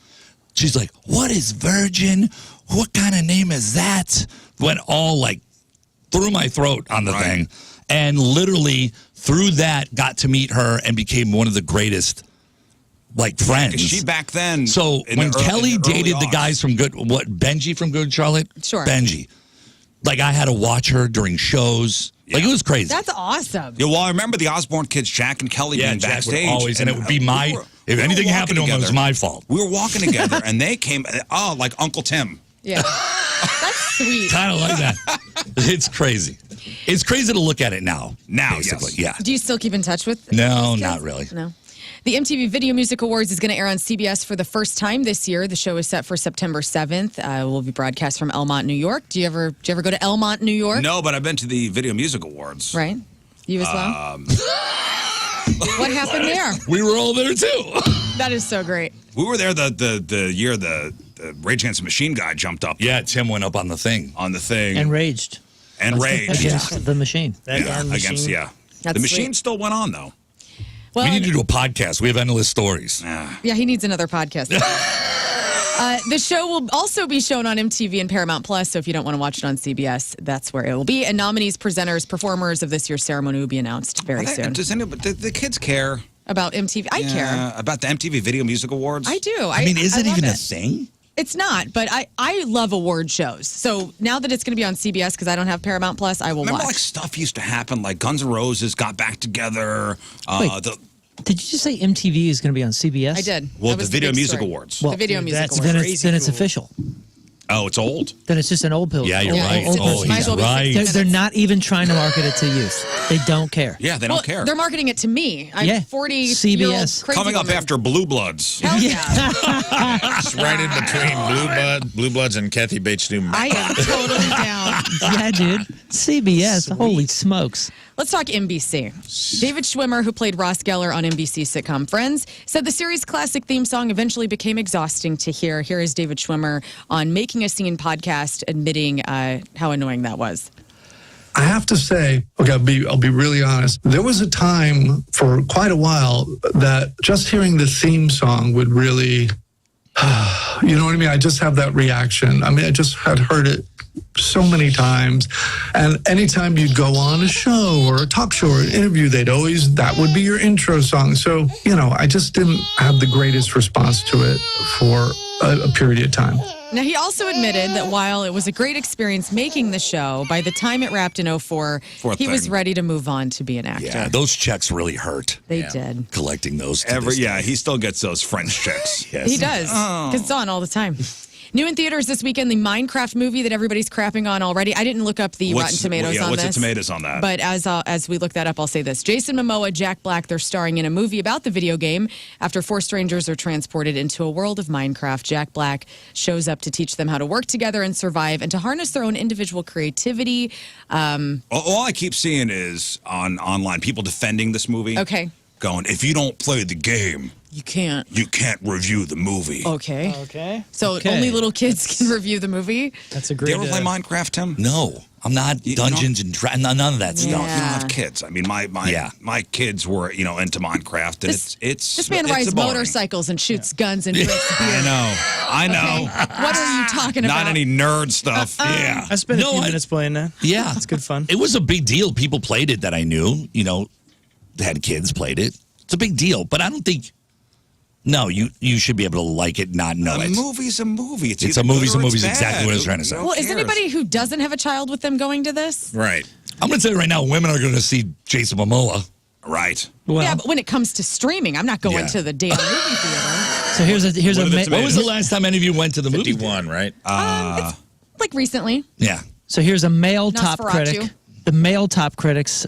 Speaker 13: She's like, what is Virgin? What kind of name is that? Went all through my throat on the thing. And literally through that got to meet her and became one of the greatest like friends.
Speaker 1: 'Cause she back then.
Speaker 13: So
Speaker 1: in
Speaker 13: when
Speaker 1: the early-
Speaker 13: Kelly
Speaker 1: in the early
Speaker 13: dated the
Speaker 1: aughts.
Speaker 13: guys from Benji from Good Charlotte?
Speaker 5: Sure.
Speaker 13: Benji. Like I had to watch her during shows. Like it was crazy.
Speaker 5: That's awesome.
Speaker 1: Yeah, well, I remember the Osborne kids, Jack and Kelly, being
Speaker 13: Jack would
Speaker 1: backstage.
Speaker 13: always, and it would be my. If anything happened to him, it was my fault.
Speaker 1: We were walking together, and they came. Oh, like Uncle Tim.
Speaker 5: Yeah. That's sweet.
Speaker 13: Kind of like that. It's crazy. It's crazy to look at it now. Basically,
Speaker 1: yes.
Speaker 13: yeah.
Speaker 5: Do you still keep in touch with
Speaker 13: No,
Speaker 5: these
Speaker 13: not
Speaker 5: kids?
Speaker 13: really.
Speaker 5: No. The MTV Video Music Awards is going to air on CBS for the first time this year. The show is set for September 7th. Will be broadcast from Elmont, New York. Do you ever go to Elmont, New York?
Speaker 1: No, but I've been to the Video Music Awards.
Speaker 5: Right? You as well? What happened there?
Speaker 13: We were all there too.
Speaker 5: That is so great.
Speaker 1: We were there the year the Rage Against the Machine guy jumped up.
Speaker 13: Yeah, Tim went up on the thing.
Speaker 2: And raged.
Speaker 1: And raged.
Speaker 2: Against the machine.
Speaker 1: Against, yeah.
Speaker 5: That's
Speaker 1: the machine
Speaker 5: sweet.
Speaker 1: still went on, though.
Speaker 5: Well,
Speaker 13: we need to do a podcast. We have endless stories.
Speaker 5: Yeah, he needs another podcast. The show will also be shown on MTV and Paramount Plus, so if you don't want to watch it on CBS, that's where it will be. And nominees, presenters, performers of this year's ceremony will be announced very soon.
Speaker 1: Does anybody, do the kids care?
Speaker 5: About MTV? I care.
Speaker 1: About the MTV Video Music Awards?
Speaker 5: I do.
Speaker 13: I mean, is it
Speaker 5: love
Speaker 13: even a thing?
Speaker 5: It's not, but I love award shows. So now that it's going to be on CBS because I don't have Paramount Plus, I will
Speaker 1: Remember,
Speaker 5: watch.
Speaker 1: like, stuff used to happen, like Guns N' Roses got back together.
Speaker 2: Wait, did you just say MTV is going to be on CBS?
Speaker 5: I did.
Speaker 1: Well,
Speaker 5: That
Speaker 1: the
Speaker 5: was
Speaker 1: Video
Speaker 5: big
Speaker 1: Music
Speaker 5: story.
Speaker 1: Awards.
Speaker 5: The Video Music Awards.
Speaker 2: Then it's official.
Speaker 1: Oh, it's old.
Speaker 2: Then it's just an old pill.
Speaker 13: Yeah, you're right.
Speaker 2: Old
Speaker 13: Oh,
Speaker 2: person.
Speaker 13: he's right.
Speaker 2: They're not even trying to market it to youth. They don't care.
Speaker 1: Yeah, they
Speaker 5: Well,
Speaker 1: don't care.
Speaker 5: They're marketing it to me. I'm
Speaker 2: Yeah.
Speaker 5: 40-year-old
Speaker 2: CBS.
Speaker 5: crazy
Speaker 1: Coming up
Speaker 5: woman.
Speaker 1: after Blue Bloods.
Speaker 5: Hell yeah.
Speaker 4: It's right in between Blue Bloods and Kathy Bates' new.
Speaker 5: I am totally down.
Speaker 2: Yeah, dude. CBS. Holy smokes.
Speaker 5: Let's talk NBC. David Schwimmer, who played Ross Geller on NBC sitcom Friends, said the series' classic theme song eventually became exhausting to hear. Here is David Schwimmer on Making a Scene podcast admitting how annoying that was.
Speaker 14: I have to say, okay, I'll be really honest. There was a time for quite a while that just hearing the theme song would really, you know what I mean? I just have that reaction. I mean, I just had heard it so many times. And anytime you'd go on a show or a talk show or an interview, that would be your intro song. So, you know, I just didn't have the greatest response to it for a period of time.
Speaker 5: Now, he also admitted that while it was a great experience making the show, by the time it wrapped in 2004, he was ready to move on to be an actor.
Speaker 13: Yeah, those checks really hurt.
Speaker 5: They did.
Speaker 13: Collecting those. to this
Speaker 1: Yeah,
Speaker 13: day.
Speaker 1: he still gets those French checks.
Speaker 13: Yes.
Speaker 5: He does, because it's on all the time. New in theaters this weekend, the Minecraft movie that everybody's crapping on already. I didn't look up the Rotten Tomatoes on
Speaker 1: what's
Speaker 5: this.
Speaker 1: the tomatoes on that?
Speaker 5: But as we look that up, I'll say this. Jason Momoa, Jack Black, they're starring in a movie about the video game. After four strangers are transported into a world of Minecraft, Jack Black shows up to teach them how to work together and survive and to harness their own individual creativity.
Speaker 1: All I keep seeing is online people defending this movie.
Speaker 5: Okay.
Speaker 1: Going, if you don't play the game,
Speaker 5: You can't.
Speaker 1: you can't review the movie.
Speaker 5: Okay.
Speaker 2: Okay.
Speaker 5: So
Speaker 2: Okay.
Speaker 5: only little kids can review the movie?
Speaker 3: That's a
Speaker 1: Do
Speaker 3: great.
Speaker 1: you ever play Minecraft, Tim?
Speaker 13: No, I'm not Dungeons and Dragons. None of that
Speaker 1: You don't
Speaker 13: stuff.
Speaker 1: have kids. I mean, my kids were into Minecraft, and
Speaker 5: This man
Speaker 1: it's
Speaker 5: rides
Speaker 1: boring.
Speaker 5: motorcycles and shoots guns and drinks beer.
Speaker 1: I know.
Speaker 5: What are you talking about?
Speaker 1: Not any nerd stuff. Yeah.
Speaker 3: I spent a few minutes playing that.
Speaker 13: Yeah,
Speaker 3: it's good fun.
Speaker 13: It was a big deal. People played it that I knew. You know, had kids played it. It's a big deal, but I don't think. No, you should be able to like it, not know it.
Speaker 1: A movie's a movie. It's
Speaker 13: a
Speaker 1: either
Speaker 13: movie's
Speaker 1: good
Speaker 13: a
Speaker 1: or
Speaker 13: movie.
Speaker 1: it's
Speaker 13: Is exactly
Speaker 1: bad.
Speaker 13: what I was trying to say.
Speaker 5: Well, is anybody who doesn't have a child with them going to this?
Speaker 13: Right. I'm going to tell you right now, women are going to see Jason Momoa.
Speaker 1: Right.
Speaker 5: Yeah, but when it comes to streaming, I'm not going
Speaker 13: Yeah.
Speaker 5: to the damn movie theater.
Speaker 2: So
Speaker 13: When was the last time any of you went to the movie?
Speaker 4: 51, right?
Speaker 5: Like recently.
Speaker 13: Yeah.
Speaker 2: So here's a male top
Speaker 5: Nosferatu.
Speaker 2: critic. The male top critic's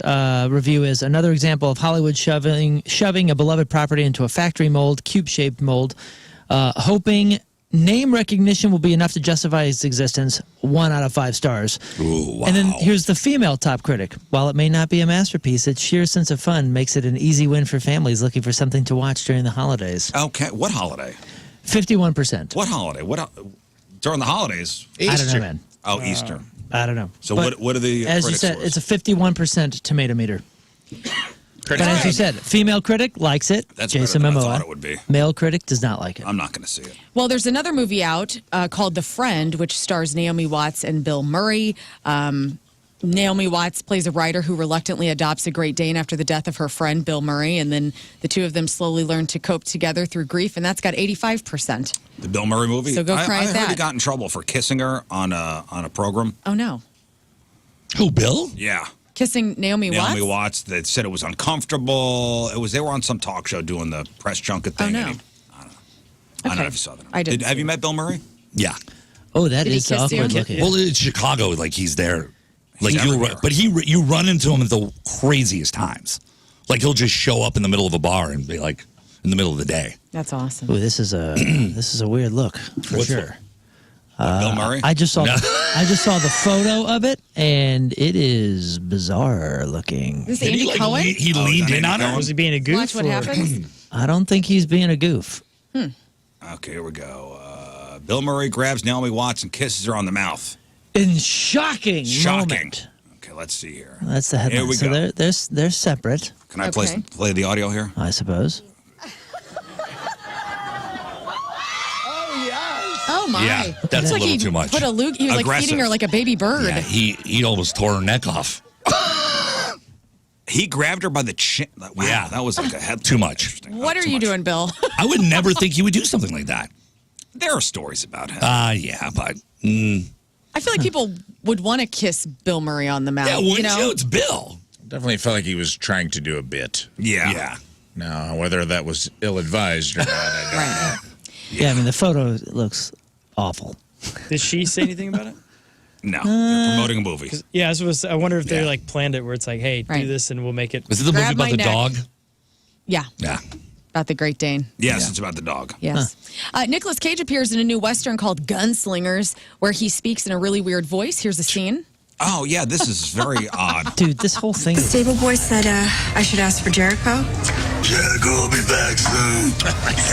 Speaker 2: review is another example of Hollywood shoving a beloved property into a factory mold, cube-shaped mold, hoping name recognition will be enough to justify its existence. 1 out of 5 stars.
Speaker 13: Ooh, wow.
Speaker 2: And then here's the female top critic. While it may not be a masterpiece, its sheer sense of fun makes it an easy win for families looking for something to watch during the holidays.
Speaker 1: Okay. What holiday?
Speaker 2: 51%.
Speaker 1: What holiday? During the holidays?
Speaker 2: I don't know, man.
Speaker 1: Oh, Easter.
Speaker 2: I don't know.
Speaker 1: So
Speaker 2: But
Speaker 1: what are the
Speaker 2: as you
Speaker 1: critics
Speaker 2: said,
Speaker 1: scores?
Speaker 2: it's a 51% tomato meter. But as you said, female critic likes it.
Speaker 1: That's
Speaker 2: Jason
Speaker 1: better than I
Speaker 2: Momoa.
Speaker 1: thought it would be.
Speaker 2: Male critic does not like it.
Speaker 1: I'm not going to see it.
Speaker 5: Well, there's another movie out called The Friend, which stars Naomi Watts and Bill Murray. Naomi Watts plays a writer who reluctantly adopts a Great Dane after the death of her friend Bill Murray, and then the two of them slowly learn to cope together through grief, and that's got 85%.
Speaker 1: The Bill Murray movie?
Speaker 5: So go cry
Speaker 1: I
Speaker 5: at
Speaker 1: heard
Speaker 5: that.
Speaker 1: he got in trouble for kissing her on a program.
Speaker 5: Oh, no.
Speaker 13: Who, Bill?
Speaker 1: Yeah.
Speaker 5: Kissing Naomi Watts?
Speaker 1: Naomi Watts. That said it was uncomfortable. They were on some talk show doing the press junket thing.
Speaker 5: Oh, no.
Speaker 1: and I don't know if you saw that.
Speaker 5: I didn't
Speaker 1: Have you met Bill Murray?
Speaker 13: Yeah.
Speaker 2: Oh, that
Speaker 5: Did he
Speaker 2: is
Speaker 5: kiss you?
Speaker 2: awkward looking.
Speaker 13: Well, it's Chicago. Like, he's there. Like,
Speaker 1: He's everywhere.
Speaker 13: but you run into him at the craziest times. Like, he'll just show up in the middle of a bar and be like, in the middle of the day.
Speaker 5: That's awesome.
Speaker 2: Ooh, this is a weird look for
Speaker 13: What's
Speaker 2: sure.
Speaker 1: Bill Murray?
Speaker 2: I just saw the photo of it, and it is bizarre looking.
Speaker 5: Is this Andy Cohen?
Speaker 13: He leaned in on her?
Speaker 3: Was he being a goof?
Speaker 5: Watch what
Speaker 3: or-
Speaker 5: happens.
Speaker 2: I don't think he's being a goof.
Speaker 1: Okay, here we go. Bill Murray grabs Naomi Watts and kisses her on the mouth.
Speaker 2: In shocking moment.
Speaker 1: Okay, let's see here.
Speaker 2: That's the headline.
Speaker 1: Here we
Speaker 2: So
Speaker 1: go.
Speaker 2: they're separate,
Speaker 1: Can I play the audio here?
Speaker 2: I suppose.
Speaker 5: Oh, my.
Speaker 13: Yeah, that's
Speaker 5: It's
Speaker 13: a
Speaker 5: like
Speaker 13: little
Speaker 5: he
Speaker 13: too much.
Speaker 5: Put a Luke, he was like
Speaker 1: Aggressive.
Speaker 5: feeding her like a baby bird.
Speaker 13: Yeah, he almost tore her neck off.
Speaker 1: He grabbed her by the chin. Wow,
Speaker 13: Yeah.
Speaker 1: that was like a head.
Speaker 13: Too much.
Speaker 5: What are you doing, Bill?
Speaker 13: I would never think he would do something like that.
Speaker 1: There are stories about him.
Speaker 13: Yeah, but
Speaker 5: I feel like people would want to kiss Bill Murray on the mouth.
Speaker 13: yeah, wouldn't
Speaker 5: you know?
Speaker 13: you? It's Bill.
Speaker 4: Definitely felt like he was trying to do a bit.
Speaker 1: Yeah.
Speaker 13: Yeah.
Speaker 4: Now, whether that was ill-advised or not, I don't know.
Speaker 2: Yeah, I mean the photo looks awful.
Speaker 3: Did she say anything about it?
Speaker 1: No, they're promoting a movie.
Speaker 3: Yeah, I wonder if they like planned it where it's like, hey,
Speaker 5: Right.
Speaker 3: do this and we'll make it.
Speaker 13: Is it the
Speaker 5: Grab
Speaker 13: movie
Speaker 5: my
Speaker 13: about the
Speaker 5: neck.
Speaker 13: dog?
Speaker 5: Yeah,
Speaker 13: Yeah.
Speaker 5: about the Great Dane.
Speaker 1: Yes, it's about the dog.
Speaker 5: Yes. Nicolas Cage appears in a new Western called Gunslingers, where he speaks in a really weird voice. Here's a scene.
Speaker 1: Oh, yeah, this is very odd.
Speaker 2: Dude, this whole thing is
Speaker 20: Stable boy said I should ask for Jericho.
Speaker 22: Jericho will be back soon.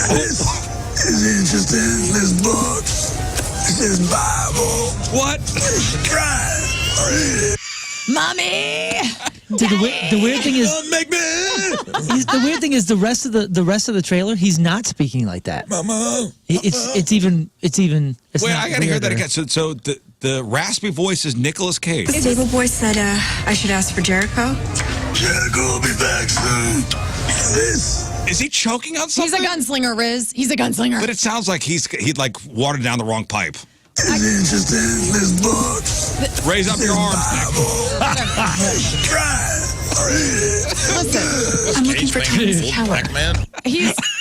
Speaker 22: This is interesting. This book. This is Bible.
Speaker 1: What?
Speaker 22: Try it. Read it.
Speaker 5: Mommy!
Speaker 2: Dude, the weird thing is
Speaker 22: Make me.
Speaker 2: the weird thing is the rest of the trailer he's not speaking like that.
Speaker 22: Mama.
Speaker 2: It's
Speaker 1: Wait,
Speaker 2: not
Speaker 1: I gotta hear that
Speaker 2: weirder.
Speaker 1: again. So the raspy voice is Nicolas Cage.
Speaker 20: Stable boy said I should ask for Jericho.
Speaker 22: Jericho will be back soon. This.
Speaker 1: Is he choking on
Speaker 5: He's
Speaker 1: something?
Speaker 5: a gunslinger, Riz. He's a gunslinger.
Speaker 1: But it sounds like he'd like watered down the wrong pipe.
Speaker 22: is interesting. This book.
Speaker 1: Raise up your arms, Nick.
Speaker 22: Try it. Read it.
Speaker 5: Listen,
Speaker 20: I'm looking for Tiny's power.
Speaker 4: Pac-Man?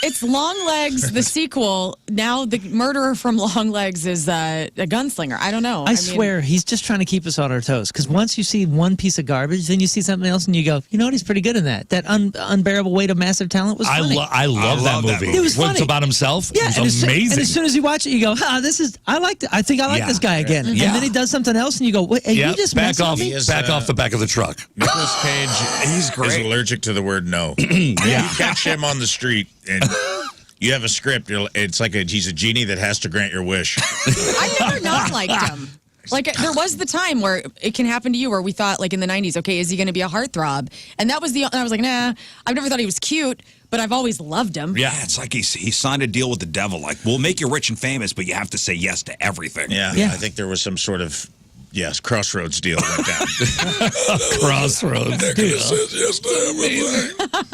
Speaker 5: it's Long Legs, the sequel. Now the murderer from Long Legs is a gunslinger. I don't know.
Speaker 2: I swear he's just trying to keep us on our toes. Because once you see one piece of garbage, then you see something else, and you go, you know what? He's pretty good in that. That unbearable weight of massive talent was funny.
Speaker 13: I love that movie.
Speaker 2: It was
Speaker 13: When
Speaker 2: funny.
Speaker 13: it's about himself.
Speaker 2: Yeah,
Speaker 13: It
Speaker 2: and
Speaker 13: was amazing.
Speaker 2: and as soon as you watch it, you go, this is. I liked it. I think I like
Speaker 13: Yeah.
Speaker 2: this guy again.
Speaker 13: Yeah.
Speaker 2: And then he does something else, and you go, wait, hey,
Speaker 13: Yeah,
Speaker 2: you just
Speaker 13: back
Speaker 2: messed with
Speaker 13: off,
Speaker 2: me?
Speaker 13: back off the back of the truck.
Speaker 4: Nicolas Cage
Speaker 1: He's
Speaker 4: is
Speaker 1: great.
Speaker 4: allergic to the word no. You catch him on the street and you have a script. It's like he's a genie that has to grant your wish.
Speaker 5: I've never not liked him. Like, there was the time where it can happen to you where we thought, like, in the 90s, okay, is he going to be a heartthrob? And that was and I was like, nah, I've never thought he was cute, but I've always loved him.
Speaker 1: Yeah, it's like he signed a deal with the devil. Like, we'll make you rich and famous, but you have to say yes to everything.
Speaker 4: Yeah, I think there was some sort of crossroads deal went down.
Speaker 13: Crossroads.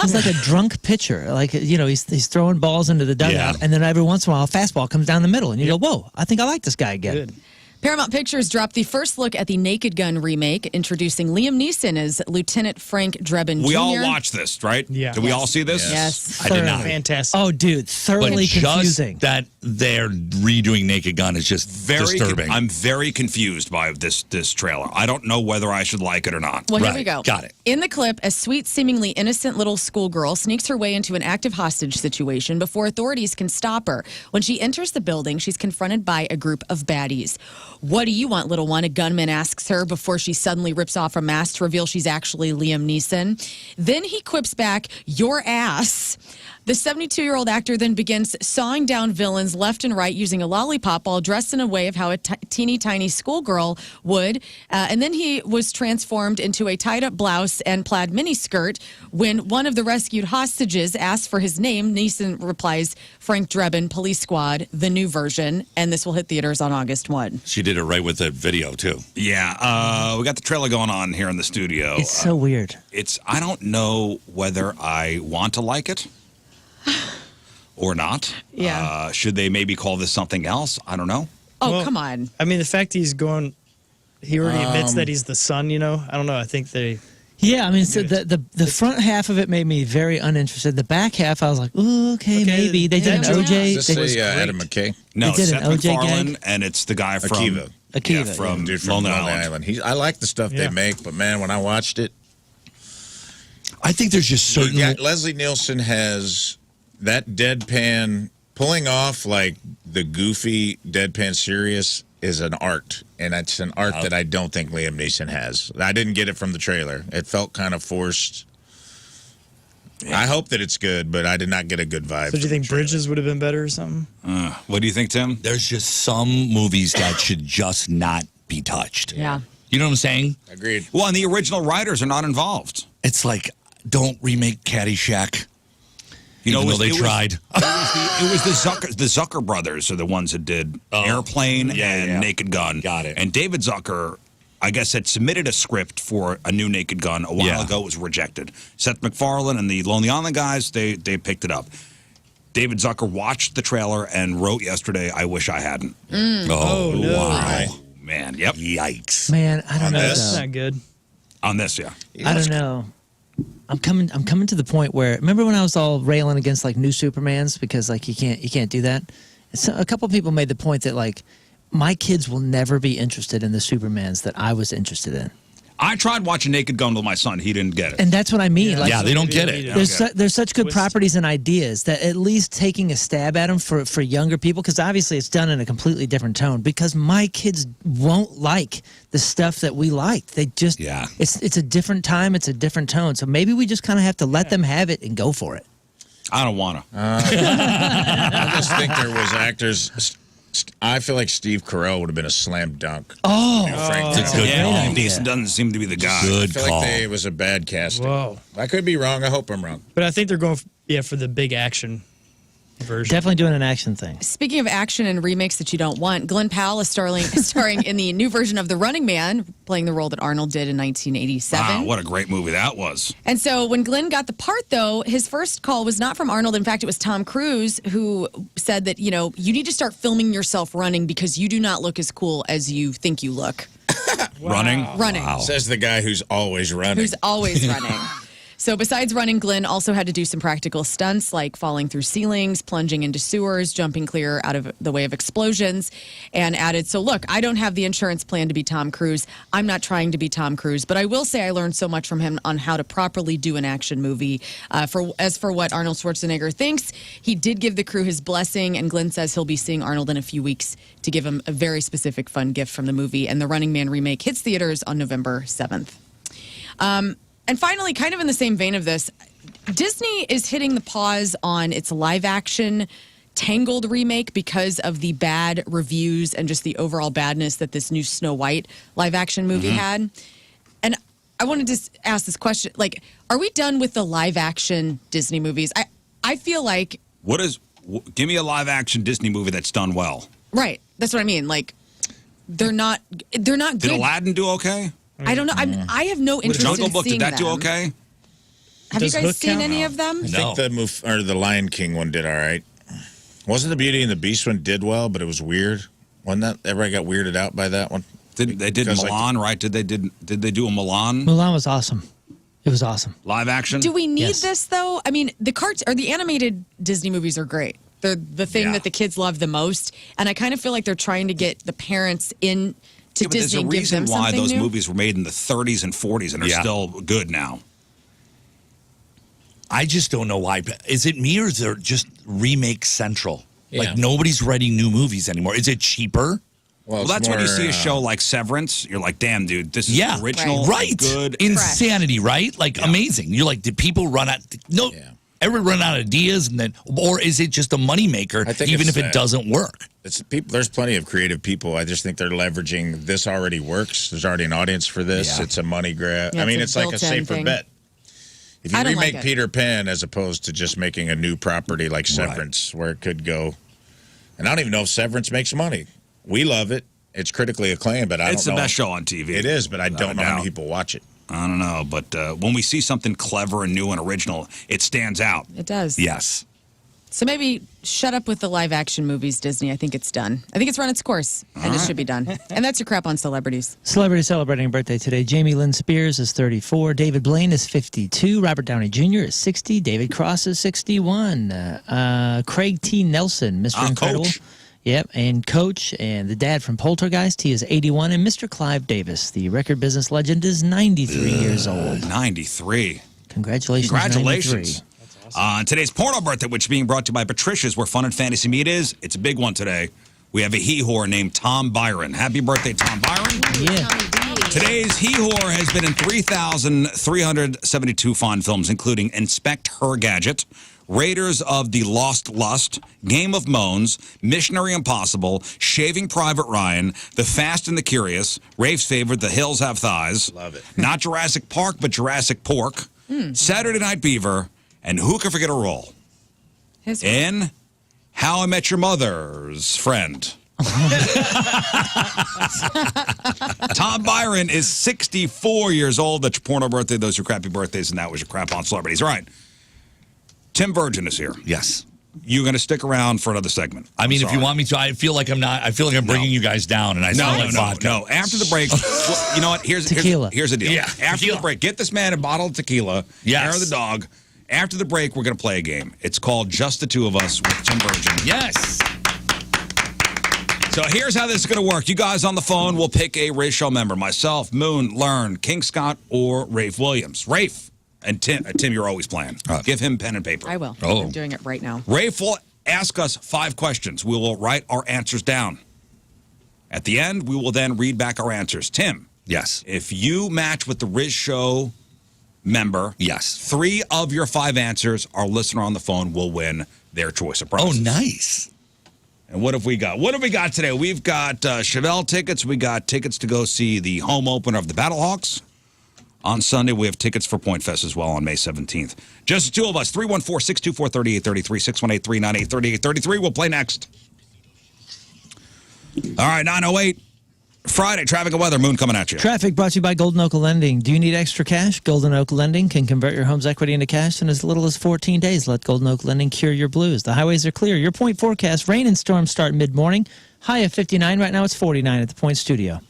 Speaker 2: He's like a drunk pitcher. Like, he's throwing balls into the dugout, and then every once in a while, a fastball comes down the middle, and you go, whoa, I think I like this guy again.
Speaker 3: Good.
Speaker 5: Paramount Pictures dropped the first look at the Naked Gun remake, introducing Liam Neeson as Lieutenant Frank Drebin Jr.
Speaker 1: We all watched this, right?
Speaker 3: Yeah.
Speaker 1: Did we all see this?
Speaker 5: Yes.
Speaker 13: I did not.
Speaker 3: Fantastic.
Speaker 2: Oh, dude, thoroughly
Speaker 13: But
Speaker 2: confusing.
Speaker 13: just that they're redoing Naked Gun is just disturbing.
Speaker 1: I'm very confused by this trailer. I don't know whether I should like it or not.
Speaker 5: Well, here we go.
Speaker 13: Got it.
Speaker 5: In the clip, a sweet, seemingly innocent little schoolgirl sneaks her way into an active hostage situation before authorities can stop her. When she enters the building, she's confronted by a group of baddies. What do you want, little one? A gunman asks her before she suddenly rips off her mask to reveal she's actually Liam Neeson. Then he quips back, your ass. The 72-year-old actor then begins sawing down villains left and right using a lollipop all dressed in a way of how a teeny tiny schoolgirl would. And then he was transformed into a tied-up blouse and plaid miniskirt. When one of the rescued hostages asks for his name, Neeson replies, Frank Drebin, Police Squad, the new version. And this will hit theaters on August 1.
Speaker 13: She did it right with the video, too.
Speaker 1: Yeah, we got the trailer going on here in the studio.
Speaker 2: It's so weird.
Speaker 1: I don't know whether I want to like it or not.
Speaker 5: Yeah.
Speaker 1: Should they maybe call this something else? I don't know.
Speaker 5: Oh, come on.
Speaker 3: I mean, the fact he already admits that he's the son, I don't know. I think they...
Speaker 2: Yeah, I mean, so the front half of it made me very uninterested. The back half, I was like, ooh, okay, maybe. They did an OJ.
Speaker 4: Is this Adam McKay?
Speaker 1: No,
Speaker 2: they did
Speaker 1: Seth
Speaker 2: an OJ
Speaker 1: MacFarlane,
Speaker 2: gag.
Speaker 1: and it's the guy from
Speaker 4: Akiva.
Speaker 1: Yeah, from
Speaker 4: Dude from Lonely Island. I like the stuff they make, but man, when I watched it,
Speaker 13: I think there's just certain...
Speaker 4: Leslie Nielsen has that deadpan, pulling off like the goofy, deadpan serious is an art. And it's an art that I don't think Liam Neeson has. I didn't get it from the trailer. It felt kind of forced. Yeah. I hope that it's good, but I did not get a good vibe.
Speaker 3: So do you think Bridges would have been better or something?
Speaker 1: What do you think, Tim?
Speaker 13: There's just some movies that should just not be touched.
Speaker 5: Yeah.
Speaker 13: You know what I'm saying?
Speaker 4: Agreed.
Speaker 1: Well, and the original writers are not involved.
Speaker 13: It's like, don't remake Caddyshack. Even though they tried.
Speaker 1: It was the Zucker brothers are the ones that did Airplane and Naked Gun.
Speaker 13: Got it.
Speaker 1: And David Zucker, I guess, had submitted a script for a new Naked Gun a while ago. It was rejected. Seth MacFarlane and the Lonely Island guys, they picked it up. David Zucker watched the trailer and wrote yesterday, I wish I hadn't.
Speaker 3: Oh, no.
Speaker 1: Wow. Man, yep.
Speaker 13: Yikes.
Speaker 2: Man, I don't know.
Speaker 3: That's not good.
Speaker 1: On this, yeah.
Speaker 2: I don't know. I'm coming to the point where, remember when I was all railing against like new Supermans because like you can't do that. So a couple people made the point that like my kids will never be interested in the Supermans that I was interested in.
Speaker 1: I tried watching Naked Gun with my son. He didn't get it.
Speaker 2: And that's what I mean.
Speaker 13: Yeah, they don't get it.
Speaker 2: There's such good properties and ideas that at least taking a stab at them for younger people, because obviously it's done in a completely different tone, because my kids won't like the stuff that we liked. They just, it's a different time. It's a different tone. So maybe we just kind of have to let them have it and go for it.
Speaker 1: I don't want to.
Speaker 4: I just think there was actors. I feel like Steve Carell would have been a slam dunk.
Speaker 1: That's good. Liam Neeson doesn't seem to be the guy.
Speaker 4: I feel like it was a bad casting.
Speaker 3: Whoa.
Speaker 4: I could be wrong. I hope I'm wrong.
Speaker 3: But I think they're going for the big action version.
Speaker 2: Definitely doing an action thing.
Speaker 5: Speaking of action and remakes that you don't want, Glenn Powell is starring in the new version of The Running Man, playing the role that Arnold did in 1987.
Speaker 1: Wow, what a great movie that was.
Speaker 5: And so when Glenn got the part, though, his first call was not from Arnold. In fact, it was Tom Cruise who said that, you need to start filming yourself running because you do not look as cool as you think you look.
Speaker 1: Running?
Speaker 5: Running.
Speaker 4: Wow. Says the guy who's always running.
Speaker 5: Who's always running. So besides running, Glenn also had to do some practical stunts like falling through ceilings, plunging into sewers, jumping clear out of the way of explosions, and added, so look, I don't have the insurance plan to be Tom Cruise. I'm not trying to be Tom Cruise, but I will say I learned so much from him on how to properly do an action movie. As for what Arnold Schwarzenegger thinks, he did give the crew his blessing, and Glenn says he'll be seeing Arnold in a few weeks to give him a very specific fun gift from the movie. And The Running Man remake hits theaters on November 7th. And finally, kind of in the same vein of this, Disney is hitting the pause on its live-action Tangled remake because of the bad reviews and just the overall badness that this new Snow White live-action movie had. And I wanted to ask this question, like, are we done with the live-action Disney movies? I feel like...
Speaker 1: Give me a live-action Disney movie that's done well.
Speaker 5: Right. That's what I mean. Like, they're not good.
Speaker 1: Did Aladdin do okay?
Speaker 5: I don't know. I have no interest
Speaker 1: Jungle
Speaker 5: in
Speaker 1: Book,
Speaker 5: seeing
Speaker 1: did that
Speaker 5: them.
Speaker 1: do okay?
Speaker 5: Have you guys seen any of them?
Speaker 4: I think the Lion King one did all right. Wasn't the Beauty and the Beast one did well, but it was weird. Wasn't that everybody got weirded out by that one?
Speaker 1: They did Mulan, right? Did they do a Mulan?
Speaker 2: Mulan was awesome. It was awesome.
Speaker 1: Live action?
Speaker 5: Do we need this though? I mean, the animated Disney movies are great. They're the thing that the kids love the most, and I kind of feel like they're trying to get the parents in to Disney and give them something new.
Speaker 1: There's a reason why those movies were made in the 30s and 40s and are still good now.
Speaker 13: I just don't know why. Is it me or is there just remake central?
Speaker 4: Yeah.
Speaker 13: Like nobody's writing new movies anymore. Is it cheaper?
Speaker 1: Well, that's when you see a show like Severance. You're like, damn, dude, this is original,
Speaker 13: right?
Speaker 1: good.
Speaker 13: Insanity, right? Like amazing. You're like, did people run out? No. everybody run out of ideas, and then, or is it just a moneymaker, even if it doesn't work?
Speaker 4: There's plenty of creative people. I just think they're leveraging this already works. There's already an audience for this.
Speaker 13: Yeah.
Speaker 4: It's a money grab.
Speaker 5: Yeah,
Speaker 4: I mean,
Speaker 5: it's
Speaker 4: it's
Speaker 5: a
Speaker 4: like a
Speaker 5: built-in
Speaker 4: safer
Speaker 5: thing.
Speaker 4: bet. If you
Speaker 5: I don't
Speaker 4: remake
Speaker 5: like it.
Speaker 4: Peter Pan as opposed to just making a new property like Severance, where it could go, and I don't even know if Severance makes money. We love it. It's critically acclaimed, but I don't know.
Speaker 1: It's the best show on TV.
Speaker 4: It is, but I don't know how many people watch it.
Speaker 1: I don't know, but when we see something clever and new and original, it stands out.
Speaker 5: It does.
Speaker 1: Yes.
Speaker 5: So maybe shut up with the live action movies, Disney. I think it's done. I think it's run its course, and it should be done. And that's your crap on celebrities.
Speaker 2: Celebrity celebrating a birthday today. Jamie Lynn Spears is 34. David Blaine is 52. Robert Downey Jr. is 60. David Cross is 61. Craig T. Nelson, Mr. Incredible.
Speaker 1: Coach.
Speaker 2: Yep, and Coach, and the dad from Poltergeist, he is 81. And Mr. Clive Davis, the record business legend, is 93 years old.
Speaker 1: 93.
Speaker 2: Congratulations.
Speaker 1: Congratulations.
Speaker 2: 93.
Speaker 1: Today's porno birthday, which is being brought to you by Patricia's, where fun and fantasy meet is. It's a big one today. We have a hee-haw named Tom Byron. Happy birthday, Tom Byron.
Speaker 2: Yeah.
Speaker 1: Today's hee-haw has been in 3,372 fine films, including Inspect Her Gadget, Raiders of the Lost Lust, Game of Moans, Missionary Impossible, Shaving Private Ryan, The Fast and the Curious, Rafe's favorite, The Hills Have Thighs.
Speaker 4: Love it.
Speaker 1: Not Jurassic Park, but Jurassic Pork, Saturday Night Beaver, and who can forget a role? In How I Met Your Mother's Friend. Tom Byron is 64 years old. That's your porno birthday. Those are your crappy birthdays, and that was your crap on celebrities. All right. Tim Virgin is here.
Speaker 13: Yes.
Speaker 1: You're going to stick around for another segment.
Speaker 13: I mean, if you want me to, I feel like I'm not. I feel like I'm bringing you guys down, and I smell like vodka.
Speaker 1: No. After the break, well, you know what? Here's the deal.
Speaker 13: Yeah,
Speaker 1: After
Speaker 13: tequila.
Speaker 1: the break, get this man a bottle of tequila.
Speaker 13: Yes.
Speaker 1: Hair of the dog. After the break, we're going to play a game. It's called Just the Two of Us with Tim Virgin.
Speaker 13: Yes.
Speaker 1: So here's how this is going to work. You guys on the phone will pick a Riz Show member. Myself, Moon, Lern, King Scott, or Rafe Williams. Rafe and Tim, you're always playing. Give him pen and paper.
Speaker 5: I will.
Speaker 1: Oh.
Speaker 5: I'm doing it right now.
Speaker 1: Rafe will ask us 5 questions. We will write our answers down. At the end, we will then read back our answers. Tim.
Speaker 13: Yes.
Speaker 1: If you match with the Riz Show member,
Speaker 13: yes,
Speaker 1: 3 of your 5 answers, our listener on the phone will win their choice of prizes.
Speaker 13: Oh, nice.
Speaker 1: And what have we got? What have we got today? We've got Chevelle tickets. We got tickets to go see the home opener of the Battlehawks. On Sunday, we have tickets for Point Fest as well on May 17th. Just the two of us, 314-624-3833, 618-398-3833. We'll play next. All right, 9:08. Friday, traffic and weather. Moon coming at you.
Speaker 2: Traffic brought to you by Golden Oak Lending. Do you need extra cash? Golden Oak Lending can convert your home's equity into cash in as little as 14 days. Let Golden Oak Lending cure your blues. The highways are clear. Your Point forecast, rain and storms start mid-morning. High of 59. Right now it's 49 at the Point Studio.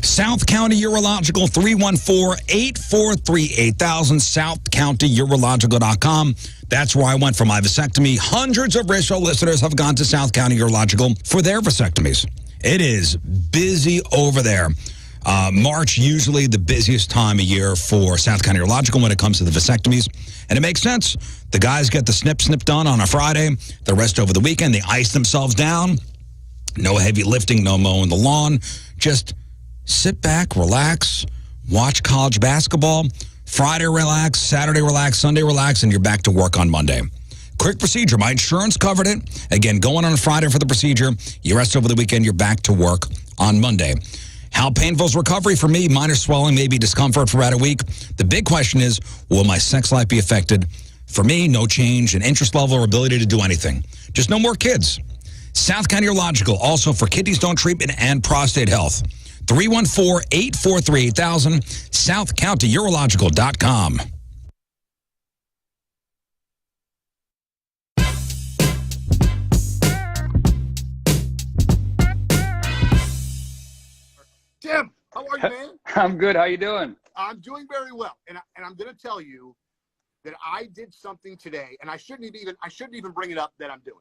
Speaker 1: South County Urological, 314-843-8000, southcountyurological.com. That's where I went for my vasectomy. Hundreds of Riz Show listeners have gone to South County Urological for their vasectomies. It is busy over there. March, usually the busiest time of year for South County Urological when it comes to the vasectomies. And it makes sense. The guys get the snip done on a Friday. The rest over the weekend, they ice themselves down. No heavy lifting, no mowing the lawn. Just sit back, relax, watch college basketball. Friday, relax. Saturday, relax. Sunday, relax. And you're back to work on Monday. Quick procedure. My insurance covered it. Again, going on Friday for the procedure. You rest over the weekend. You're back to work on Monday. How painful is recovery? For me, minor swelling, maybe discomfort for about a week. The big question is, will my sex life be affected? For me, no change in interest level or ability to do anything. Just no more kids. South County Urological, also for kidney stone treatment and prostate health. 314-843-8000, southcountyurological.com.
Speaker 15: I'm good. How you doing?
Speaker 10: I'm doing very well, and I'm going to tell you that I did something today, and I shouldn't even bring it up that I'm doing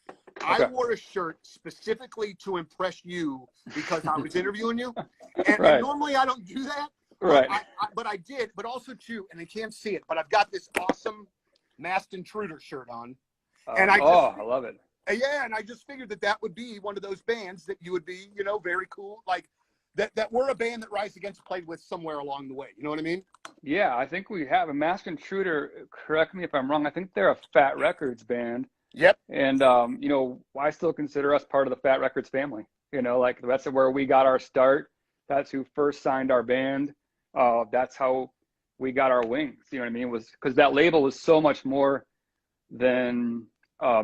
Speaker 10: it.
Speaker 15: Okay.
Speaker 10: I wore a shirt specifically to impress you because I was interviewing you, and normally I don't do that.
Speaker 15: Right.
Speaker 10: But I did, but also too, and they can't see it, but I've got this awesome Masked Intruder shirt on, and I
Speaker 15: love it.
Speaker 10: Yeah, and I just figured that would be one of those bands that you would be, very cool, like that we're a band that Rise Against played with somewhere along the way. You know what I mean?
Speaker 15: Yeah, I think we have a Masked Intruder. Correct me if I'm wrong. I think they're a Fat Records band.
Speaker 10: Yep.
Speaker 15: And I still consider us part of the Fat Records family. Like that's where we got our start. That's who first signed our band. That's how we got our wings. You know what I mean? It was because that label was so much more than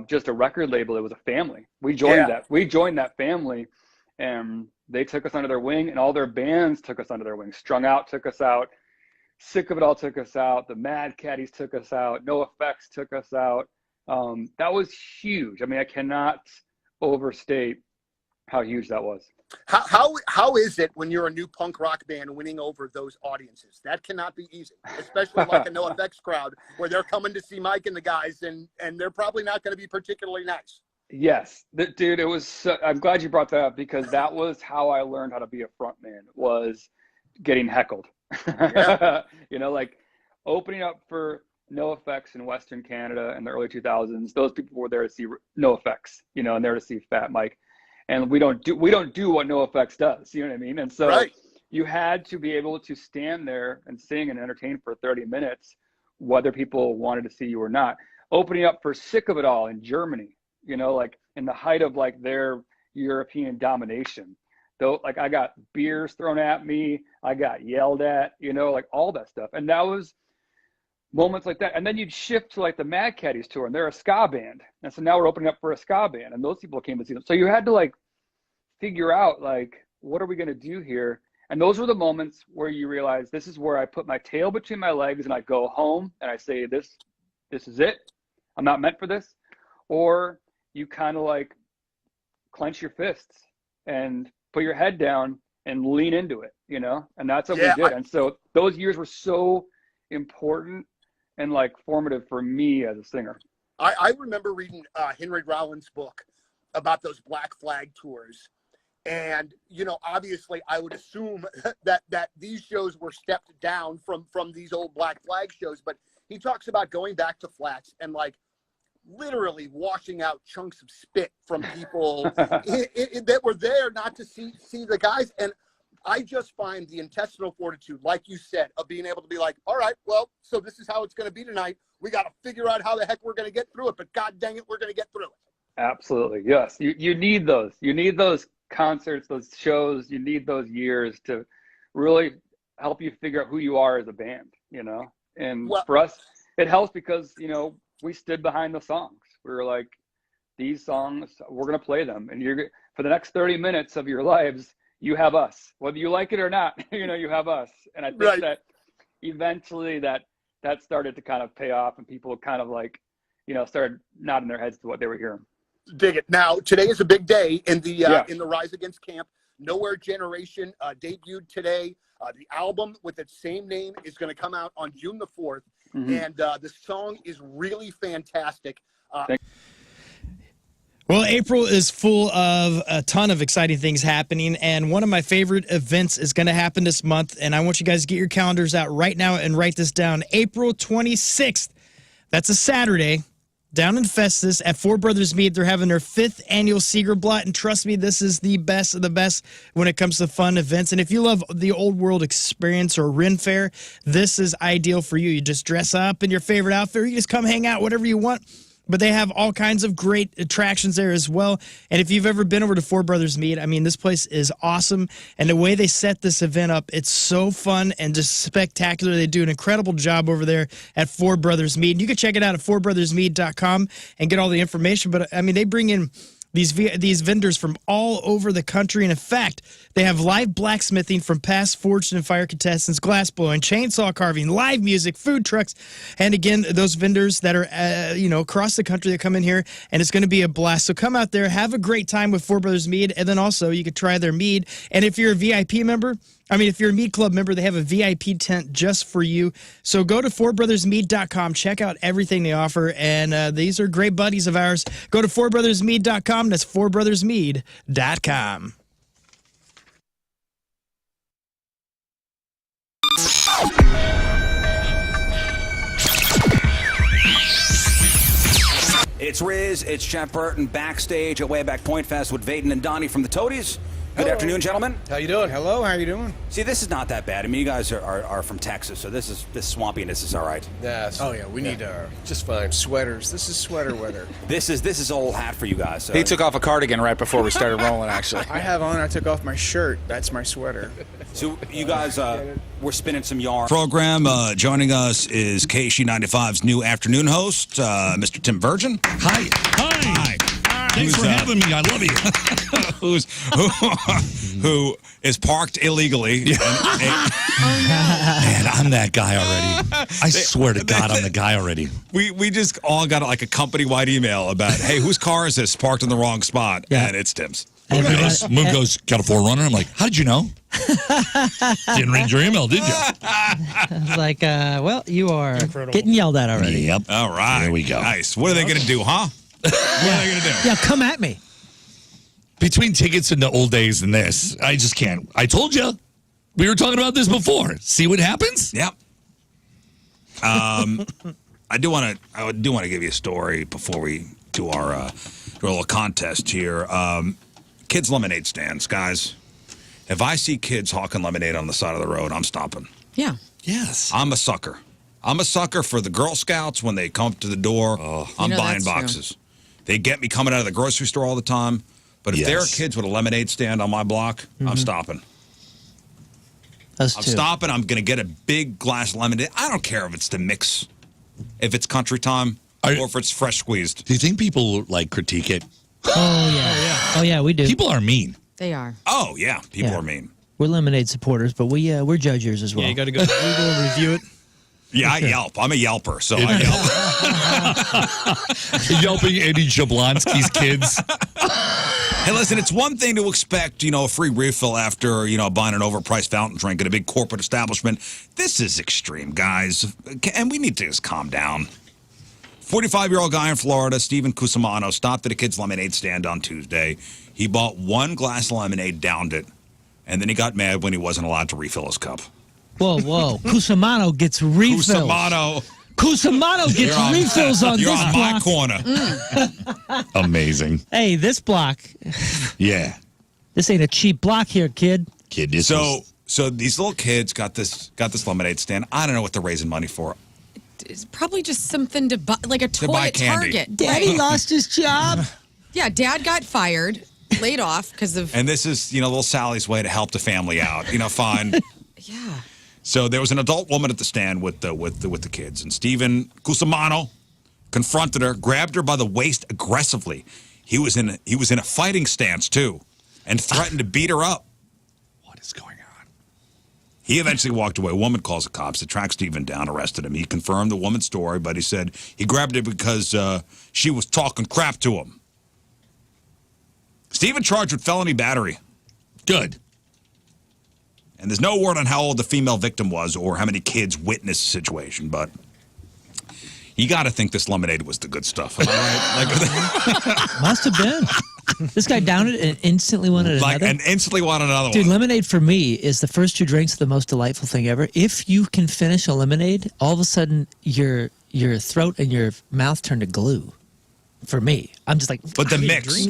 Speaker 15: just a record label. It was a family. We joined that. We joined that family, and they took us under their wing, and all their bands took us under their wing. Strung Out took us out. Sick of It All took us out. The Mad Caddies took us out. No Effects took us out. That was huge. I mean, I cannot overstate how huge that was.
Speaker 10: How is it when you're a new punk rock band winning over those audiences? That cannot be easy, especially like a No Effects crowd where they're coming to see Mike and the guys, and they're probably not going to be particularly nice.
Speaker 15: Yes, dude, it was. I'm glad you brought that up because that was how I learned how to be a front man, was getting heckled.
Speaker 10: Yeah.
Speaker 15: Like opening up for No Effects in Western Canada in the early 2000s. Those people were there to see No Effects, and there to see Fat Mike. And we don't do what No Effects does. You know what I mean? And so you had to be able to stand there and sing and entertain for 30 minutes, whether people wanted to see you or not. Opening up for Sick of It All in Germany, like in the height of like their European domination. Though, like I got beers thrown at me, I got yelled at, like all that stuff. And that was moments like that. And then you'd shift to like the Mad Caddies tour, and they're a ska band. And so now we're opening up for a ska band, and those people came to see them. So you had to like figure out like, what are we going to do here? And those were the moments where you realize this is where I put my tail between my legs and I go home and I say, this is it. I'm not meant for this. Or you kind of like clench your fists and put your head down and lean into it, and that's what we did. And so those years were so important and like formative for me as a singer.
Speaker 10: I remember reading Henry Rollins' book about those Black Flag tours. And, obviously I would assume that these shows were stepped down from these old Black Flag shows, but he talks about going back to flats and like literally washing out chunks of spit from people that were there not to see the guys. And I just find the intestinal fortitude, like you said, of being able to be like, all right, well, so this is how it's going to be tonight. We got to figure out how the heck we're going to get through it, but God dang it, we're going to get through it.
Speaker 15: Absolutely. Yes. You need those. You need those concerts, those shows. You need those years to really help you figure out who you are as a band, And for us, it helps because, we stood behind the songs. We were like, these songs, we're going to play them. And for the next 30 minutes of your lives, you have us. Whether you like it or not, you have us. And I think that eventually that started to kind of pay off, and people kind of like, started nodding their heads to what they were hearing.
Speaker 10: Dig it. Now, today is a big day in the Rise Against camp. Nowhere Generation debuted today. The album with its same name is going to come out on June the 4th. Mm-hmm. And the song is really fantastic.
Speaker 3: Well, April is full of a ton of exciting things happening, and one of my favorite events is going to happen this month, and I want you guys to get your calendars out right now and write this down. April 26th, that's a Saturday, down in Festus at Four Brothers Mead. They're having their 5th annual Seeger Blot, and trust me, this is the best of the best when it comes to fun events. And if you love the Old World Experience or Ren Fair, this is ideal for you. You just dress up in your favorite outfit, or you just come hang out, whatever you want. But they have all kinds of great attractions there as well. And if you've ever been over to Four Brothers Mead, I mean, this place is awesome. And the way they set this event up, it's so fun and just spectacular. They do an incredible job over there at Four Brothers Mead. You can check it out at fourbrothersmead.com and get all the information. But, I mean, they bring in these vendors from all over the country. And in fact, they have live blacksmithing from past Forged and Fire contestants, glass blowing, chainsaw carving, live music, food trucks. And again, those vendors that are, across the country that come in here, and it's going to be a blast. So come out there, have a great time with Four Brothers Mead, and then also you could try their mead. And if you're a VIP member, I mean, if you're a Mead Club member, they have a VIP tent just for you. So go to fourbrothersmead.com, check out everything they offer, and these are great buddies of ours. Go to fourbrothersmead.com. That's fourbrothersmead.com.
Speaker 1: It's Riz, it's Jeff Burton backstage at Wayback Point Fest with Vaden and Donnie from the Toadies. Good afternoon, gentlemen.
Speaker 17: How you doing? Hello, how you doing?
Speaker 1: See, this is not that bad. I mean, you guys are from Texas, so this swampiness is all right.
Speaker 17: Yes. Oh yeah, we need just fine sweaters. This is sweater weather.
Speaker 1: This is old hat for you guys. So.
Speaker 17: He took off a cardigan right before we started rolling. Actually, I took off my shirt. That's my sweater.
Speaker 1: So you guys, we're spinning some yarn. Program joining us is KC95's new afternoon host, Mr. Tim Virgin.
Speaker 13: Hi. Thanks for having me. I love you.
Speaker 1: who is parked illegally.
Speaker 13: Man, I'm that guy already. I swear to God, I'm the guy already.
Speaker 1: We just all got like a company-wide email about, hey, whose car is this parked in the wrong spot? Yeah. And it's Tim's.
Speaker 13: Moon goes, got a 4Runner? I'm like, how did you know? Didn't read your email, did you?
Speaker 2: I was like, well, you are getting yelled at already.
Speaker 13: Yep.
Speaker 1: All right.
Speaker 13: There we go.
Speaker 1: Nice. What are they going to do, huh? What are they going to do?
Speaker 2: Yeah, come at me.
Speaker 13: Between tickets and the old days and this, I just can't. I told you. We were talking about this before. See what happens?
Speaker 1: Yep. I do want to give you a story before we do our little contest here. Kids lemonade stands, guys. If I see kids hawking lemonade on the side of the road, I'm stopping.
Speaker 5: Yeah.
Speaker 13: Yes.
Speaker 1: I'm a sucker. I'm a sucker for the Girl Scouts when they come up to the door. I'm buying boxes. True. They get me coming out of the grocery store all the time. But if there are kids with a lemonade stand on my block, I'm stopping. I'm stopping. I'm going to get a big glass of lemonade. I don't care if it's to mix, if it's country time, or if it's fresh squeezed.
Speaker 13: Do you think people like critique it?
Speaker 2: Oh, yeah. Oh, yeah, we do.
Speaker 13: People are mean.
Speaker 5: They are.
Speaker 1: Oh, yeah. People are mean.
Speaker 2: We're lemonade supporters, but we're judges as well.
Speaker 3: Yeah, you got to go to Google and review it.
Speaker 1: Yeah, I Yelp. I'm a Yelper, so I Yelp.
Speaker 13: Yelping Eddie Jablonski's kids.
Speaker 1: Hey, listen, it's one thing to expect, a free refill after, buying an overpriced fountain drink at a big corporate establishment. This is extreme, guys, and we need to just calm down. 45-year-old guy in Florida, Steven Cusimano, stopped at a kid's lemonade stand on Tuesday. He bought one glass of lemonade, downed it, and then he got mad when he wasn't allowed to refill his cup.
Speaker 2: Whoa. Cusimano gets refills. Cusimano gets refills on this block.
Speaker 1: You're on my corner.
Speaker 13: Amazing.
Speaker 2: Hey, this block.
Speaker 13: Yeah.
Speaker 2: This ain't a cheap block here, kid.
Speaker 1: So these little kids got this lemonade stand. I don't know what they're raising money for.
Speaker 5: It's probably just something to buy, like a toy at Target.
Speaker 2: Daddy lost his job.
Speaker 5: Yeah, Dad got fired, laid off because of.
Speaker 1: And this is, little Sally's way to help the family out. Fine.
Speaker 5: Yeah.
Speaker 1: So there was an adult woman at the stand with the kids, and Steven Cusimano confronted her, grabbed her by the waist aggressively. He was in a fighting stance too, and threatened to beat her up.
Speaker 13: What is going on?
Speaker 1: He eventually walked away. A woman calls the cops. They tracked Steven down, arrested him. He confirmed the woman's story, but he said he grabbed her because she was talking crap to him. Steven charged with felony battery.
Speaker 13: Good.
Speaker 1: And there's no word on how old the female victim was or how many kids witnessed the situation, but you got to think this lemonade was the good stuff. Am I right?
Speaker 2: Must have been. This guy downed it and instantly wanted another.
Speaker 1: And instantly wanted another one.
Speaker 2: Dude, lemonade for me is the first two drinks the most delightful thing ever. If you can finish a lemonade, all of a sudden your throat and your mouth turn to glue. For me, I'm just like.
Speaker 1: But the mix.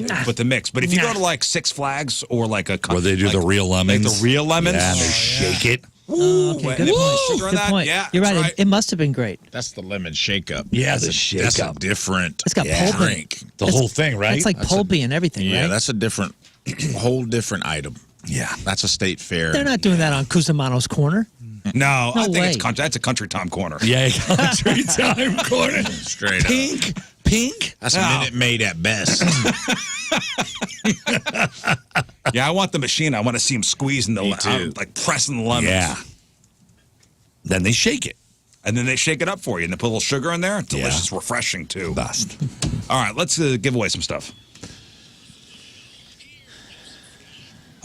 Speaker 1: But if you go to like Six Flags or like a.
Speaker 13: Where they do the real lemons.
Speaker 1: Like the real lemons.
Speaker 13: Yeah, they shake it.
Speaker 2: Okay, good point. Good point.
Speaker 1: Yeah,
Speaker 2: you're right. It must have been great.
Speaker 4: That's the lemon shake-up.
Speaker 13: Yeah, the shake-up.
Speaker 4: That's a different
Speaker 2: It's got pulp
Speaker 4: drink.
Speaker 13: The whole thing, right?
Speaker 2: It's like pulpy and everything, right?
Speaker 4: Yeah, that's a different, whole different item.
Speaker 1: Yeah.
Speaker 4: That's a state fair.
Speaker 2: They're not doing that on Cusimano's corner.
Speaker 1: No, I think
Speaker 2: way.
Speaker 1: that's a country time corner.
Speaker 13: Yeah, country time corner.
Speaker 4: Straight
Speaker 13: Pink.
Speaker 4: That's Minute Maid at best.
Speaker 1: Yeah, I want the machine. I want to see him squeezing the lemon, like pressing the lemons.
Speaker 13: Yeah. Then they shake it.
Speaker 1: And then they shake it up for you, and they put a little sugar in there. Delicious, refreshing, too.
Speaker 13: Best.
Speaker 1: All right, let's give away some stuff.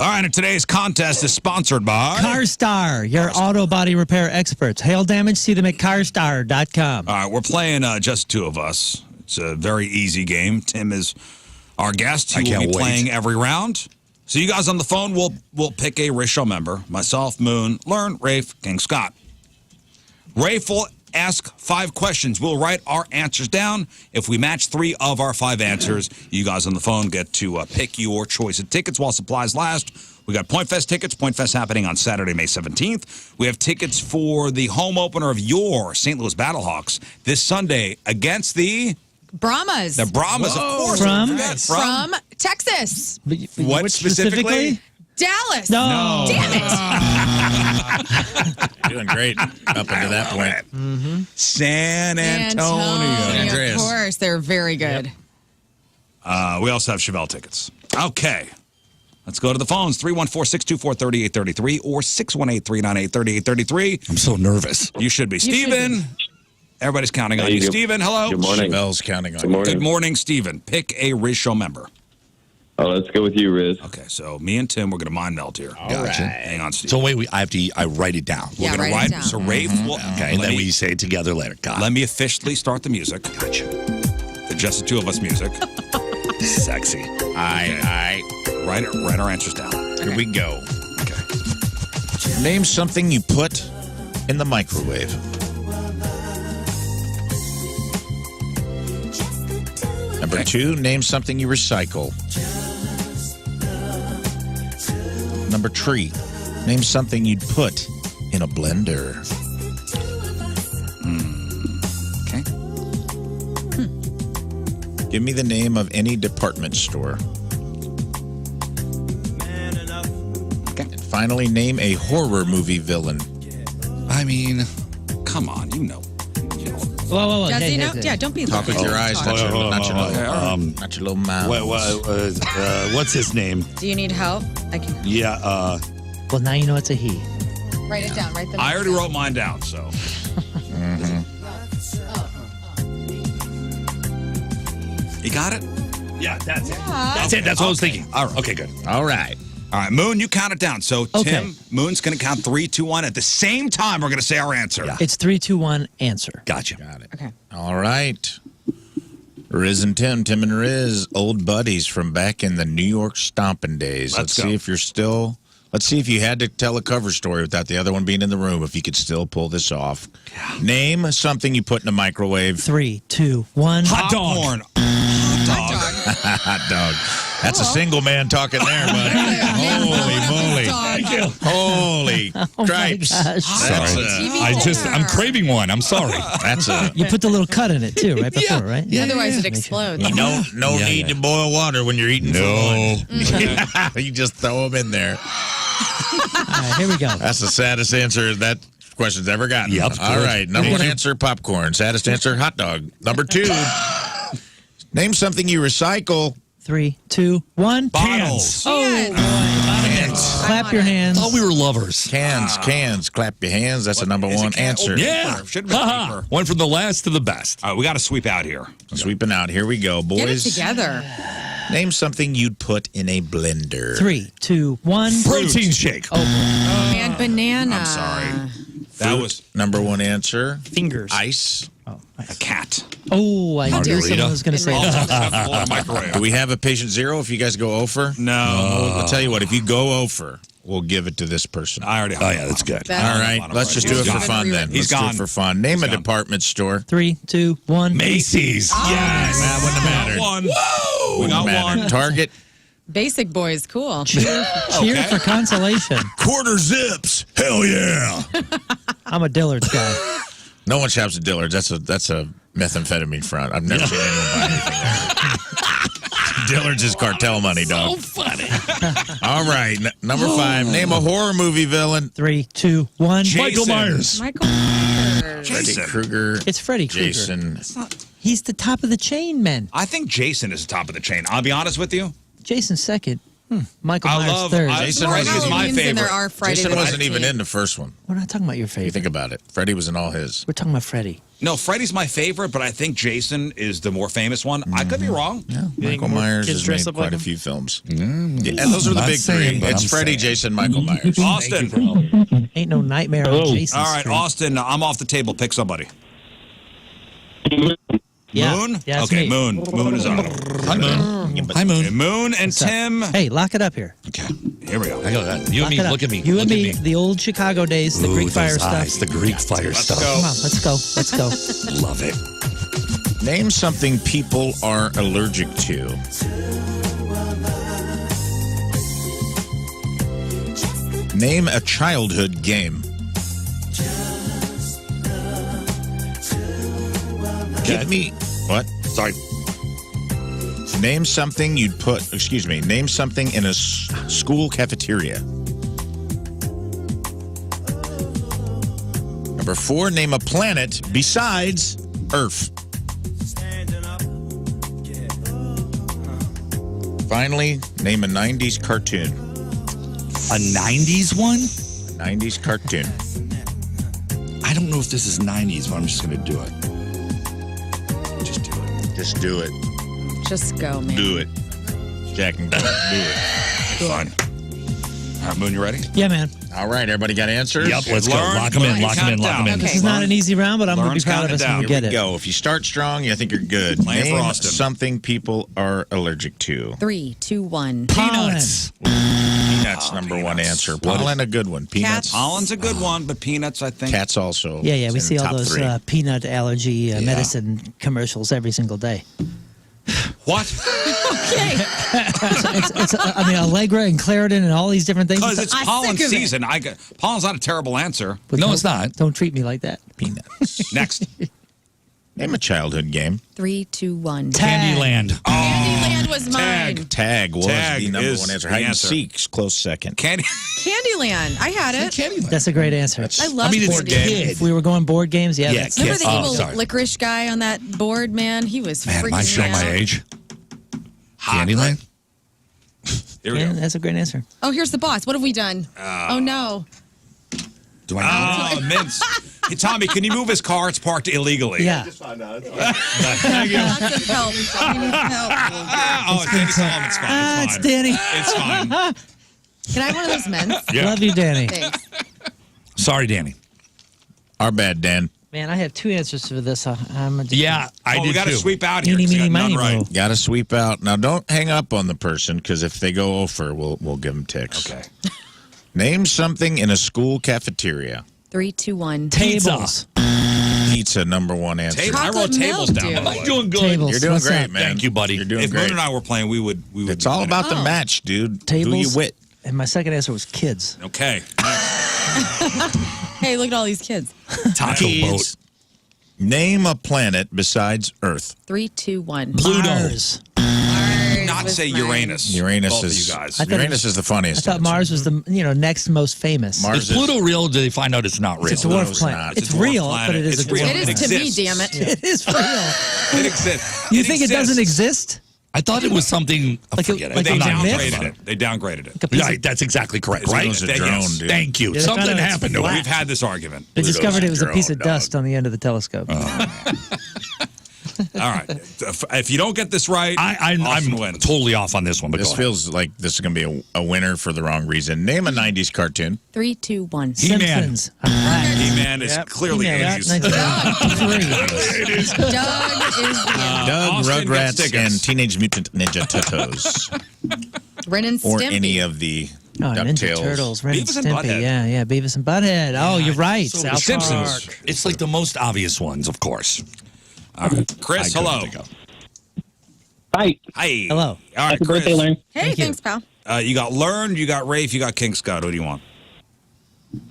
Speaker 1: All right, and today's contest is sponsored by
Speaker 2: CarStar, your auto body repair experts. Hail damage, see them at carstar.com.
Speaker 1: All right, we're playing just two of us. It's a very easy game. Tim is our guest. He will be playing every round. So you guys on the phone, we'll pick a Riz Show member. Myself, Moon, Lern, Rafe, King Scott. Rafe will ask 5 questions. We'll write our answers down. If we match 3 of our 5 answers, you guys on the phone get to pick your choice of tickets while supplies last. We got Point Fest tickets. Point Fest happening on Saturday, May 17th. We have tickets for the home opener of your St. Louis Battlehawks this Sunday against the
Speaker 5: Brahmas.
Speaker 1: The Brahmas, of course.
Speaker 5: From Texas.
Speaker 1: What specifically?
Speaker 5: Dallas.
Speaker 2: No.
Speaker 5: Damn it.
Speaker 4: Doing great up into that point.
Speaker 5: Mm-hmm.
Speaker 1: San Antonio.
Speaker 5: Of course, they're very good.
Speaker 1: Yep. We also have Chevelle tickets. Okay. Let's go to the phones. 314-624-3833 or 618-398-3833.
Speaker 13: I'm so nervous.
Speaker 1: You should be. Steven. Everybody's counting on you. Steven, hello.
Speaker 18: Good morning.
Speaker 4: Chevelle's counting on
Speaker 18: you.
Speaker 1: Good morning, Steven. Pick a Riz Show member.
Speaker 18: Let's go with you, Riz.
Speaker 1: Okay, so me and Tim, we're going to mind meld here.
Speaker 13: Gotcha.
Speaker 1: Hang on, Steve.
Speaker 13: So wait, I write it down.
Speaker 1: We're going to write it. So Rafe will.
Speaker 13: Okay, and then we say it together later.
Speaker 1: Let me officially start the music. Gotcha. The Just the Two of Us music.
Speaker 13: Sexy.
Speaker 1: All right. Write our answers down.
Speaker 4: Here we go.
Speaker 1: Okay.
Speaker 4: Name something you put in the microwave. Number 2, name something you recycle. Number 3, name something you'd put in a blender.
Speaker 1: Okay.
Speaker 4: Give me the name of any department store.
Speaker 1: Okay.
Speaker 4: And finally, name a horror movie villain.
Speaker 1: I mean, come on, you know.
Speaker 2: Whoa.
Speaker 5: Does he know? Yeah, don't be
Speaker 4: Talk with your eyes, not your little mouth.
Speaker 13: What's his name?
Speaker 5: Do you need help? I can
Speaker 13: Yeah.
Speaker 2: Well, now you know it's a he.
Speaker 5: write it down. Write the
Speaker 1: I already wrote mine down, so. You got it?
Speaker 13: Yeah, that's it. That's it. That's what I was thinking. All right. Okay, good.
Speaker 4: All right.
Speaker 1: All right, Moon, you count it down. So, Tim, Moon's going to count 3, 2, 1. At the same time, we're going to say our answer.
Speaker 13: Yeah.
Speaker 2: It's 3, 2, 1, answer.
Speaker 13: Gotcha.
Speaker 4: Got it.
Speaker 5: Okay.
Speaker 4: All right. Riz and Tim and Riz, old buddies from back in the New York stomping days.
Speaker 1: Let's
Speaker 4: see
Speaker 1: go.
Speaker 4: if you're still. Let's see if you had to tell a cover story without the other one being in the room, if you could still pull this off. Yeah. Name something you put in a microwave.
Speaker 2: 3, 2, 1.
Speaker 13: Hot dog.
Speaker 1: Popcorn.
Speaker 4: Hot dog. That's a single man talking there, buddy. Holy moly.
Speaker 13: Thank you.
Speaker 4: Holy cripes.
Speaker 13: Sorry. I'm craving one. I'm sorry.
Speaker 2: You put the little cut in it too, right before, right?
Speaker 5: Yeah. Otherwise, it explodes.
Speaker 4: No need to boil water when you're eating
Speaker 13: No.
Speaker 4: You just throw them in there.
Speaker 2: All right, here we go.
Speaker 4: That's the saddest answer that question's ever gotten.
Speaker 13: Yep.
Speaker 4: All right. Number 1 answer, popcorn. Saddest answer, hot dog. Number 2, name something you recycle.
Speaker 2: 3, 2, 1.
Speaker 13: Bottles.
Speaker 4: Cans.
Speaker 2: Clap your hands.
Speaker 13: Oh, we were lovers.
Speaker 4: Cans. Clap your hands. That's a number 1 answer.
Speaker 13: Yeah.
Speaker 1: Should have been deeper.
Speaker 13: Went from the last to the best.
Speaker 1: All right, we got to sweep out here.
Speaker 4: Sweeping out. Here we go, boys.
Speaker 5: Get it together.
Speaker 4: Name something you'd put in a blender.
Speaker 2: 3, 2, 1.
Speaker 13: Protein shake.
Speaker 5: And banana.
Speaker 1: I'm sorry. That was
Speaker 4: number 1 answer.
Speaker 2: Fingers.
Speaker 4: Ice.
Speaker 1: a cat.
Speaker 2: Oh, I knew someone was going to say that.
Speaker 4: Do we have a patient 0 if you guys go over?
Speaker 1: No.
Speaker 4: I'll tell you what, if you go over, we'll give it to this person.
Speaker 1: I already.
Speaker 13: Oh, yeah, that's good.
Speaker 4: All right, let's just do it for fun then.
Speaker 1: He's
Speaker 4: Let's
Speaker 1: gone.
Speaker 4: do it for fun. Name a department store.
Speaker 2: 3, 2, 1.
Speaker 13: Macy's.
Speaker 4: Yes. That wouldn't have mattered.
Speaker 1: One.
Speaker 4: Whoa.
Speaker 1: We got
Speaker 4: mattered.
Speaker 1: one.
Speaker 4: Target.
Speaker 5: Basic boys, cool.
Speaker 2: Cheer for consolation.
Speaker 4: Quarter zips. Hell yeah.
Speaker 2: I'm a Dillard's guy.
Speaker 4: No one shops at Dillard's. That's a methamphetamine front. I've never seen anyone buy anything there. Dillard's is cartel money, dog.
Speaker 13: So funny.
Speaker 4: All right, number 5. Name a horror movie villain.
Speaker 2: 3, 2, 1.
Speaker 13: Michael Myers.
Speaker 5: Michael Myers.
Speaker 4: Freddy Krueger.
Speaker 2: It's Freddy Krueger.
Speaker 4: Jason.
Speaker 2: He's the top of the chain, man.
Speaker 1: I think Jason is the top of the chain. I'll be honest with you.
Speaker 2: Jason's second. Michael
Speaker 1: I
Speaker 2: Myers
Speaker 1: love-
Speaker 2: third.
Speaker 4: Jason
Speaker 5: More
Speaker 4: was my
Speaker 5: Halloweens than
Speaker 4: favorite.
Speaker 5: there are Friday
Speaker 4: Jason
Speaker 5: the
Speaker 4: wasn't even
Speaker 5: 13th.
Speaker 4: in the first one.
Speaker 2: We're not talking about your
Speaker 4: If you
Speaker 2: favorite.
Speaker 4: think about it, Freddy was in all his.
Speaker 2: We're talking about Freddy.
Speaker 1: No, Freddy's my favorite, but I think Jason is the more famous one. I could be wrong.
Speaker 4: Yeah,
Speaker 3: think
Speaker 4: Michael
Speaker 3: more
Speaker 4: Myers
Speaker 3: kids
Speaker 4: has
Speaker 3: dress
Speaker 4: made
Speaker 3: up like
Speaker 4: quite a
Speaker 3: him?
Speaker 4: few films. Yeah, and those are the
Speaker 13: Not
Speaker 4: big
Speaker 13: saying,
Speaker 4: three.
Speaker 13: but
Speaker 4: It's
Speaker 13: I'm
Speaker 4: Freddy,
Speaker 13: saying.
Speaker 4: Jason, Michael Myers.
Speaker 1: Austin.
Speaker 2: Ain't no nightmare on Jason
Speaker 1: All right,
Speaker 2: Street.
Speaker 1: Austin, I'm off the table. Pick somebody.
Speaker 2: Yeah.
Speaker 1: Moon?
Speaker 2: Yeah, it's
Speaker 1: okay,
Speaker 2: me.
Speaker 1: Moon. Moon is on.
Speaker 13: Hi, Moon. Hi, Moon.
Speaker 1: Okay, Moon and Tim.
Speaker 2: Hey, lock it up here.
Speaker 1: Okay, here we go.
Speaker 13: I got that. You and
Speaker 2: Lock
Speaker 13: me,
Speaker 2: it up.
Speaker 13: look at me.
Speaker 2: You
Speaker 13: look
Speaker 2: and me,
Speaker 13: at me.
Speaker 2: the old Chicago days, the
Speaker 13: Ooh,
Speaker 2: Greek fire
Speaker 13: those
Speaker 2: stuff.
Speaker 13: eyes, the Greek fire
Speaker 1: Let's
Speaker 13: stuff.
Speaker 1: go.
Speaker 2: Come on, let's go. Let's go.
Speaker 13: Love it.
Speaker 4: Name something people are allergic to. Name a childhood game. Give me what?
Speaker 13: Sorry.
Speaker 4: Name something you'd put. Excuse me. Name something in a school cafeteria. Number 4. Name a planet besides Earth. Finally, name a 90s cartoon.
Speaker 13: A 90s one?
Speaker 4: A 90s cartoon.
Speaker 13: I don't know if this is 90s, but I'm just going to do it.
Speaker 4: Just do it. Just do it.
Speaker 5: Just go, man.
Speaker 4: Do it. Jack and do it.
Speaker 1: Fine. All right, Moon, you ready?
Speaker 2: Yeah, man.
Speaker 4: All right, everybody got answers?
Speaker 13: Yep, let's go.
Speaker 1: Learn,
Speaker 13: Lock them in,
Speaker 1: learn,
Speaker 13: lock them in,
Speaker 1: count
Speaker 13: lock them in.
Speaker 1: down.
Speaker 2: This is not an easy round, but I'm going to be
Speaker 1: Learn's
Speaker 2: proud of
Speaker 1: counting
Speaker 2: us when
Speaker 1: down.
Speaker 2: we
Speaker 1: Here
Speaker 2: get
Speaker 4: Here we
Speaker 2: it.
Speaker 4: go. If you start strong, I think you're good.
Speaker 1: Playing for
Speaker 4: Name
Speaker 1: Austin.
Speaker 4: something people are allergic to.
Speaker 5: 3, 2, 1.
Speaker 13: Peanuts.
Speaker 4: Peanuts, number one
Speaker 1: peanuts.
Speaker 4: answer. Pollen, a good one. Peanuts.
Speaker 1: Pollen's a good one, but peanuts, I think.
Speaker 4: Cats also.
Speaker 2: Yeah, yeah, we
Speaker 4: in
Speaker 2: see
Speaker 4: the
Speaker 2: all
Speaker 4: top
Speaker 2: those
Speaker 4: 3.
Speaker 2: peanut allergy medicine commercials every single day.
Speaker 1: What?
Speaker 5: Okay.
Speaker 2: I mean, Allegra and Claritin and all these different things.
Speaker 1: Because it's
Speaker 5: I'm
Speaker 1: pollen
Speaker 5: sick of it.
Speaker 1: season. Pollen's not a terrible answer.
Speaker 2: But
Speaker 13: No,
Speaker 2: don't-
Speaker 13: it's not.
Speaker 2: Don't treat me like that.
Speaker 4: Peanuts.
Speaker 1: Next.
Speaker 4: Name a childhood game.
Speaker 5: 3, 2, 1.
Speaker 13: Candyland.
Speaker 5: Candyland was mine.
Speaker 4: Tag was
Speaker 1: Tag
Speaker 4: the number
Speaker 1: is
Speaker 4: one answer.
Speaker 1: the
Speaker 4: Hide and
Speaker 1: answer.
Speaker 4: seek's close second.
Speaker 1: Candy.
Speaker 5: Candyland. I had it.
Speaker 13: Candyland.
Speaker 2: That's a great answer.
Speaker 5: I love
Speaker 13: I mean, it's
Speaker 5: board
Speaker 13: kid.
Speaker 5: games.
Speaker 2: If we were going board games, yeah.
Speaker 13: Yeah,
Speaker 2: that's-
Speaker 5: Remember the
Speaker 13: Oh,
Speaker 5: evil
Speaker 13: sorry.
Speaker 5: licorice guy on that board, man? He was
Speaker 13: Man,
Speaker 5: freaking
Speaker 13: am I showing
Speaker 5: me
Speaker 13: my
Speaker 5: out.
Speaker 13: age? Candyland?
Speaker 1: Here we
Speaker 2: yeah,
Speaker 1: go.
Speaker 2: that's a great answer.
Speaker 5: Oh, here's the boss. What have we done? Oh, no.
Speaker 13: Do I know?
Speaker 1: Oh, Mince. Hey, Tommy, can you move his car? It's parked illegally.
Speaker 2: Yeah.
Speaker 5: Lots of help. He needs help.
Speaker 1: Oh, it's Danny Solomon. It's fine.
Speaker 2: Ah,
Speaker 1: It's
Speaker 2: it's
Speaker 1: fine.
Speaker 2: Danny.
Speaker 1: It's fine.
Speaker 5: Can I have one of those men?
Speaker 1: Yeah.
Speaker 2: Love you, Danny.
Speaker 5: Thanks.
Speaker 13: Sorry, Danny.
Speaker 4: Our bad, Dan.
Speaker 2: Man, I have 2 answers for this. I'm just
Speaker 13: Yeah, I
Speaker 1: Oh,
Speaker 13: did
Speaker 1: we got to
Speaker 13: too.
Speaker 1: sweep out here.
Speaker 2: Eeny,
Speaker 1: 'cause we
Speaker 2: meeny,
Speaker 1: got none
Speaker 2: miny,
Speaker 1: right.
Speaker 2: moe.
Speaker 4: Got to sweep out. Now, don't hang up on the person, because if they go over, we'll give them ticks.
Speaker 1: Okay.
Speaker 4: Name something in a school cafeteria.
Speaker 5: 3, 2, 1.
Speaker 2: Tables.
Speaker 4: Pizza, number one answer.
Speaker 1: I wrote
Speaker 5: Chocolate
Speaker 1: tables
Speaker 5: milk,
Speaker 1: down.
Speaker 5: dude.
Speaker 1: by the way.
Speaker 13: Doing good.
Speaker 2: Tables.
Speaker 4: You're doing
Speaker 2: What's
Speaker 4: great,
Speaker 2: up?
Speaker 4: man.
Speaker 13: Thank you, buddy.
Speaker 4: You're doing
Speaker 1: If
Speaker 4: great.
Speaker 1: Moon and I were playing, we would.
Speaker 4: It's all
Speaker 1: win.
Speaker 4: about the
Speaker 5: Oh.
Speaker 4: match, dude.
Speaker 2: Tables.
Speaker 4: Who you wit.
Speaker 2: And my second answer was kids.
Speaker 1: Okay.
Speaker 5: Hey, look at all these kids.
Speaker 13: Taco boat.
Speaker 4: Kids. Name a planet besides Earth.
Speaker 5: 3, 2, 1.
Speaker 13: Pluto.
Speaker 2: Mars.
Speaker 1: Not
Speaker 5: was
Speaker 1: say
Speaker 5: mine.
Speaker 1: Uranus.
Speaker 4: Uranus
Speaker 1: Both
Speaker 4: is
Speaker 1: of you guys.
Speaker 2: I thought it
Speaker 4: Uranus
Speaker 2: was-
Speaker 4: is the
Speaker 2: I
Speaker 4: funniest.
Speaker 2: thought
Speaker 4: answer.
Speaker 2: Mars was the next most famous.
Speaker 4: Mars
Speaker 13: Is Pluto real? Or did they find out it's not real?
Speaker 2: It's a dwarf
Speaker 4: Pluto's
Speaker 2: planet.
Speaker 4: not.
Speaker 2: It's
Speaker 1: It's a dwarf
Speaker 2: real,
Speaker 1: planet.
Speaker 2: but it is
Speaker 1: It's
Speaker 2: a
Speaker 1: real.
Speaker 2: dwarf
Speaker 5: It is
Speaker 1: It
Speaker 5: to me,
Speaker 1: exists.
Speaker 5: damn it.
Speaker 2: It is real.
Speaker 1: It exists.
Speaker 2: You think it doesn't exist?
Speaker 13: I thought it was something. I
Speaker 2: Like a-
Speaker 13: forget it.
Speaker 2: like
Speaker 1: They
Speaker 2: a
Speaker 13: I'm not
Speaker 2: myth?
Speaker 13: talking
Speaker 1: downgraded
Speaker 13: about
Speaker 1: it. They downgraded it.
Speaker 2: Like a piece of-
Speaker 13: Right, that's exactly correct,
Speaker 4: It
Speaker 13: right?
Speaker 4: was a
Speaker 1: Yes.
Speaker 4: drone, dude.
Speaker 13: Thank you.
Speaker 2: Yeah, they found
Speaker 13: Something
Speaker 2: out it's
Speaker 13: happened to
Speaker 2: flat.
Speaker 13: it.
Speaker 1: We've had this argument.
Speaker 2: They discovered it was a piece of
Speaker 4: drone,
Speaker 2: dust on the end of the telescope.
Speaker 1: All right. If you don't get this right,
Speaker 13: I'm
Speaker 1: Austin wins.
Speaker 13: totally off on this one. But
Speaker 4: This
Speaker 13: go ahead.
Speaker 4: feels like this is going to be a winner for the wrong reason. Name a 90s cartoon.
Speaker 5: 3, 2, 1.
Speaker 13: He-Man.
Speaker 2: Simpsons. All right.
Speaker 1: He-Man is clearly
Speaker 2: He-Man,
Speaker 1: Andy's.
Speaker 2: that's 1993.
Speaker 1: It is.
Speaker 5: Doug is the
Speaker 4: Doug,
Speaker 1: Austin gets
Speaker 4: Rugrats,
Speaker 1: tickets.
Speaker 4: and Teenage Mutant Ninja Turtles.
Speaker 5: Ren and
Speaker 4: Or
Speaker 5: Stimpy.
Speaker 4: any of the
Speaker 2: Oh, Ninja
Speaker 4: DuckTales.
Speaker 2: Turtles, Ren and
Speaker 1: Beavis and
Speaker 2: Stimpy.
Speaker 1: Butthead.
Speaker 2: Yeah, Beavis and Butthead. Oh, you're right.
Speaker 13: So
Speaker 2: South
Speaker 13: Simpsons.
Speaker 2: Park.
Speaker 13: It's like the most obvious ones, of course.
Speaker 1: All right. Chris,
Speaker 13: I couldn't
Speaker 1: hello.
Speaker 13: think of.
Speaker 19: Hi.
Speaker 1: Hi.
Speaker 2: Hello.
Speaker 1: All right,
Speaker 19: Happy
Speaker 1: Chris.
Speaker 19: birthday, Lern.
Speaker 5: Hey,
Speaker 2: Thank you.
Speaker 5: thanks, pal.
Speaker 1: You got Lern, you got Rafe, you got King Scott. Who do you want?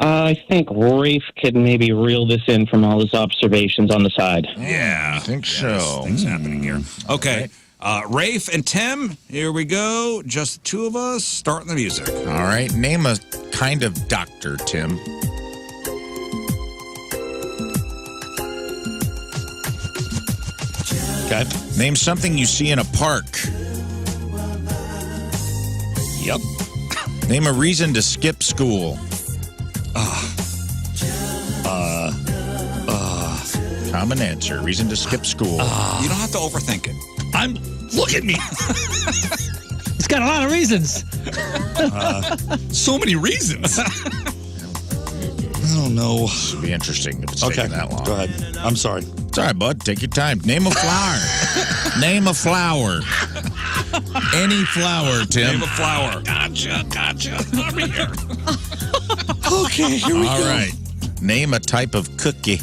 Speaker 19: I think Rafe could maybe reel this in from all his observations on the side.
Speaker 1: Yeah.
Speaker 4: I think so.
Speaker 1: Things happening here. Okay. Rafe and Tim, here we go. Just the two of us. Starting the music.
Speaker 4: All right. Name a kind of doctor, Tim.
Speaker 13: Okay.
Speaker 4: Name something you see in a park.
Speaker 13: Yep.
Speaker 4: Name a reason to skip school. Common answer. Reason to skip school.
Speaker 1: You don't have to overthink it.
Speaker 13: Look at me.
Speaker 2: It's got a lot of reasons.
Speaker 13: So many reasons. I don't know.
Speaker 4: This will be interesting if it's taking that long.
Speaker 13: Go ahead. I'm sorry.
Speaker 4: It's all right, bud. Take your time. Name a flower. Name a flower. Any flower, Tim.
Speaker 1: Name a flower.
Speaker 13: Gotcha. I'm here. Okay, here we go.
Speaker 4: All right. Name a type of cookie.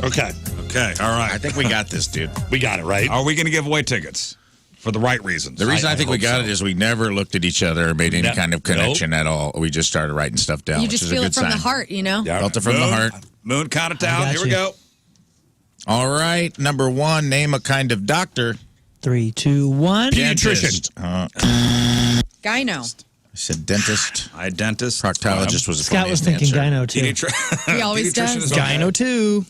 Speaker 13: Okay.
Speaker 1: Okay, all right.
Speaker 4: I think we got this, dude.
Speaker 13: We got it, right?
Speaker 1: Are we going to give away tickets for the right reasons?
Speaker 4: The reason I think we got it is we never looked at each other or made any kind of connection at all. We just started writing stuff down.
Speaker 5: You
Speaker 4: which
Speaker 5: just
Speaker 4: is
Speaker 5: feel
Speaker 4: a
Speaker 5: it
Speaker 4: good
Speaker 5: from the
Speaker 4: sign.
Speaker 5: heart, you know?
Speaker 4: Felt it from the heart.
Speaker 1: Moon, count it down.
Speaker 2: got
Speaker 1: Here we
Speaker 2: you.
Speaker 1: go.
Speaker 4: All right. Number one, name a kind of doctor.
Speaker 2: 3, 2, 1.
Speaker 4: Dentist.
Speaker 5: Gyno.
Speaker 4: I said dentist.
Speaker 1: I dentist.
Speaker 4: Proctologist was a
Speaker 2: Scott was thinking gyno, too.
Speaker 5: He always does.
Speaker 3: Gyno too.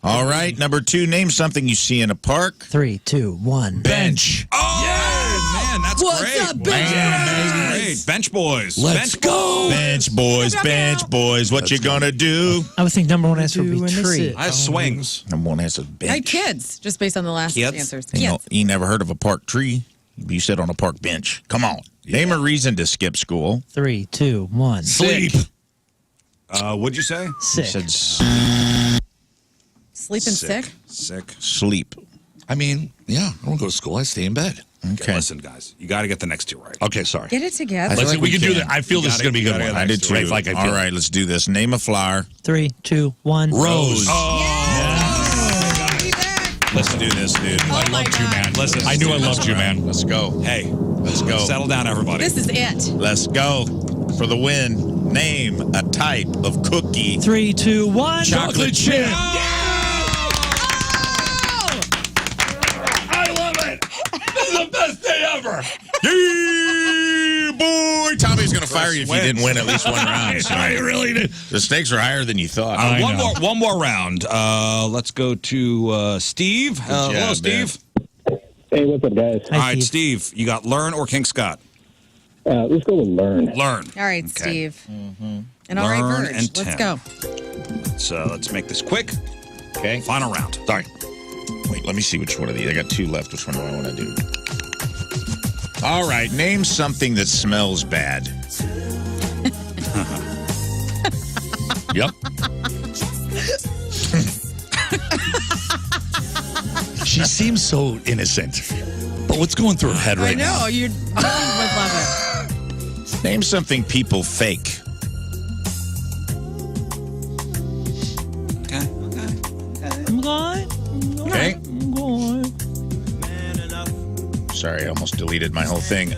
Speaker 4: All right. Number two, name something you see in a park.
Speaker 2: 3, 2, 1.
Speaker 4: Bench.
Speaker 1: Oh, man, that's
Speaker 5: What's
Speaker 1: great.
Speaker 5: up, bench
Speaker 1: That's great. Bench boys.
Speaker 13: Let's
Speaker 1: Bench
Speaker 13: go.
Speaker 4: Bench boys. Bench boys. What you gonna do?
Speaker 2: I would think number one answer would be tree.
Speaker 1: I have swings.
Speaker 4: Number one answer,
Speaker 5: I had
Speaker 4: bench.
Speaker 5: kids, just based on the last
Speaker 1: Kids?
Speaker 5: answers.
Speaker 4: You, know,
Speaker 5: Kids.
Speaker 4: you never heard of a park tree? You sit on a park bench. Come on. Name a reason to skip school.
Speaker 2: 3, 2, 1.
Speaker 13: Sleep.
Speaker 1: What'd you say?
Speaker 2: Sick.
Speaker 4: Said
Speaker 5: Sleeping sick?
Speaker 1: Sick.
Speaker 4: sleep.
Speaker 13: I mean, yeah, I don't go to school. I stay in bed.
Speaker 1: Okay. Listen, guys, you got to get the next two right.
Speaker 13: Okay, sorry.
Speaker 5: Get it together.
Speaker 13: Let's see, we can do that. I feel
Speaker 1: You
Speaker 13: this is
Speaker 1: gotta-
Speaker 13: going to be a
Speaker 1: you
Speaker 13: good
Speaker 1: gotta
Speaker 13: one.
Speaker 1: get
Speaker 4: I did too.
Speaker 13: Right, like I feel.
Speaker 4: All right, let's do this. Name a flower.
Speaker 2: 3, 2, 1.
Speaker 13: Rose.
Speaker 4: Let's do this, dude.
Speaker 13: I loved you, man. Listen, I knew I loved you, man.
Speaker 4: Let's go.
Speaker 1: Hey,
Speaker 4: Let's go.
Speaker 1: settle down, everybody.
Speaker 5: This is it.
Speaker 4: Let's go. For the win, name a type of cookie.
Speaker 2: 3, 2, 1.
Speaker 13: Chocolate chip. I love it. This is the best day ever.
Speaker 4: Yeah, boy. Tommy's going to fire you if you didn't win at least one round. So
Speaker 13: I really did.
Speaker 4: the stakes are higher than you thought.
Speaker 1: One more round. Let's go to Steve. Hello,
Speaker 4: job,
Speaker 1: Steve.
Speaker 9: Hey, what's up, guys?
Speaker 1: All right, Steve, you got Lern or King Scott?
Speaker 9: Let's go with Lern.
Speaker 1: Lern.
Speaker 5: All right,
Speaker 1: Okay.
Speaker 5: Steve. And all right,
Speaker 1: Lern
Speaker 5: Verge.
Speaker 1: and
Speaker 5: Let's
Speaker 1: Tim.
Speaker 5: go.
Speaker 1: Let's make this quick.
Speaker 4: Okay.
Speaker 1: Final round.
Speaker 13: Sorry.
Speaker 4: Wait, let me see which one of these. I got two left. Which one do I want to do? All right. Name something that smells bad.
Speaker 13: Yep. She seems so innocent. But what's going through her head right now?
Speaker 5: I know. You would love it.
Speaker 4: Name something people fake.
Speaker 2: I'm going.
Speaker 4: Okay.
Speaker 2: I'm going.
Speaker 4: Sorry, I almost deleted my whole thing.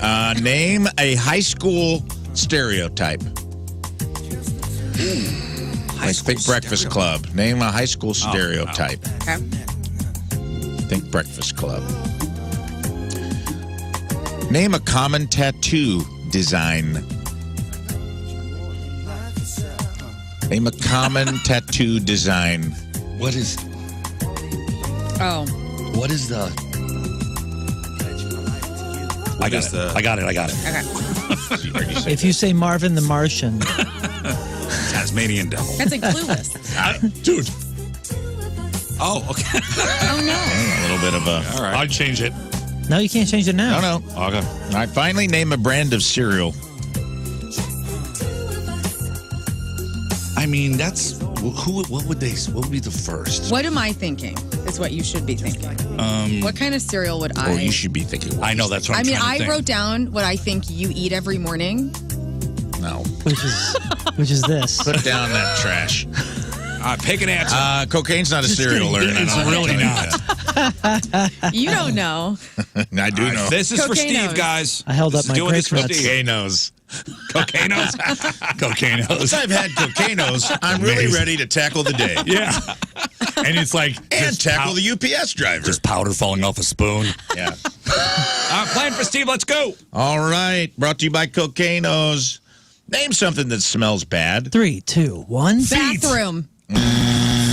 Speaker 4: Name a high school stereotype. Like think Breakfast Club. Name a high school stereotype.
Speaker 5: Okay.
Speaker 4: Think Breakfast Club. Name a common tattoo design. Name a common tattoo design.
Speaker 13: What is
Speaker 5: Oh.
Speaker 13: what is the I got it. I got it. I got it.
Speaker 5: Okay.
Speaker 2: If you say Marvin the Martian,
Speaker 1: Tasmanian devil.
Speaker 5: That's like Clueless.
Speaker 13: Dude.
Speaker 1: Oh, okay.
Speaker 5: Oh, no.
Speaker 4: A little bit of a.
Speaker 1: All right.
Speaker 13: I'd change it.
Speaker 2: no, you can't change it now.
Speaker 4: No.
Speaker 13: Okay.
Speaker 4: All right, finally, name a brand of cereal.
Speaker 13: I mean, that's what would be the first?
Speaker 5: What am I thinking is what you should be thinking. What kind of cereal would I?
Speaker 4: Or you should be thinking.
Speaker 13: I know that's what
Speaker 5: I
Speaker 13: I'm
Speaker 5: mean,
Speaker 13: trying to
Speaker 5: I
Speaker 13: think.
Speaker 5: wrote down what I think you eat every morning.
Speaker 4: No.
Speaker 2: Which is this.
Speaker 4: Put down that trash.
Speaker 1: Pick an answer.
Speaker 4: Cocaine's not a cereal, Lern.
Speaker 13: It's really not.
Speaker 5: You don't know.
Speaker 4: I do know.
Speaker 1: This is for
Speaker 5: Cocaine
Speaker 1: Steve,
Speaker 5: nose.
Speaker 1: guys.
Speaker 2: I held up my
Speaker 1: doing this
Speaker 2: grape
Speaker 1: for
Speaker 2: nuts.
Speaker 1: Steve.
Speaker 4: Cocainos.
Speaker 1: Cocainos.
Speaker 13: Cocainos.
Speaker 4: Once I've had cocainos, I'm really
Speaker 13: Amazing.
Speaker 4: ready to tackle the day.
Speaker 13: Yeah. And it's like
Speaker 4: And
Speaker 13: just
Speaker 4: tackle the UPS driver.
Speaker 13: Just powder falling off a spoon.
Speaker 4: Yeah.
Speaker 1: Playing for Steve. Let's go.
Speaker 4: All right. Brought to you by Cocainos. Name something that smells bad.
Speaker 2: 3, 2, 1.
Speaker 5: Bathroom.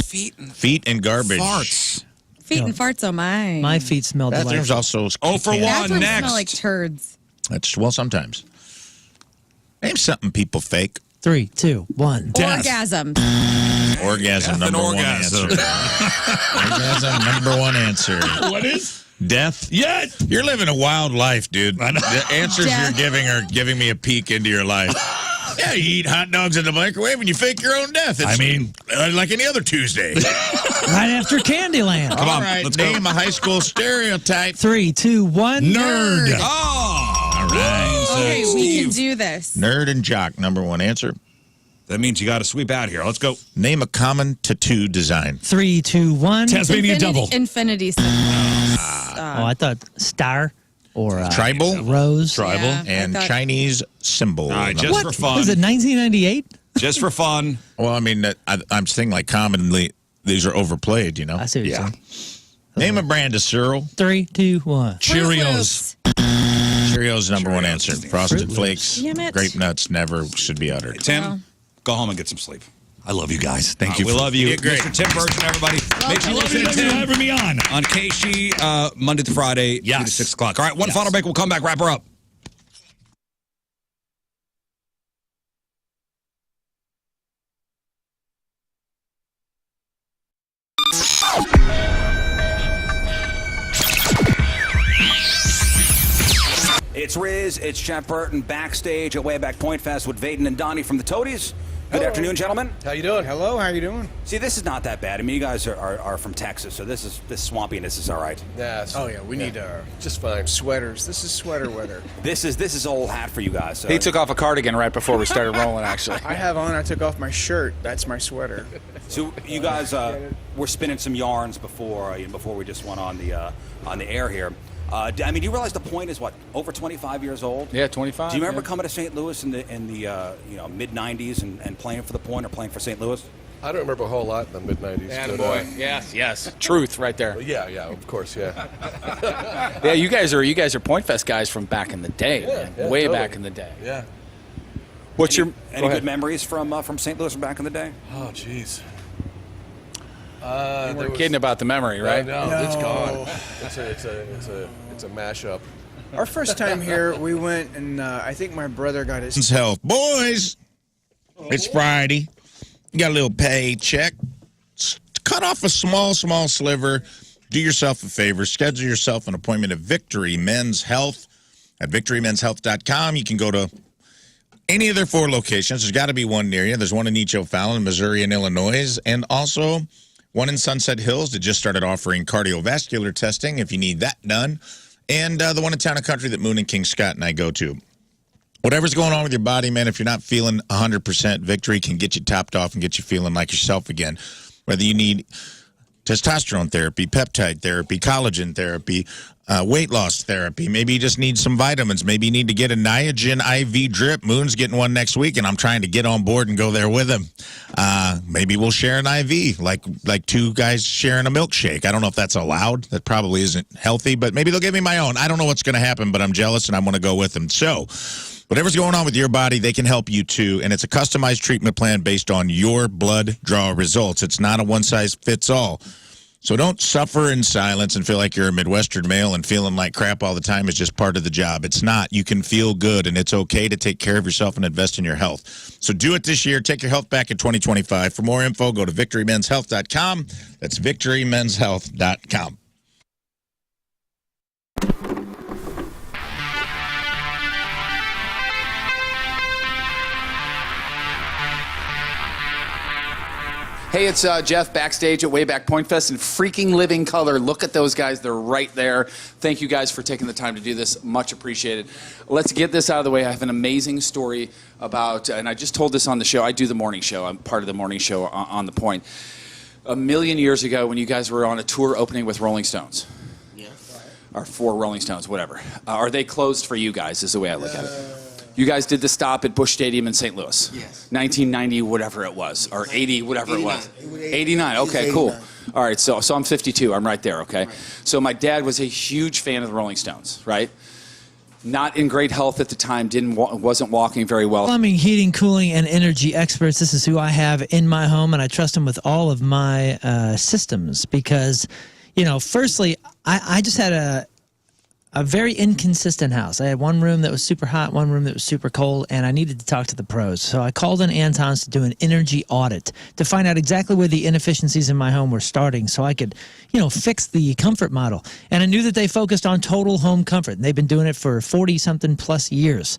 Speaker 1: Feet and
Speaker 4: Feet and garbage.
Speaker 1: farts.
Speaker 5: Feet and farts, oh my.
Speaker 2: My feet smell
Speaker 4: Bathrooms
Speaker 2: delightful.
Speaker 4: also.
Speaker 1: Oh, for one,
Speaker 5: Bathrooms
Speaker 1: next.
Speaker 5: smell like turds.
Speaker 4: That's well, sometimes. Name something people fake.
Speaker 2: 3, 2, 1.
Speaker 5: Orgasm.
Speaker 4: Orgasm,
Speaker 1: Death and
Speaker 4: number one
Speaker 1: orgasm.
Speaker 4: answer. Orgasm, number one answer.
Speaker 13: What is?
Speaker 4: Death.
Speaker 13: Yeah.
Speaker 4: You're living a wild life, dude. The answers
Speaker 5: Death.
Speaker 4: you're giving are giving me a peek into your life. Yeah, you eat hot dogs in the microwave and you fake your own death. It's, like any other Tuesday.
Speaker 2: Right after Candyland.
Speaker 4: All right,
Speaker 1: let's go.
Speaker 4: name a high school stereotype.
Speaker 2: 3, 2, 1.
Speaker 4: Nerd.
Speaker 1: Oh,
Speaker 4: All right.
Speaker 5: Okay, we
Speaker 1: Steve.
Speaker 5: can do this.
Speaker 4: Nerd and jock, number one answer.
Speaker 1: That means you got to sweep out here. Let's go.
Speaker 4: Name a common tattoo design.
Speaker 2: 3, 2, 1.
Speaker 13: Tasmanian devil.
Speaker 5: Infinity symbol.
Speaker 2: Oh, I thought star or
Speaker 4: Tribal.
Speaker 2: rose.
Speaker 4: Tribal.
Speaker 5: Yeah,
Speaker 4: and
Speaker 5: I thought-
Speaker 4: Chinese symbol.
Speaker 1: All right, just
Speaker 2: What?
Speaker 1: for fun.
Speaker 2: Was it 1998?
Speaker 1: Just for fun.
Speaker 4: Well, I mean, I'm saying like commonly these are overplayed, you know?
Speaker 2: I see what you're saying.
Speaker 4: Name a brand of cereal.
Speaker 2: 3, 2, 1.
Speaker 4: Cheerios. Cheerios, number one answer. Frosted Flakes.
Speaker 5: Damn it.
Speaker 4: Grape nuts never should be uttered.
Speaker 1: Tim, go home and get some sleep.
Speaker 13: I love you guys. Thank you.
Speaker 1: We love you.
Speaker 4: You're great.
Speaker 1: Mr. Tim Virgin, everybody. Make sure you listen to
Speaker 13: Thank you for
Speaker 1: Tim
Speaker 13: having me on.
Speaker 1: on KC Monday to Friday, 2 to 6 o'clock. All right, one final break. We'll come back, wrap her up. It's Riz, it's Jeff Burton backstage at Wayback Point Fest with Vaden and Donnie from the Toadies. Good afternoon, gentlemen.
Speaker 17: How you doing? Hello, how you doing?
Speaker 1: See, this is not that bad. I mean, you guys are from Texas, so this swampiness is all right.
Speaker 17: Yeah. Oh yeah, we need just fine sweaters. This is sweater weather.
Speaker 1: This is old hat for you guys. So.
Speaker 17: He took off a cardigan right before we started rolling. Actually, I took off my shirt. That's my sweater.
Speaker 1: So you guys were spinning some yarns before we just went on the air here. I mean, do you realize the point is what, over 25 years old?
Speaker 17: Yeah, 25.
Speaker 1: Do you remember coming to St. Louis in the mid 90s and playing for the Point or playing for St. Louis?
Speaker 16: I don't remember a whole lot in the mid 90s.
Speaker 17: Attaboy. Yes. Truth right there.
Speaker 16: Yeah, of course, yeah.
Speaker 17: Yeah, you guys are Point Fest guys from back in the day, man. Way
Speaker 16: totally.
Speaker 17: back in the day.
Speaker 16: Yeah.
Speaker 17: What's
Speaker 1: any
Speaker 17: go
Speaker 1: good
Speaker 17: ahead.
Speaker 1: memories from St. Louis from back in the day?
Speaker 16: Oh, jeez.
Speaker 17: We're kidding about the memory, right?
Speaker 16: No, it's gone. It's a mashup.
Speaker 21: Our first time here, we went and I think my brother got his
Speaker 4: Health. Boys, it's Friday. You got a little paycheck. Cut off a small sliver. Do yourself a favor. Schedule yourself an appointment at Victory Men's Health at victorymenshealth.com. You can go to any of their 4 locations. There's got to be one near you. There's one in East O'Fallon, Missouri, and Illinois, and also one in Sunset Hills that just started offering cardiovascular testing if you need that done, and the one in Town and Country that Moon and King Scott and I go to. Whatever's going on with your body, man, if you're not feeling 100%, Victory can get you topped off and get you feeling like yourself again. Whether you need testosterone therapy, peptide therapy, collagen therapy, weight loss therapy. Maybe you just need some vitamins. Maybe you need to get a Niagen IV drip. Moon's getting one next week, and I'm trying to get on board and go there with him. Maybe we'll share an IV, like 2 guys sharing a milkshake. I don't know if that's allowed. That probably isn't healthy, but maybe they'll give me my own. I don't know what's going to happen, but I'm jealous, and I'm going to go with them. So whatever's going on with your body, they can help you too, and it's a customized treatment plan based on your blood draw results. It's not a one-size-fits-all. So don't suffer in silence and feel like you're a Midwestern male and feeling like crap all the time is just part of the job. It's not. You can feel good, and it's okay to take care of yourself and invest in your health. So do it this year. Take your health back in 2025. For more info, go to victorymenshealth.com. That's victorymenshealth.com.
Speaker 17: Hey, it's Jeff backstage at Wayback Point Fest in freaking living color. Look at those guys. They're right there. Thank you guys for taking the time to do this. Much appreciated. Let's get this out of the way. I have an amazing story about, and I just told this on the show. I do the morning show. I'm part of the morning show on the Point. A million years ago when you guys were on a tour opening with Rolling Stones. Or for Rolling Stones, whatever. Are they closed for you guys is the way I look at it. You guys did the stop at Busch Stadium in St. Louis.
Speaker 23: Yes.
Speaker 17: 1990, whatever it was, or 80, whatever
Speaker 23: 89.
Speaker 17: it was.
Speaker 23: It was
Speaker 17: 89. Okay,
Speaker 23: 89.
Speaker 17: cool. All right, so I'm 52. I'm right there. Okay. Right. So my dad was a huge fan of the Rolling Stones. Right. Not in great health at the time. Wasn't walking very well.
Speaker 2: Plumbing, heating, cooling, and energy experts. This is who I have in my home, and I trust them with all of my systems because firstly, I just had a very inconsistent house. I had one room that was super hot, one room that was super cold, and I needed to talk to the pros. So I called in Anton's to do an energy audit to find out exactly where the inefficiencies in my home were starting so I could, fix the comfort model. And I knew that they focused on total home comfort. And they've been doing it for 40-something plus years.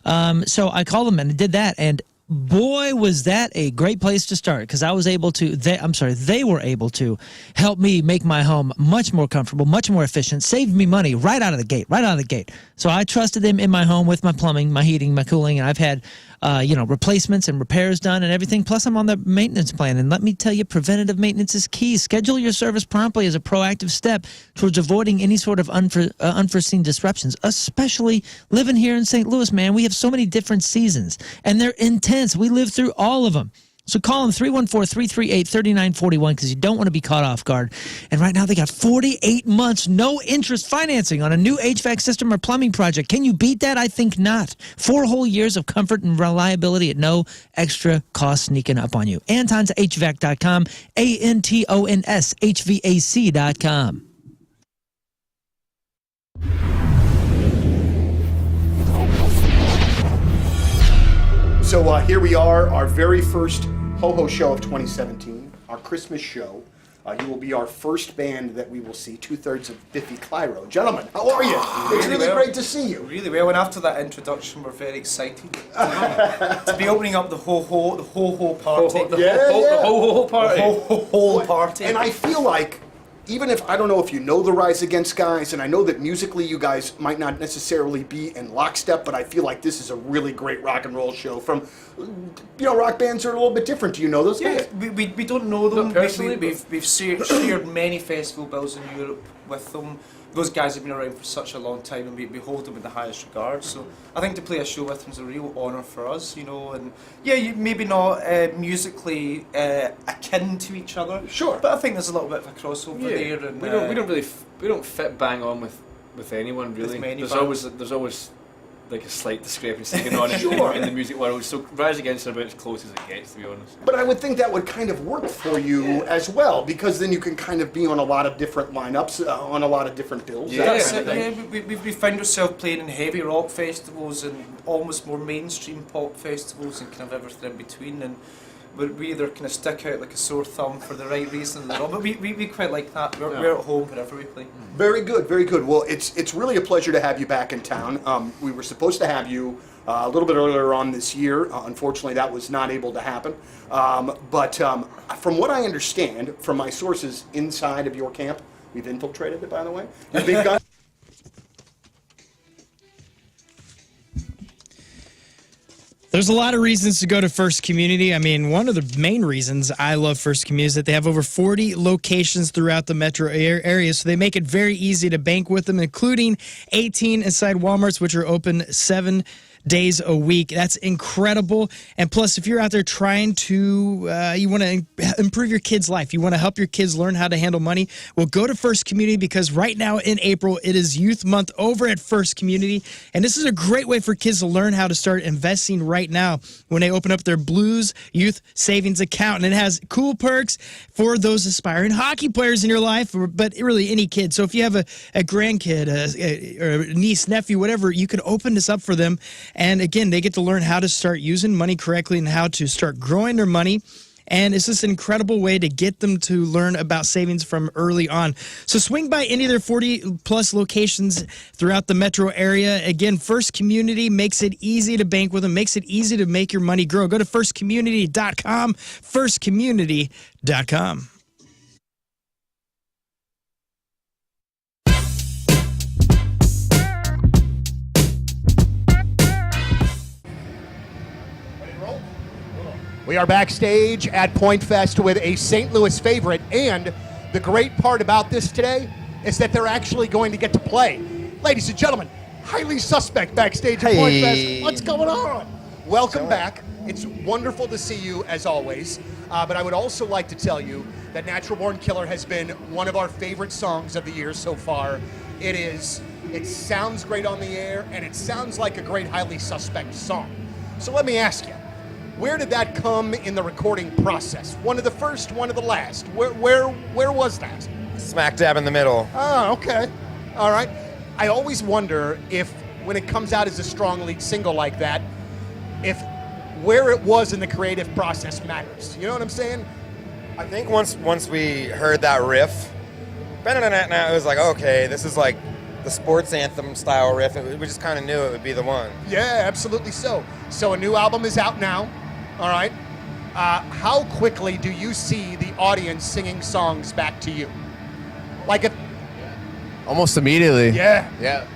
Speaker 2: So I called them and did that, and boy, was that a great place to start, because I was able to, they were able to help me make my home much more comfortable, much more efficient, saved me money right out of the gate. So I trusted them in my home with my plumbing, my heating, my cooling, and I've had, replacements and repairs done and everything. Plus, I'm on the maintenance plan, and let me tell you, preventative maintenance is key. Schedule your service promptly as a proactive step towards avoiding any sort of unforeseen disruptions, especially living here in St. Louis, man. We have so many different seasons, and they're intense. We live through all of them. So call them 314-338-3941 because you don't want to be caught off guard. And right now they got 48 months, no interest financing on a new HVAC system or plumbing project. Can you beat that? I think not. 4 whole years of comfort and reliability at no extra cost sneaking up on you. AntonsHVAC.com, ANTONSHVAC.com.
Speaker 10: So here we are, our very first Ho-Ho show of 2017, our Christmas show. You will be our first band that we will see, 2/3 of Biffy Clyro. Gentlemen, how are you? It's really great to see you.
Speaker 6: Really well, and after that introduction, we're very excited to be opening up the ho-ho party. The ho-ho party.
Speaker 10: And I feel like, even if, I don't know if you know the Rise Against guys, and I know that musically you guys might not necessarily be in lockstep, but I feel like this is a really great rock and roll show from, rock bands are a little bit different. Do you know those guys?
Speaker 6: Yeah, we don't know them.
Speaker 10: Personally,
Speaker 6: we've shared many festival bills in Europe with them. Those guys have been around for such a long time, and we hold them in the highest regard. So I think to play a show with them is a real honour for us, and maybe not musically akin to each other.
Speaker 10: Sure,
Speaker 6: but I think there's a little bit of a crossover there. And
Speaker 7: we don't fit bang on with anyone really. There's always like a slight discrepancy going on in the music world. So Rise Against are about as close as it gets, to be honest.
Speaker 10: But I would think that would kind of work for you as well, because then you can kind of be on a lot of different lineups, on a lot of different bills.
Speaker 6: We find ourselves playing in heavy rock festivals and almost more mainstream pop festivals and kind of everything in between. And we either kind of stick out like a sore thumb for the right reason or the wrong, but we quite like that. We're at home wherever we play.
Speaker 10: Very good, very good. Well, it's really a pleasure to have you back in town. We were supposed to have you a little bit earlier on this year. Unfortunately, that was not able to happen. But from what I understand, from my sources inside of your camp, we've infiltrated it, by the way. Your big gun.
Speaker 3: There's a lot of reasons to go to First Community. I mean, one of the main reasons I love First Community is that they have over 40 locations throughout the metro area, so they make it very easy to bank with them, including 18 inside Walmarts, which are open 7 days a week. That's incredible. And plus, if you're out there trying to, you want to improve your kid's life, you want to help your kids learn how to handle money, well, go to First Community, because right now in April, it is Youth Month over at First Community. And this is a great way for kids to learn how to start investing right now when they open up their Blues Youth Savings Account. And it has cool perks for those aspiring hockey players in your life, but really any kid. So if you have a grandkid, or a niece, nephew, whatever, you can open this up for them. And again, they get to learn how to start using money correctly and how to start growing their money. And it's just an incredible way to get them to learn about savings from early on. So swing by any of their 40-plus locations throughout the metro area. Again, First Community makes it easy to bank with them, makes it easy to make your money grow. Go to firstcommunity.com, firstcommunity.com.
Speaker 10: We are backstage at Point Fest with a St. Louis favorite, and the great part about this today is that they're actually going to get to play. Ladies and gentlemen, Highly Suspect backstage at Point Fest. What's going on? Welcome back. It's wonderful to see you as always, but I would also like to tell you that Natural Born Killer has been one of our favorite songs of the year so far. It sounds great on the air, and it sounds like a great Highly Suspect song. So let me ask you, where did that come in the recording process? One of the first, one of the last? Where was that?
Speaker 8: smack dab in the middle.
Speaker 10: Oh, okay. All right. I always wonder if, when it comes out as a strong lead single like that, if where it was in the creative process matters. You know what I'm saying?
Speaker 8: I think once we heard that riff, it was like, okay, this is like the sports anthem style riff. We just kind of knew it would be the one.
Speaker 10: Yeah, absolutely so. So a new album is out now. All right. How quickly do you see the audience singing songs back to you? Like
Speaker 8: Almost immediately.
Speaker 10: Yeah.
Speaker 8: Yeah.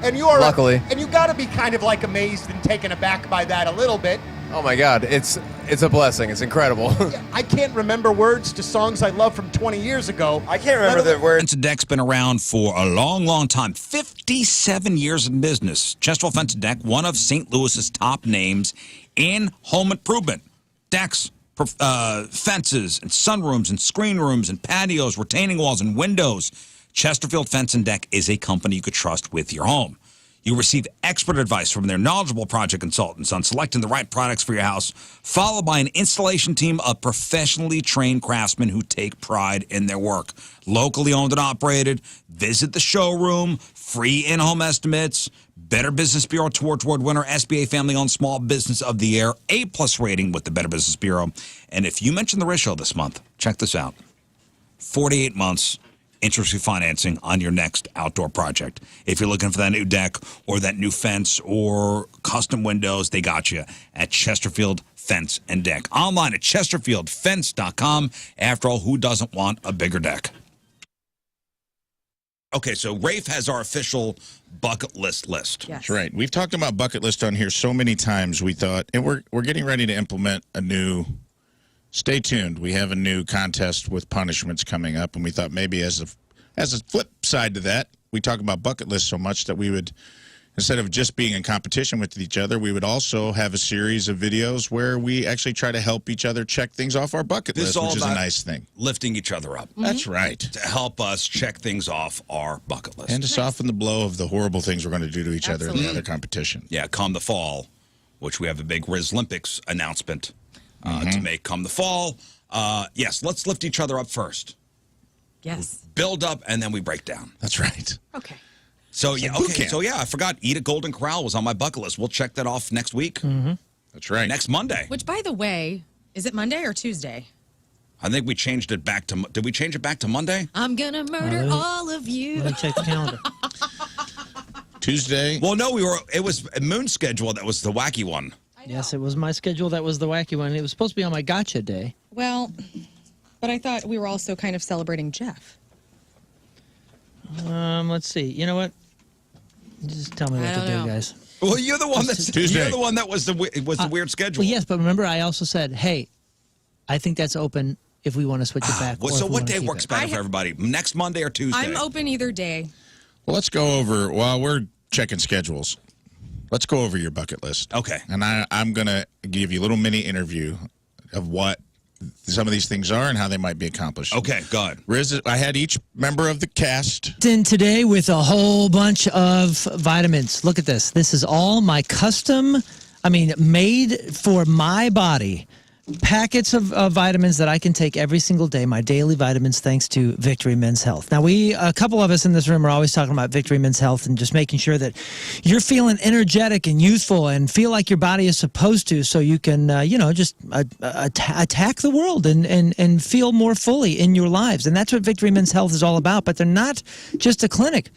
Speaker 10: And you are
Speaker 8: Luckily.
Speaker 10: And you got to be kind of like amazed and taken aback by that a little bit.
Speaker 8: Oh my God, it's a blessing. It's incredible.
Speaker 10: I can't remember words to songs I loved from 20 years ago.
Speaker 8: I can't remember the words.
Speaker 1: Fence and Deck's been around for a long, long time. 57 years in business. Chesterfield Fence and Deck, one of St. Louis's top names in home improvement. Decks, fences, and sunrooms, and screen rooms, and patios, retaining walls, and windows. Chesterfield Fence and Deck is a company you could trust with your home. You receive expert advice from their knowledgeable project consultants on selecting the right products for your house, followed by an installation team of professionally trained craftsmen who take pride in their work. Locally owned and operated. Visit the showroom. Free in-home estimates. Better Business Bureau Award winner, SBA Family-Owned Small Business of the Year, A+ rating with the Better Business Bureau. And if you mention the Riz Show this month, check this out. 48 months. Interest-free financing on your next outdoor project. If you're looking for that new deck or that new fence or custom windows, they got you at Chesterfield Fence and Deck. Online at chesterfieldfence.com. After all, who doesn't want a bigger deck? Okay, so Rafe has our official bucket list.
Speaker 5: Yes.
Speaker 4: That's right. We've talked about bucket list on here so many times. We thought, and we're getting ready to implement a new. Stay tuned. We have a new contest with punishments coming up, and we thought maybe as a flip side to that, we talk about bucket lists so much that we would, instead of just being in competition with each other, we would also have a series of videos where we actually try to help each other check things off our bucket list, which is a nice thing.
Speaker 1: Lifting each other up.
Speaker 4: That's right.
Speaker 1: To help us check things off our bucket list.
Speaker 4: And to soften the blow of the horrible things we're going to do to each other in the other competition.
Speaker 1: Yeah, come the fall, which we have a big Riz Olympics announcement to make come the fall. Yes, let's lift each other up first.
Speaker 5: Yes.
Speaker 1: Build up, and then we break down.
Speaker 4: That's right.
Speaker 5: Okay.
Speaker 1: So, yeah, okay. So, yeah, I forgot. Eat at Golden Corral was on my bucket list. We'll check that off next week.
Speaker 4: That's right.
Speaker 1: Next Monday.
Speaker 5: Which, by the way, is it Monday or Tuesday?
Speaker 1: I think we changed it back to... Did we change it back to Monday?
Speaker 5: I'm going to murder all of you.
Speaker 2: Let me check the calendar.
Speaker 4: Tuesday?
Speaker 1: Well, no, it was Moon's schedule that was the wacky one.
Speaker 2: Yes, it was my schedule that was the wacky one. It was supposed to be on my gotcha day.
Speaker 5: Well, but I thought we were also kind of celebrating Jeff.
Speaker 2: Let's see. You know what? Just tell me what to do, guys.
Speaker 1: Well, you're the one that's
Speaker 4: Tuesday.
Speaker 1: You're the one that was the weird schedule.
Speaker 2: Well, yes, but remember, I also said, hey, I think that's open if we want to switch it back.
Speaker 1: So what day works better for everybody? Next Monday or Tuesday?
Speaker 5: I'm open either day.
Speaker 4: Well, let's go over, while we're checking schedules, let's go over your bucket list.
Speaker 1: Okay.
Speaker 4: And I'm going to give you a little mini interview of what some of these things are and how they might be accomplished.
Speaker 1: Okay, good.
Speaker 4: Riz, I had each member of the cast.
Speaker 2: In today with a whole bunch of vitamins. Look at this. This is all my custom, made for my body. Packets of vitamins that I can take every single day, my daily vitamins, thanks to Victory Men's Health. Now, a couple of us in this room are always talking about Victory Men's Health and just making sure that you're feeling energetic and youthful and feel like your body is supposed to, so you can, just attack the world and feel more fully in your lives. And that's what Victory Men's Health is all about. But they're not just a clinic.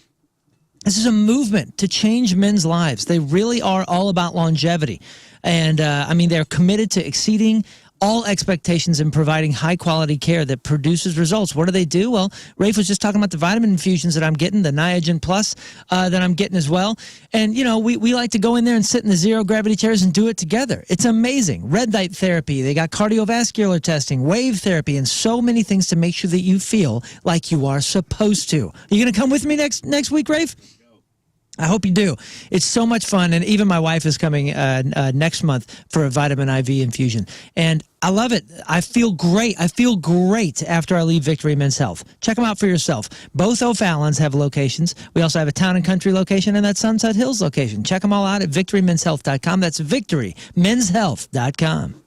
Speaker 2: This is a movement to change men's lives. They really are all about longevity. And, they're committed to exceeding all expectations and providing high-quality care that produces results. What do? Well, Rafe was just talking about the vitamin infusions that I'm getting, the Niagen Plus that I'm getting as well. And, we like to go in there and sit in the zero-gravity chairs and do it together. It's amazing. Red light therapy. They got cardiovascular testing, wave therapy, and so many things to make sure that you feel like you are supposed to. Are you going to come with me next week, Rafe? I hope you do. It's so much fun, and even my wife is coming next month for a vitamin IV infusion, and I love it. I feel great. I feel great after I leave Victory Men's Health. Check them out for yourself. Both O'Fallons have locations. We also have a Town and Country location and that Sunset Hills location. Check them all out at victorymenshealth.com. That's victorymenshealth.com.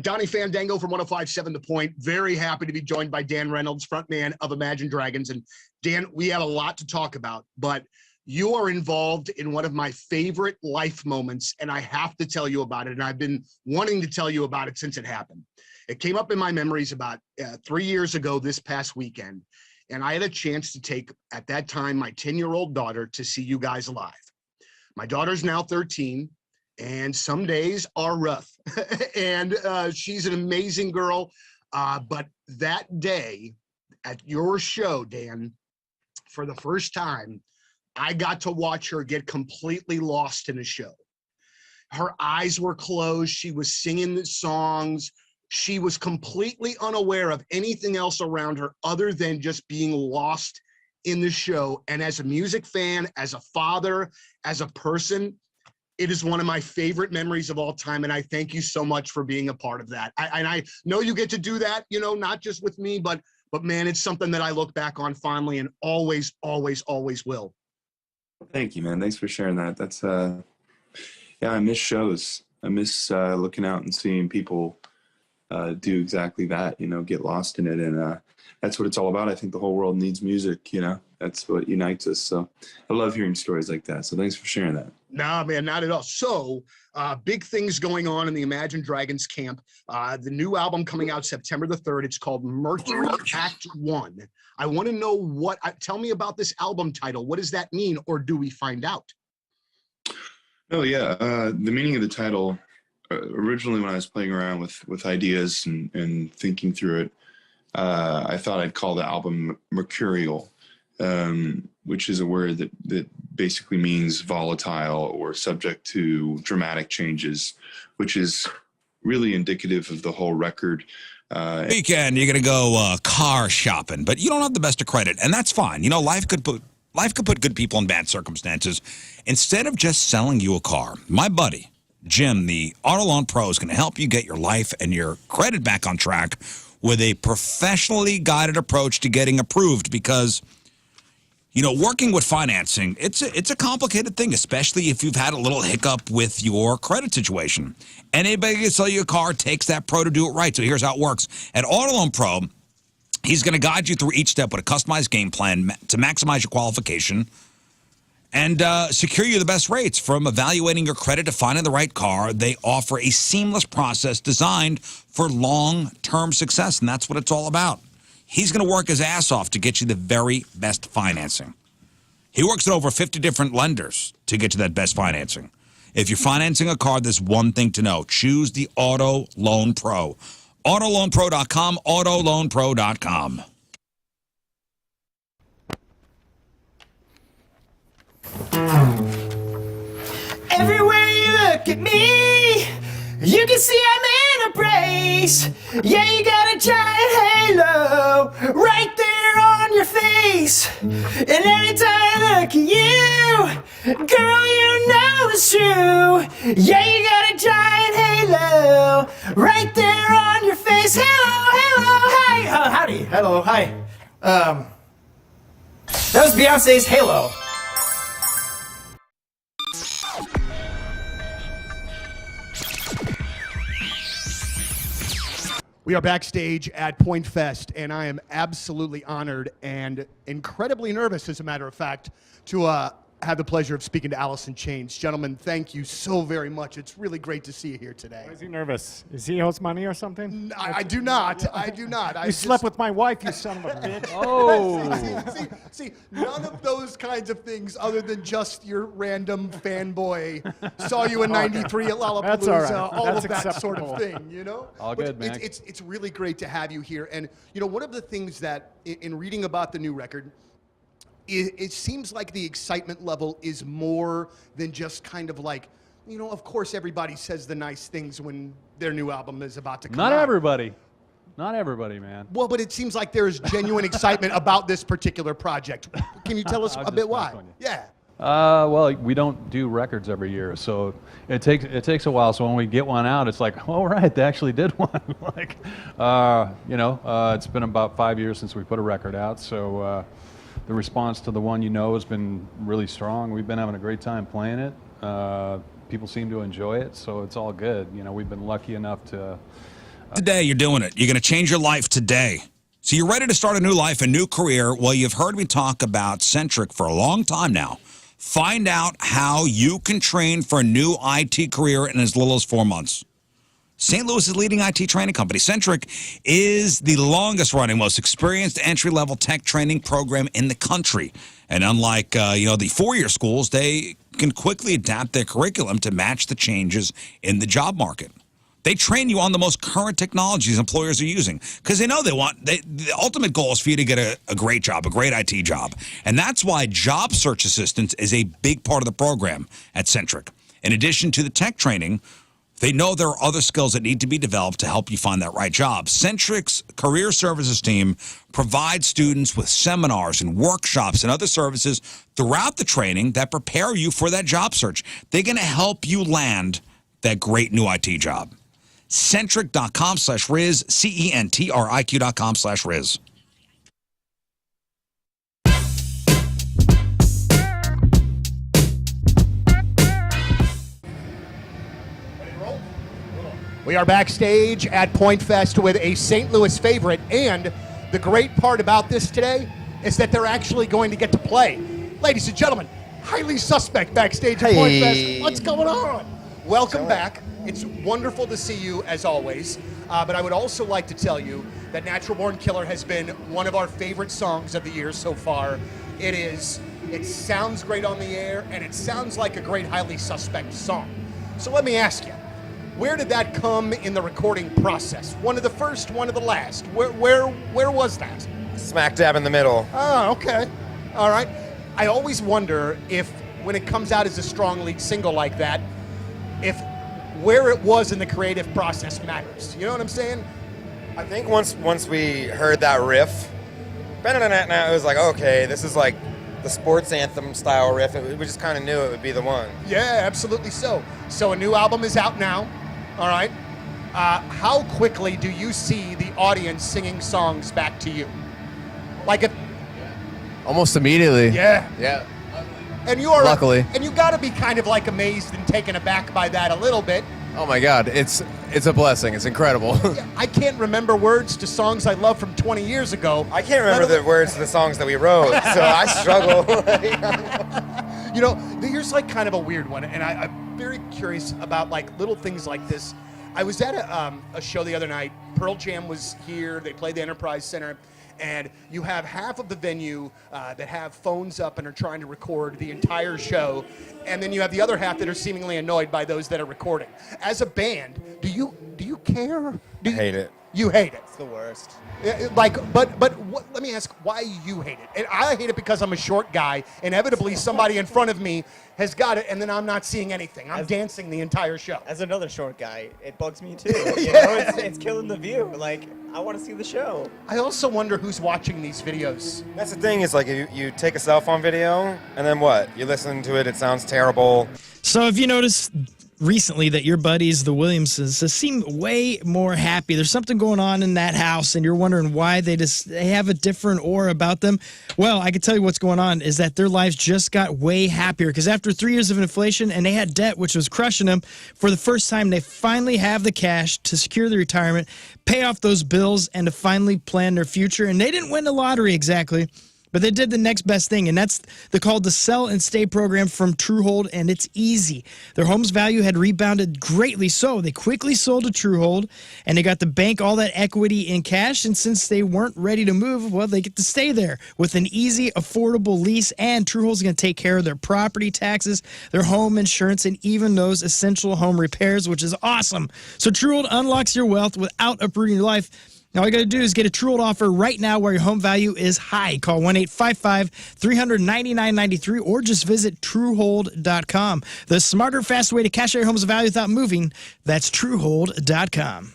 Speaker 10: Donnie Fandango from 105.7 The Point. Very happy to be joined by Dan Reynolds, frontman of Imagine Dragons. And Dan, we have a lot to talk about, but you are involved in one of my favorite life moments, and I have to tell you about it. And I've been wanting to tell you about it since it happened. It came up in my memories about 3 years ago this past weekend. And I had a chance to take, at that time, my 10-year-old daughter to see you guys live. My daughter's now 13, and some days are rough. And she's an amazing girl. But that day at your show, Dan, for the first time, I got to watch her get completely lost in a show. Her eyes were closed. She was singing the songs. She was completely unaware of anything else around her other than just being lost in the show. And as a music fan, as a father, as a person, it is one of my favorite memories of all time. And I thank you so much for being a part of that. I know you get to do that, you know, not just with me, but man, it's something that I look back on fondly and always, always, always will.
Speaker 11: Thank you, man. Thanks for sharing that. That's, yeah, I miss shows. I miss looking out and seeing people do exactly that, you know, get lost in it. And that's what it's all about. I think the whole world needs music, you know, that's what unites us. So I love hearing stories like that. So thanks for sharing that.
Speaker 10: Nah, man, not at all. So big things going on in the Imagine Dragons camp. The new album coming out September the 3rd. It's called Mercury Act 1. I want to know tell me about this album title. What does that mean? Or do we find out?
Speaker 11: Oh, yeah. The meaning of the title, originally when I was playing around with ideas and thinking through it, I thought I'd call the album Mercurial, which is a word that basically means volatile or subject to dramatic changes, which is really indicative of the whole record.
Speaker 1: Weekend, you're going to go car shopping, but you don't have the best of credit, and that's fine. You know, life could put good people in bad circumstances. Instead of just selling you a car, my buddy, Jim, the Auto Loan Pro, is going to help you get your life and your credit back on track with a professionally guided approach to getting approved because, you know, working with financing, it's a complicated thing, especially if you've had a little hiccup with your credit situation. Anybody can sell you a car takes that pro to do it right. So here's how it works. At Auto Loan Pro, he's going to guide you through each step with a customized game plan to maximize your qualification and secure you the best rates. From evaluating your credit to finding the right car, they offer a seamless process designed for long-term success, and that's what it's all about. He's going to work his ass off to get you the very best financing. He works at over 50 different lenders to get you that best financing. If you're financing a car, there's one thing to know. Choose the Auto Loan Pro. AutoLoanPro.com, AutoLoanPro.com.
Speaker 12: Everywhere you look at me, you can see I'm in a brace. Yeah, you got a giant halo right there on your face. And every time I look at you, girl, you know it's true. Yeah, you got a giant halo right there on your face. Hello, hello, hi. Howdy, hello, hi. That was Beyonce's Halo.
Speaker 10: We are backstage at Point Fest, and I am absolutely honored and incredibly nervous, as a matter of fact, to have the pleasure of speaking to Alice in Chains. Gentlemen, thank you so very much. It's really great to see you here today.
Speaker 23: Why is he nervous? Is he owes money or something?
Speaker 10: I do not. I do not.
Speaker 23: You slept with my wife, you son of a bitch.
Speaker 10: Oh. See, none of those kinds of things other than just your random fanboy saw you in '93 at Lollapalooza,
Speaker 23: That's all right.
Speaker 10: all
Speaker 23: That's
Speaker 10: of that sort
Speaker 23: acceptable.
Speaker 10: of thing, you know?
Speaker 23: All
Speaker 10: But
Speaker 23: good, man.
Speaker 10: It's really great to have you here. And, you know, one of the things that, in reading about the new record, it seems like the excitement level is more than just kind of like, you know, of course everybody says the nice things when their new album is about to come out.
Speaker 24: Not everybody. Not everybody, man.
Speaker 10: Well, but it seems like there is genuine excitement about this particular project. Can you tell us a bit why? Yeah.
Speaker 24: Well, we don't do records every year, so it takes a while. So when we get one out, it's like, all right, they actually did one. Like, you know, it's been about 5 years since we put a record out, so the response to the one you know has been really strong. We've been having a great time playing it. people seem to enjoy it, so it's all good. You know, we've been lucky enough to.
Speaker 1: Today, you're doing it. You're going to change your life today. So you're ready to start a new life, a new career. Well, you've heard me talk about Centric for a long time now. Find out how you can train for a new IT career in as little as 4 months. St. Louis's leading IT training company, Centric, is the longest-running, most experienced entry-level tech training program in the country. And unlike, the four-year schools, they can quickly adapt their curriculum to match the changes in the job market. They train you on the most current technologies employers are using because they know the ultimate goal is for you to get a great job, a great IT job. And that's why job search assistance is a big part of the program at Centric. In addition to the tech training, they know there are other skills that need to be developed to help you find that right job. Centric's career services team provides students with seminars and workshops and other services throughout the training that prepare you for that job search. They're going to help you land that great new IT job. Centric.com/Riz, CENTRIQ.com/Riz.
Speaker 10: We are backstage at Point Fest with a St. Louis favorite, and the great part about this today is that they're actually going to get to play. Ladies and gentlemen, highly suspect backstage at Point Fest. What's going on? Welcome back. It's wonderful to see you as always, but I would also like to tell you that Natural Born Killer has been one of our favorite songs of the year so far. It sounds great on the air, and it sounds like a great highly suspect song. So let me ask you, where did that come in the recording process? One of the first, one of the last? Where was that?
Speaker 8: Smack dab in the middle.
Speaker 10: Oh, okay. All right. I always wonder if, when it comes out as a strong lead single like that, if where it was in the creative process matters. You know what I'm saying?
Speaker 8: I think once we heard that riff, it was like, okay, this is like the sports anthem style riff. We just kind of knew it would be the one.
Speaker 10: Yeah, absolutely so. So a new album is out now. All right. How quickly do you see the audience singing songs back to you? Like
Speaker 14: almost immediately.
Speaker 10: Yeah.
Speaker 14: Yeah.
Speaker 10: And you are
Speaker 14: luckily,
Speaker 10: and you got to be kind of like amazed and taken aback by that a little bit.
Speaker 14: Oh my God, it's a blessing. It's incredible.
Speaker 10: Yeah, I can't remember words to songs I love from 20 years ago.
Speaker 8: I can't remember the words to the songs that we wrote, so I struggle.
Speaker 10: You know, here's like kind of a weird one, and I'm very curious about like little things like this. I was at a show the other night. Pearl Jam was here. They played the Enterprise Center. And you have half of the venue that have phones up and are trying to record the entire show. And then you have the other half that are seemingly annoyed by those that are recording. As a band, do you care?
Speaker 8: I hate it.
Speaker 10: You hate it.
Speaker 14: It's the worst.
Speaker 10: But let me ask why you hate it. And I hate it because I'm a short guy. Inevitably, somebody in front of me has got it, and then I'm not seeing anything. I'm dancing the entire show.
Speaker 15: As another short guy, it bugs me too. You know, it's killing the view. Like, I want to see the show.
Speaker 10: I also wonder who's watching these videos.
Speaker 8: That's the thing, is like you take a cell phone video, and then what? You listen to it, it sounds terrible.
Speaker 3: So if you notice recently that your buddies, the Williamses, seem way more happy. There's something going on in that house, and you're wondering why they have a different aura about them. Well, I can tell you what's going on is that their lives just got way happier because after 3 years of inflation and they had debt, which was crushing them, for the first time they finally have the cash to secure their retirement, pay off those bills, and to finally plan their future. And they didn't win the lottery exactly, but they did the next best thing, and that's called the Sell and Stay program from Truehold, and it's easy. Their home's value had rebounded greatly, so they quickly sold to Truehold, and they got the bank all that equity in cash, and since they weren't ready to move, well, they get to stay there with an easy, affordable lease, and Truehold's going to take care of their property taxes, their home insurance, and even those essential home repairs, which is awesome. So Truehold unlocks your wealth without uprooting your life. Now, all you got to do is get a Truehold offer right now where your home value is high. Call 1-855-300-9993 or just visit Truehold.com. The smarter, faster way to cash out your home's value without moving, that's Truehold.com.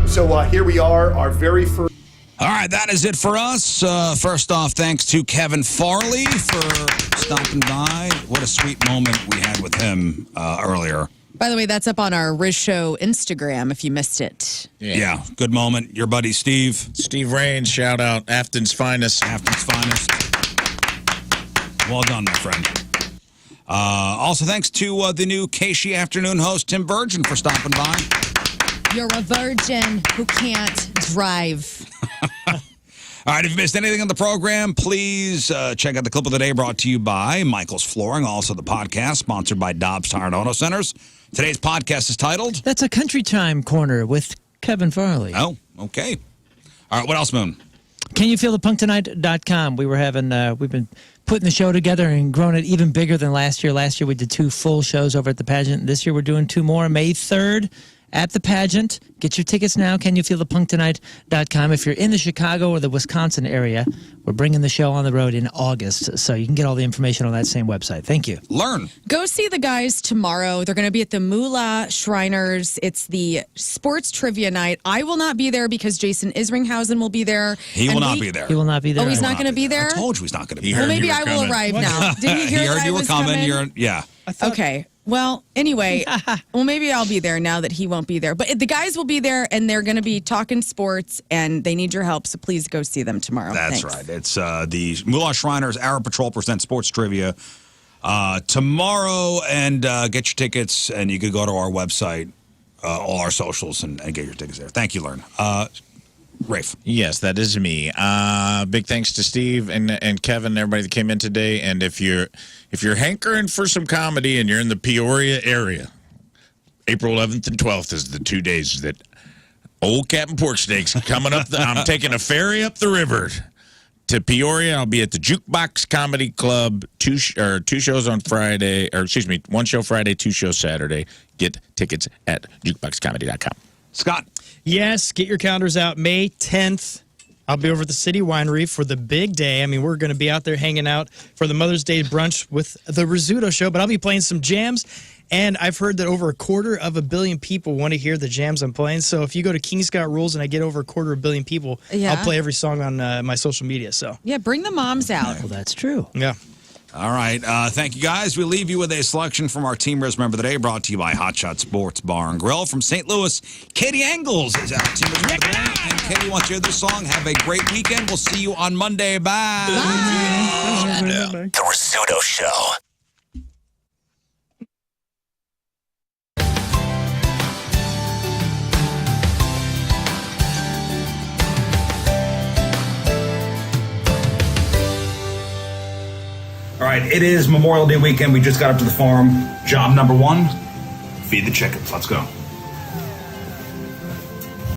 Speaker 10: So here we are, our very first...
Speaker 1: All right, that is it for us. First off, thanks to Kevin Farley for stopping by. What a sweet moment we had with him earlier.
Speaker 5: By the way, that's up on our Riz Show Instagram if you missed it.
Speaker 1: Yeah, good moment. Your buddy Steve.
Speaker 4: Steve Raines, shout out. Afton's finest.
Speaker 1: Afton's finest. Well done, my friend. Also, thanks to the new Casey afternoon host, Tim Virgin, for stopping by.
Speaker 5: You're a virgin who can't drive.
Speaker 1: All right, if you missed anything on the program, please check out the clip of the day brought to you by Michael's Flooring, also the podcast, sponsored by Dobbs Tire and Auto Centers. Today's podcast is titled...
Speaker 2: That's a Country Time Corner with Kevin Farley.
Speaker 1: Oh, okay. All right, what else, Moon?
Speaker 2: CanYouFeelThePunkTonight.com. We've been putting the show together and growing it even bigger than last year. Last year we did 2 full shows over at the pageant. This year we're doing 2 more. May 3rd at the pageant. Get your tickets now, CanYouFeelThePunkTonight.com. If you're in the Chicago or the Wisconsin area, we're bringing the show on the road in August, so you can get all the information on that same website. Thank you.
Speaker 1: Lern.
Speaker 5: Go see the guys tomorrow. They're going to be at the Moolah Shriners. It's the sports trivia night. I will not be there because Jason Isringhausen will be there.
Speaker 1: He will not be there.
Speaker 2: He will not be there.
Speaker 5: Oh, he's not going to be there?
Speaker 1: I told you he's not going to be
Speaker 4: He
Speaker 1: there.
Speaker 5: Well,
Speaker 4: heard
Speaker 5: maybe
Speaker 4: you were
Speaker 5: I will
Speaker 4: coming.
Speaker 5: arrive now. Didn't you hear
Speaker 1: He
Speaker 5: that
Speaker 1: heard
Speaker 5: I
Speaker 1: you were
Speaker 5: was
Speaker 1: coming. Yeah.
Speaker 5: Okay. Well, anyway, well, maybe I'll be there now that he won't be there. But the guys will be there, and they're going to be talking sports, and they need your help, so please go see them tomorrow.
Speaker 1: That's
Speaker 5: Thanks.
Speaker 1: right. It's the Moolah Shriners Arab Patrol presents sports trivia tomorrow, and get your tickets, and you can go to our website, all our socials, and get your tickets there. Thank you, Lern. Rafe.
Speaker 4: Yes, that is me. Big thanks to Steve and Kevin and everybody that came in today. And if you're hankering for some comedy and you're in the Peoria area, April 11th and 12th is the 2 days that old Captain Porksteak's coming up. I'm taking a ferry up the river to Peoria. I'll be at the Jukebox Comedy Club. 2 shows on Friday, or excuse me, 1 show Friday, 2 shows Saturday. Get tickets at jukeboxcomedy.com.
Speaker 1: Scott.
Speaker 3: Yes, get your calendars out. May 10th, I'll be over at the City Winery for the big day. I mean, we're going to be out there hanging out for the Mother's Day brunch with the Rizzuto Show, but I'll be playing some jams. And I've heard that over 250 million people want to hear the jams I'm playing. So if you go to King Scott Rules and I get over 250 million people,
Speaker 5: Yeah.
Speaker 3: I'll play every song on my social media. So
Speaker 5: Yeah, bring the moms out.
Speaker 2: Well, that's true.
Speaker 3: yeah.
Speaker 1: All right. Thank you, guys. We leave you with a selection from our Team Riz Member of the Day, brought to you by Hot Shot Sports Bar and Grill. From St. Louis, Katie Engels is our Team Riz Member of the Day. And Katie wants to hear this song. Have a great weekend. We'll see you on Monday. Bye.
Speaker 18: The Rizzuto Show.
Speaker 1: All right. It is Memorial Day weekend. We just got up to the farm. Job number 1, feed the chickens. Let's go.